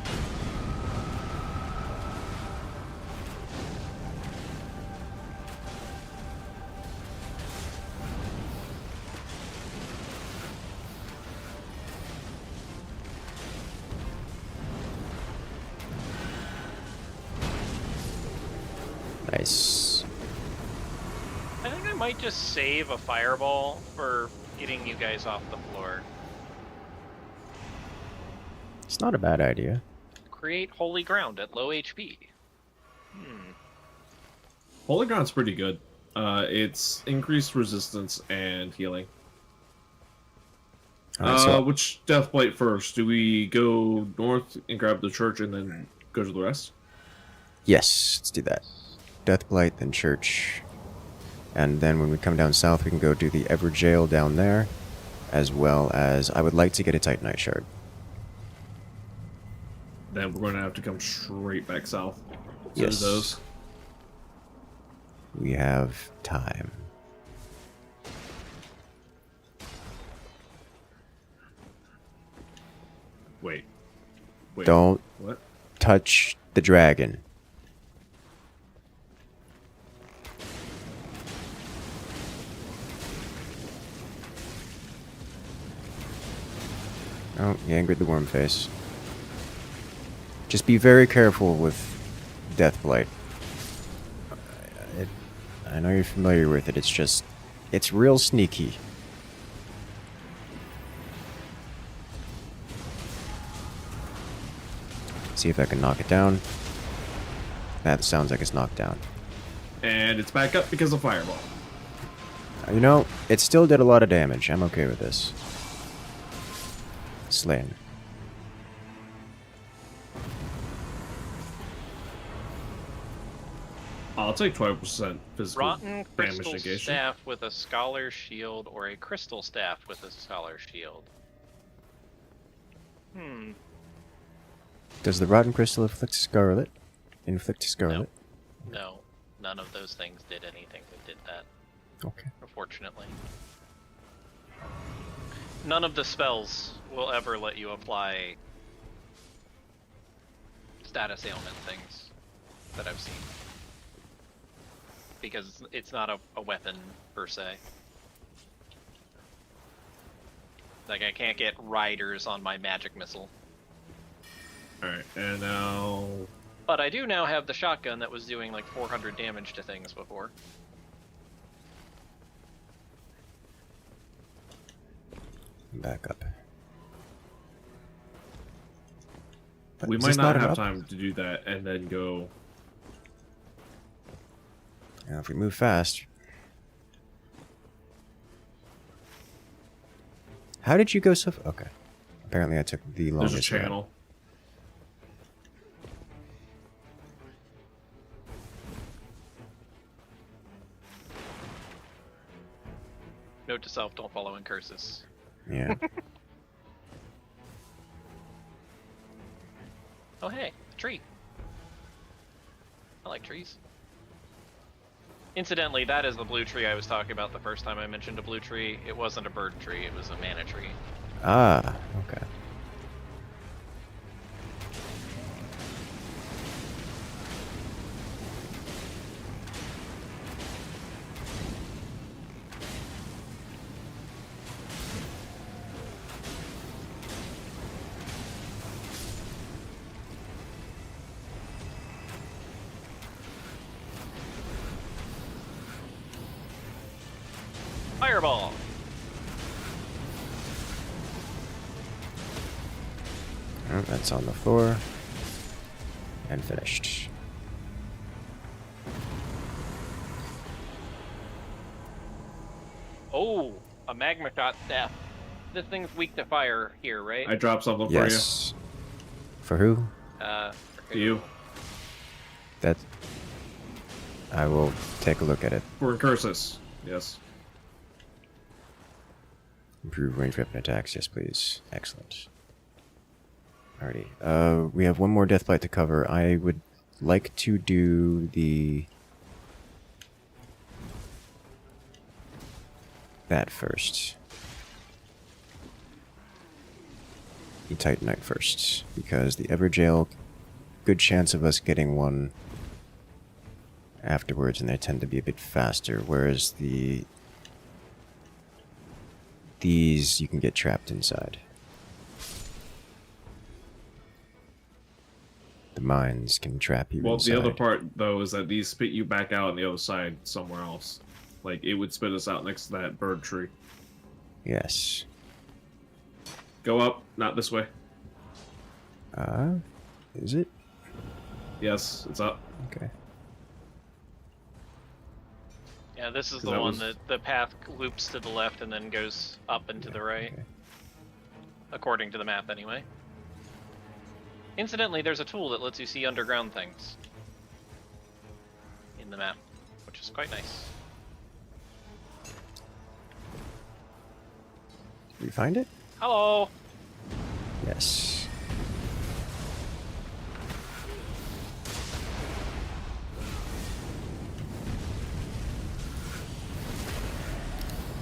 nice. I think I might just save a fireball for getting you guys off the floor. It's not a bad idea. Create holy ground at low HP. Holy Ground's pretty good. It's increased resistance and healing. Alright, so Which Deathblight first? Do we go north and grab the church and then go to the rest? yes, let's do that. Deathblight, then church. And then when we come down south, we can go do the Evergoal down there, as well as I would like to get a Titanite shard. Then we're going to have to come straight back south. So Yes. those. We have time. Wait. Wait. Don't What? touch the dragon. Oh, you angered the worm face. Just be very careful with Deathblight. I know you're familiar with it, it's just... It's real sneaky. See if I can knock it down. That sounds like it's knocked down. And it's back up because of Fireball. You know, it still did a lot of damage. I'm okay with this. Slain. I'll take 12% physical Rotten damage crystal negation. staff with a scholar shield or a crystal staff with a scholar shield. Does the rotten crystal inflict scarlet? Inflict scarlet? No, none of those things did anything that did that, Okay. unfortunately. None of the spells will ever let you apply status ailment things that I've seen. Because it's not a weapon, per se. Like, I can't get riders on my magic missile. Alright, and now... But I do now have the shotgun that was doing like 400 damage to things before. Back up. We Is might this not an have up? time to do that and then go... Now, if we move fast. How did you go so far? Okay. Apparently I took the longest There's a route. channel. Note to self, don't follow Incursus. Yeah. Oh hey, a tree. I like trees. Incidentally, that is the blue tree I was talking about the first time I mentioned a blue tree. It wasn't a bird tree, it was a mana tree. Ah, okay. Fireball! Oh, that's on the floor. And finished. Oh, a magma shot staff. This thing's weak to fire here, right? I dropped something Yes. For who? For for you. That. I will take a look at it. For Incursus. Yes. Improve range weapon attacks, yes please. Excellent. Alrighty. We have one more Deathblight to cover. I would like to do that first. The Titanite first. Because the Evergoal, good chance of us getting one afterwards, and they tend to be a bit faster, whereas these you can get trapped inside. The mines can trap you Well, inside. the other part, though, is that these spit you back out on the other side somewhere else. Like, it would spit us out next to that bird tree. Yes. Go up, not this way. Is it? Yes, it's up. Okay. Yeah, this is the That one was- that the path loops to the left and then goes up and to the right. Okay. According to the map, anyway. Incidentally, there's a tool that lets you see underground things in the map, which is quite nice. Did we find it? Hello! Yes.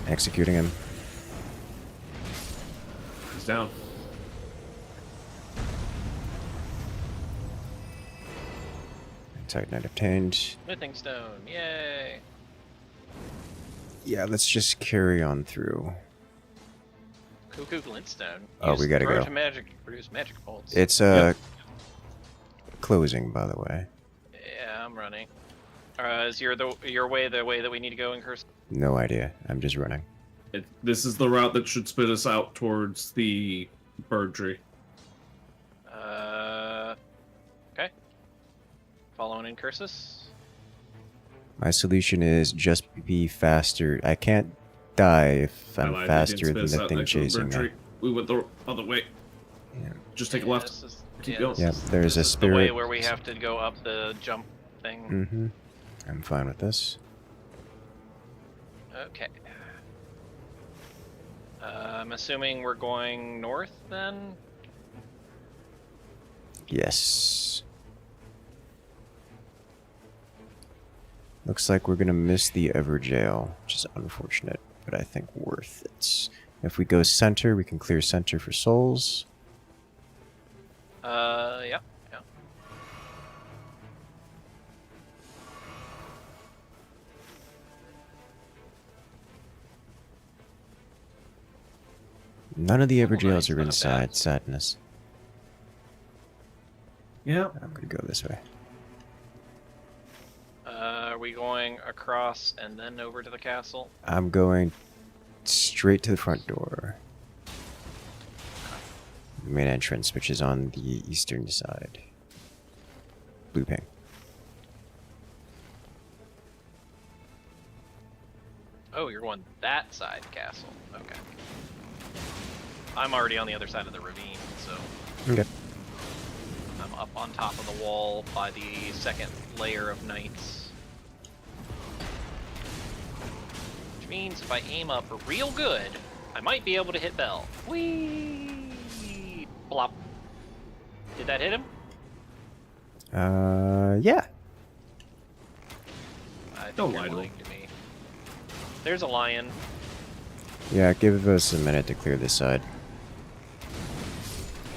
Executing him. He's down. Titanite obtained. Smithing stone, yay! Yeah, let's just carry on through. Cuckoo glintstone. Oh, we gotta grow go. to magic, produce magic bolts. It's closing, by the way. Yeah, I'm running. Is your way the way that we need to go in Curse? No idea. I'm just running. This is the route that should spit us out towards the bird tree. Okay. Following Incursus. My solution is just be faster. I can't die if I I'm lied, we faster didn't than spit us the out thing next to the chasing bird me. tree. We went the other way. Yeah. Just take a Yeah, left. this is- Keep yeah, going. this Yep, is- there's this a is the way spirit. where we have to go up the jump thing. Mm-hmm. I'm fine with this. Okay. I'm assuming we're going north then? Yes. Looks like we're gonna miss the Evergoal, which is unfortunate, but I think worth it. If we go center, we can clear center for souls. Yeah. None of the Oh, nice, Evergoals are not inside. bad. Sadness. Yeah. I'm gonna go this way. Are we going across and then over to the castle? I'm going straight to the front door. The main entrance, which is on the eastern side. Blue ping. Oh, you're going that side castle. Okay. I'm already on the other side of the ravine, so Okay. I'm up on top of the wall by the second layer of knights. Which means if I aim up real good, I might be able to hit Bell. Whee! Plop. Did that hit him? Yeah. I think Don't you're lie to lying to me. There's a lion. Yeah, give us a minute to clear this side.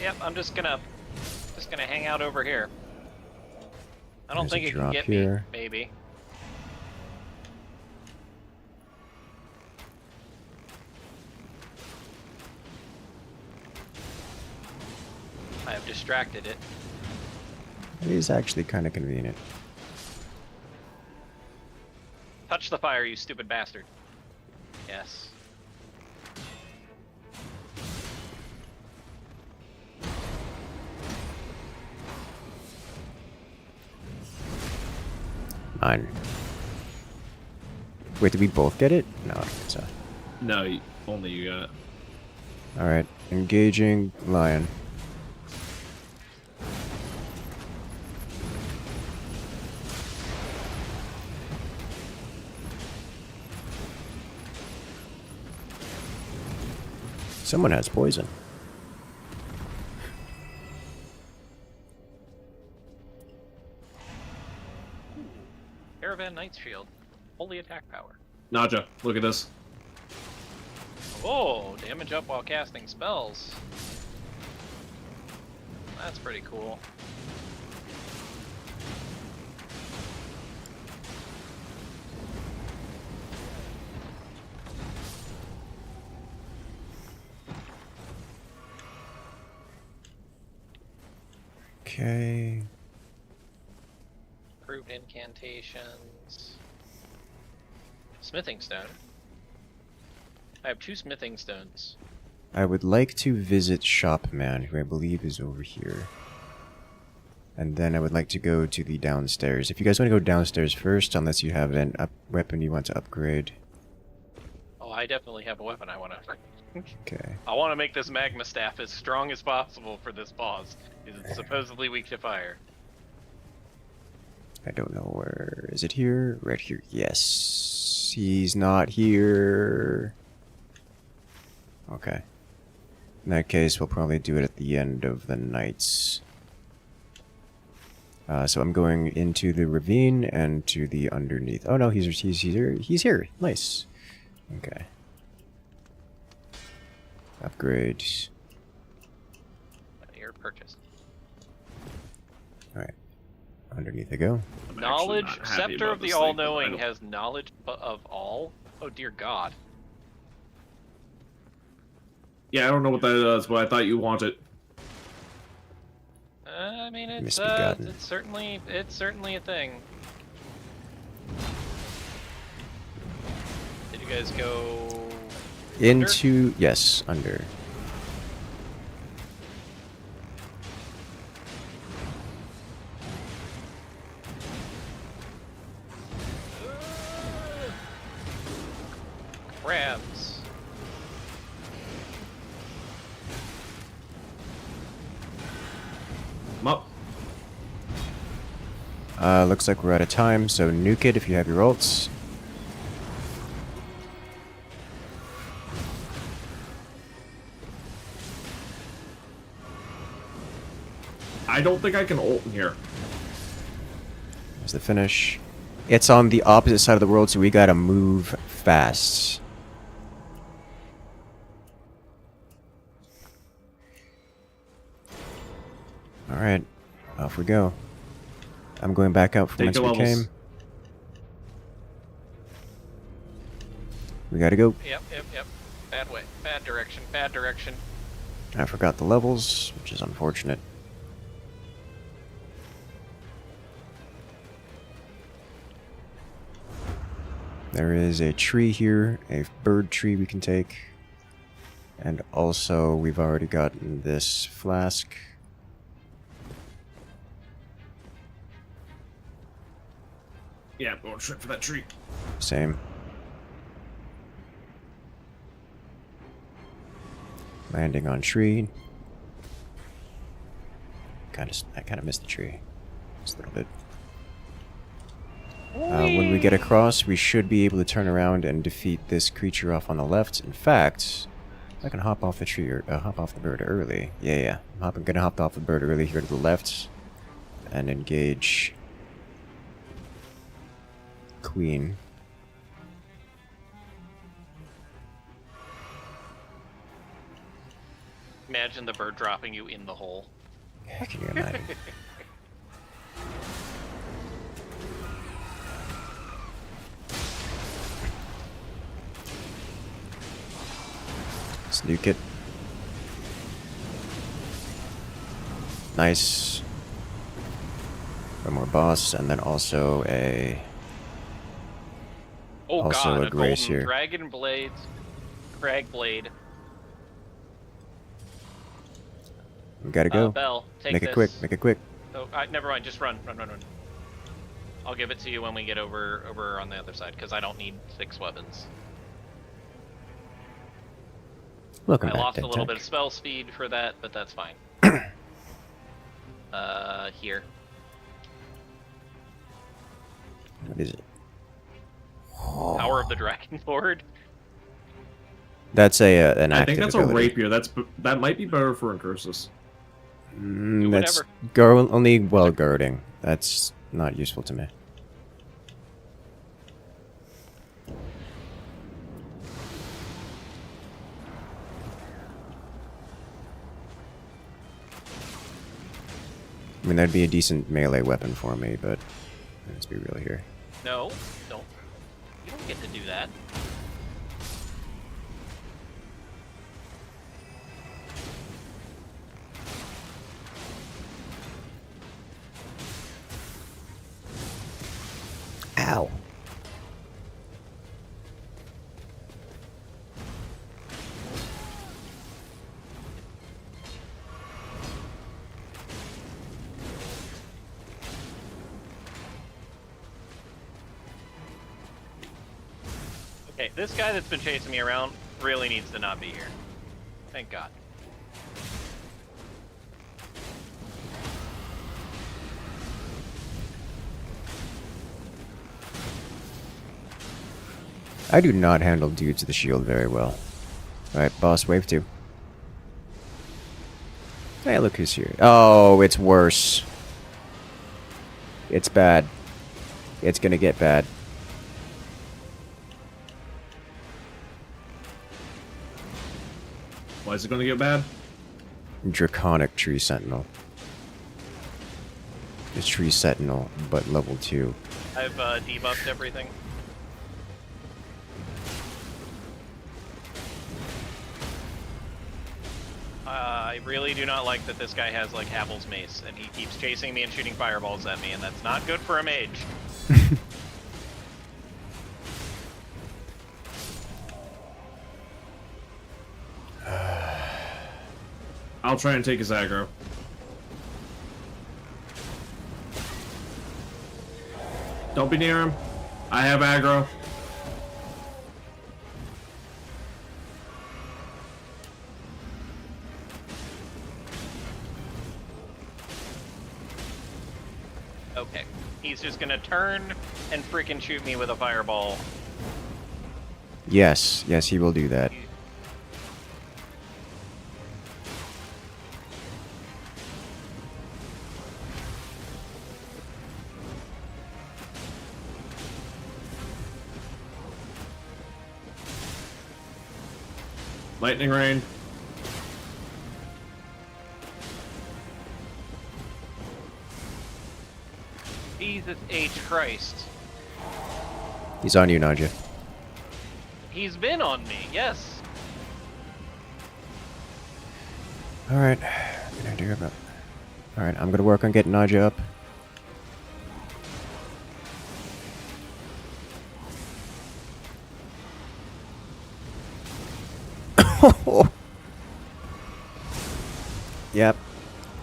Yep, I'm just gonna hang out over here. I don't There's a think it can drop get here. me, maybe. I have distracted it. It is actually kind of convenient. Touch the fire, you stupid bastard. Yes. Mine. Wait, did we both get it? No, I don't think so. No, only you got it. Alright, engaging lion. Someone has poison. Caravan Knight's Shield. Holy attack power. Naja, look at this. Oh, damage up while casting spells. That's pretty cool. Okay. Improved incantations. Smithing stone. I have 2 smithing stones. I would like to visit Shopman, who I believe is over here. And then I would like to go to the downstairs. If you guys want to go downstairs first, unless you have an weapon you want to upgrade. Oh, I definitely have a weapon I want to. Okay. I want to make this magma staff as strong as possible for this boss. It's supposedly weak to fire. I don't know where... Is it here? Right here. Yes. He's not here. Okay. In that case, we'll probably do it at the end of the nights. So I'm going into the ravine and to the underneath. Oh no, he's here. He's here. Nice. Okay. Upgrade. You're purchased. Alright. Underneath I go. I'm actually Knowledge, not happy Scepter about of the this thing, but I All-Knowing don't- has knowledge of all? Oh dear god. Yeah, I don't know what that does, but I thought you want it. I mean, it's Misbegotten. certainly a thing. Did you guys go Into... Yes, under. crabs? I'm up. Looks like we're out of time, so nuke it if you have your ults. I don't think I can ult in here. There's the finish. It's on the opposite side of the world, so we gotta move fast. Alright, off we go. I'm going back out from Take whence the we levels. came. We gotta go. Yep. Bad way. Bad direction. I forgot the levels, which is unfortunate. There is a tree here, a bird tree we can take. And also, we've already gotten this flask. Yeah, I'm going straight for that tree. Same. Landing on tree. I kind of missed the tree. Just a little bit. When we get across, we should be able to turn around and defeat this creature off on the left. In fact, I can hop off the tree or hop off the bird early. Yeah. I'm gonna hop off the bird early here to the left and engage Queen. Imagine the bird dropping you in the hole. Yeah, can you imagine? Let's nuke it. Nice. One more boss, and then also a... Oh Also god, a grace golden here. dragon blade, crag blade. We gotta go. Bell, take Make this. it quick. Make it quick. Oh, never mind. Just run. I'll give it to you when we get over on the other side, because I don't need 6 weapons. Welcome I back, lost a Dead little Tech. bit of spell speed for that, but that's fine. Here. What is it? Power of the Dragon Lord. That's an I active think that's ability. a rapier. That might be better for Incursus. Do That's whatever. only well guarding. That's not useful to me. I mean, that'd be a decent melee weapon for me, but let's be real here. No, don't. You don't get to do that. Ow. Okay, this guy that's been chasing me around really needs to not be here. Thank God. I do not handle dudes with the shield very well. Alright, boss wave 2. Hey, look who's here. Oh, it's worse. It's bad. It's gonna get bad. Why is it going to get bad? Draconic Tree Sentinel. It's Tree Sentinel, but level 2. I've debuffed everything. I really do not like that this guy has like Havel's mace, and he keeps chasing me and shooting fireballs at me, and that's not good for a mage. I'll try and take his aggro. Don't be near him. I have aggro. Okay, he's just gonna turn and freaking shoot me with a fireball. Yes, yes, he will do that. Lightning rain. Jesus H. Christ. He's on you, Naja. He's been on me, yes. Alright, what can I do about... Alright, I'm gonna work on getting Naja up. Yep.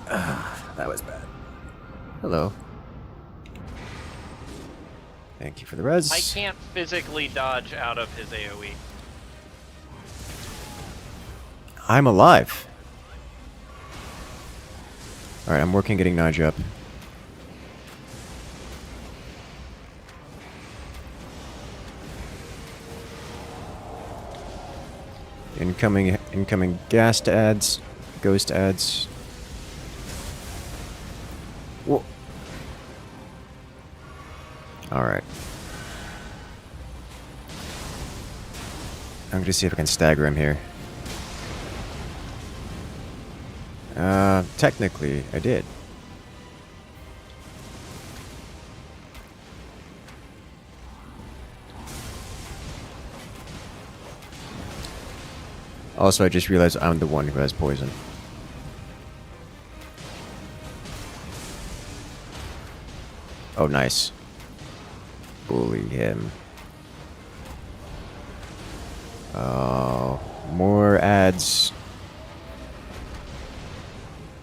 That was bad. Hello. Thank you for the res. I can't physically dodge out of his AoE. I'm alive. Alright, I'm working getting Nige up. Incoming ghast ads, ghost ads. Whoa. Alright. I'm gonna see if I can stagger him here. Technically, I did. Also, I just realized I'm the one who has poison. Oh, nice. Bully him. Oh, more ads.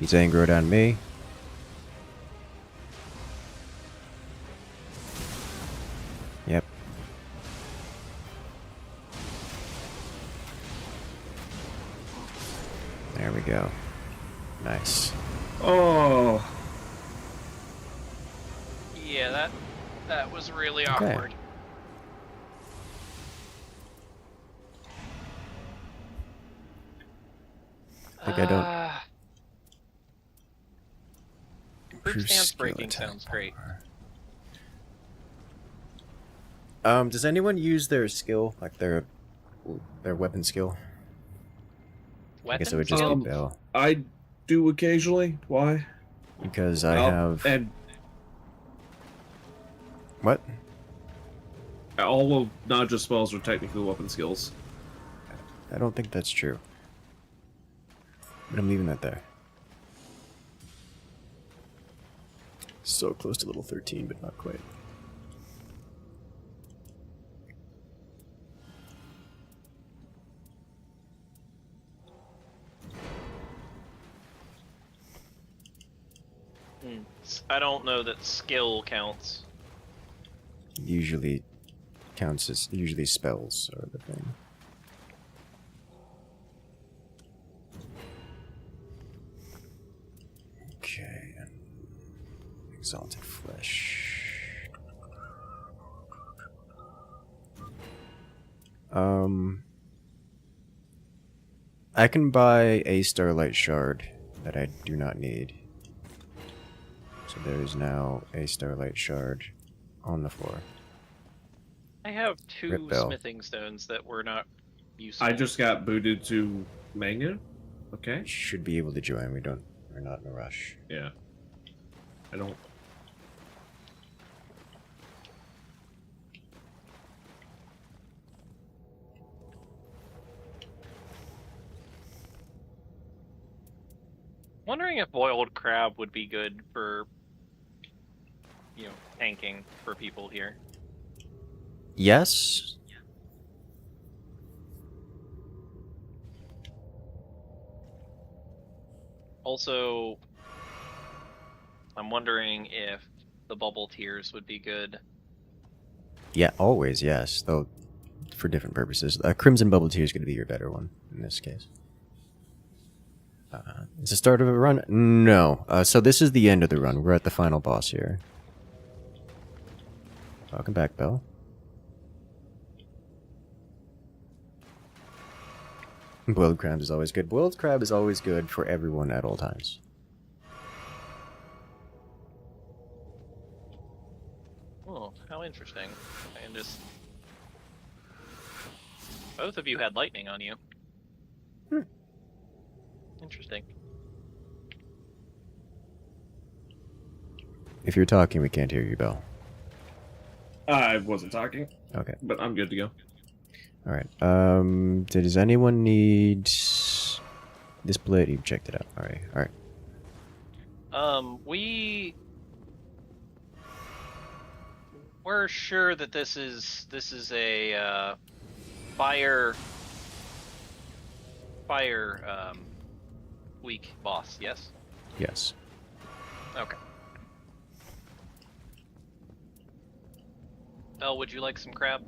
He's angered on me. Yep. There we go. Nice. Oh. Yeah, that was really Okay. awkward. I think I don't. Group Improve stance skill breaking attack sounds great. power. Does anyone use their skill, like their weapon skill? I guess it would just skill? be Bell. I do occasionally. Why? Because I have... And What? all of Naja spells are technically weapon skills. I don't think that's true. But I'm leaving that there. So close to level 13, but not quite. I don't know that skill counts. Usually counts as... Usually spells are the thing. Okay. Exalted Flesh. I can buy a Starlight Shard that I do not need. So there is now a Starlight Shard on the floor. I have Rip 2 Bell. smithing stones that were not useful. I just got booted to Manga. Okay. We should be able to join. We're not in a rush. Yeah. I don't. Wondering if boiled crab would be good for, you know, tanking for people here. Yes. Also, I'm wondering if the bubble tiers would be good. Yeah, always, yes. Though, for different purposes. Crimson Bubble Tear is going to be your better one in this case. Is the start of a run? No. So this is the end of the run. We're at the final boss here. Welcome back, Belle. Boiled crab is always good. Boiled crab is always good for everyone at all times. Oh, how interesting. I can just... Both of you had lightning on you. Interesting. If you're talking, we can't hear you, Belle. I wasn't talking, Okay. but I'm good to go. Alright. Does anyone need this blade? You checked it out. Alright. Alright. We're sure that this is a fire fire weak boss, yes? Yes. Okay. Elle, would you like some crab?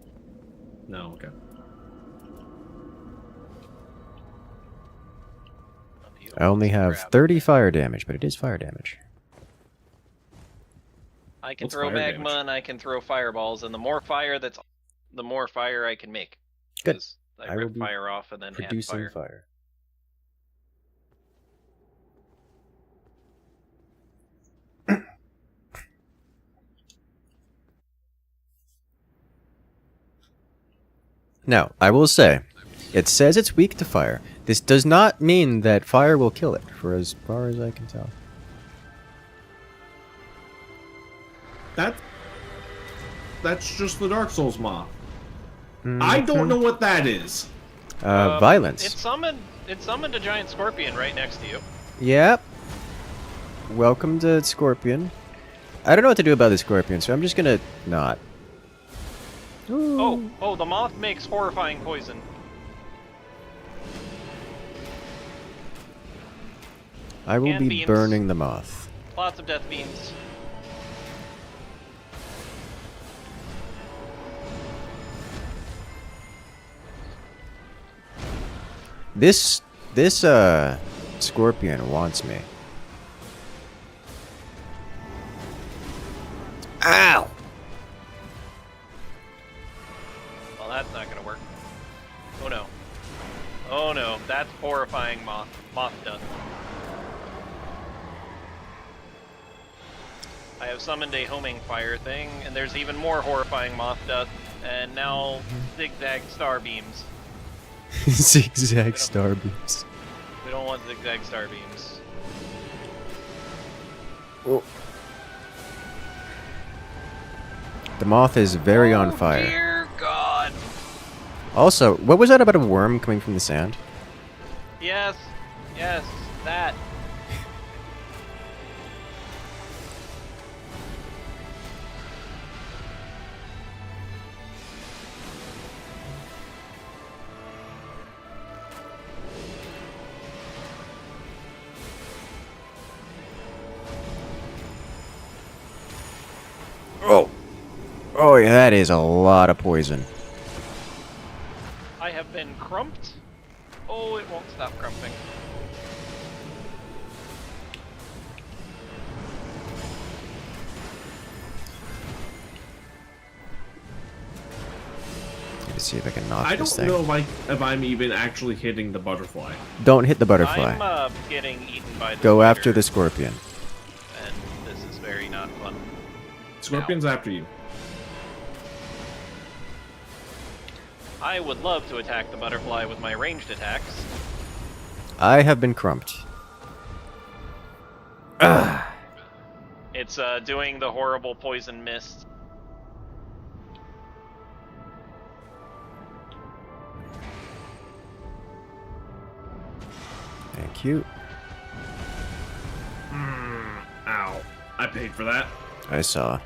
No, okay. Oh, you I only want some have crab. 30 fire damage, but it is fire damage. I can What's throw fire magma damage? and I can throw fireballs, and the more fire I can make. Good. 'Cause I I will rip be fire off and then add Producing fire. fire. Now, I will say, it says it's weak to fire. This does not mean that fire will kill it, for as far as I can tell. That's just the Dark Souls moth. I don't know what that is. Violence. It summoned a giant scorpion right next to you. Yep. Welcome to Scorpion. I don't know what to do about the Scorpion, so I'm just gonna not. Ooh. Oh, the moth makes horrifying poison. I will and be beams. burning the moth. Lots of death beams. This Scorpion wants me. Ow! Well, that's not gonna work. Oh no. Oh no, that's horrifying moth death. I have summoned a homing fire thing, and there's even more horrifying moth death, and now zigzag star beams. Zigzag star beams. We don't want zigzag star beams. Oh. The moth is very on fire. Dear God! Also, what was that about a worm coming from the sand? Yes, that. Oh! Oh, yeah, that is a lot of poison. I have been crumped. Oh, it won't stop crumping. Let's see if I can knock I this don't thing. know if I'm even actually hitting the butterfly. Don't hit the butterfly. I'm getting eaten by the Go spider, after the scorpion. and this is very not fun. Scorpion's after you. I would love to attack the butterfly with my ranged attacks. I have been crumped. Ugh. It's doing the horrible poison mist. Thank you. Ow. I paid for that. I saw.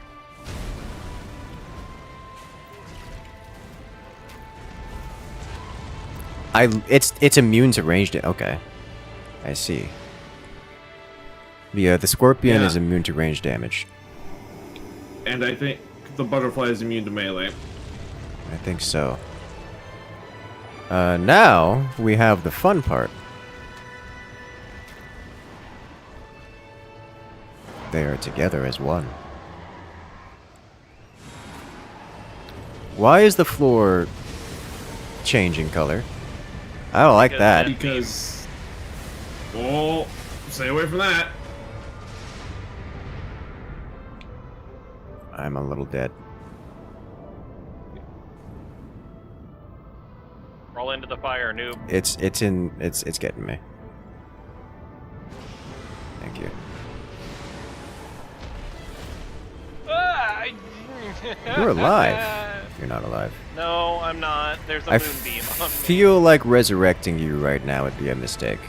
It's immune to ranged. Okay, I see. The scorpion Yeah. is immune to range damage. And I think the butterfly is immune to melee. I think so. Now we have the fun part. They are together as one. Why is the floor changing color? I don't like that. Because... Oh, stay away from that. I'm a little dead. Roll into the fire, noob. It's getting me. Thank you. Ah, You're alive. You're not alive. No, I'm not. There's a I moonbeam on me. feel like resurrecting you right now would be a mistake.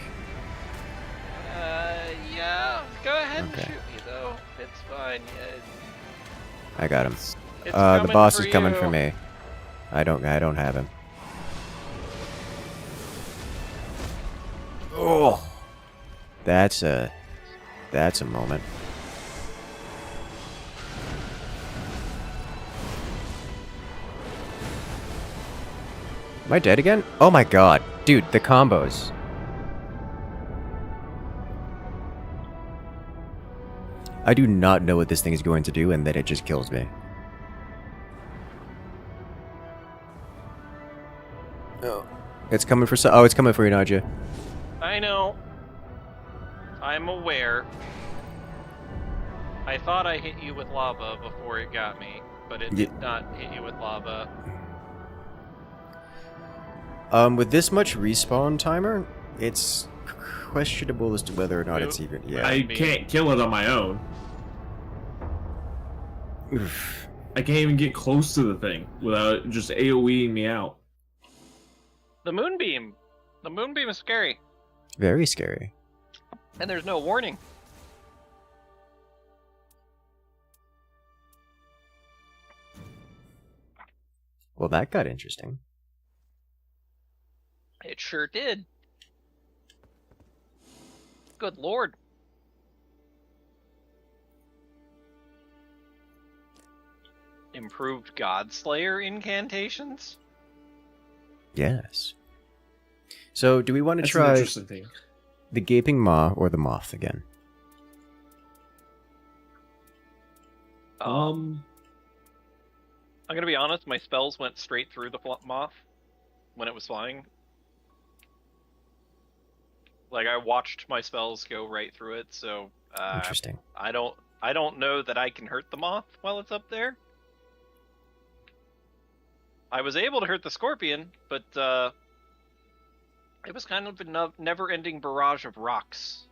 Yeah. Go ahead and Okay. shoot me, though. It's fine. Yeah, I got him. it's The coming boss for is coming you. for me. I don't have him. Oh, that's a moment. Am I dead again? Oh my god, dude, the combos. I do not know what this thing is going to do, and then it just kills me. Oh, it's coming for oh, it's coming for you, Nadia. I know. I'm aware. I thought I hit you with lava before it got me, but it did not hit you with lava. With this much respawn timer, it's questionable as to whether or not it's even. Yeah. I can't kill it on my own. Oof. I can't even get close to the thing without just AoEing me out. The moonbeam. The moonbeam is scary. Very scary. And there's no warning. Well, that got interesting. It sure did. Good lord. Improved Godslayer incantations? Yes. So, do we want to That's an try interesting thing. the Gaping Maw or the Moth again? I'm gonna be honest, my spells went straight through the moth when it was flying. Like, I watched my spells go right through it, so Interesting. I don't know that I can hurt the moth while it's up there. I was able to hurt the scorpion, but it was kind of a never-ending barrage of rocks.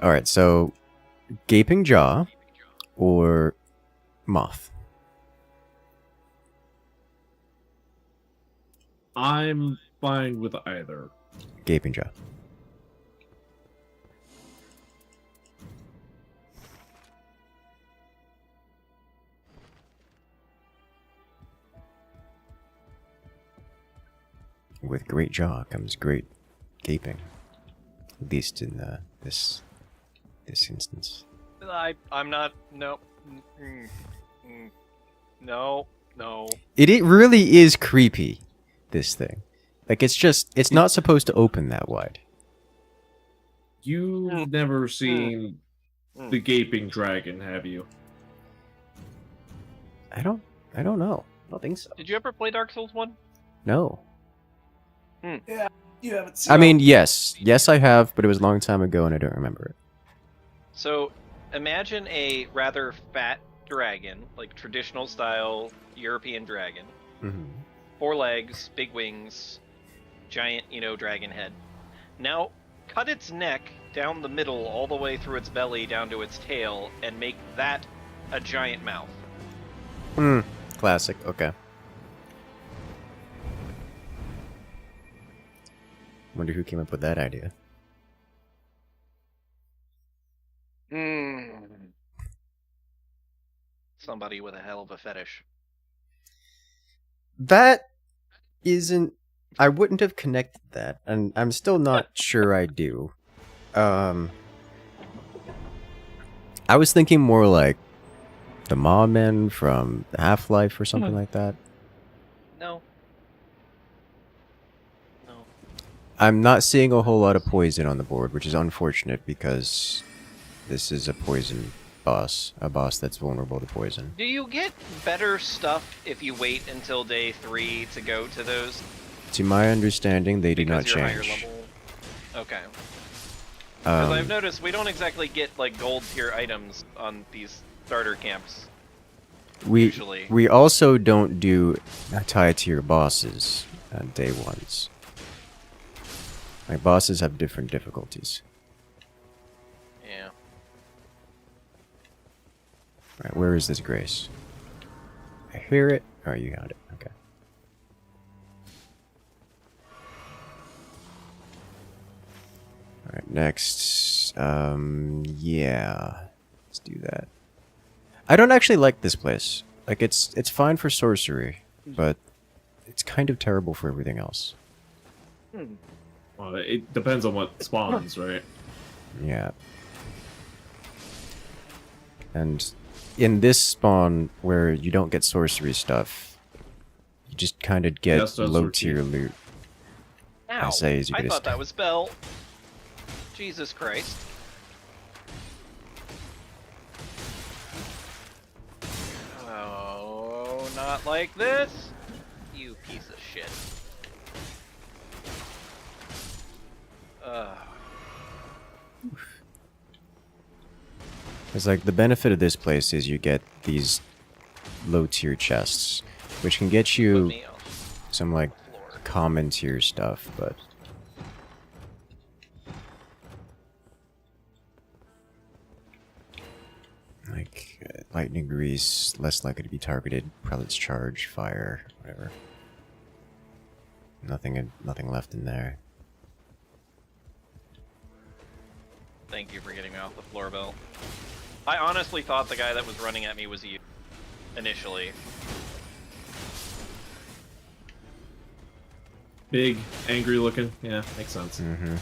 Alright, so Gaping Jaw or Moth? I'm fine with either. Gaping Jaw. With great jaw comes great gaping. At least in this instance. I'm not. No. No. No. It really is creepy, this thing. Like, it's not supposed to open that wide. You've never seen the Gaping Dragon, have you? I don't know. I don't think so. Did you ever play Dark Souls 1? No. Yeah, you haven't seen. I mean, yes. Yes, I have, but it was a long time ago and I don't remember it. So, imagine a rather fat dragon, like traditional style European dragon. Mm-hmm. 4 legs, big wings, giant, dragon head. Now, cut its neck down the middle all the way through its belly down to its tail and make that a giant mouth. Classic. Okay. Wonder who came up with that idea. Somebody with a hell of a fetish. That isn't... I wouldn't have connected that, and I'm still not sure I do. I was thinking more like the Maw Men from Half-Life or something like that. No. I'm not seeing a whole lot of poison on the board, which is unfortunate because this is a poison boss. A boss that's vulnerable to poison. Do you get better stuff if you wait until day 3 to go to those? To my understanding, they do not Because you're higher change. level? Okay. Because I've noticed we don't exactly get like gold tier items on these starter camps. Usually. We also don't do high tier bosses on day 1s. Like, bosses have different difficulties. Yeah. Alright, where is this Grace? I hear it. Oh, you got it. Okay. Alright, next. Yeah. Let's do that. I don't actually like this place. Like, it's fine for sorcery, but it's kind of terrible for everything else. Well, it depends on what spawns, right? Yeah. And in this spawn, where you don't get sorcery stuff, you just kind of get Just on low sword tier key. loot. Ow! say as you I get a thought that was spell. Jesus Christ. Oh, not like this! You piece of shit. It's like the benefit of this place is you get these low tier chests, which can get Put you me on some like the floor. common tier stuff, but like lightning grease, less likely to be targeted, prelate's charge, fire, whatever. Nothing left in there. Thank you for getting me off the floor, Bill. I honestly thought the guy that was running at me was you, initially. Big, angry looking. Yeah, makes sense. Mm-hmm.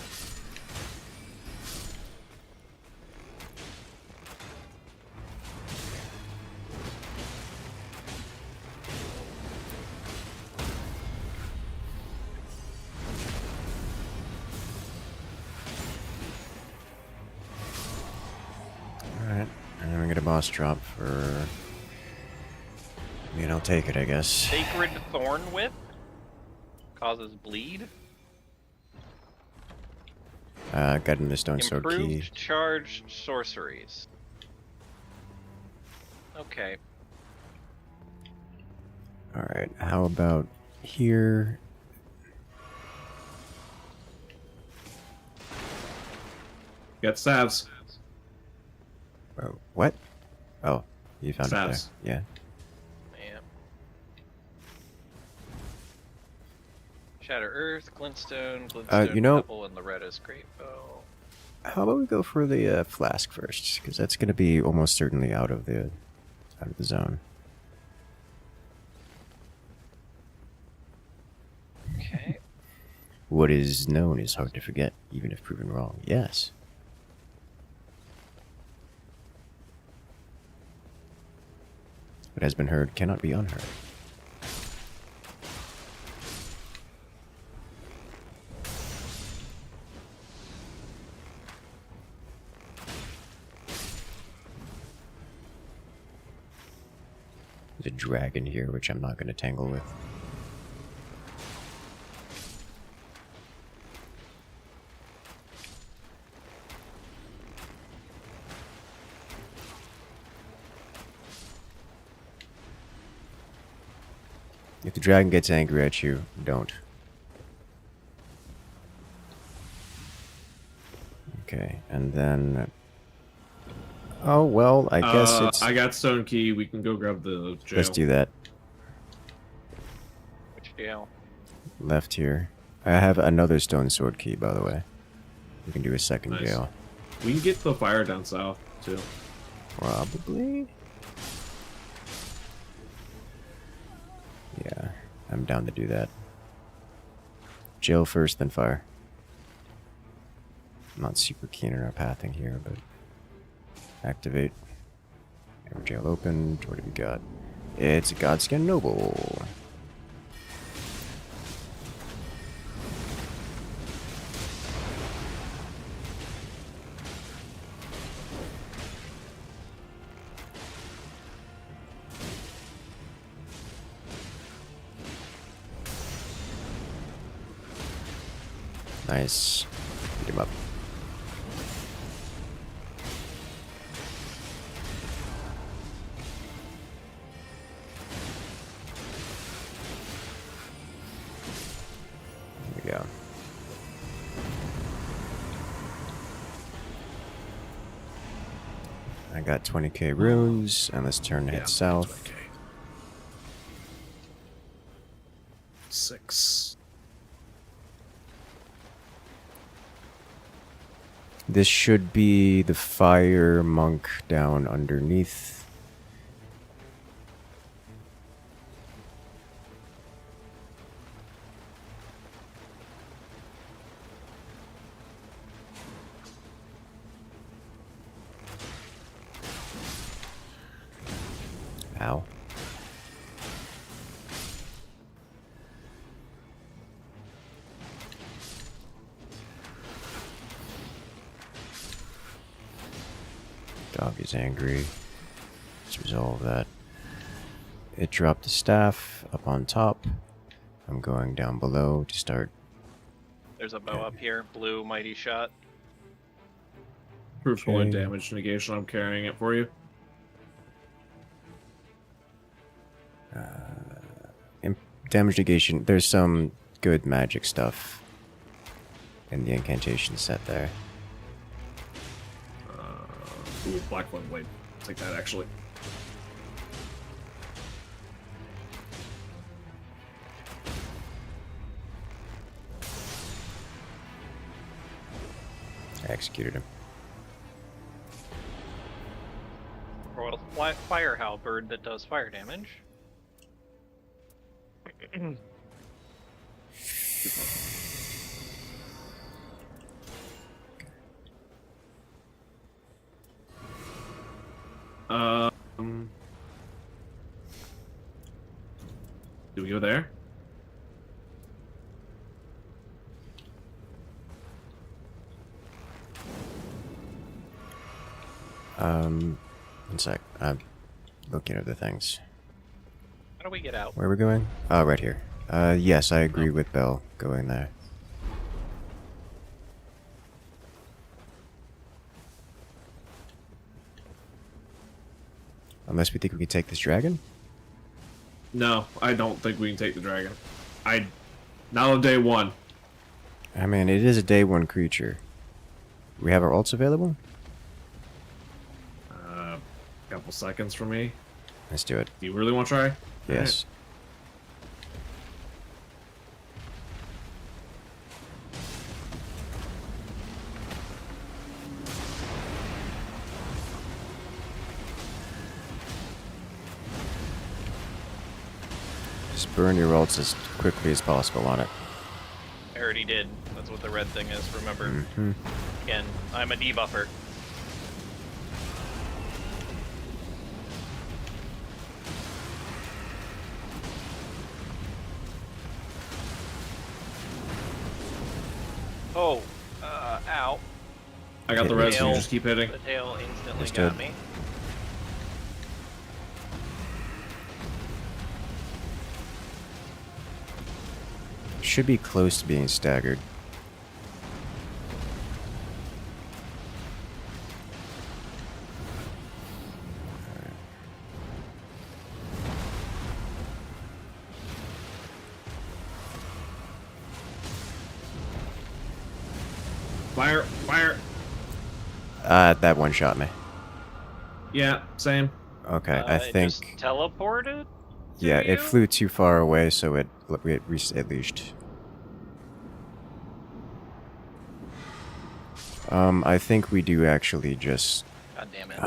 Alright, and then we get a boss drop for... I mean, I'll take it, I guess. Sacred Thorn Whip causes bleed. Got in the stone sword key. Improved charge sorceries. Okay. Alright, how about here? Got salves. Oh, what? Oh, you found Salves. it there. Yeah. Shatter Earth, Glintstone, Glintstone you know- Pebble, and Loretta's Great Bow. Yeah. How about we go for the flask first? Because that's going to be almost certainly out of the zone. Okay. What is known is hard to forget, even if proven wrong. Yes. What has been heard cannot be unheard. There's a dragon here, which I'm not going to tangle with. If the dragon gets angry at you, don't. Okay, and then... Oh, well, I guess it's... I got stone key. We can go grab the jail. Let's do that. Which jail? Left here. I have another stone sword key, by the way. We can do a second Nice. jail. We can get the fire down south too. Probably? Yeah, I'm down to do that. Jail first, then fire. I'm not super keen on our pathing here, but... Activate. Every jail opened. What do we got? It's a Godskin Noble. Nice. Beat him up. There we go. I got 20k runes, and let's turn and head south. Okay. 6. This should be the fire monk down underneath. Ow. Dog is angry. Let's resolve that. It dropped the staff up on top. I'm going down below to start. There's a bow up here. Blue mighty shot. Proof point Okay. damage negation. I'm carrying it for you. Damage negation. There's some good magic stuff in the incantation set there. Ooh, Black Flame Blade. Take that, actually. I executed him. Royal fire halberd that does fire damage. Do we go there? One sec. I'm looking at the things. How do we get out? Where are we going? Oh, right here. Yes, I agree with Bell going there. Unless we think we can take this dragon? No, I don't think we can take the dragon. Not on day one. I mean, it is a day one creature. We have our ults available? Couple seconds for me. Let's do it. Do you really want to try? Yes. Just burn your ults as quickly as possible on it. I already did. That's what the red thing is, remember? Mm-hmm. Again, I'm a debuffer. Oh, ow. I got the Hit res, so you tail. just keep hitting. The tail instantly Understood. got me. Should be close to being staggered. Fire! Fire! That one shot me. Yeah, same. Okay, I It think... just teleported? Yeah, you? it flew too far away, so it leashed. I think we do actually just... God damn it.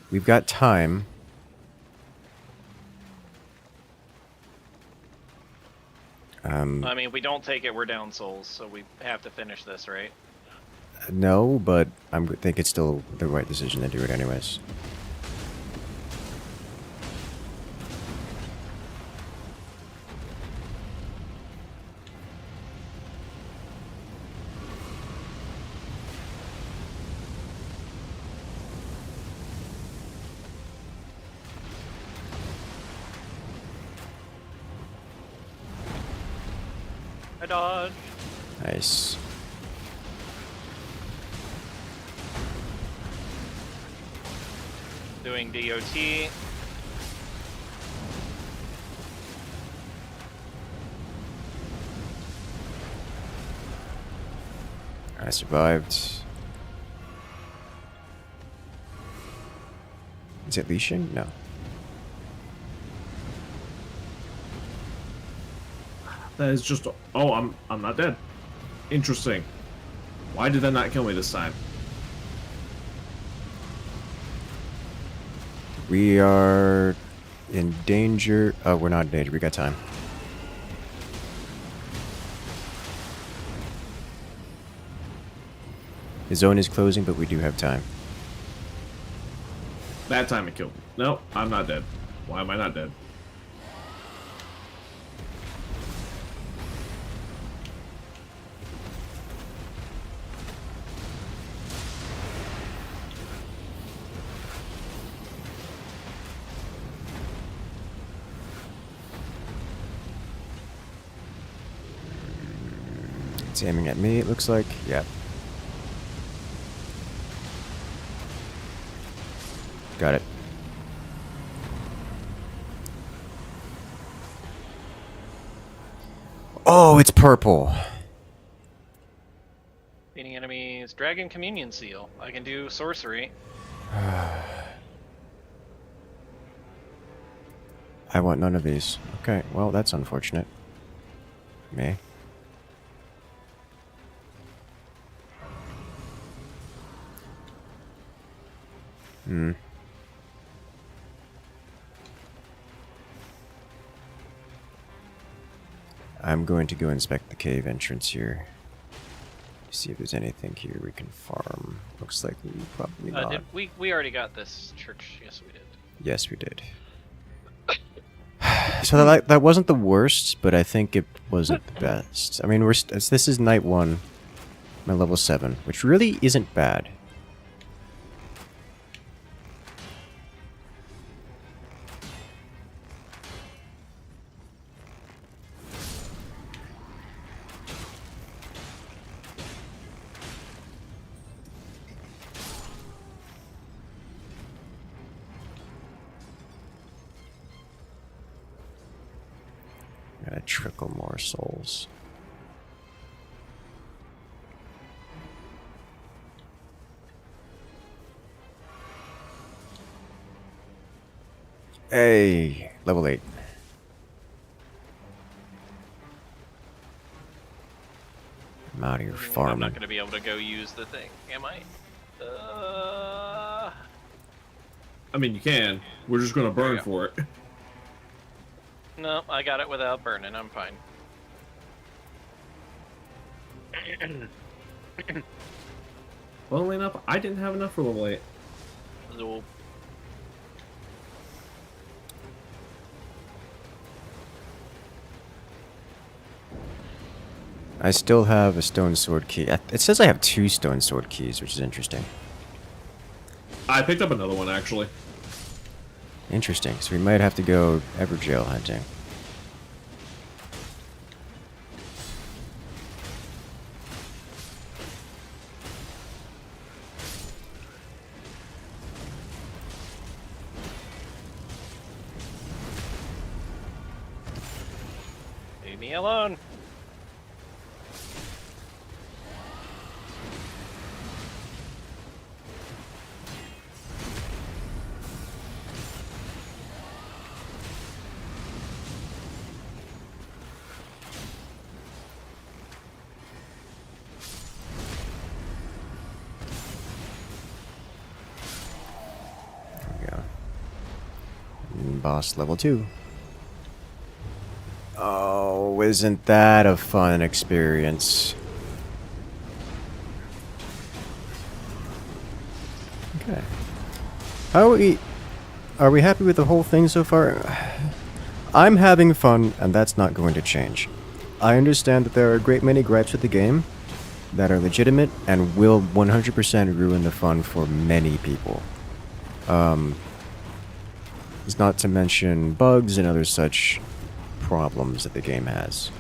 We've got time. I mean, we don't take it, we're down souls, so we have to finish this, right? No, but I think it's still the right decision to do it anyways. I dodge. Nice. Doing DOT. I survived. Is it leashing? No. That is just... Oh, I'm not dead. Interesting. Why did that not kill me this time? We are in danger. Oh, we're not in danger. We got time. The zone is closing, but we do have time. That time it killed me. No, I'm not dead. Why am I not dead? It's aiming at me, it looks like. Yep. Got it. Oh, it's purple. Beating enemies. Dragon Communion Seal. I can do sorcery. I want none of these. Okay, well, that's unfortunate. Me. Hmm. I'm going to go inspect the cave entrance here. See if there's anything here we can farm. Looks like we probably not. We already got this church. Yes, we did. Yes, we did. So that wasn't the worst, but I think it wasn't the best. I mean, this is night 1, my level 7, which really isn't bad. Gotta trickle more souls. Hey, level 8. I'm out here farming. I'm not going to be able to go use the thing, am I? I mean, you can. We're just gonna burn for it. No, I got it without burning. I'm fine. Funnily enough, I didn't have enough for level 8. So, I still have a stone sword key. It says I have 2 stone sword keys, which is interesting. I picked up another one, actually. Interesting. So we might have to go Evergoal hunting. leave me alone. Boss level 2. Oh, isn't that a fun experience? Okay. Are we happy with the whole thing so far? I'm having fun, and that's not going to change. I understand that there are a great many gripes with the game that are legitimate and will 100% ruin the fun for many people. It's not to mention bugs and other such problems that the game has.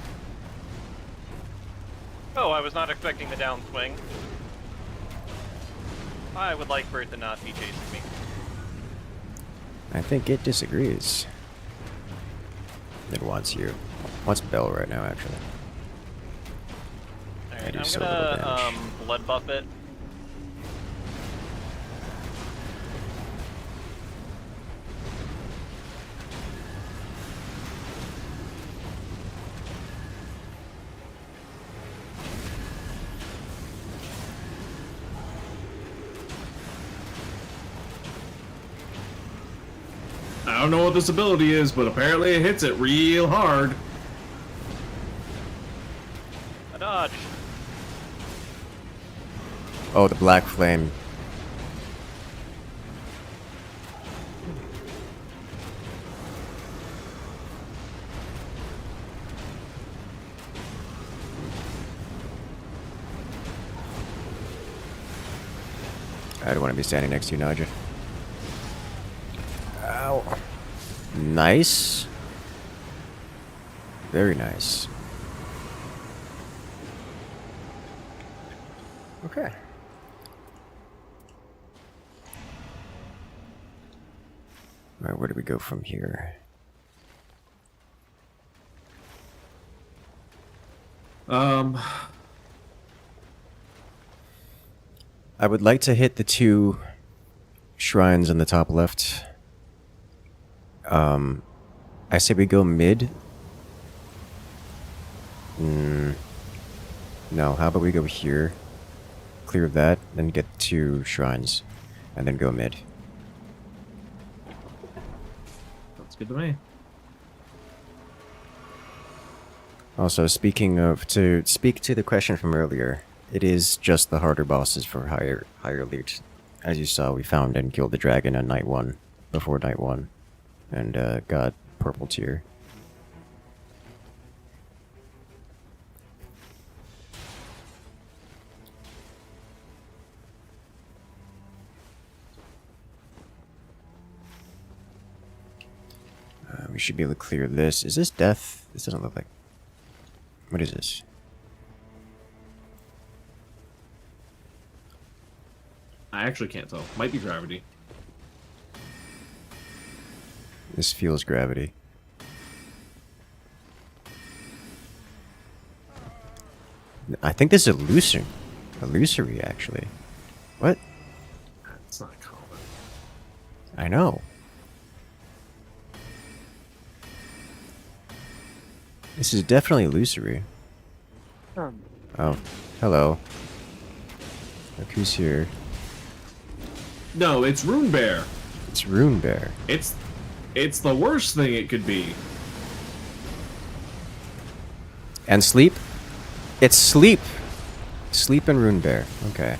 Oh, I was not expecting the downswing. I would like for it to not be chasing me. I think it disagrees. It wants you. Wants Bell right now, actually. Alright, do I'm so little gonna damage. blood buff it. I don't know what this ability is, but apparently it hits it real hard. A dodge. Oh, the black flame. I don't want to be standing next to you, Naja. Ow. Nice. Very nice. Okay. Alright, where do we go from here? I would like to hit the 2 shrines on the top left. I say we go mid. No, how about we go here, clear that, then get 2 shrines, and then go mid. That's good to me. Also, speaking of, to speak to the question from earlier, it is just the harder bosses for higher loot. As you saw, we found and killed the dragon on night 1, before night 1, and got purple tier. We should be able to clear this. Is this death? This doesn't look like... What is this? I actually can't tell. Might be gravity. This feels gravity. I think this is illusory, actually. What? That's not common. I know. This is definitely illusory. Oh, hello. Look who's here. No, it's Rune Bear. It's Rune Bear. It's the worst thing it could be. And sleep? It's sleep! Sleep and Rune Bear. Okay.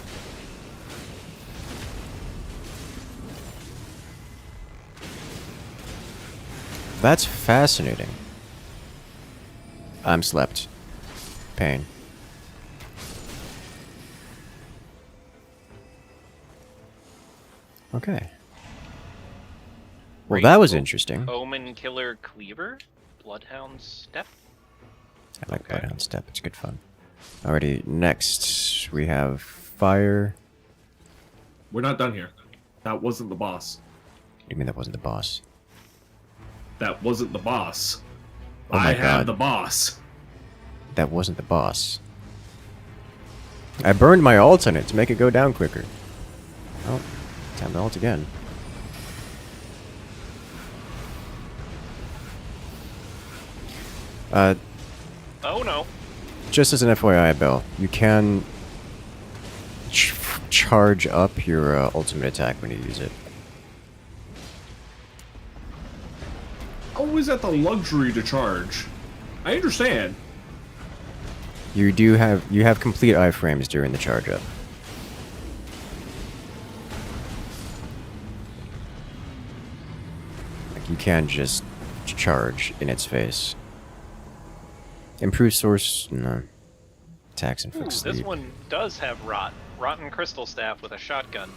That's fascinating. I'm slept. Pain. Okay. Well, that was interesting. Omen Killer Cleaver? Bloodhound Step? I like Bloodhound Step. It's good fun. Alrighty, next we have Fire. We're not done here. That wasn't the boss. What do you mean that wasn't the boss? That wasn't the boss. Oh my I have God. the boss. That wasn't the boss. I burned my ult on it to make it go down quicker. Oh, time to ult again. Oh no. Just as an FYI, Bell, you can charge up your ultimate attack when you use it. Always at the luxury to charge. I understand. You have complete iframes during the charge up. Like you can just charge in its face. Improved source, no. Attacks and Ooh, fix sleep. this one does have Rotten Crystal Staff with a shotgun.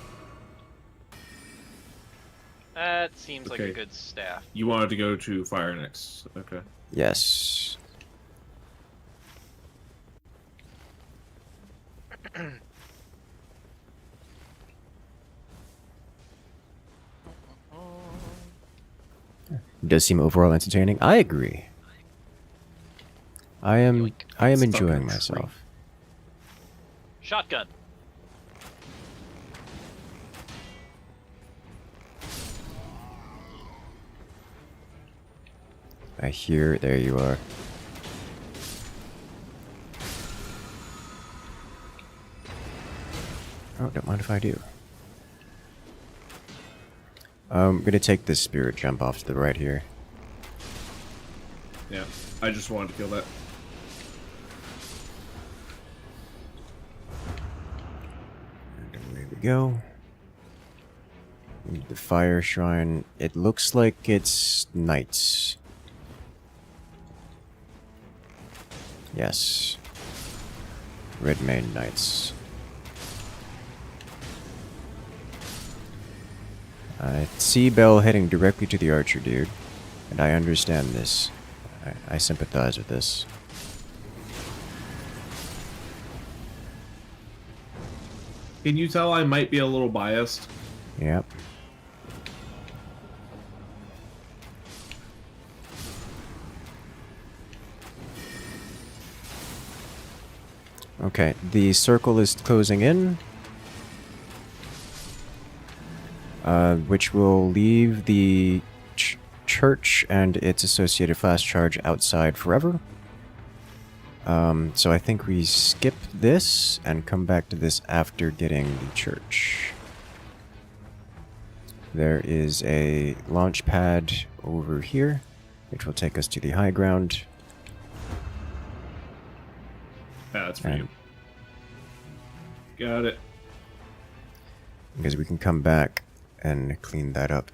That seems like a Okay. good staff. You wanted to go to fire next. Okay. Yes. Does seem overall entertaining. I agree. I am Yoink. enjoying Fucking myself. Shotgun. I hear, there you are. Oh, don't mind if I do. I'm gonna take this spirit jump off to the right here. Yeah. I just wanted to kill that. And away we go. The fire shrine. It looks like it's knights. Yes. Red Mane Knights. I see Bell heading directly to the archer, dude. And I understand this. I sympathize with this. Can you tell I might be a little biased? Yep. Okay, the circle is closing in. Which will leave the church and its associated fast charge outside forever. So I think we skip this and come back to this after getting the church. There is a launch pad over here, which will take us to the high ground. Yeah, that's for you. Got it. Because we can come back and clean that up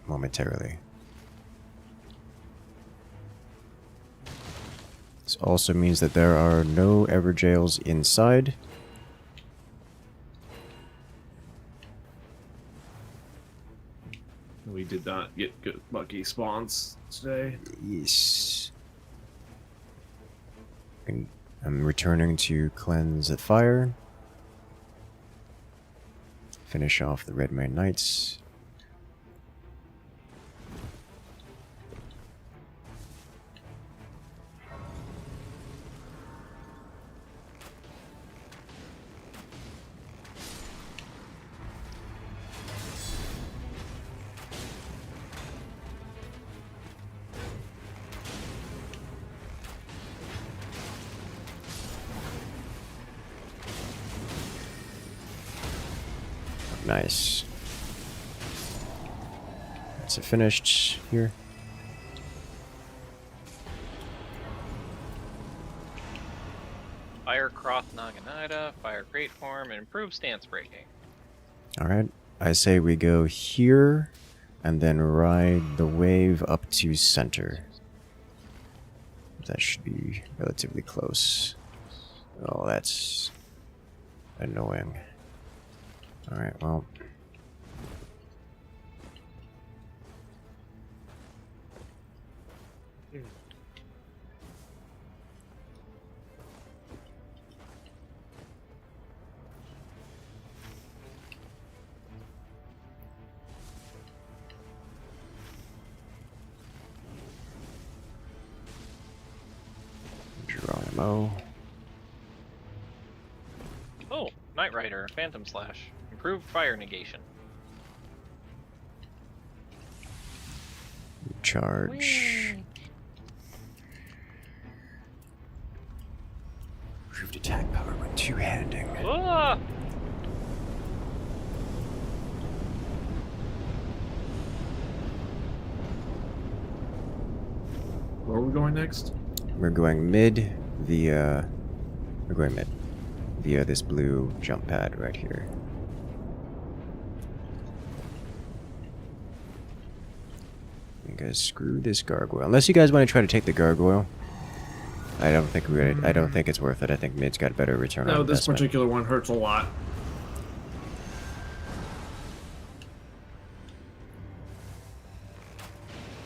momentarily. This also means that there are no Evergaols inside. We did not get good lucky spawns today. Yes. And I'm returning to cleanse the fire. Finish off the Red Mane Knights. Nice. That's it finished here. Fire Croth Naginata, Fire Great Form, and Improve Stance Breaking. Alright. I say we go here and then ride the wave up to center. That should be relatively close. Oh, that's annoying. Alright, well. Geronimo. Oh, Knight Rider, Phantom Slash. Improved fire negation. Charge. Improved attack power when two-handing. Ah! Where are we going next? We're going mid via... We're going mid via this blue jump pad right here. Because screw this gargoyle. Unless you guys want to try to take the gargoyle. I don't think it's worth it. I think mid's got a better return on No, this investment. particular one hurts a lot.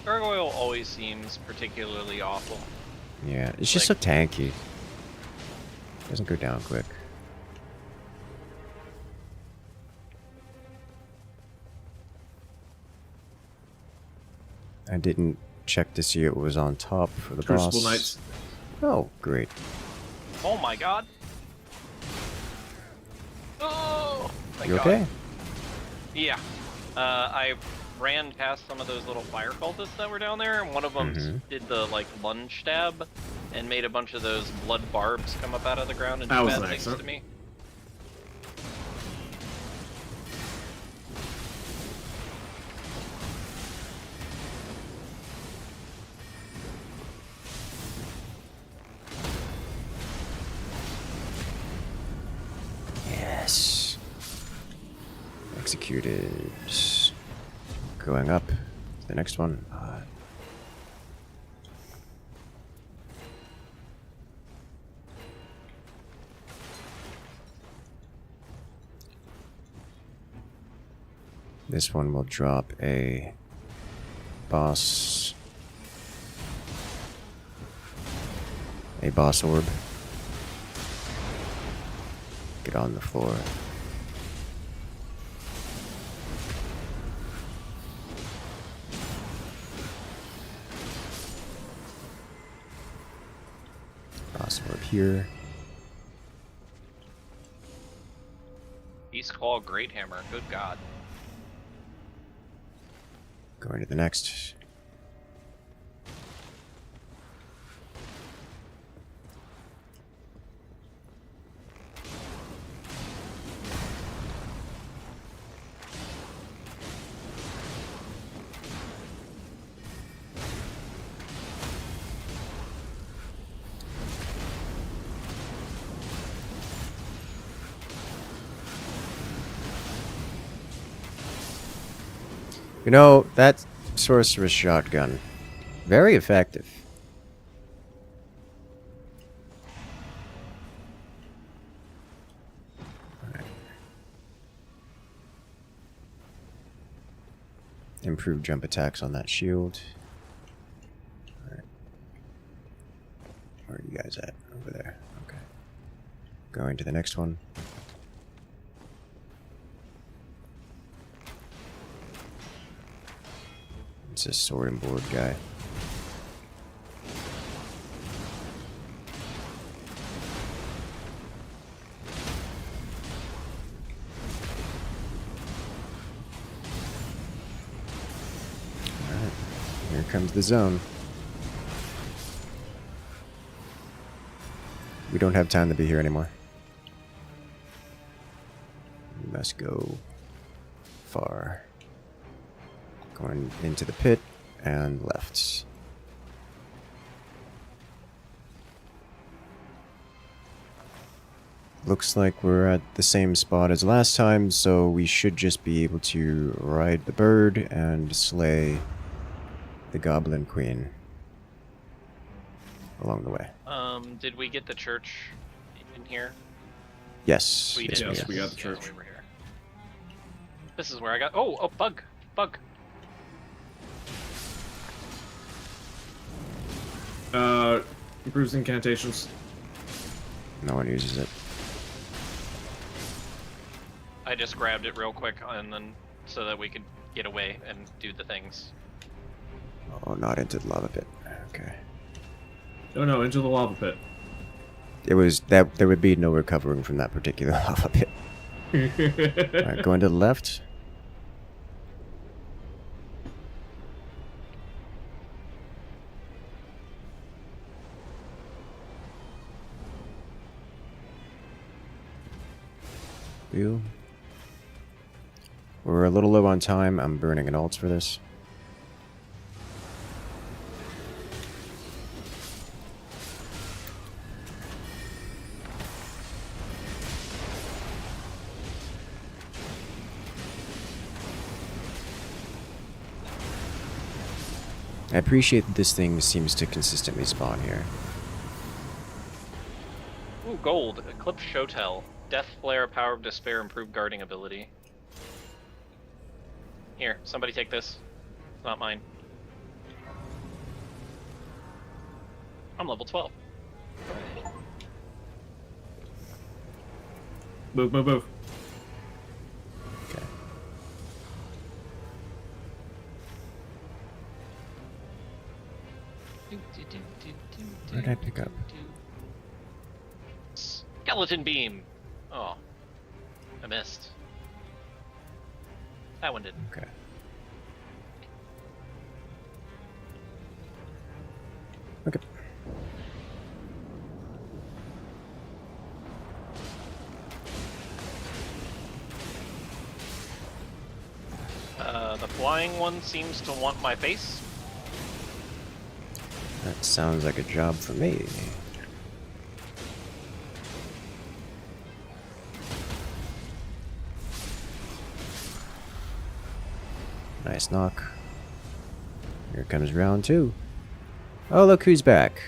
Gargoyle always seems particularly awful. Yeah, it's just so tanky. Doesn't go down quick. I didn't check to see it was on top for the Crucible boss. Knights. Oh, great. Oh my god. Oh! My You god. okay? Yeah. I ran past some of those little fire cultists that were down there, and one of them did the like lunge stab and made a bunch of those blood barbs come up out of the ground and do That was bad an things accident. to me. Yes. Executed. Going up. The next one. This one will drop a boss orb. Get on the floor. Boss orb here. Beast Claw Great Hammer. Good God. Going to the next. You know, that sorceress shotgun, very effective. Right. Improved jump attacks on that shield. All right. Where are you guys at? Over there. Okay. Going to the next one. It's a sword and board guy. Alright, here comes the zone. We don't have time to be here anymore. We must go far. Going into the pit and left. Looks like we're at the same spot as last time, so we should just be able to ride the bird and slay the Goblin Queen along the way. Did we get the church in here? Yes. We yes, did. Yes, we got the church. We were here. This is where I got. Oh, bug. Improves incantations. No one uses it. I just grabbed it real quick and then so that we could get away and do the things. Oh, not into the lava pit. Okay. Oh no, into the lava pit. It was that there would be no recovering from that particular lava pit. Alright, going to the left. Ew. We're a little low on time. I'm burning an alt for this. I appreciate that this thing seems to consistently spawn here. Ooh, gold. Eclipse Shotel. Death Flare, Power of Despair, improved guarding ability. Here, somebody take this. It's not mine. I'm level 12. Move. Okay. What did I pick up? Skeleton Beam! Oh. I missed. That one didn't. Okay. Okay. The flying one seems to want my face. That sounds like a job for me. Nice knock. Here comes round 2. Oh, look who's back.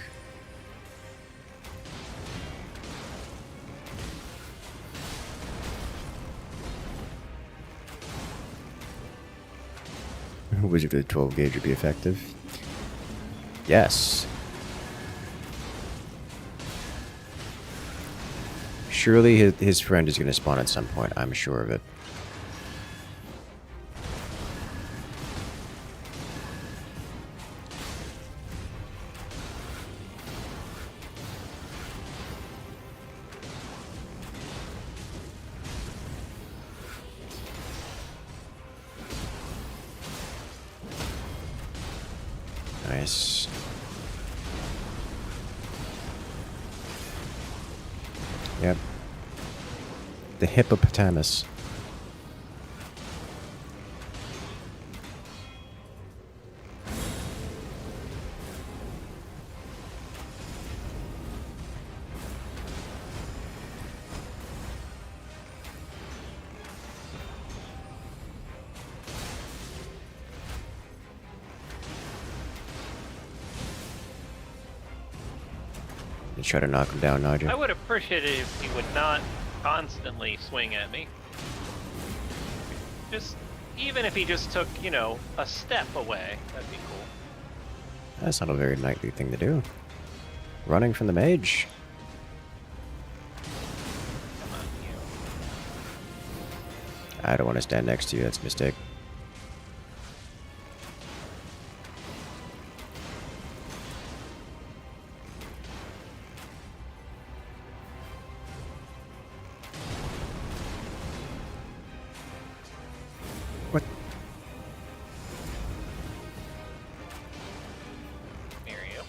Wizard with 12 gauge would be effective. Yes. Surely his friend is going to spawn at some point, I'm sure of it. Nice. Yep. The hippopotamus. You try to knock him down, Nigel. I would appreciate it if he would not constantly swing at me. Just, even if he just took, you know, a step away, that'd be cool. That's not a very knightly thing to do. Running from the mage. Come on, you. I don't want to stand next to you, that's a mistake. What? Near you.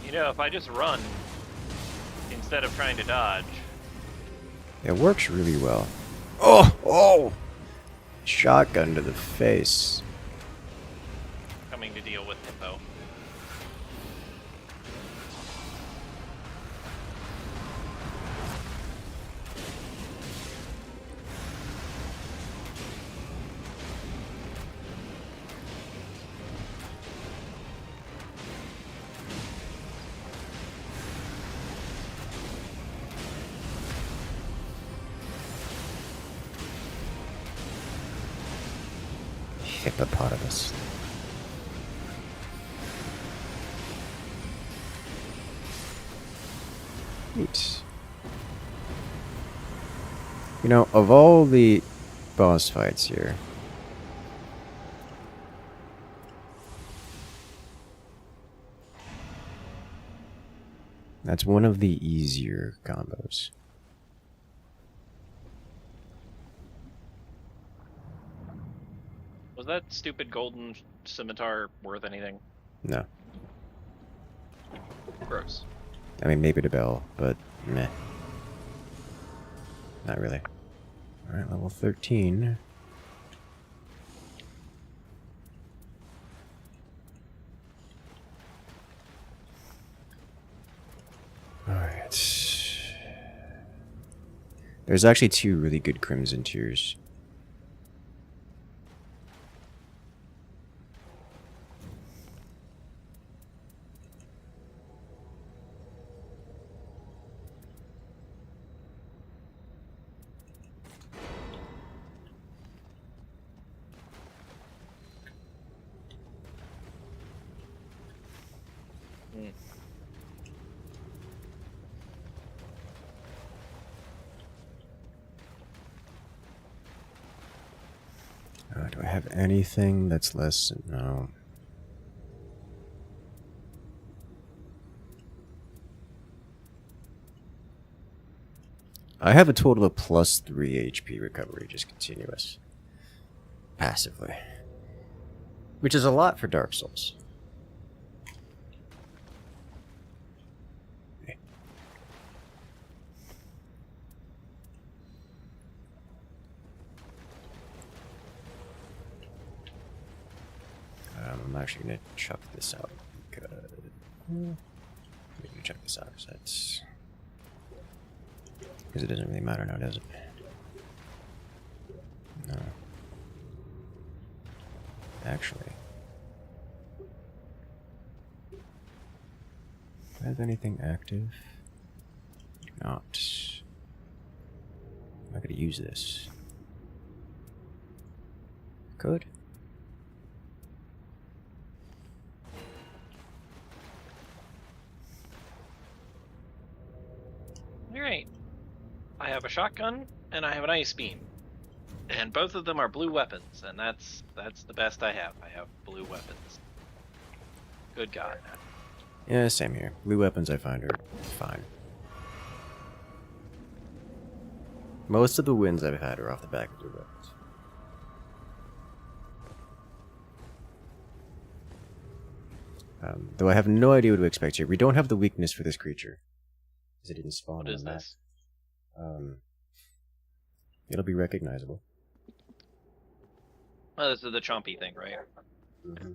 You know, if I just run instead of trying to dodge. It works really well. Oh! Oh! Shotgun to the face. Coming to deal with Hippo. Hippopotamus. Neat. You know, of all the boss fights here, that's one of the easier combos. Was that stupid golden scimitar worth anything? No. Gross. I mean, maybe the bell, but meh. Not really. Alright, level 13. Alright. There's actually 2 really good Crimson Tears. Do I have anything that's less? No. I have a total of plus 3 HP recovery, just continuous. Passively. Which is a lot for Dark Souls. Okay. I'm actually going to chuck this out because... I'm going to chuck this out because that's... Because it doesn't really matter now, does it? No. Actually. Do I have anything active? Not. I'm not going to use this. Good. Alright. I have a shotgun, and I have an ice beam. And both of them are blue weapons, and that's the best I have. I have blue weapons. Good God. Yeah, same here. Blue weapons I find are fine. Most of the wins I've had are off the back of blue weapons. Though I have no idea what to expect here. We don't have the weakness for this creature. Because it didn't spawn What on is the map. this? It'll be recognizable. Oh, this is the chompy thing, right? Mm-hmm.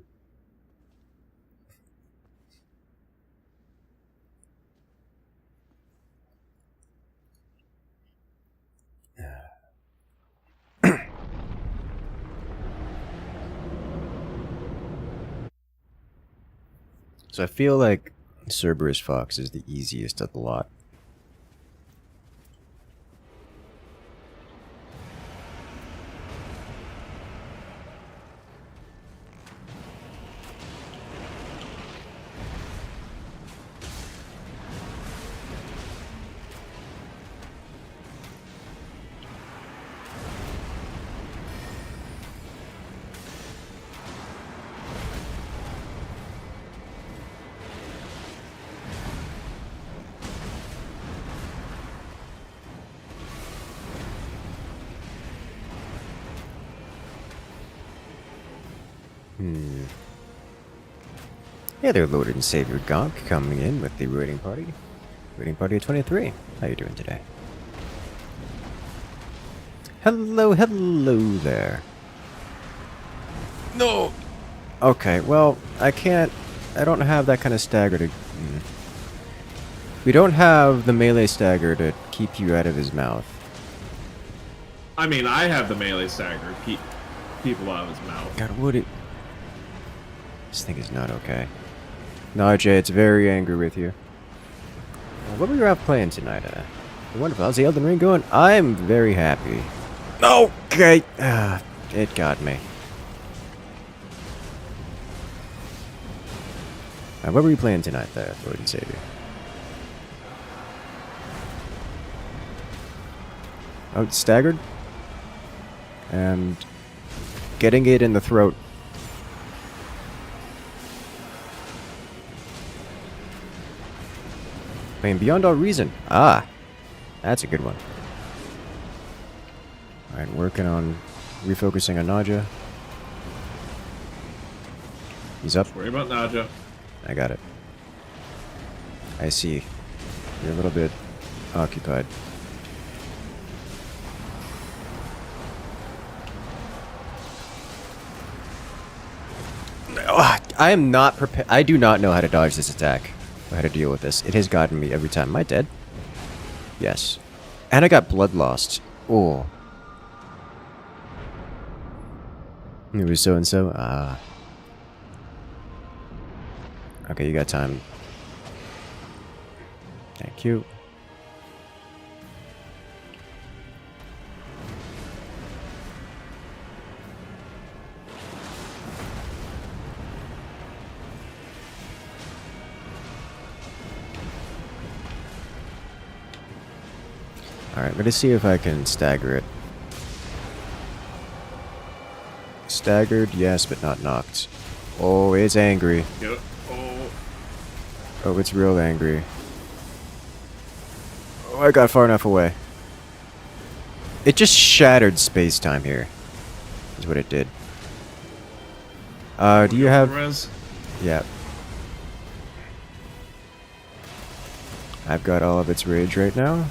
So I feel like Cerberus Fox is the easiest of the lot. Yeah, there, Lord and Savior Gonk coming in with the raiding party. Raiding party of 23. How you doing today? Hello, hello there. No! Okay, well, I don't have that kind of stagger to... We don't have the melee stagger to keep you out of his mouth. I mean, I have the melee stagger. Keep people out of his mouth. God, what it... This thing is not okay. Najee, it's very angry with you. What were you out playing tonight? Wonderful. How's the Elden Ring going? I'm very happy. Okay. It got me. What were you playing tonight there, Lord and Savior? Oh, it's staggered? And getting it in the throat. Playing Beyond All Reason. Ah, that's a good one. Alright, working on refocusing on Naja. He's up. Worry about Naja. I got it. I see. You're a little bit occupied. I am not prepared. I do not know how to dodge this attack. Or how to deal with this. It has gotten me every time. Am I dead? Yes. And I got blood lost. Oh. It was so-and-so. Ah. Okay, you got time. Thank you. Alright, I'm gonna see if I can stagger it. Staggered, yes, but not knocked. Oh, it's angry. Yep. Oh, it's real angry. Oh, I got far enough away. It just shattered space-time here. Is what it did. Do you have... Res? Yeah. I've got all of its rage right now.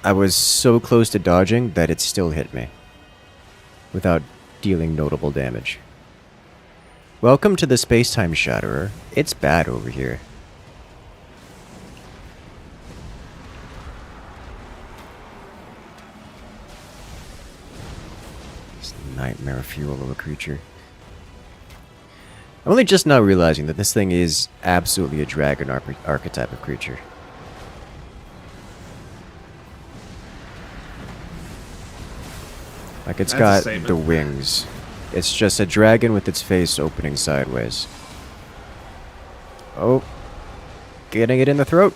I was so close to dodging that it still hit me. Without dealing notable damage. Welcome to the Space-Time Shatterer. It's bad over here. This nightmare fuel of a creature. I'm only just now realizing that this thing is absolutely a dragon archetype of creature. Like, it's That's a got statement. the wings. It's just a dragon with its face opening sideways. Oh. Getting it in the throat.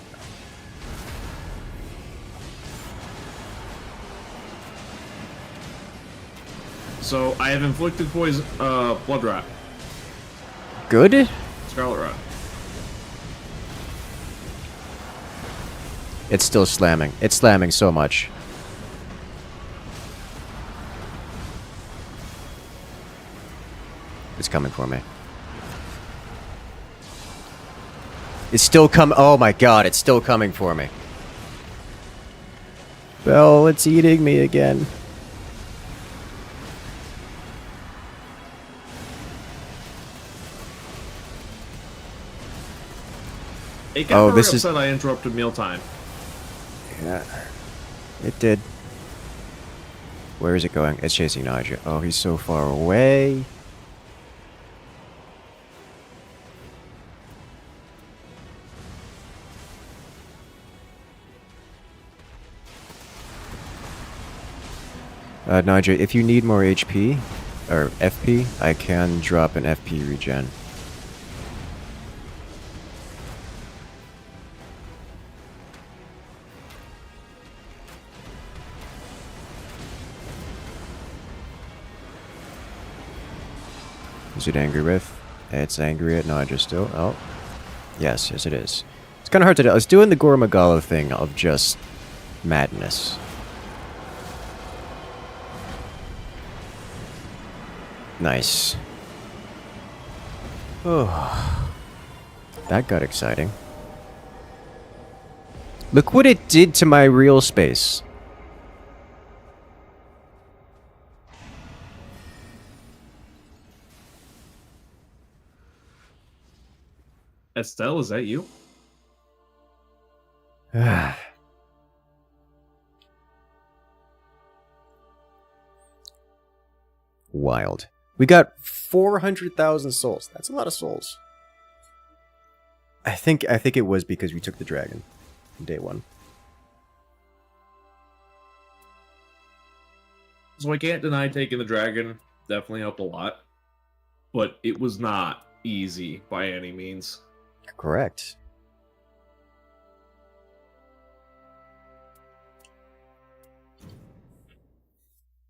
So I have inflicted poison, blood rot, Good? scarlet rot. It's still slamming. It's slamming so much. It's coming for me. It's still oh my god, it's still coming for me. Bell, it's eating me again. It got very this is- upset I interrupted mealtime. Yeah. It did. Where is it going? It's chasing Naja. Oh, he's so far away. Naja, if you need more HP, or FP, I can drop an FP regen. Is it angry with? It's angry at Naja still. Oh. Yes, yes it is. It's kind of hard to do. I was doing the Gormagala thing of just madness. Nice. Oh. That got exciting. Look what it did to my real space. Estelle, is that you? Wild. We got 400,000 souls. That's a lot of souls. I think it was because we took the dragon from day one. So I can't deny taking the dragon definitely helped a lot, but it was not easy by any means. Correct.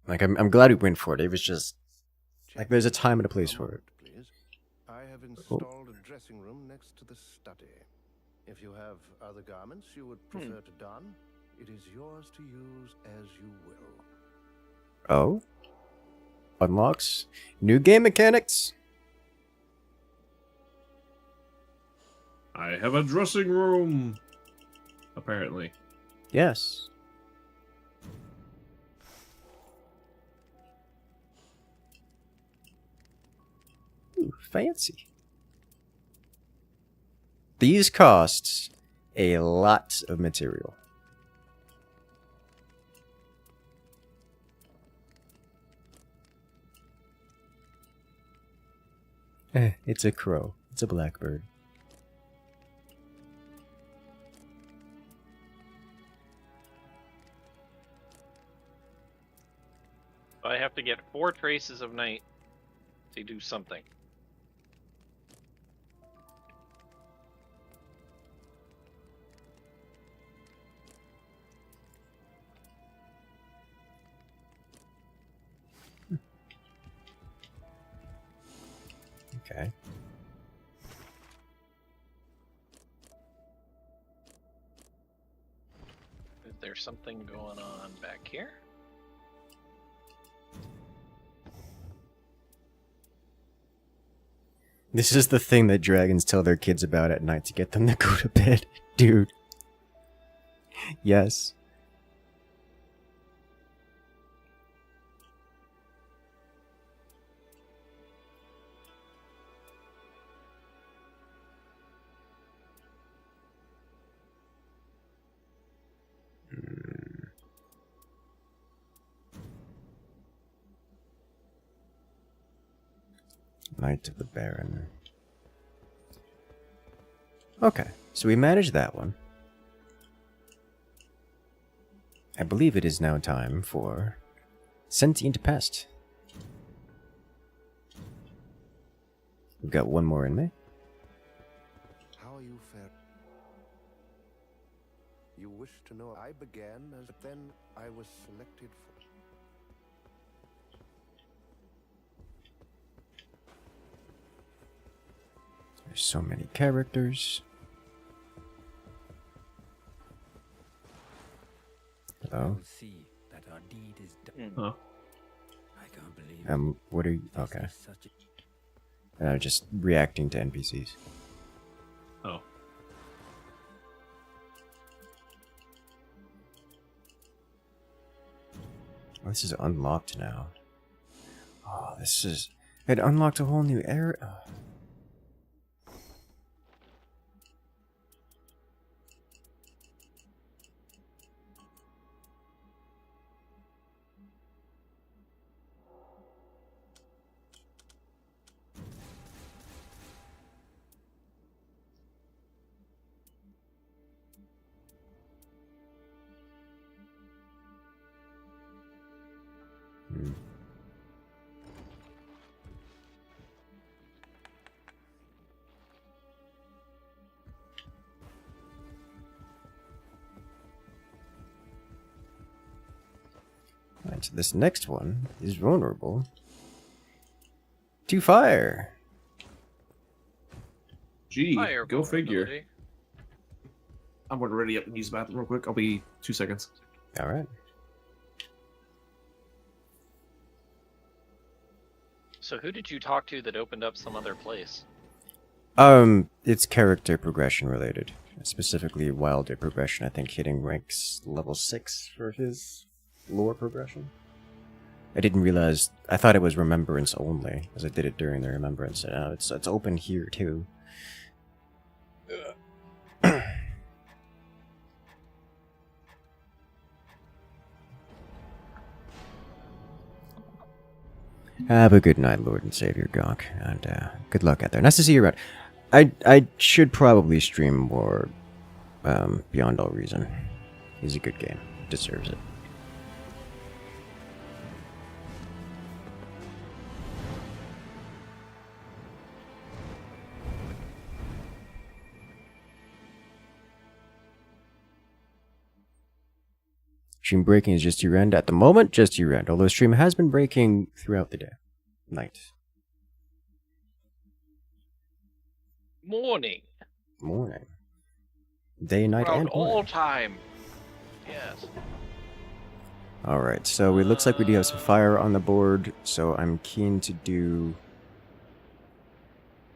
Like, I'm glad we went for it. It was just like there's a time and a place for it. Please. I have installed a dressing room next to the study. If you have other garments you would prefer to don, it is yours to use as you will. Oh? Unlocks new game mechanics. I have a dressing room, apparently. Yes. Ooh, fancy. These cost a lot of material. It's a crow. It's a blackbird. I have to get 4 traces of night to do something. Okay. Is there something going on back here? This is the thing that dragons tell their kids about at night to get them to go to bed. Dude. Yes. Knight of the Baron. Okay, so we managed that one. I believe it is now time for Sentient Pest. We've got one more in me. How are you fared? You wish to know I began as then I was selected for. There's so many characters. Hello. See that our deed is done. Huh. I can't believe What are you? Okay. this is such a Just reacting to NPCs. Oh. Oh, this is unlocked now. Oh, this is... It unlocked a whole new area. Oh. Alright, so this next one is vulnerable to fire. Gee, Fire go figure. vulnerability. I'm going to ready up and use the bathroom real quick. I'll be 2 seconds. Alright. So who did you talk to that opened up some other place? It's character progression related. Specifically wilder progression, I think hitting ranks level 6 for his lore progression. I didn't realize, I thought it was remembrance only, as I did it during the remembrance, and now it's open here too. Have a good night, Lord and Savior Gawk, and good luck out there. Nice to see you around. I should probably stream more Beyond All Reason. He's a good game. Deserves it. Stream breaking is just your end. At the moment, just your end. Although stream has been breaking throughout the day. Night. Morning. Morning. Day, night, Throughout and all morning. time. Yes. Alright, so it looks like we do have some fire on the board, so I'm keen to do...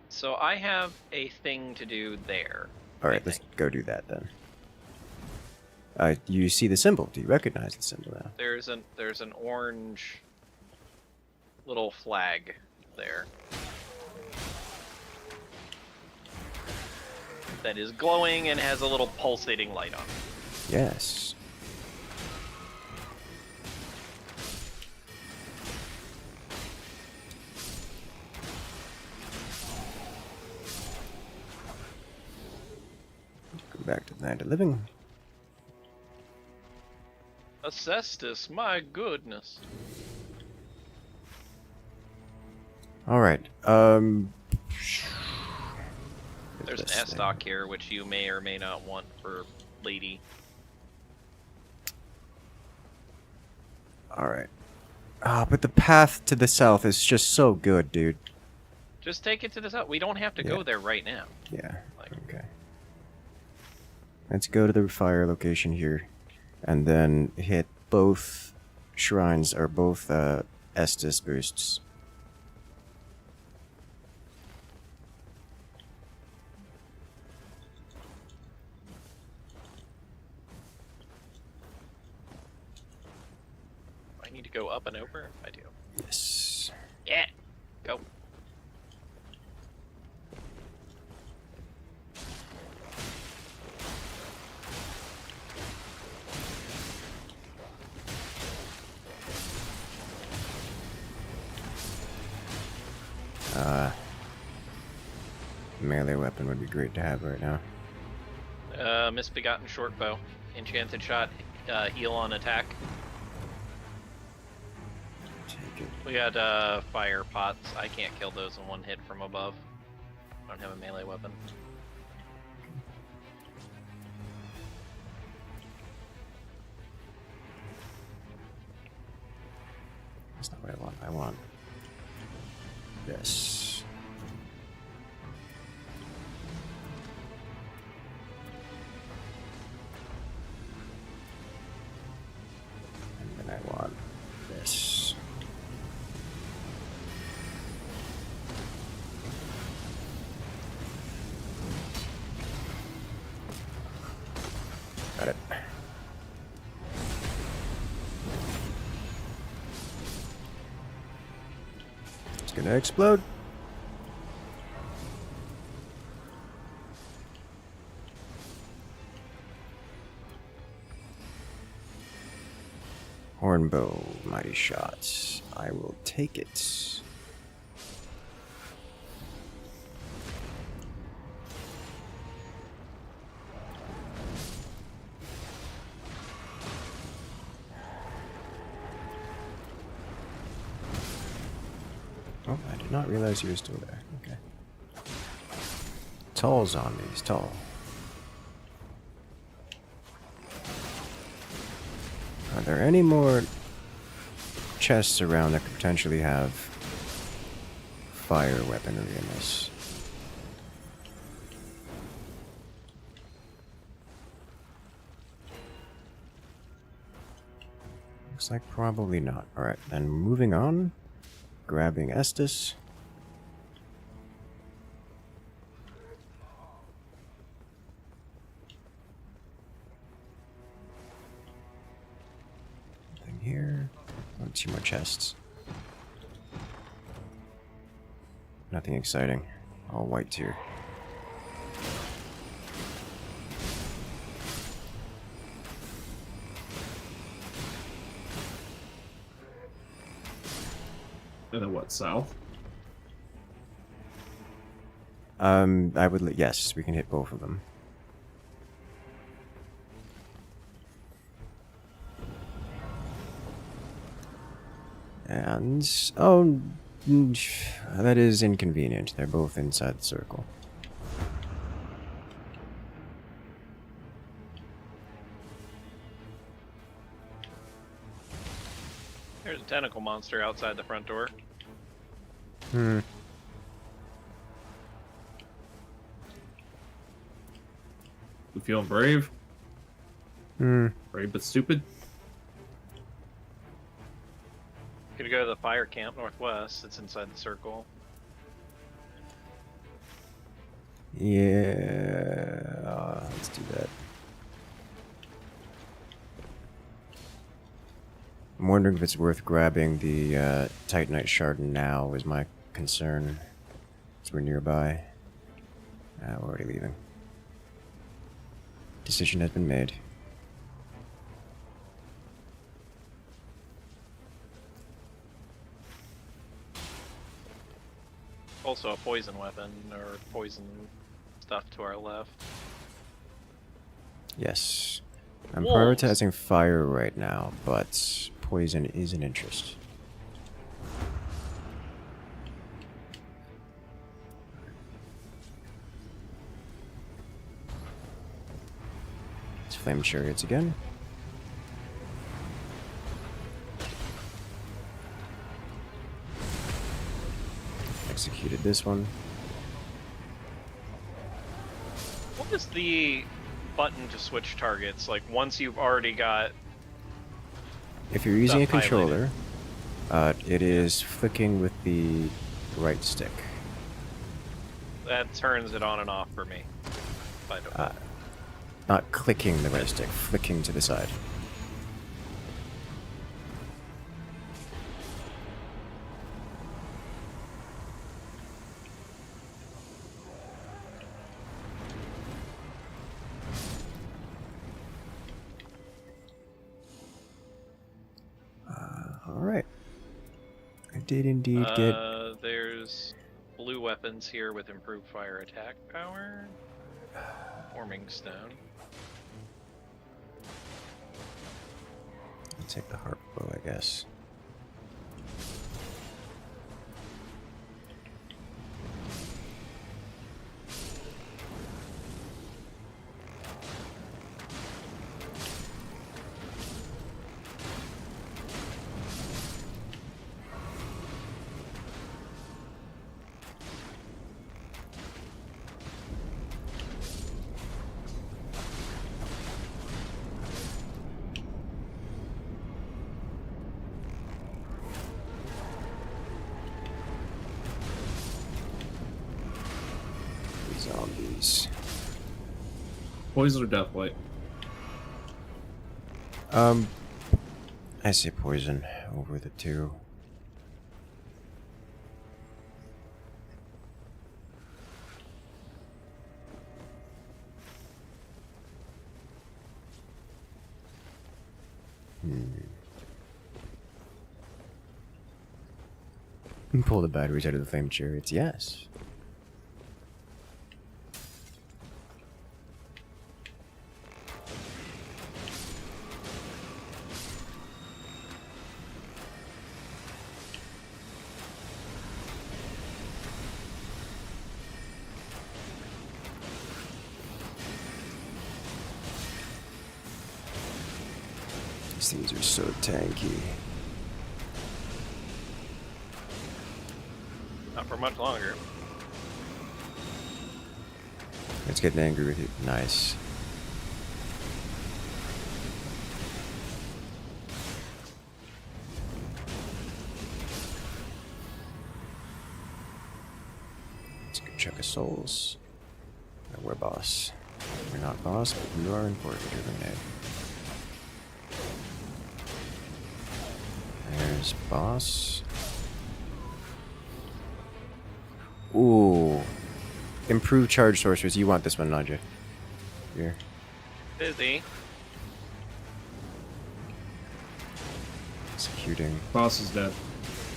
So I have a thing to do there. Alright, let's go do that then. You see the symbol. Do you recognize the symbol now? There's an orange little flag there that is glowing and has a little pulsating light on it. Yes. Go back to the Land of Living. Acestus, my goodness. Alright, There's an this S-Stock here, which you may or may not want for Lady. Alright. Ah, but the path to the south is just so good, dude. Just take it to the south. We don't have to Yeah. go there right now. Yeah, Like, okay. Let's go to the fire location here, and then hit both shrines, or both Estus boosts. I need to go up and over? I do. Yes. Yeah! Go. Melee weapon would be great to have right now. Misbegotten short bow. Enchanted shot, heal on attack. Take it. We had fire pots. I can't kill those in one hit from above. I don't have a melee weapon. That's not what I want. I want this. And then I want this. Got it. It's gonna explode. Hornbow, mighty shots. I will take it. Oh, I did not realize he was still there. Okay. Tall zombies, tall. Are there any more chests around that could potentially have fire weaponry in this? Looks like probably not. Alright, then moving on. Grabbing Estus. Nothing here. Oh, 2 more chests. Nothing exciting. All white tier. And then what, south? I would. Yes, we can hit both of them. And oh, that is inconvenient. They're both inside the circle. There's a tentacle monster outside the front door. Hmm. You feeling brave? Hmm. Brave but stupid? Could go to the fire camp northwest. It's inside the circle. Yeah. Let's do that. I'm wondering if it's worth grabbing the Titanite shard now, is my concern. As we're nearby. We're already leaving. Decision has been made. Also a poison weapon, or poison stuff to our left. Yes. I'm Wolves. prioritizing fire right now, but poison is an interest. It's flame chariots again. Executed this one. What is the button to switch targets? Like once you've already got. If you're using a Stuff controller, it is flicking with the right stick. That turns it on and off for me. By default. Not clicking the right stick, flicking to the side. Alright. I did indeed get... There's blue weapons here with improved fire attack power. Forming stone. I'll take the harp bow, I guess. these. Poison or Deathlight? I say poison over the two. Pull the batteries out of the flame chariots, yes. These things are so tanky. Not for much longer. It's getting angry with you. Nice. It's a good chunk of souls. And we're boss. We're not boss, but we are important to eliminate. There's boss. Ooh. Improved charge sorcerers. You want this one, Nadja. Here. Busy. Executing. Boss is dead.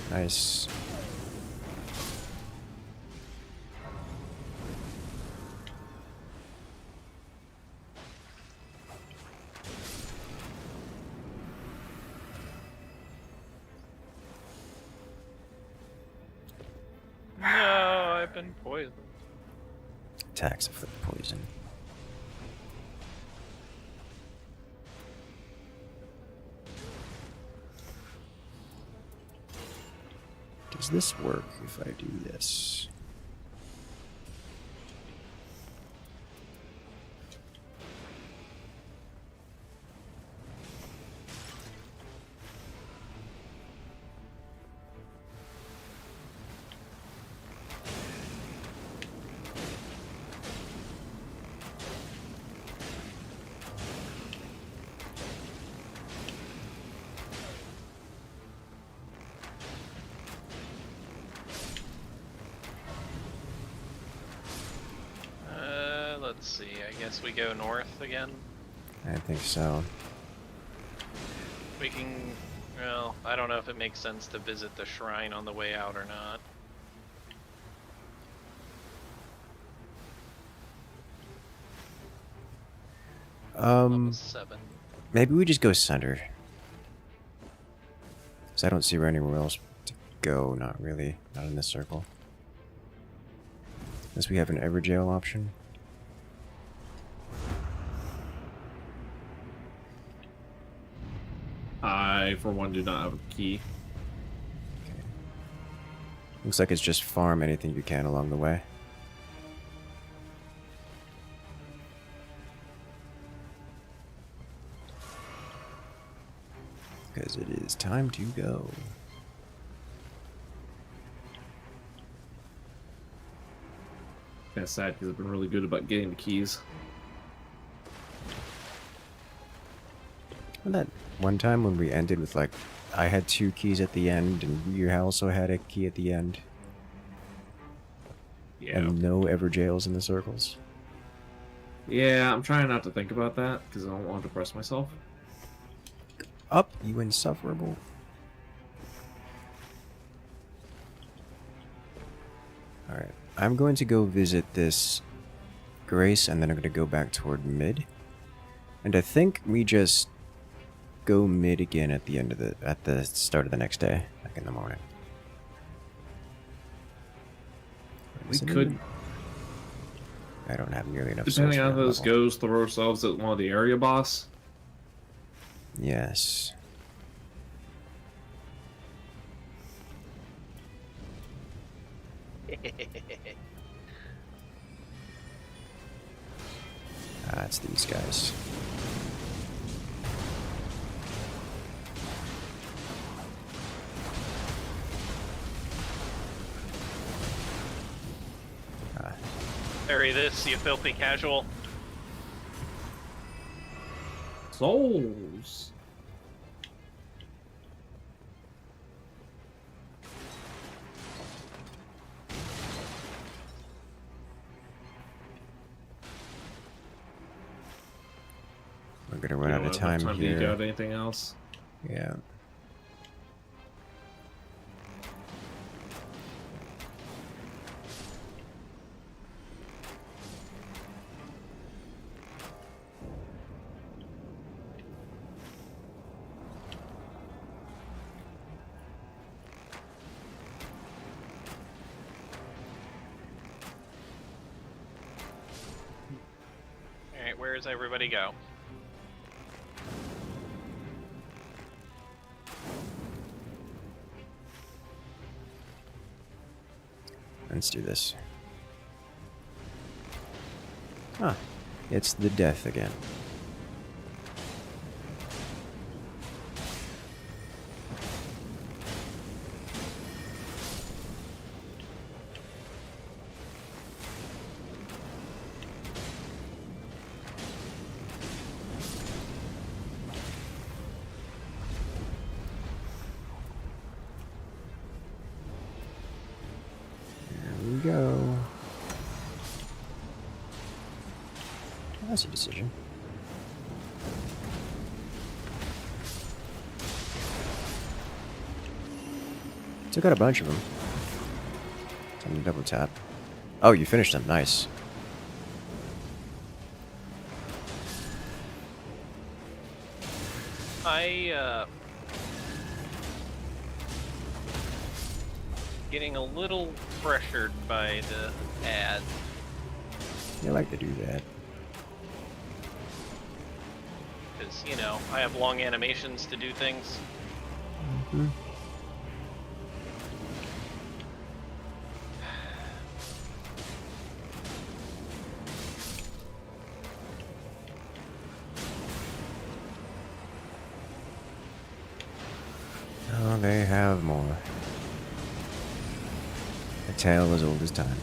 Nice. No, I've been poisoned. Attacks of the poison. Does this work if I do this? Let's see, I guess we go north again. I think so. We can, well, I don't know if it makes sense to visit the shrine on the way out or not. Level 7. Maybe we just go center. Because I don't see anywhere else to go, not really. Not in this circle. Unless we have an Evergoal option. I, for one, do not have a key. Okay. Looks like it's just farm anything you can along the way. Because it is time to go. That's sad because I've been really good about getting the keys. And that one time when we ended with like, I had 2 keys at the end and you also had a key at the end. Yeah. And no Evergoals in the circles. Yeah, I'm trying not to think about that because I don't want to depress myself. Up, you insufferable. Alright, I'm going to go visit this Grace and then I'm going to go back toward mid. And I think we just go mid again at the end of at the start of the next day, like in the morning. We could, I don't have nearly enough. depending on how this level. goes, throw ourselves at one of the area boss. Yes. It's these guys. Bury this, you filthy casual. Souls. We're gonna run out of time Do here. you got anything else? Yeah. Alright, where does everybody go? Let's do this. Ah, it's the death again. Go. That's a decision. Still got a bunch of them. Time to double tap. Oh, you finished them. Nice. Getting a little pressured by the ad. You like to do that. Because, you know, I have long animations to do things. Mm-hmm. Oh, they have more. A tale as old as time.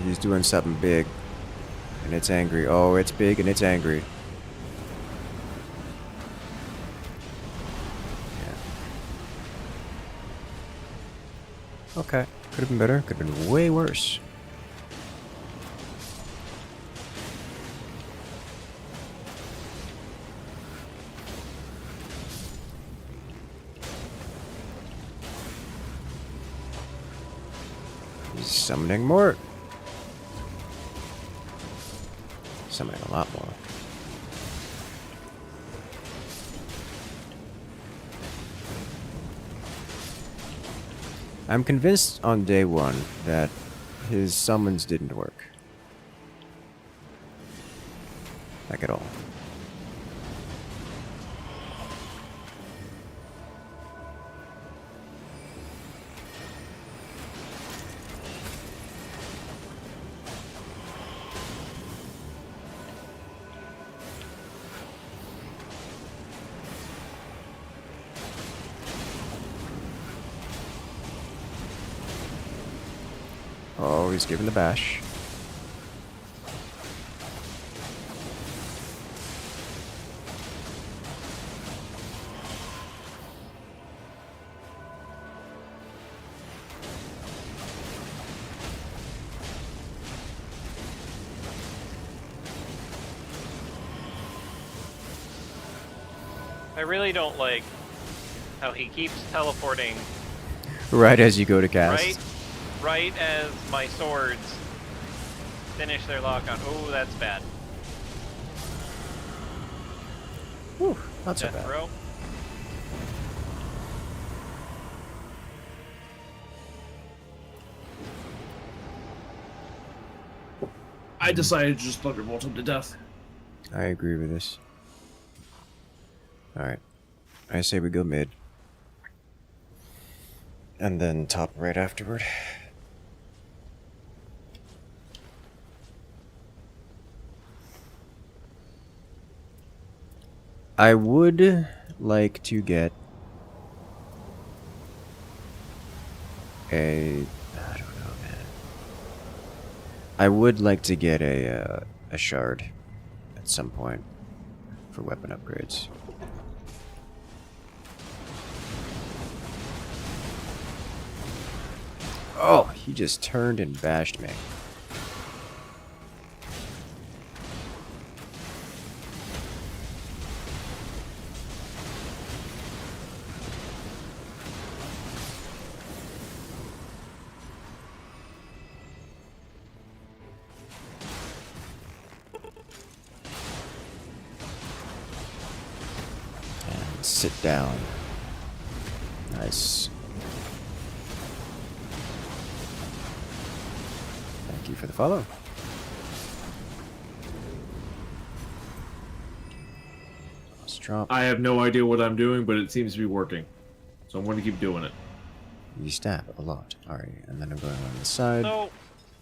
He's doing something big. And it's angry. Oh, it's big and it's angry. Yeah. Okay. Could have been better. Could have been way worse. He's summoning more. Summoning a lot more. I'm convinced on day one that his summons didn't work. Like at all. Oh, he's giving the bash. I really don't like how he keeps teleporting Right as you go to cast. right as my swords finish their lock on. Oh, that's bad. Whew, not so Death bad. throw. I decided to just thunderbolt him to death. I agree with this. Alright. I say we go mid. And then top right afterward. I would like to get a... I don't know, man. I would like to get a shard at some point for weapon upgrades. Oh, he just turned and bashed me. And sit down. Nice. Thank you for the follow. Let's drop. I have no idea what I'm doing, but it seems to be working. So I'm going to keep doing it. You stab a lot. Alright, and then I'm going on the side. So,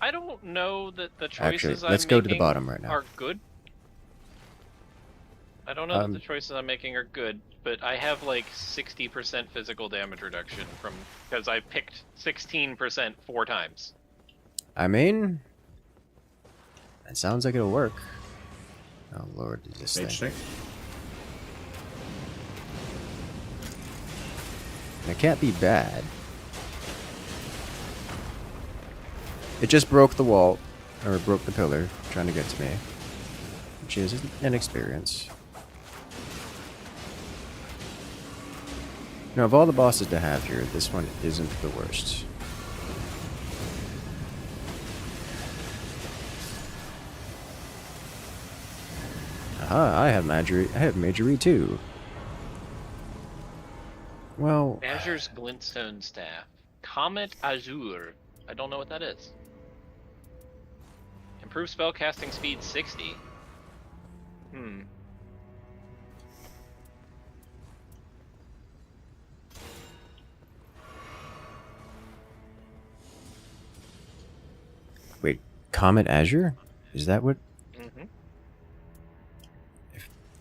I don't know that the Actually, choices let's I'm go to the making bottom right now. are good. I don't know that the choices I'm making are good, but I have like 60% physical damage reduction from because I picked 16% 4 times. I mean, it sounds like it'll work. Oh lord, this Mage thing. tank. It can't be bad. It just broke the wall, or broke the pillar, trying to get to me, which is an experience. Now, of all the bosses to have here, this one isn't the worst. Aha, I have Majory too. Well, Azur's Glintstone Staff. Comet Azure. I don't know what that is. Improve spellcasting speed 60. wait, Comet Azure? Is that what? Mm-hmm.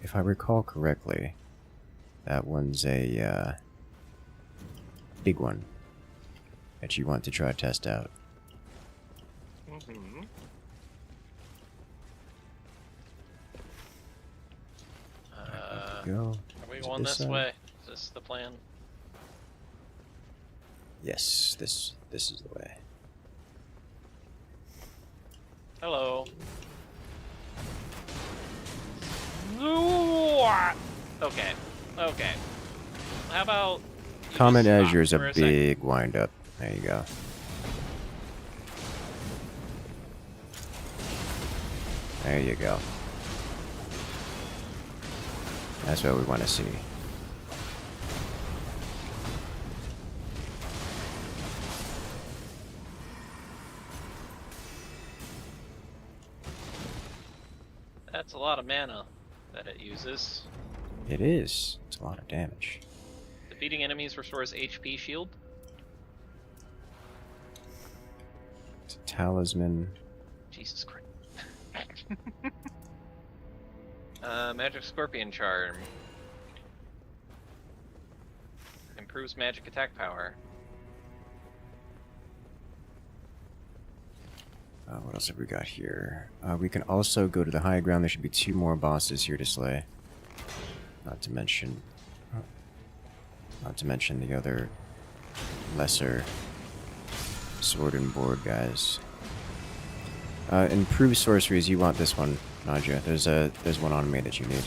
If I recall correctly, that one's a big one that you want to try to test out. Mm-hmm. Go. Are we to going this side. way? Is this the plan? Yes, this is the way. Hello. Okay. Okay. How about you Comet just stop Azure is a for second? big wind up. There you go. There you go. That's what we want to see. That's a lot of mana that it uses. It is. It's a lot of damage. Defeating enemies restores HP shield. It's a talisman. Jesus Christ. Magic Scorpion Charm. Improves magic attack power. What else have we got here? We can also go to the high ground. There should be 2 more bosses here to slay. Not to mention the other lesser sword and board guys. Improved sorceries. You want this one, Naja? There's one on me that you need.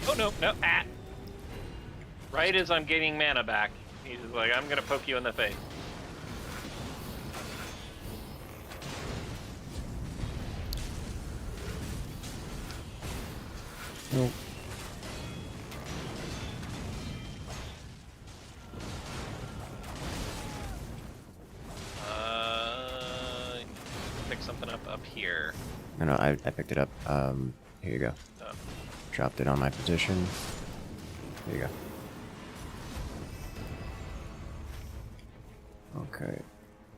Oh no, no, ah! Right as I'm getting mana back, he's like, I'm gonna poke you in the face. Nope. Pick something up here. No, I picked it up. Here you go. Oh. Dropped it on my position. There you go. Okay.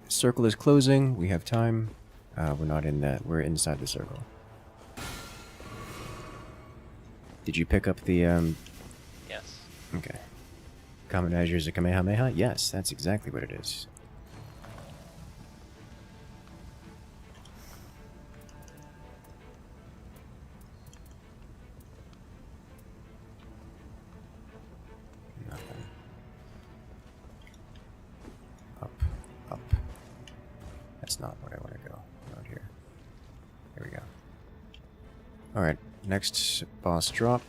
Circle is closing. We have time. We're not in that. We're inside the circle. Did you pick up the, Yes. Okay. Common Azure a Kamehameha? Yes, that's exactly what it is. Nothing. Up. Up. That's not where I want to go. Out here. Here we go. Alright, next boss drop.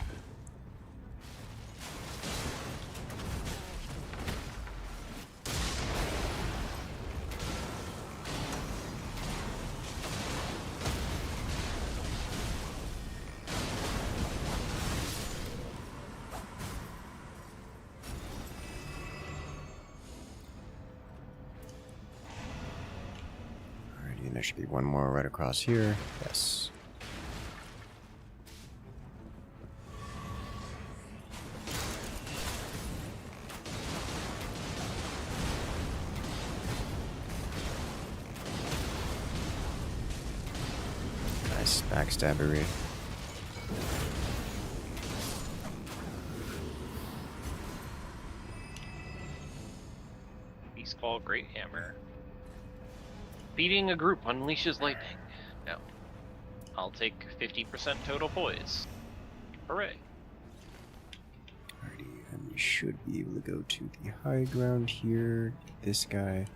Alrighty, and there should be one more right across here. Yes. Nice backstabbery. Beastfall Great Hammer. Beating a group unleashes lightning. No. I'll take 50% total poise. Hooray. Alrighty, and we should be able to go to the high ground here. This guy.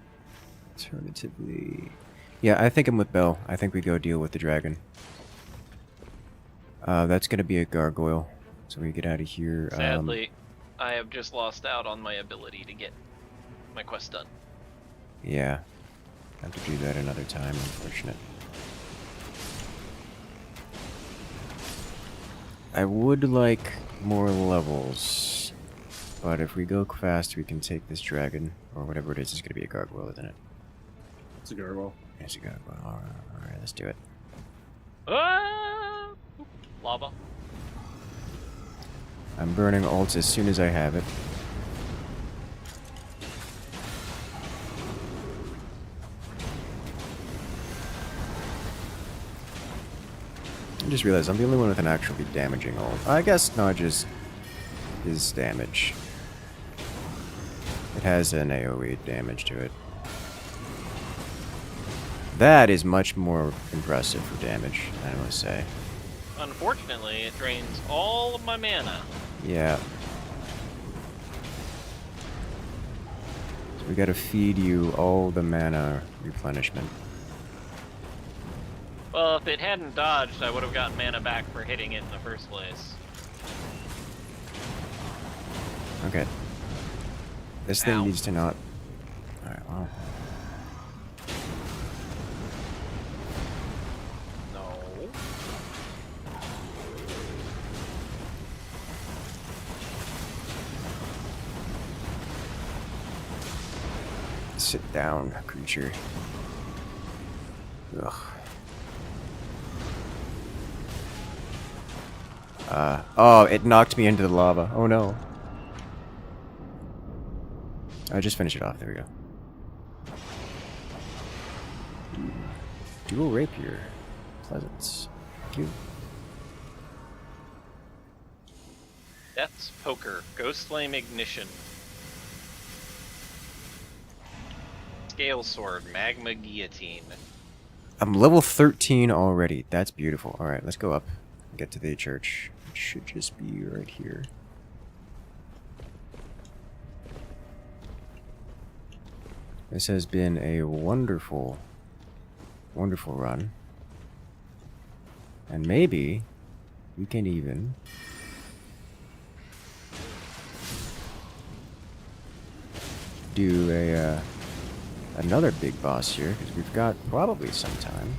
Alternatively... Yeah, I think I'm with Bell. I think we go deal with the dragon. That's gonna be a gargoyle. So we get out of here. Sadly, I have just lost out on my ability to get my quest done. Yeah. Have to do that another time, unfortunate. I would like more levels. But if we go fast, we can take this dragon. Or whatever it is, it's gonna be a gargoyle, isn't it? It's a gargoyle. It's a gargoyle. Alright, let's do it. Ah! Lava. I'm burning ults as soon as I have it. I just realized I'm the only one with an actually damaging ult. I guess not just his damage. It has an AoE damage to it. That is much more impressive for damage, I must say. Unfortunately, it drains all of my mana. Yeah. So we gotta feed you all the mana replenishment. Well, if it hadn't dodged, I would have gotten mana back for hitting it in the first place. Okay. This thing needs to not... Alright, well... No. Sit down, creature. Ugh. Oh, it knocked me into the lava. Oh no. I just finish it off. There we go. Dual rapier. Pleasance. Thank you. Death's Poker. Ghost Flame Ignition. Scale Sword. Magma Guillotine. I'm level 13 already. That's beautiful. Alright, let's go up. Get to the church. It should just be right here. This has been a wonderful, wonderful run. And maybe we can even do a another big boss here, because we've got probably some time.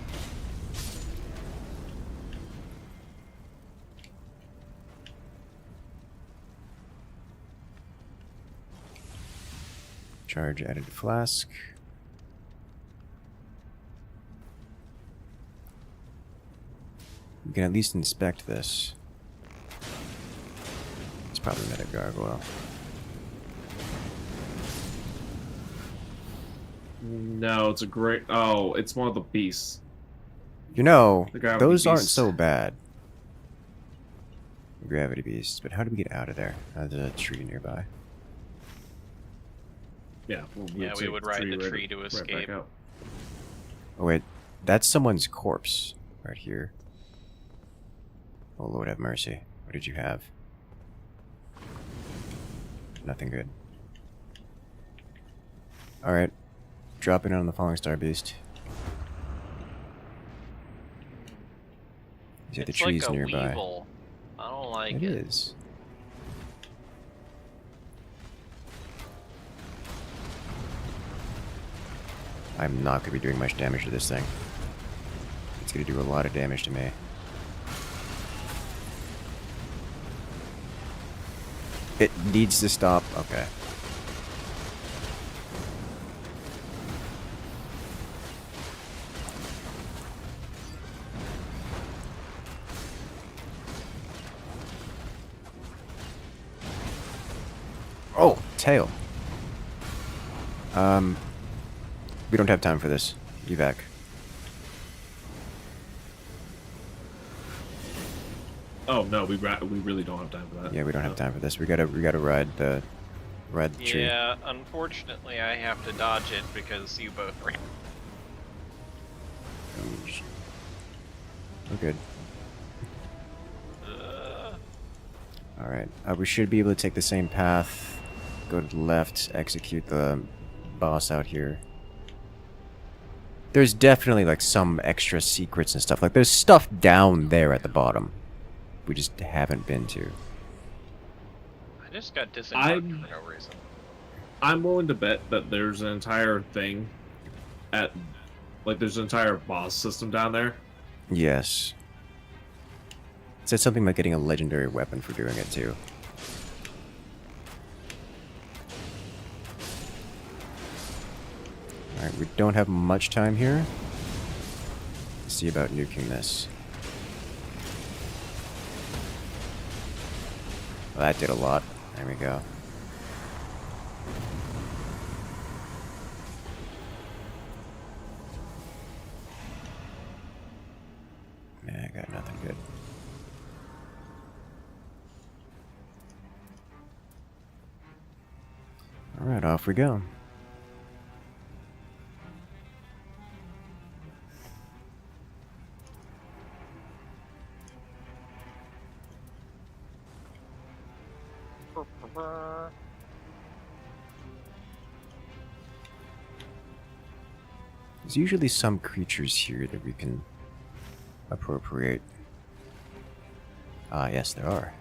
Charge added flask. We can at least inspect this. It's probably not a gargoyle. No, it's a great. Oh, it's one of the beasts. You know, The gravity those aren't beasts. so bad. Gravity beasts, but how do we get out of there? There's a tree nearby. Yeah, well, Yeah, we take would ride the right- tree to right back escape. out. Oh wait, that's someone's corpse right here. Oh Lord have mercy. What did you have? Nothing good. Alright. Dropping on the Falling Star Beast. See the It's trees like a nearby. weevil. I don't like It it. is. I'm not going to be doing much damage to this thing. It's going to do a lot of damage to me. It needs to stop. Okay. Oh, tail. We don't have time for this. Evac. Oh no, we really don't have time for that. Yeah, we don't have No. time for this. We gotta ride the tree. Yeah, unfortunately I have to dodge it because you both ran. We're good. Uh, Alright. We should be able to take the same path. Go to the left, execute the boss out here. There's definitely like some extra secrets and stuff. Like there's stuff down there at the bottom. We just haven't been to. I just got disembarked I'm- for no reason. I'm willing to bet that there's an entire thing at, like, there's an entire boss system down there. Yes. It said something about getting a legendary weapon for doing it too. Alright, we don't have much time here. Let's see about nuking this. Well, that did a lot. There we go. Yeah, I got nothing good. Alright, off we go. There's usually some creatures here that we can appropriate. Ah, yes, there are.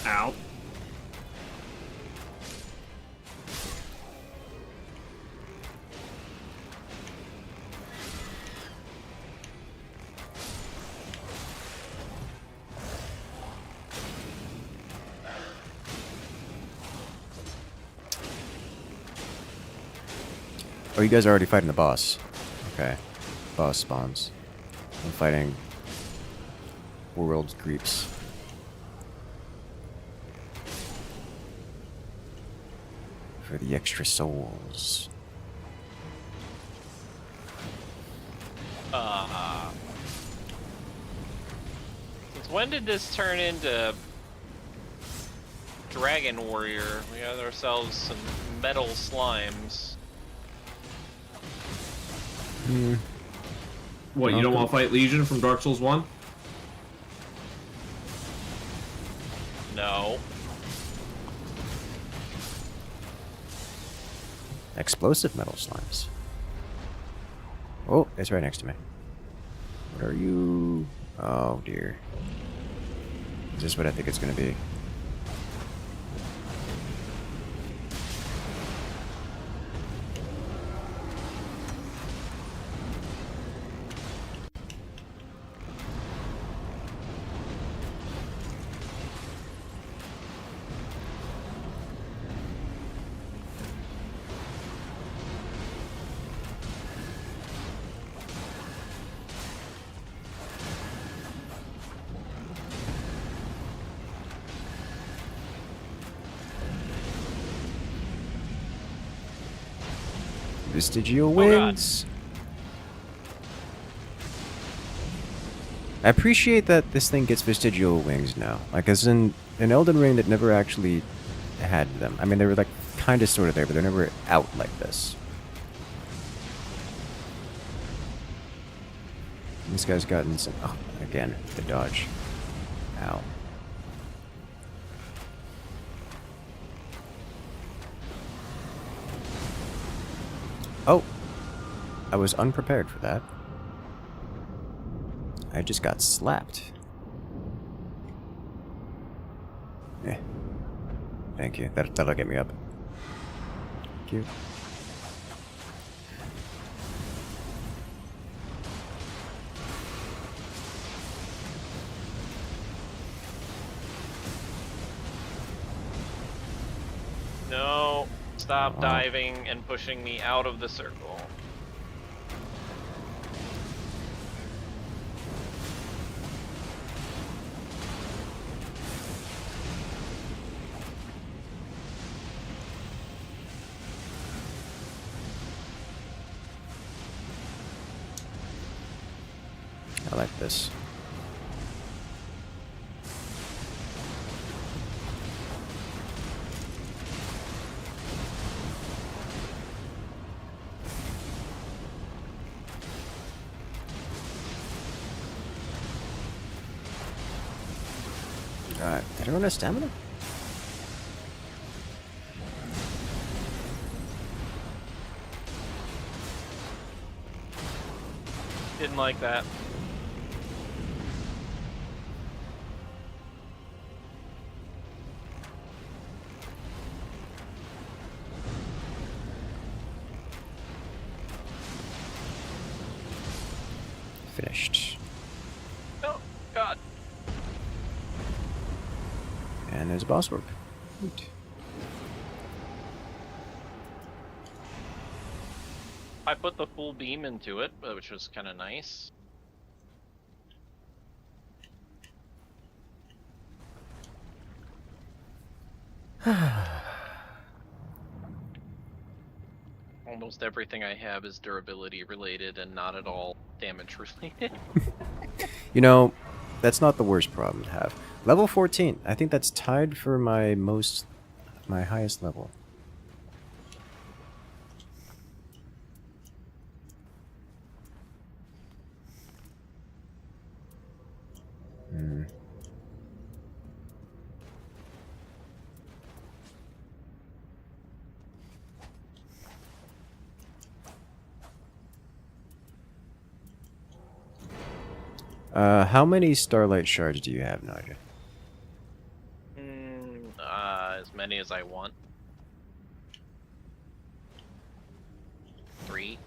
Ow. Oh, you guys are already fighting the boss. Okay. Boss spawns. I'm fighting World Creeps. For the extra souls. Since when did this turn into Dragon Warrior? We got ourselves some metal slimes. What, you don't want to fight Legion from Dark Souls 1? No. Explosive metal slimes. Oh, it's right next to me. What are you? Oh dear. Is this what I think it's gonna be? Vestigial God. wings. I appreciate that this thing gets vestigial wings now. Like, as in Elden Ring, that never actually had them. I mean, they were like kind of sort of there, but they're never out like this. This guy's gotten some. Oh, again, the dodge. Ow. Oh, I was unprepared for that. I just got slapped. Eh. Thank you. That'll get me up. Thank you. No. Stop Oh. diving and pushing me out of the circle. I like this. Alright, did I run out of stamina? Didn't like that. Finished. Oh, God. And there's a boss orb. Neat. I put the full beam into it, which was kind of nice. Almost everything I have is durability related and not at all damage related. You know, that's not the worst problem to have. Level 14. I think that's tied for my highest level. Hmm. How many Starlight Shards do you have, Naja? As many as I want. 3.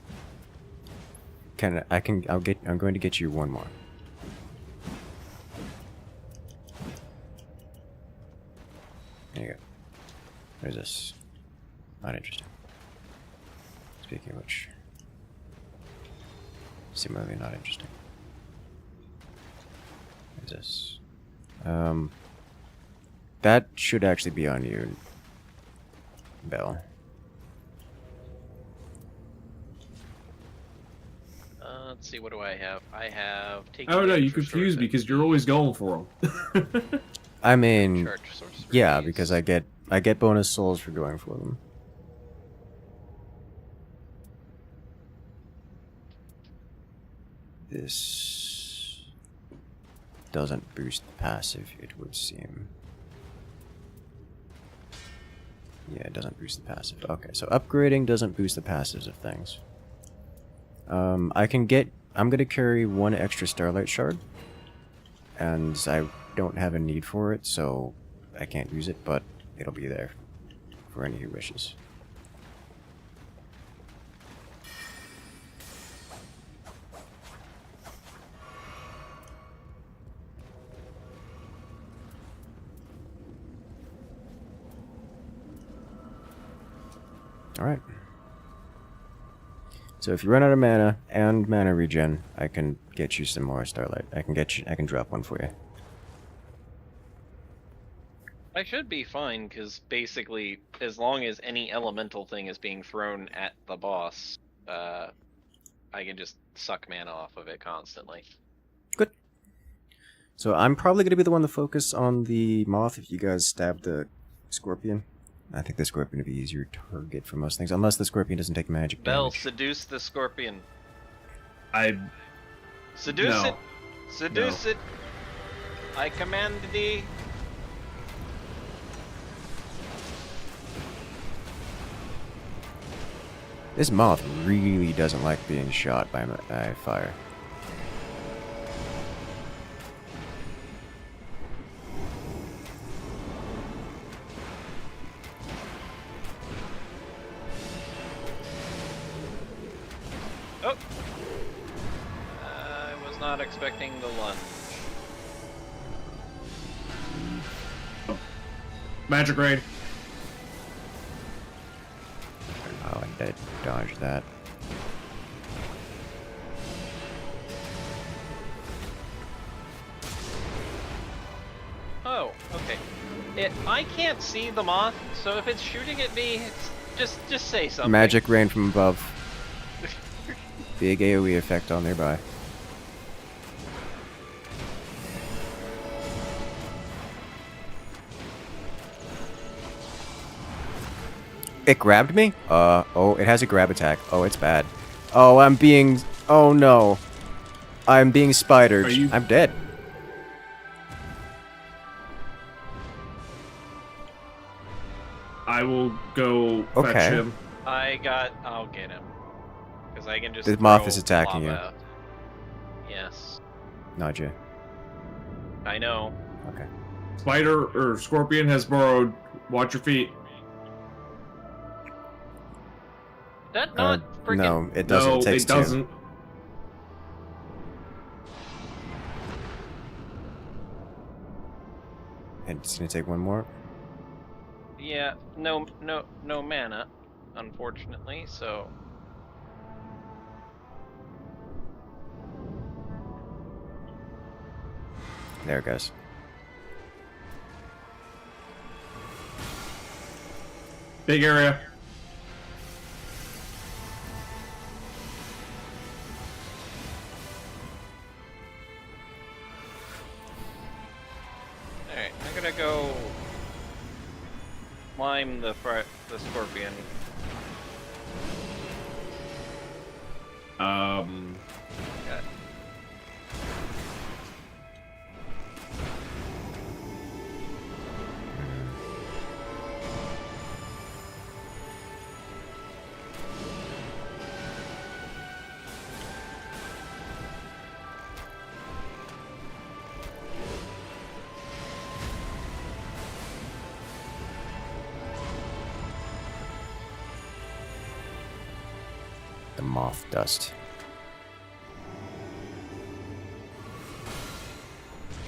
I'm going to get you one more. There you go. There's this. Not interesting. Speaking of which, similarly not interesting. There's this. That should actually be on you, Bell. Let's see, what do I have? I have taken. Oh no, you extra confuse sword me because you're always going for them. I mean, charge sorceries. yeah, because I get bonus souls for going for them. This doesn't boost passive, it would seem. Yeah, it doesn't boost the passive. Okay, so upgrading doesn't boost the passives of things. I'm gonna carry one extra Starlight Shard, and I don't have a need for it, so I can't use it, but it'll be there for any who wishes. Alright. So if you run out of mana and mana regen, I can get you some more Starlight. I can drop one for you. I should be fine, because basically, as long as any elemental thing is being thrown at the boss, I can just suck mana off of it constantly. Good. So I'm probably going to be the one to focus on the moth if you guys stab the scorpion. I think the scorpion would be easier target for most things, unless the scorpion doesn't take magic Bell, damage. seduce the scorpion. Seduce it! Seduce it! I command thee! This moth really doesn't like being shot by fire. Oh! I was not expecting the lunge. Magic rain. Oh, I did dodge that. Oh, okay. I can't see the moth, so if it's shooting at me, it's just say something. Magic rain from above. Big AoE effect on nearby. It grabbed me? Oh, it has a grab attack. Oh, it's bad. Oh, oh no. I'm being spidered. I'm dead. I will go fetch him. I'll get him. Because I can just The moth throw is attacking lava. Yes. Naja. I know. Okay. Spider or scorpion has burrowed. Watch your feet. That not freaking. No, it doesn't. No, It takes it doesn't. two. And it's gonna take one more. Yeah, no mana, unfortunately. So. There it goes. Big area. Alright, I'm gonna go climb the scorpion. Okay. The moth dust.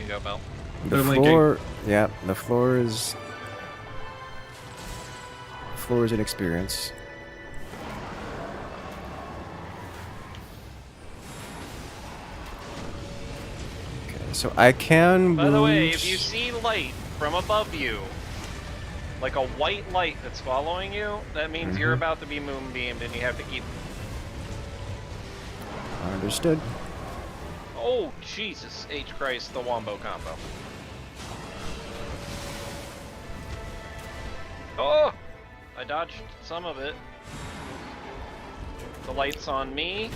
You go, Bell. The They're linking. floor, yeah, the floor is an experience. Okay, so I can. By the way, if you see light from above you, like a white light that's following you, that means you're about to be moonbeamed and you have to keep. Understood. Oh, Jesus H. Christ, the Wombo combo. Oh! I dodged some of it. The light's on me.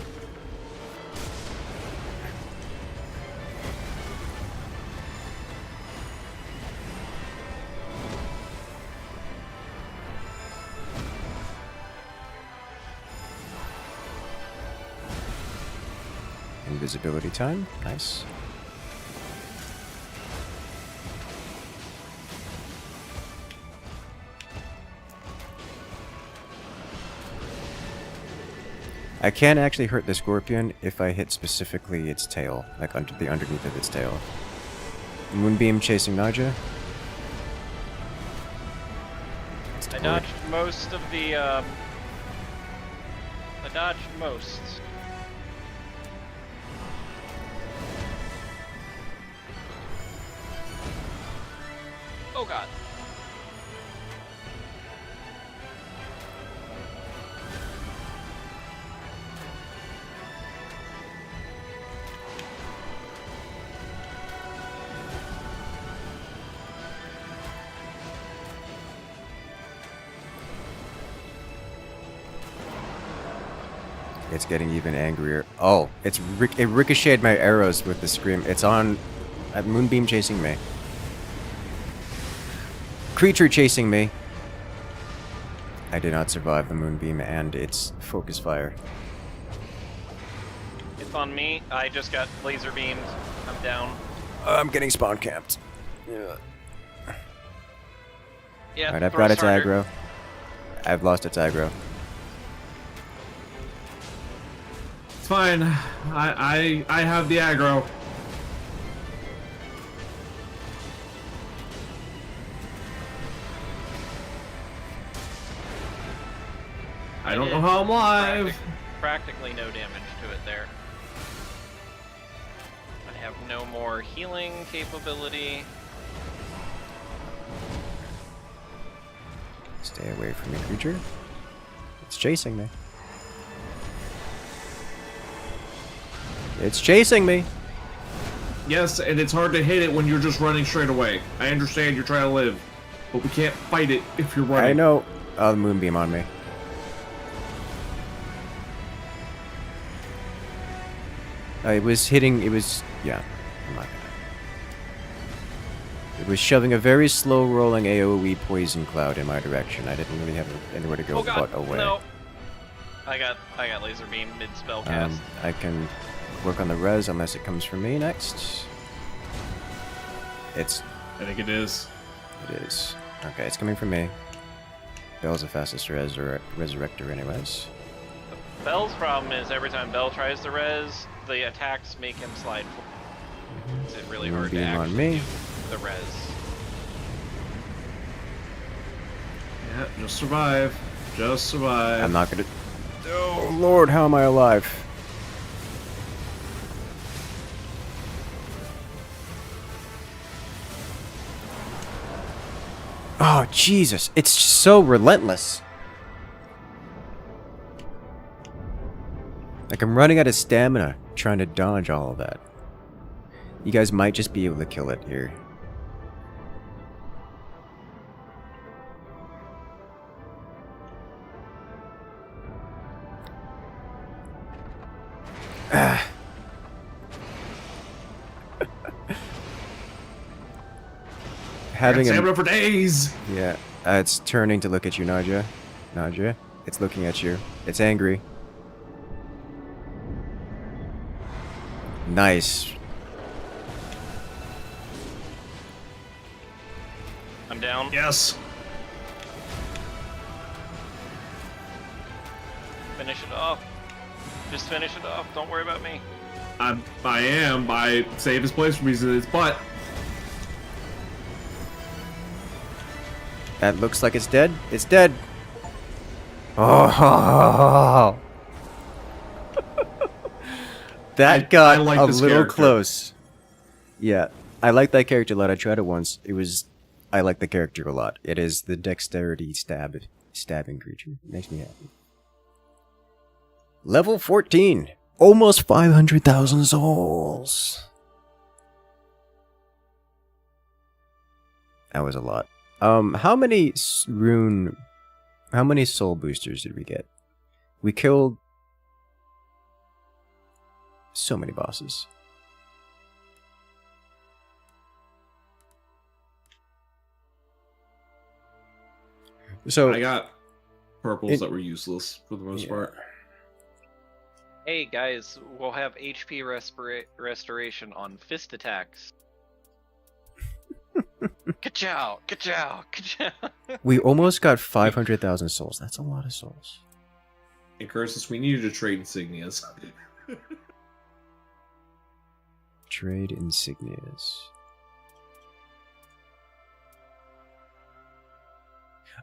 Invisibility time. Nice. I can actually hurt the scorpion if I hit specifically its tail, like under the underneath of its tail. Moonbeam chasing Naja. I dodged most of the, I dodged most. Oh god. It's getting even angrier. Oh, it ricocheted my arrows with the scream. It's on a moonbeam chasing me. Creature chasing me. I did not survive the moonbeam and its focus fire. It's on me. I just got laser beamed. I'm down. I'm getting spawn camped. Yeah. Yeah. Alright, I've got its aggro. I've lost its aggro. It's fine. I have the aggro. I don't know how I'm alive. Practically no damage to it there. I have no more healing capability. Stay away from me, creature. It's chasing me. It's chasing me. Yes, and it's hard to hit it when you're just running straight away. I understand you're trying to live, but we can't fight it if you're running. I know. Oh, the moonbeam on me. It was hitting. It was. Yeah. I'm not gonna. It was shoving a very slow rolling AoE poison cloud in my direction. I didn't really have anywhere to go but away. No. I got laser beam mid spell cast. I can work on the res unless it comes from me next. It's. I think it is. It is. Okay, it's coming from me. Bell's the fastest resurrector anyways. Bell's problem is every time Bell tries to res, the attacks make him slide forward. It's really hard to Moonbeam on actually me. do the res. Yeah, just survive. Just survive. I'm not gonna. Oh Lord, how am I alive? Oh Jesus! It's so relentless. Like I'm running out of stamina trying to dodge all of that. You guys might just be able to kill it here. Having stamina for days. Yeah, it's turning to look at you, Naja. Naja, it's looking at you. It's angry. Nice. I'm down. Yes. Finish it off. Just finish it off. Don't worry about me. I am by safest place for me in its butt. That looks like it's dead. It's dead. Oh. That got like a this little character. close. Yeah, I like that character a lot. I tried it once. I like the character a lot. It is the dexterity stabbing creature. It makes me happy. Level 14. Almost 500,000 souls. That was a lot. How many soul boosters did we get? We killed so many bosses. So I got purples that were useless for the most part. Hey guys, we'll have HP restoration on fist attacks. Ka-chow! Ka-chow! Ka-chow! we almost got 500,000 souls. That's a lot of souls. Incursus, we need you to trade insignias. Trade insignias.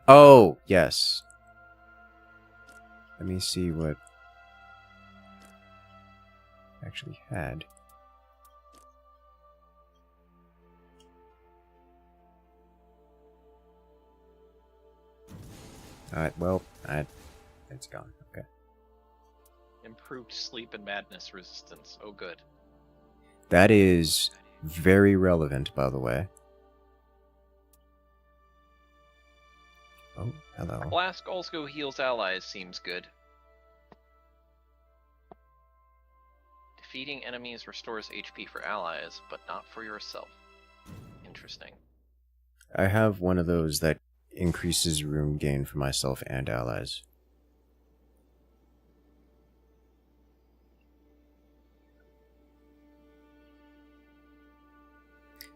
Oh, yes. Let me see what I actually had. Alright, well, it's gone. Okay. Improved sleep and madness resistance. Oh, good. That is very relevant, by the way. Oh, hello. Blast also heals allies seems good. Defeating enemies restores HP for allies, but not for yourself. Interesting. I have one of those that increases room gain for myself and allies.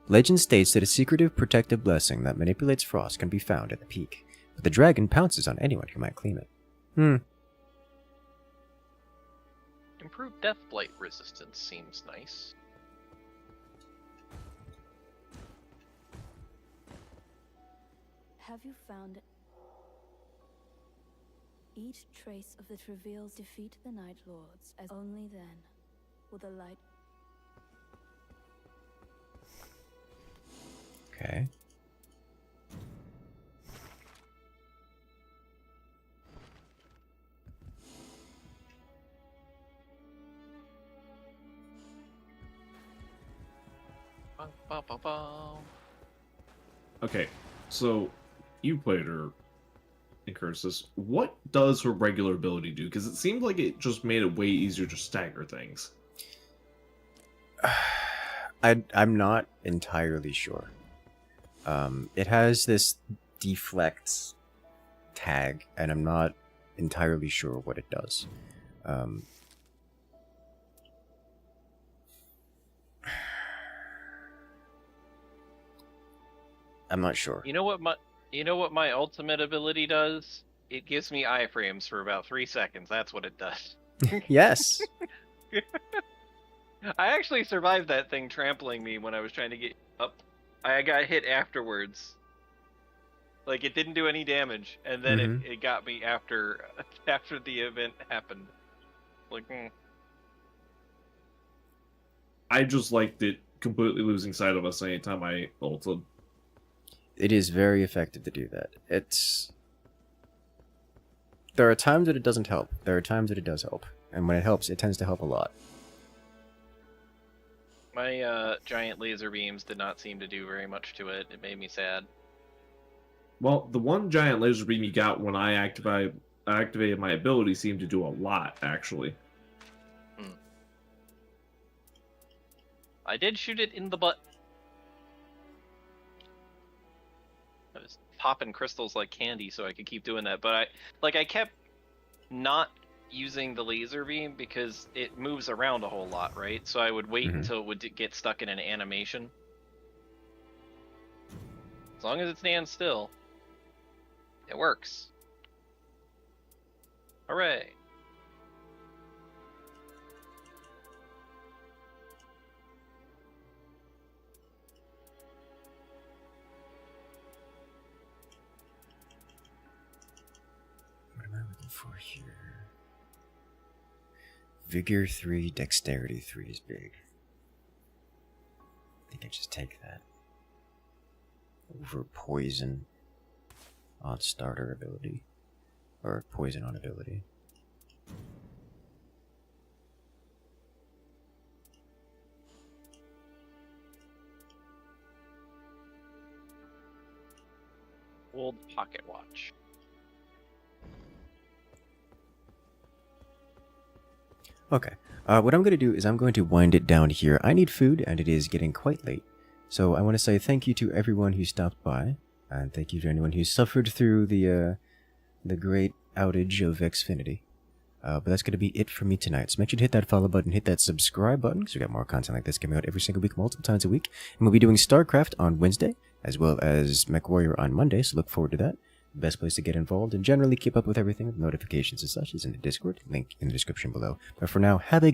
Legend states that a secretive protective blessing that manipulates frost can be found at the peak, but the dragon pounces on anyone who might claim it. Improved death blight resistance seems nice. Have you found it? Each trace of the travails defeat the Night Lords, as only then will the light. Okay. Okay, so you played her, Incursus. What does her regular ability do? Because it seemed like it just made it way easier to stagger things. I'm not entirely sure. It has this deflect tag, and I'm not entirely sure what it does. I'm not sure. You know what my ultimate ability does? It gives me iframes for about 3 seconds. That's what it does. Yes. I actually survived that thing trampling me when I was trying to get up. I got hit afterwards. Like, it didn't do any damage, and then it got me after the event happened. Like, I just liked it completely losing sight of us anytime I ulted. It is very effective to do that. There are times that it doesn't help. There are times that it does help. And when it helps, it tends to help a lot. My giant laser beams did not seem to do very much to it. It made me sad. Well, the one giant laser beam you got when I activated my ability seemed to do a lot, actually. I did shoot it in the butt. I was popping crystals like candy so I could keep doing that, but I kept not using the laser beam because it moves around a whole lot, right? So I would wait until it would get stuck in an animation. As long as it stands still, it works. Hooray! What am I looking for here? Vigor 3, Dexterity 3 is big. I think I just take that. Over Poison on starter ability. Or Poison on ability. Old pocket watch. Okay, what I'm going to do is I'm going to wind it down here. I need food, and it is getting quite late. So I want to say thank you to everyone who stopped by, and thank you to anyone who suffered through the great outage of Xfinity. But that's going to be it for me tonight. So make sure to hit that follow button, hit that subscribe button, because we got more content like this coming out every single week, multiple times a week. And we'll be doing StarCraft on Wednesday, as well as MechWarrior on Monday, so look forward to that. The best place to get involved and generally keep up with everything with notifications and such is in the Discord, link in the description below. But for now, have a good